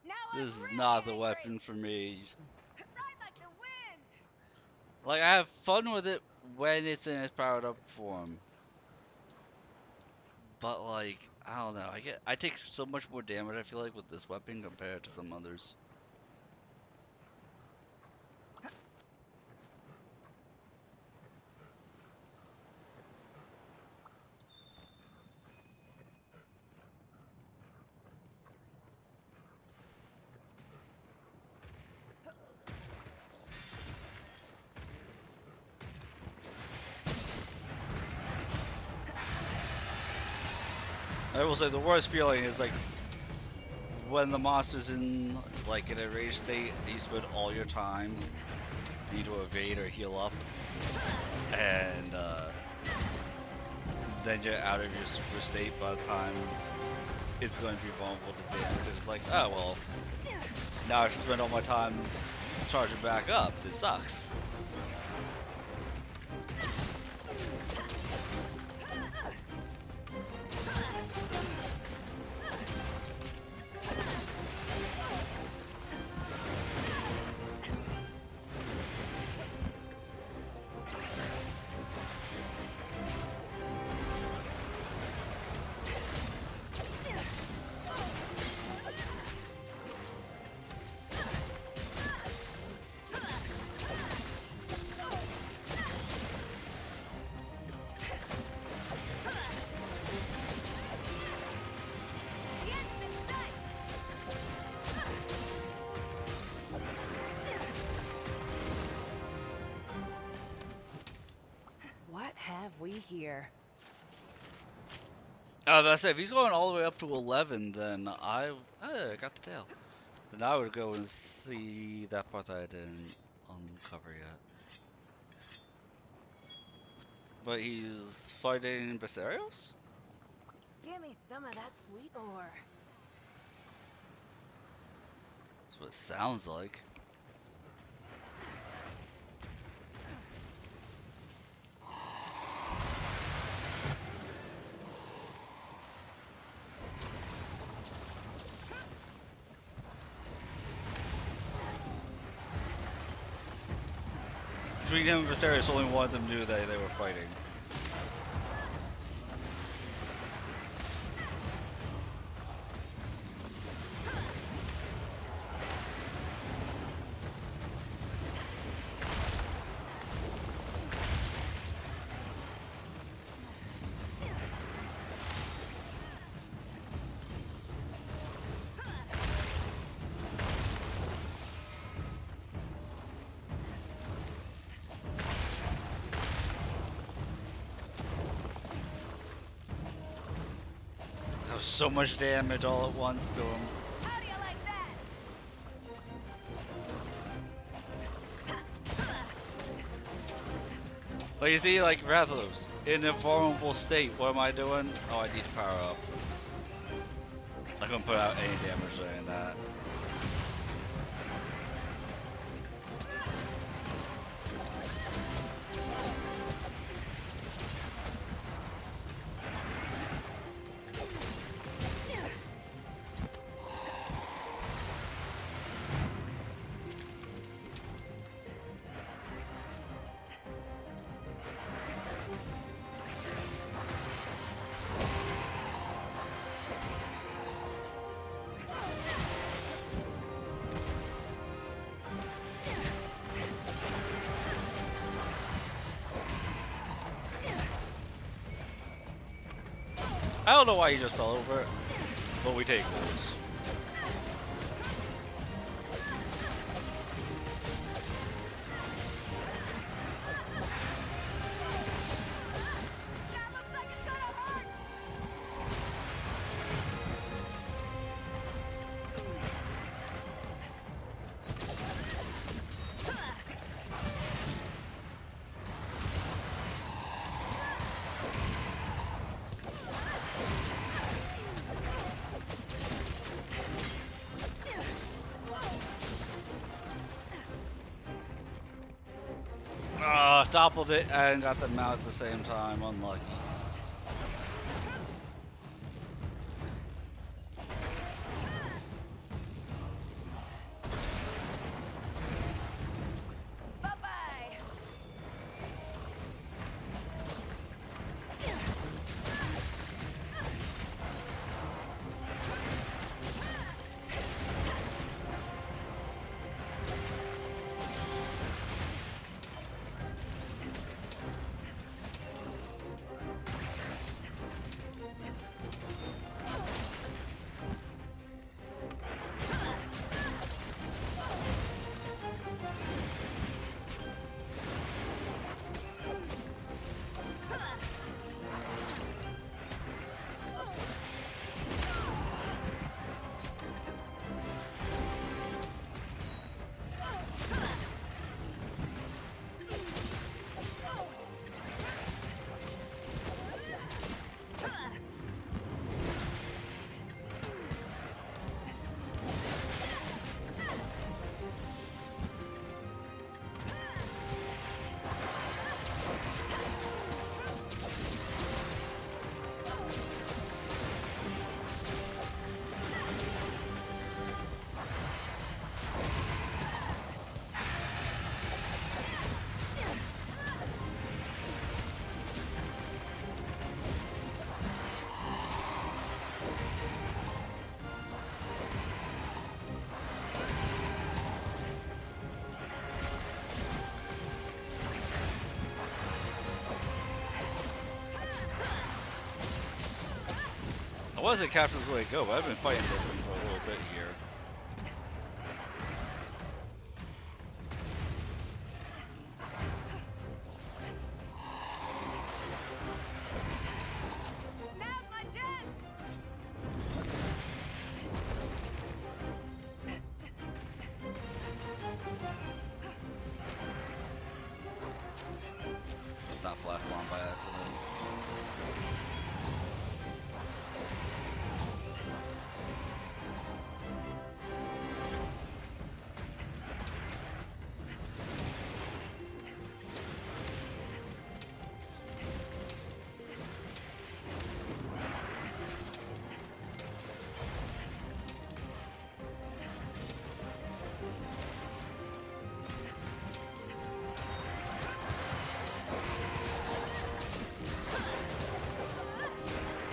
E: Now
A: This
E: I'm
A: is
E: really
A: not the
E: angry.
A: weapon for me.
E: Ride like the wind.
A: Like, I have fun with it when it's in its powered up form. But like, I don't know. I take so much more damage, I feel like, with this weapon compared to some others. I will say the worst feeling is like when the monster's in like in a rage state, you spend all your time need to evade or heal up, and then you're out of your super state by the time it's going to be vulnerable to damage. It's like, oh well, now I have to spend all my time charging back up. It sucks.
E: The end's in sight.
G: What have we here?
A: That's I say, if he's going all the way up to 11, then I got the tail. Then I would go and see that part that I didn't uncover yet. But he's fighting Basarios?
G: Give me some of that sweet ore.
A: That's what it sounds like. Between him and Basarios, only one of them knew that they were fighting. That was so much damage all at once to him.
E: How do you like that?
A: Like, you see, like, Rathalos, in a vulnerable state. What am I doing? Oh, I need to power up. I couldn't put out any damage doing that. I don't know why he just fell over it, but we take those.
E: That looks like it's gonna hurt.
A: Ah, toppled it and got them out at the same time. Unlucky.
E: Bye-bye.
A: I wasn't Captain's way to go, but I've been fighting this thing for a little bit here.
E: Now's my chance.
A: It's not flash bomb by accident.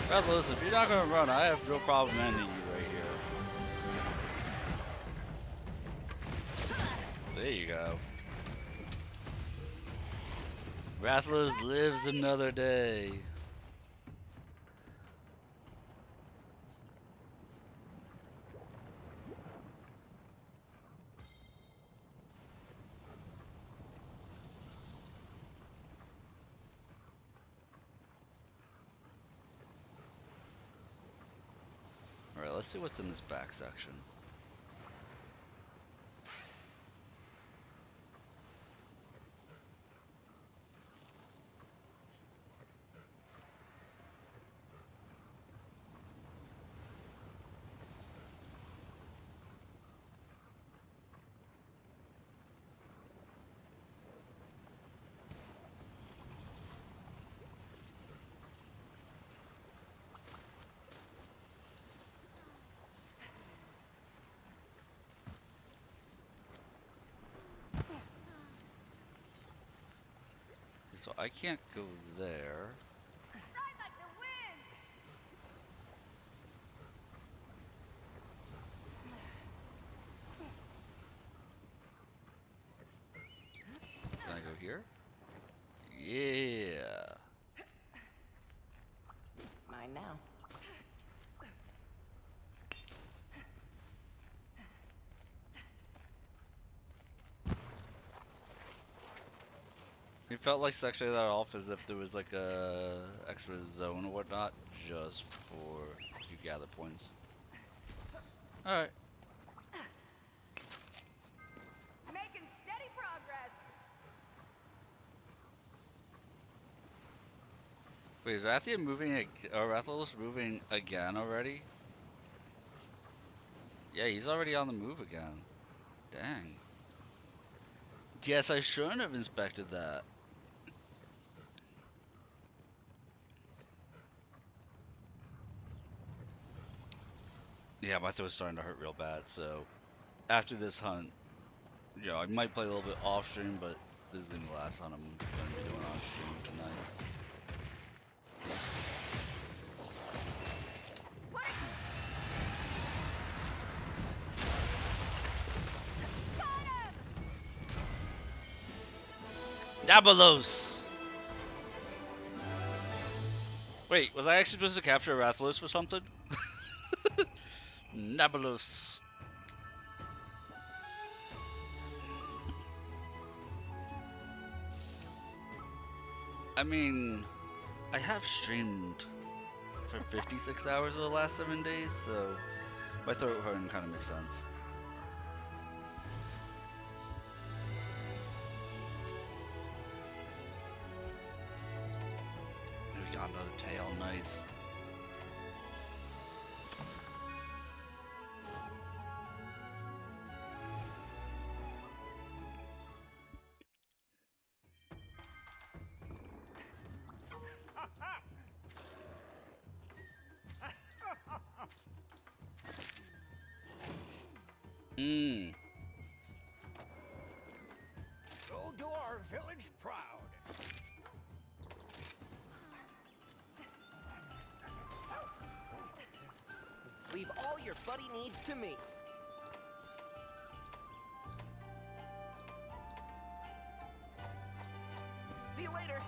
A: Rathalos, if you're not gonna run, I have no problem ending you right here. There you go. Rathalos lives another day. Alright, let's see what's in this back section. So I can't go there.
E: Ride like the wind.
A: Can I go here? Yeah.
G: Mine now.
A: It felt like sectioning that off as if there was like a extra zone or whatnot, just for you gather points. Alright.
E: Making steady progress.
A: Wait, is Rathia moving or Rathalos moving again already? Yeah, he's already on the move again. Dang. Guess I shouldn't have inspected that. Yeah, my throat's starting to hurt real bad, so after this hunt, you know, I might play a little bit off stream, but this is gonna be the last hunt I'm gonna be doing on stream tonight. Dabalos! Wait, was I actually supposed to capture a Rathalos for something? Nabalos. I mean, I have streamed for 56 hours over the last 7 days, so my throat hurting kind of makes sense. We got another tail, nice. Mmm.
B: Go do our village proud.
G: Leave all your buddy needs to me. See you later.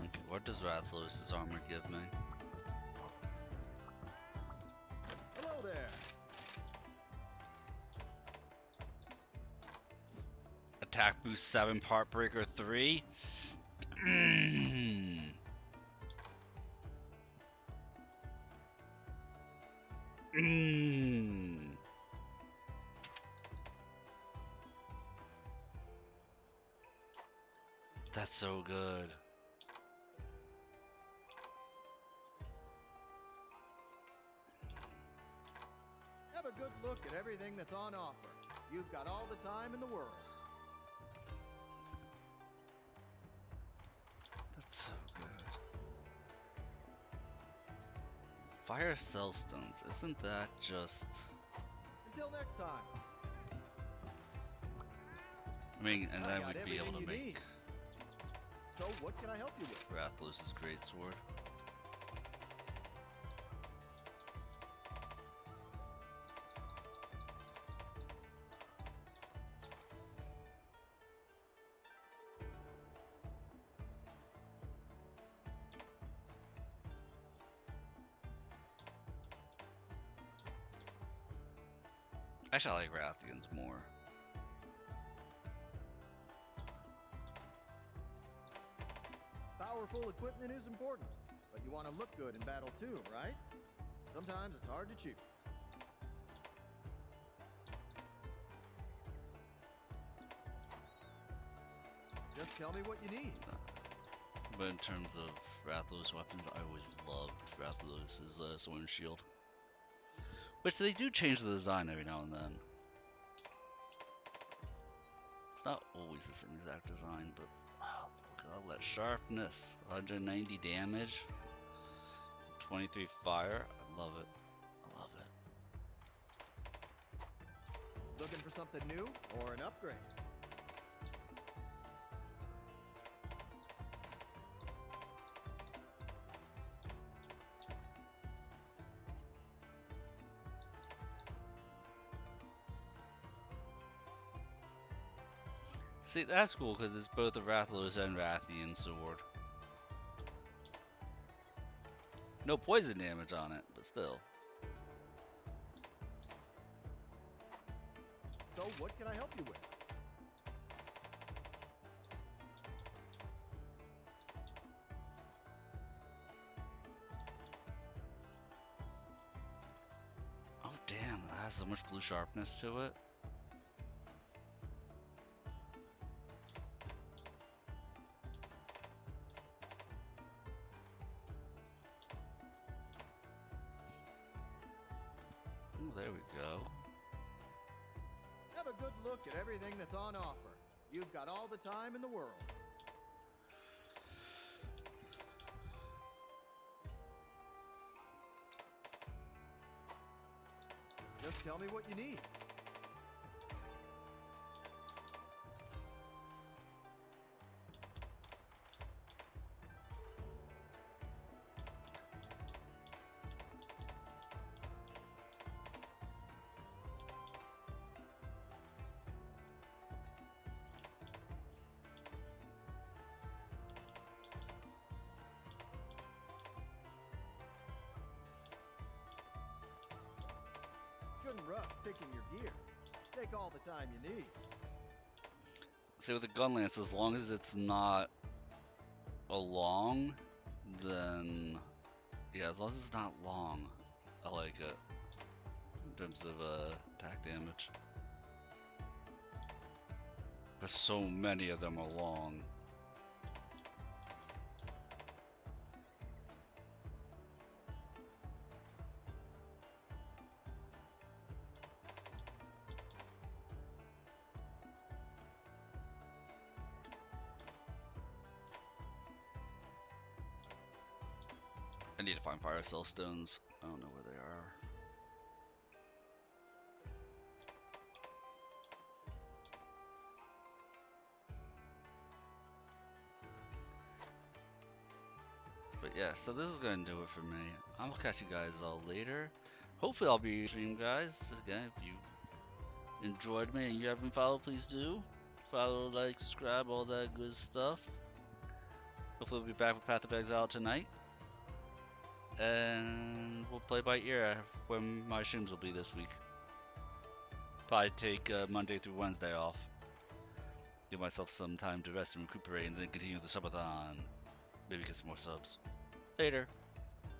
A: Okay, what does Rathalos' armor give me?
F: Hello there.
A: Attack boost 7, part breaker 3. Mmm. Mmm. That's so good.
F: Have a good look at everything that's on offer. You've got all the time in the world.
A: That's so good. Fire cell stones, isn't that just...
F: Until next time.
A: I mean, and
F: I
A: then
F: got
A: we'd be able to
F: everything you
A: make
F: need. So what can I help you with?
A: Rathalos' greatsword. Actually, I like Rathians more.
F: Powerful equipment is important, but you want to look good in battle too, right? Sometimes it's hard to choose. Just tell me what you need.
A: But in terms of Rathalos weapons, I always loved Rathalos' sword and shield. Which they do change the design every now and then. It's not always the same exact design, but wow, look at all that sharpness. 190 damage, 23 fire. I love it. I love it.
F: Looking for something new or an upgrade?
A: See, that's cool because it's both a Rathalos and Rathian sword. No poison damage on it, but still.
F: So what can I help you with?
A: Oh damn, that has so much blue sharpness to it. Oh, there we go.
F: Have a good look at everything that's on offer. You've got all the time in the world. Just tell me what you need. Shouldn't rush picking your gear. Take all the time you need.
A: See, with the gun lance, as long as it's not a long, then yeah, as long as it's not long, I like it in terms of attack damage. But so many of them are long. I need to find fire cell stones. I don't know where they are. But yeah, so this is going to do it for me. I'm gonna catch you guys all later. Hopefully I'll be streaming, guys. Again, if you enjoyed me and you haven't followed, please do. Follow, like, subscribe, all that good stuff. Hopefully we'll be back with Path of Exile tonight. And we'll play by ear when my streams will be this week. Probably take Monday through Wednesday off. Give myself some time to rest and recuperate and then continue the subathon. Maybe get some more subs. Later.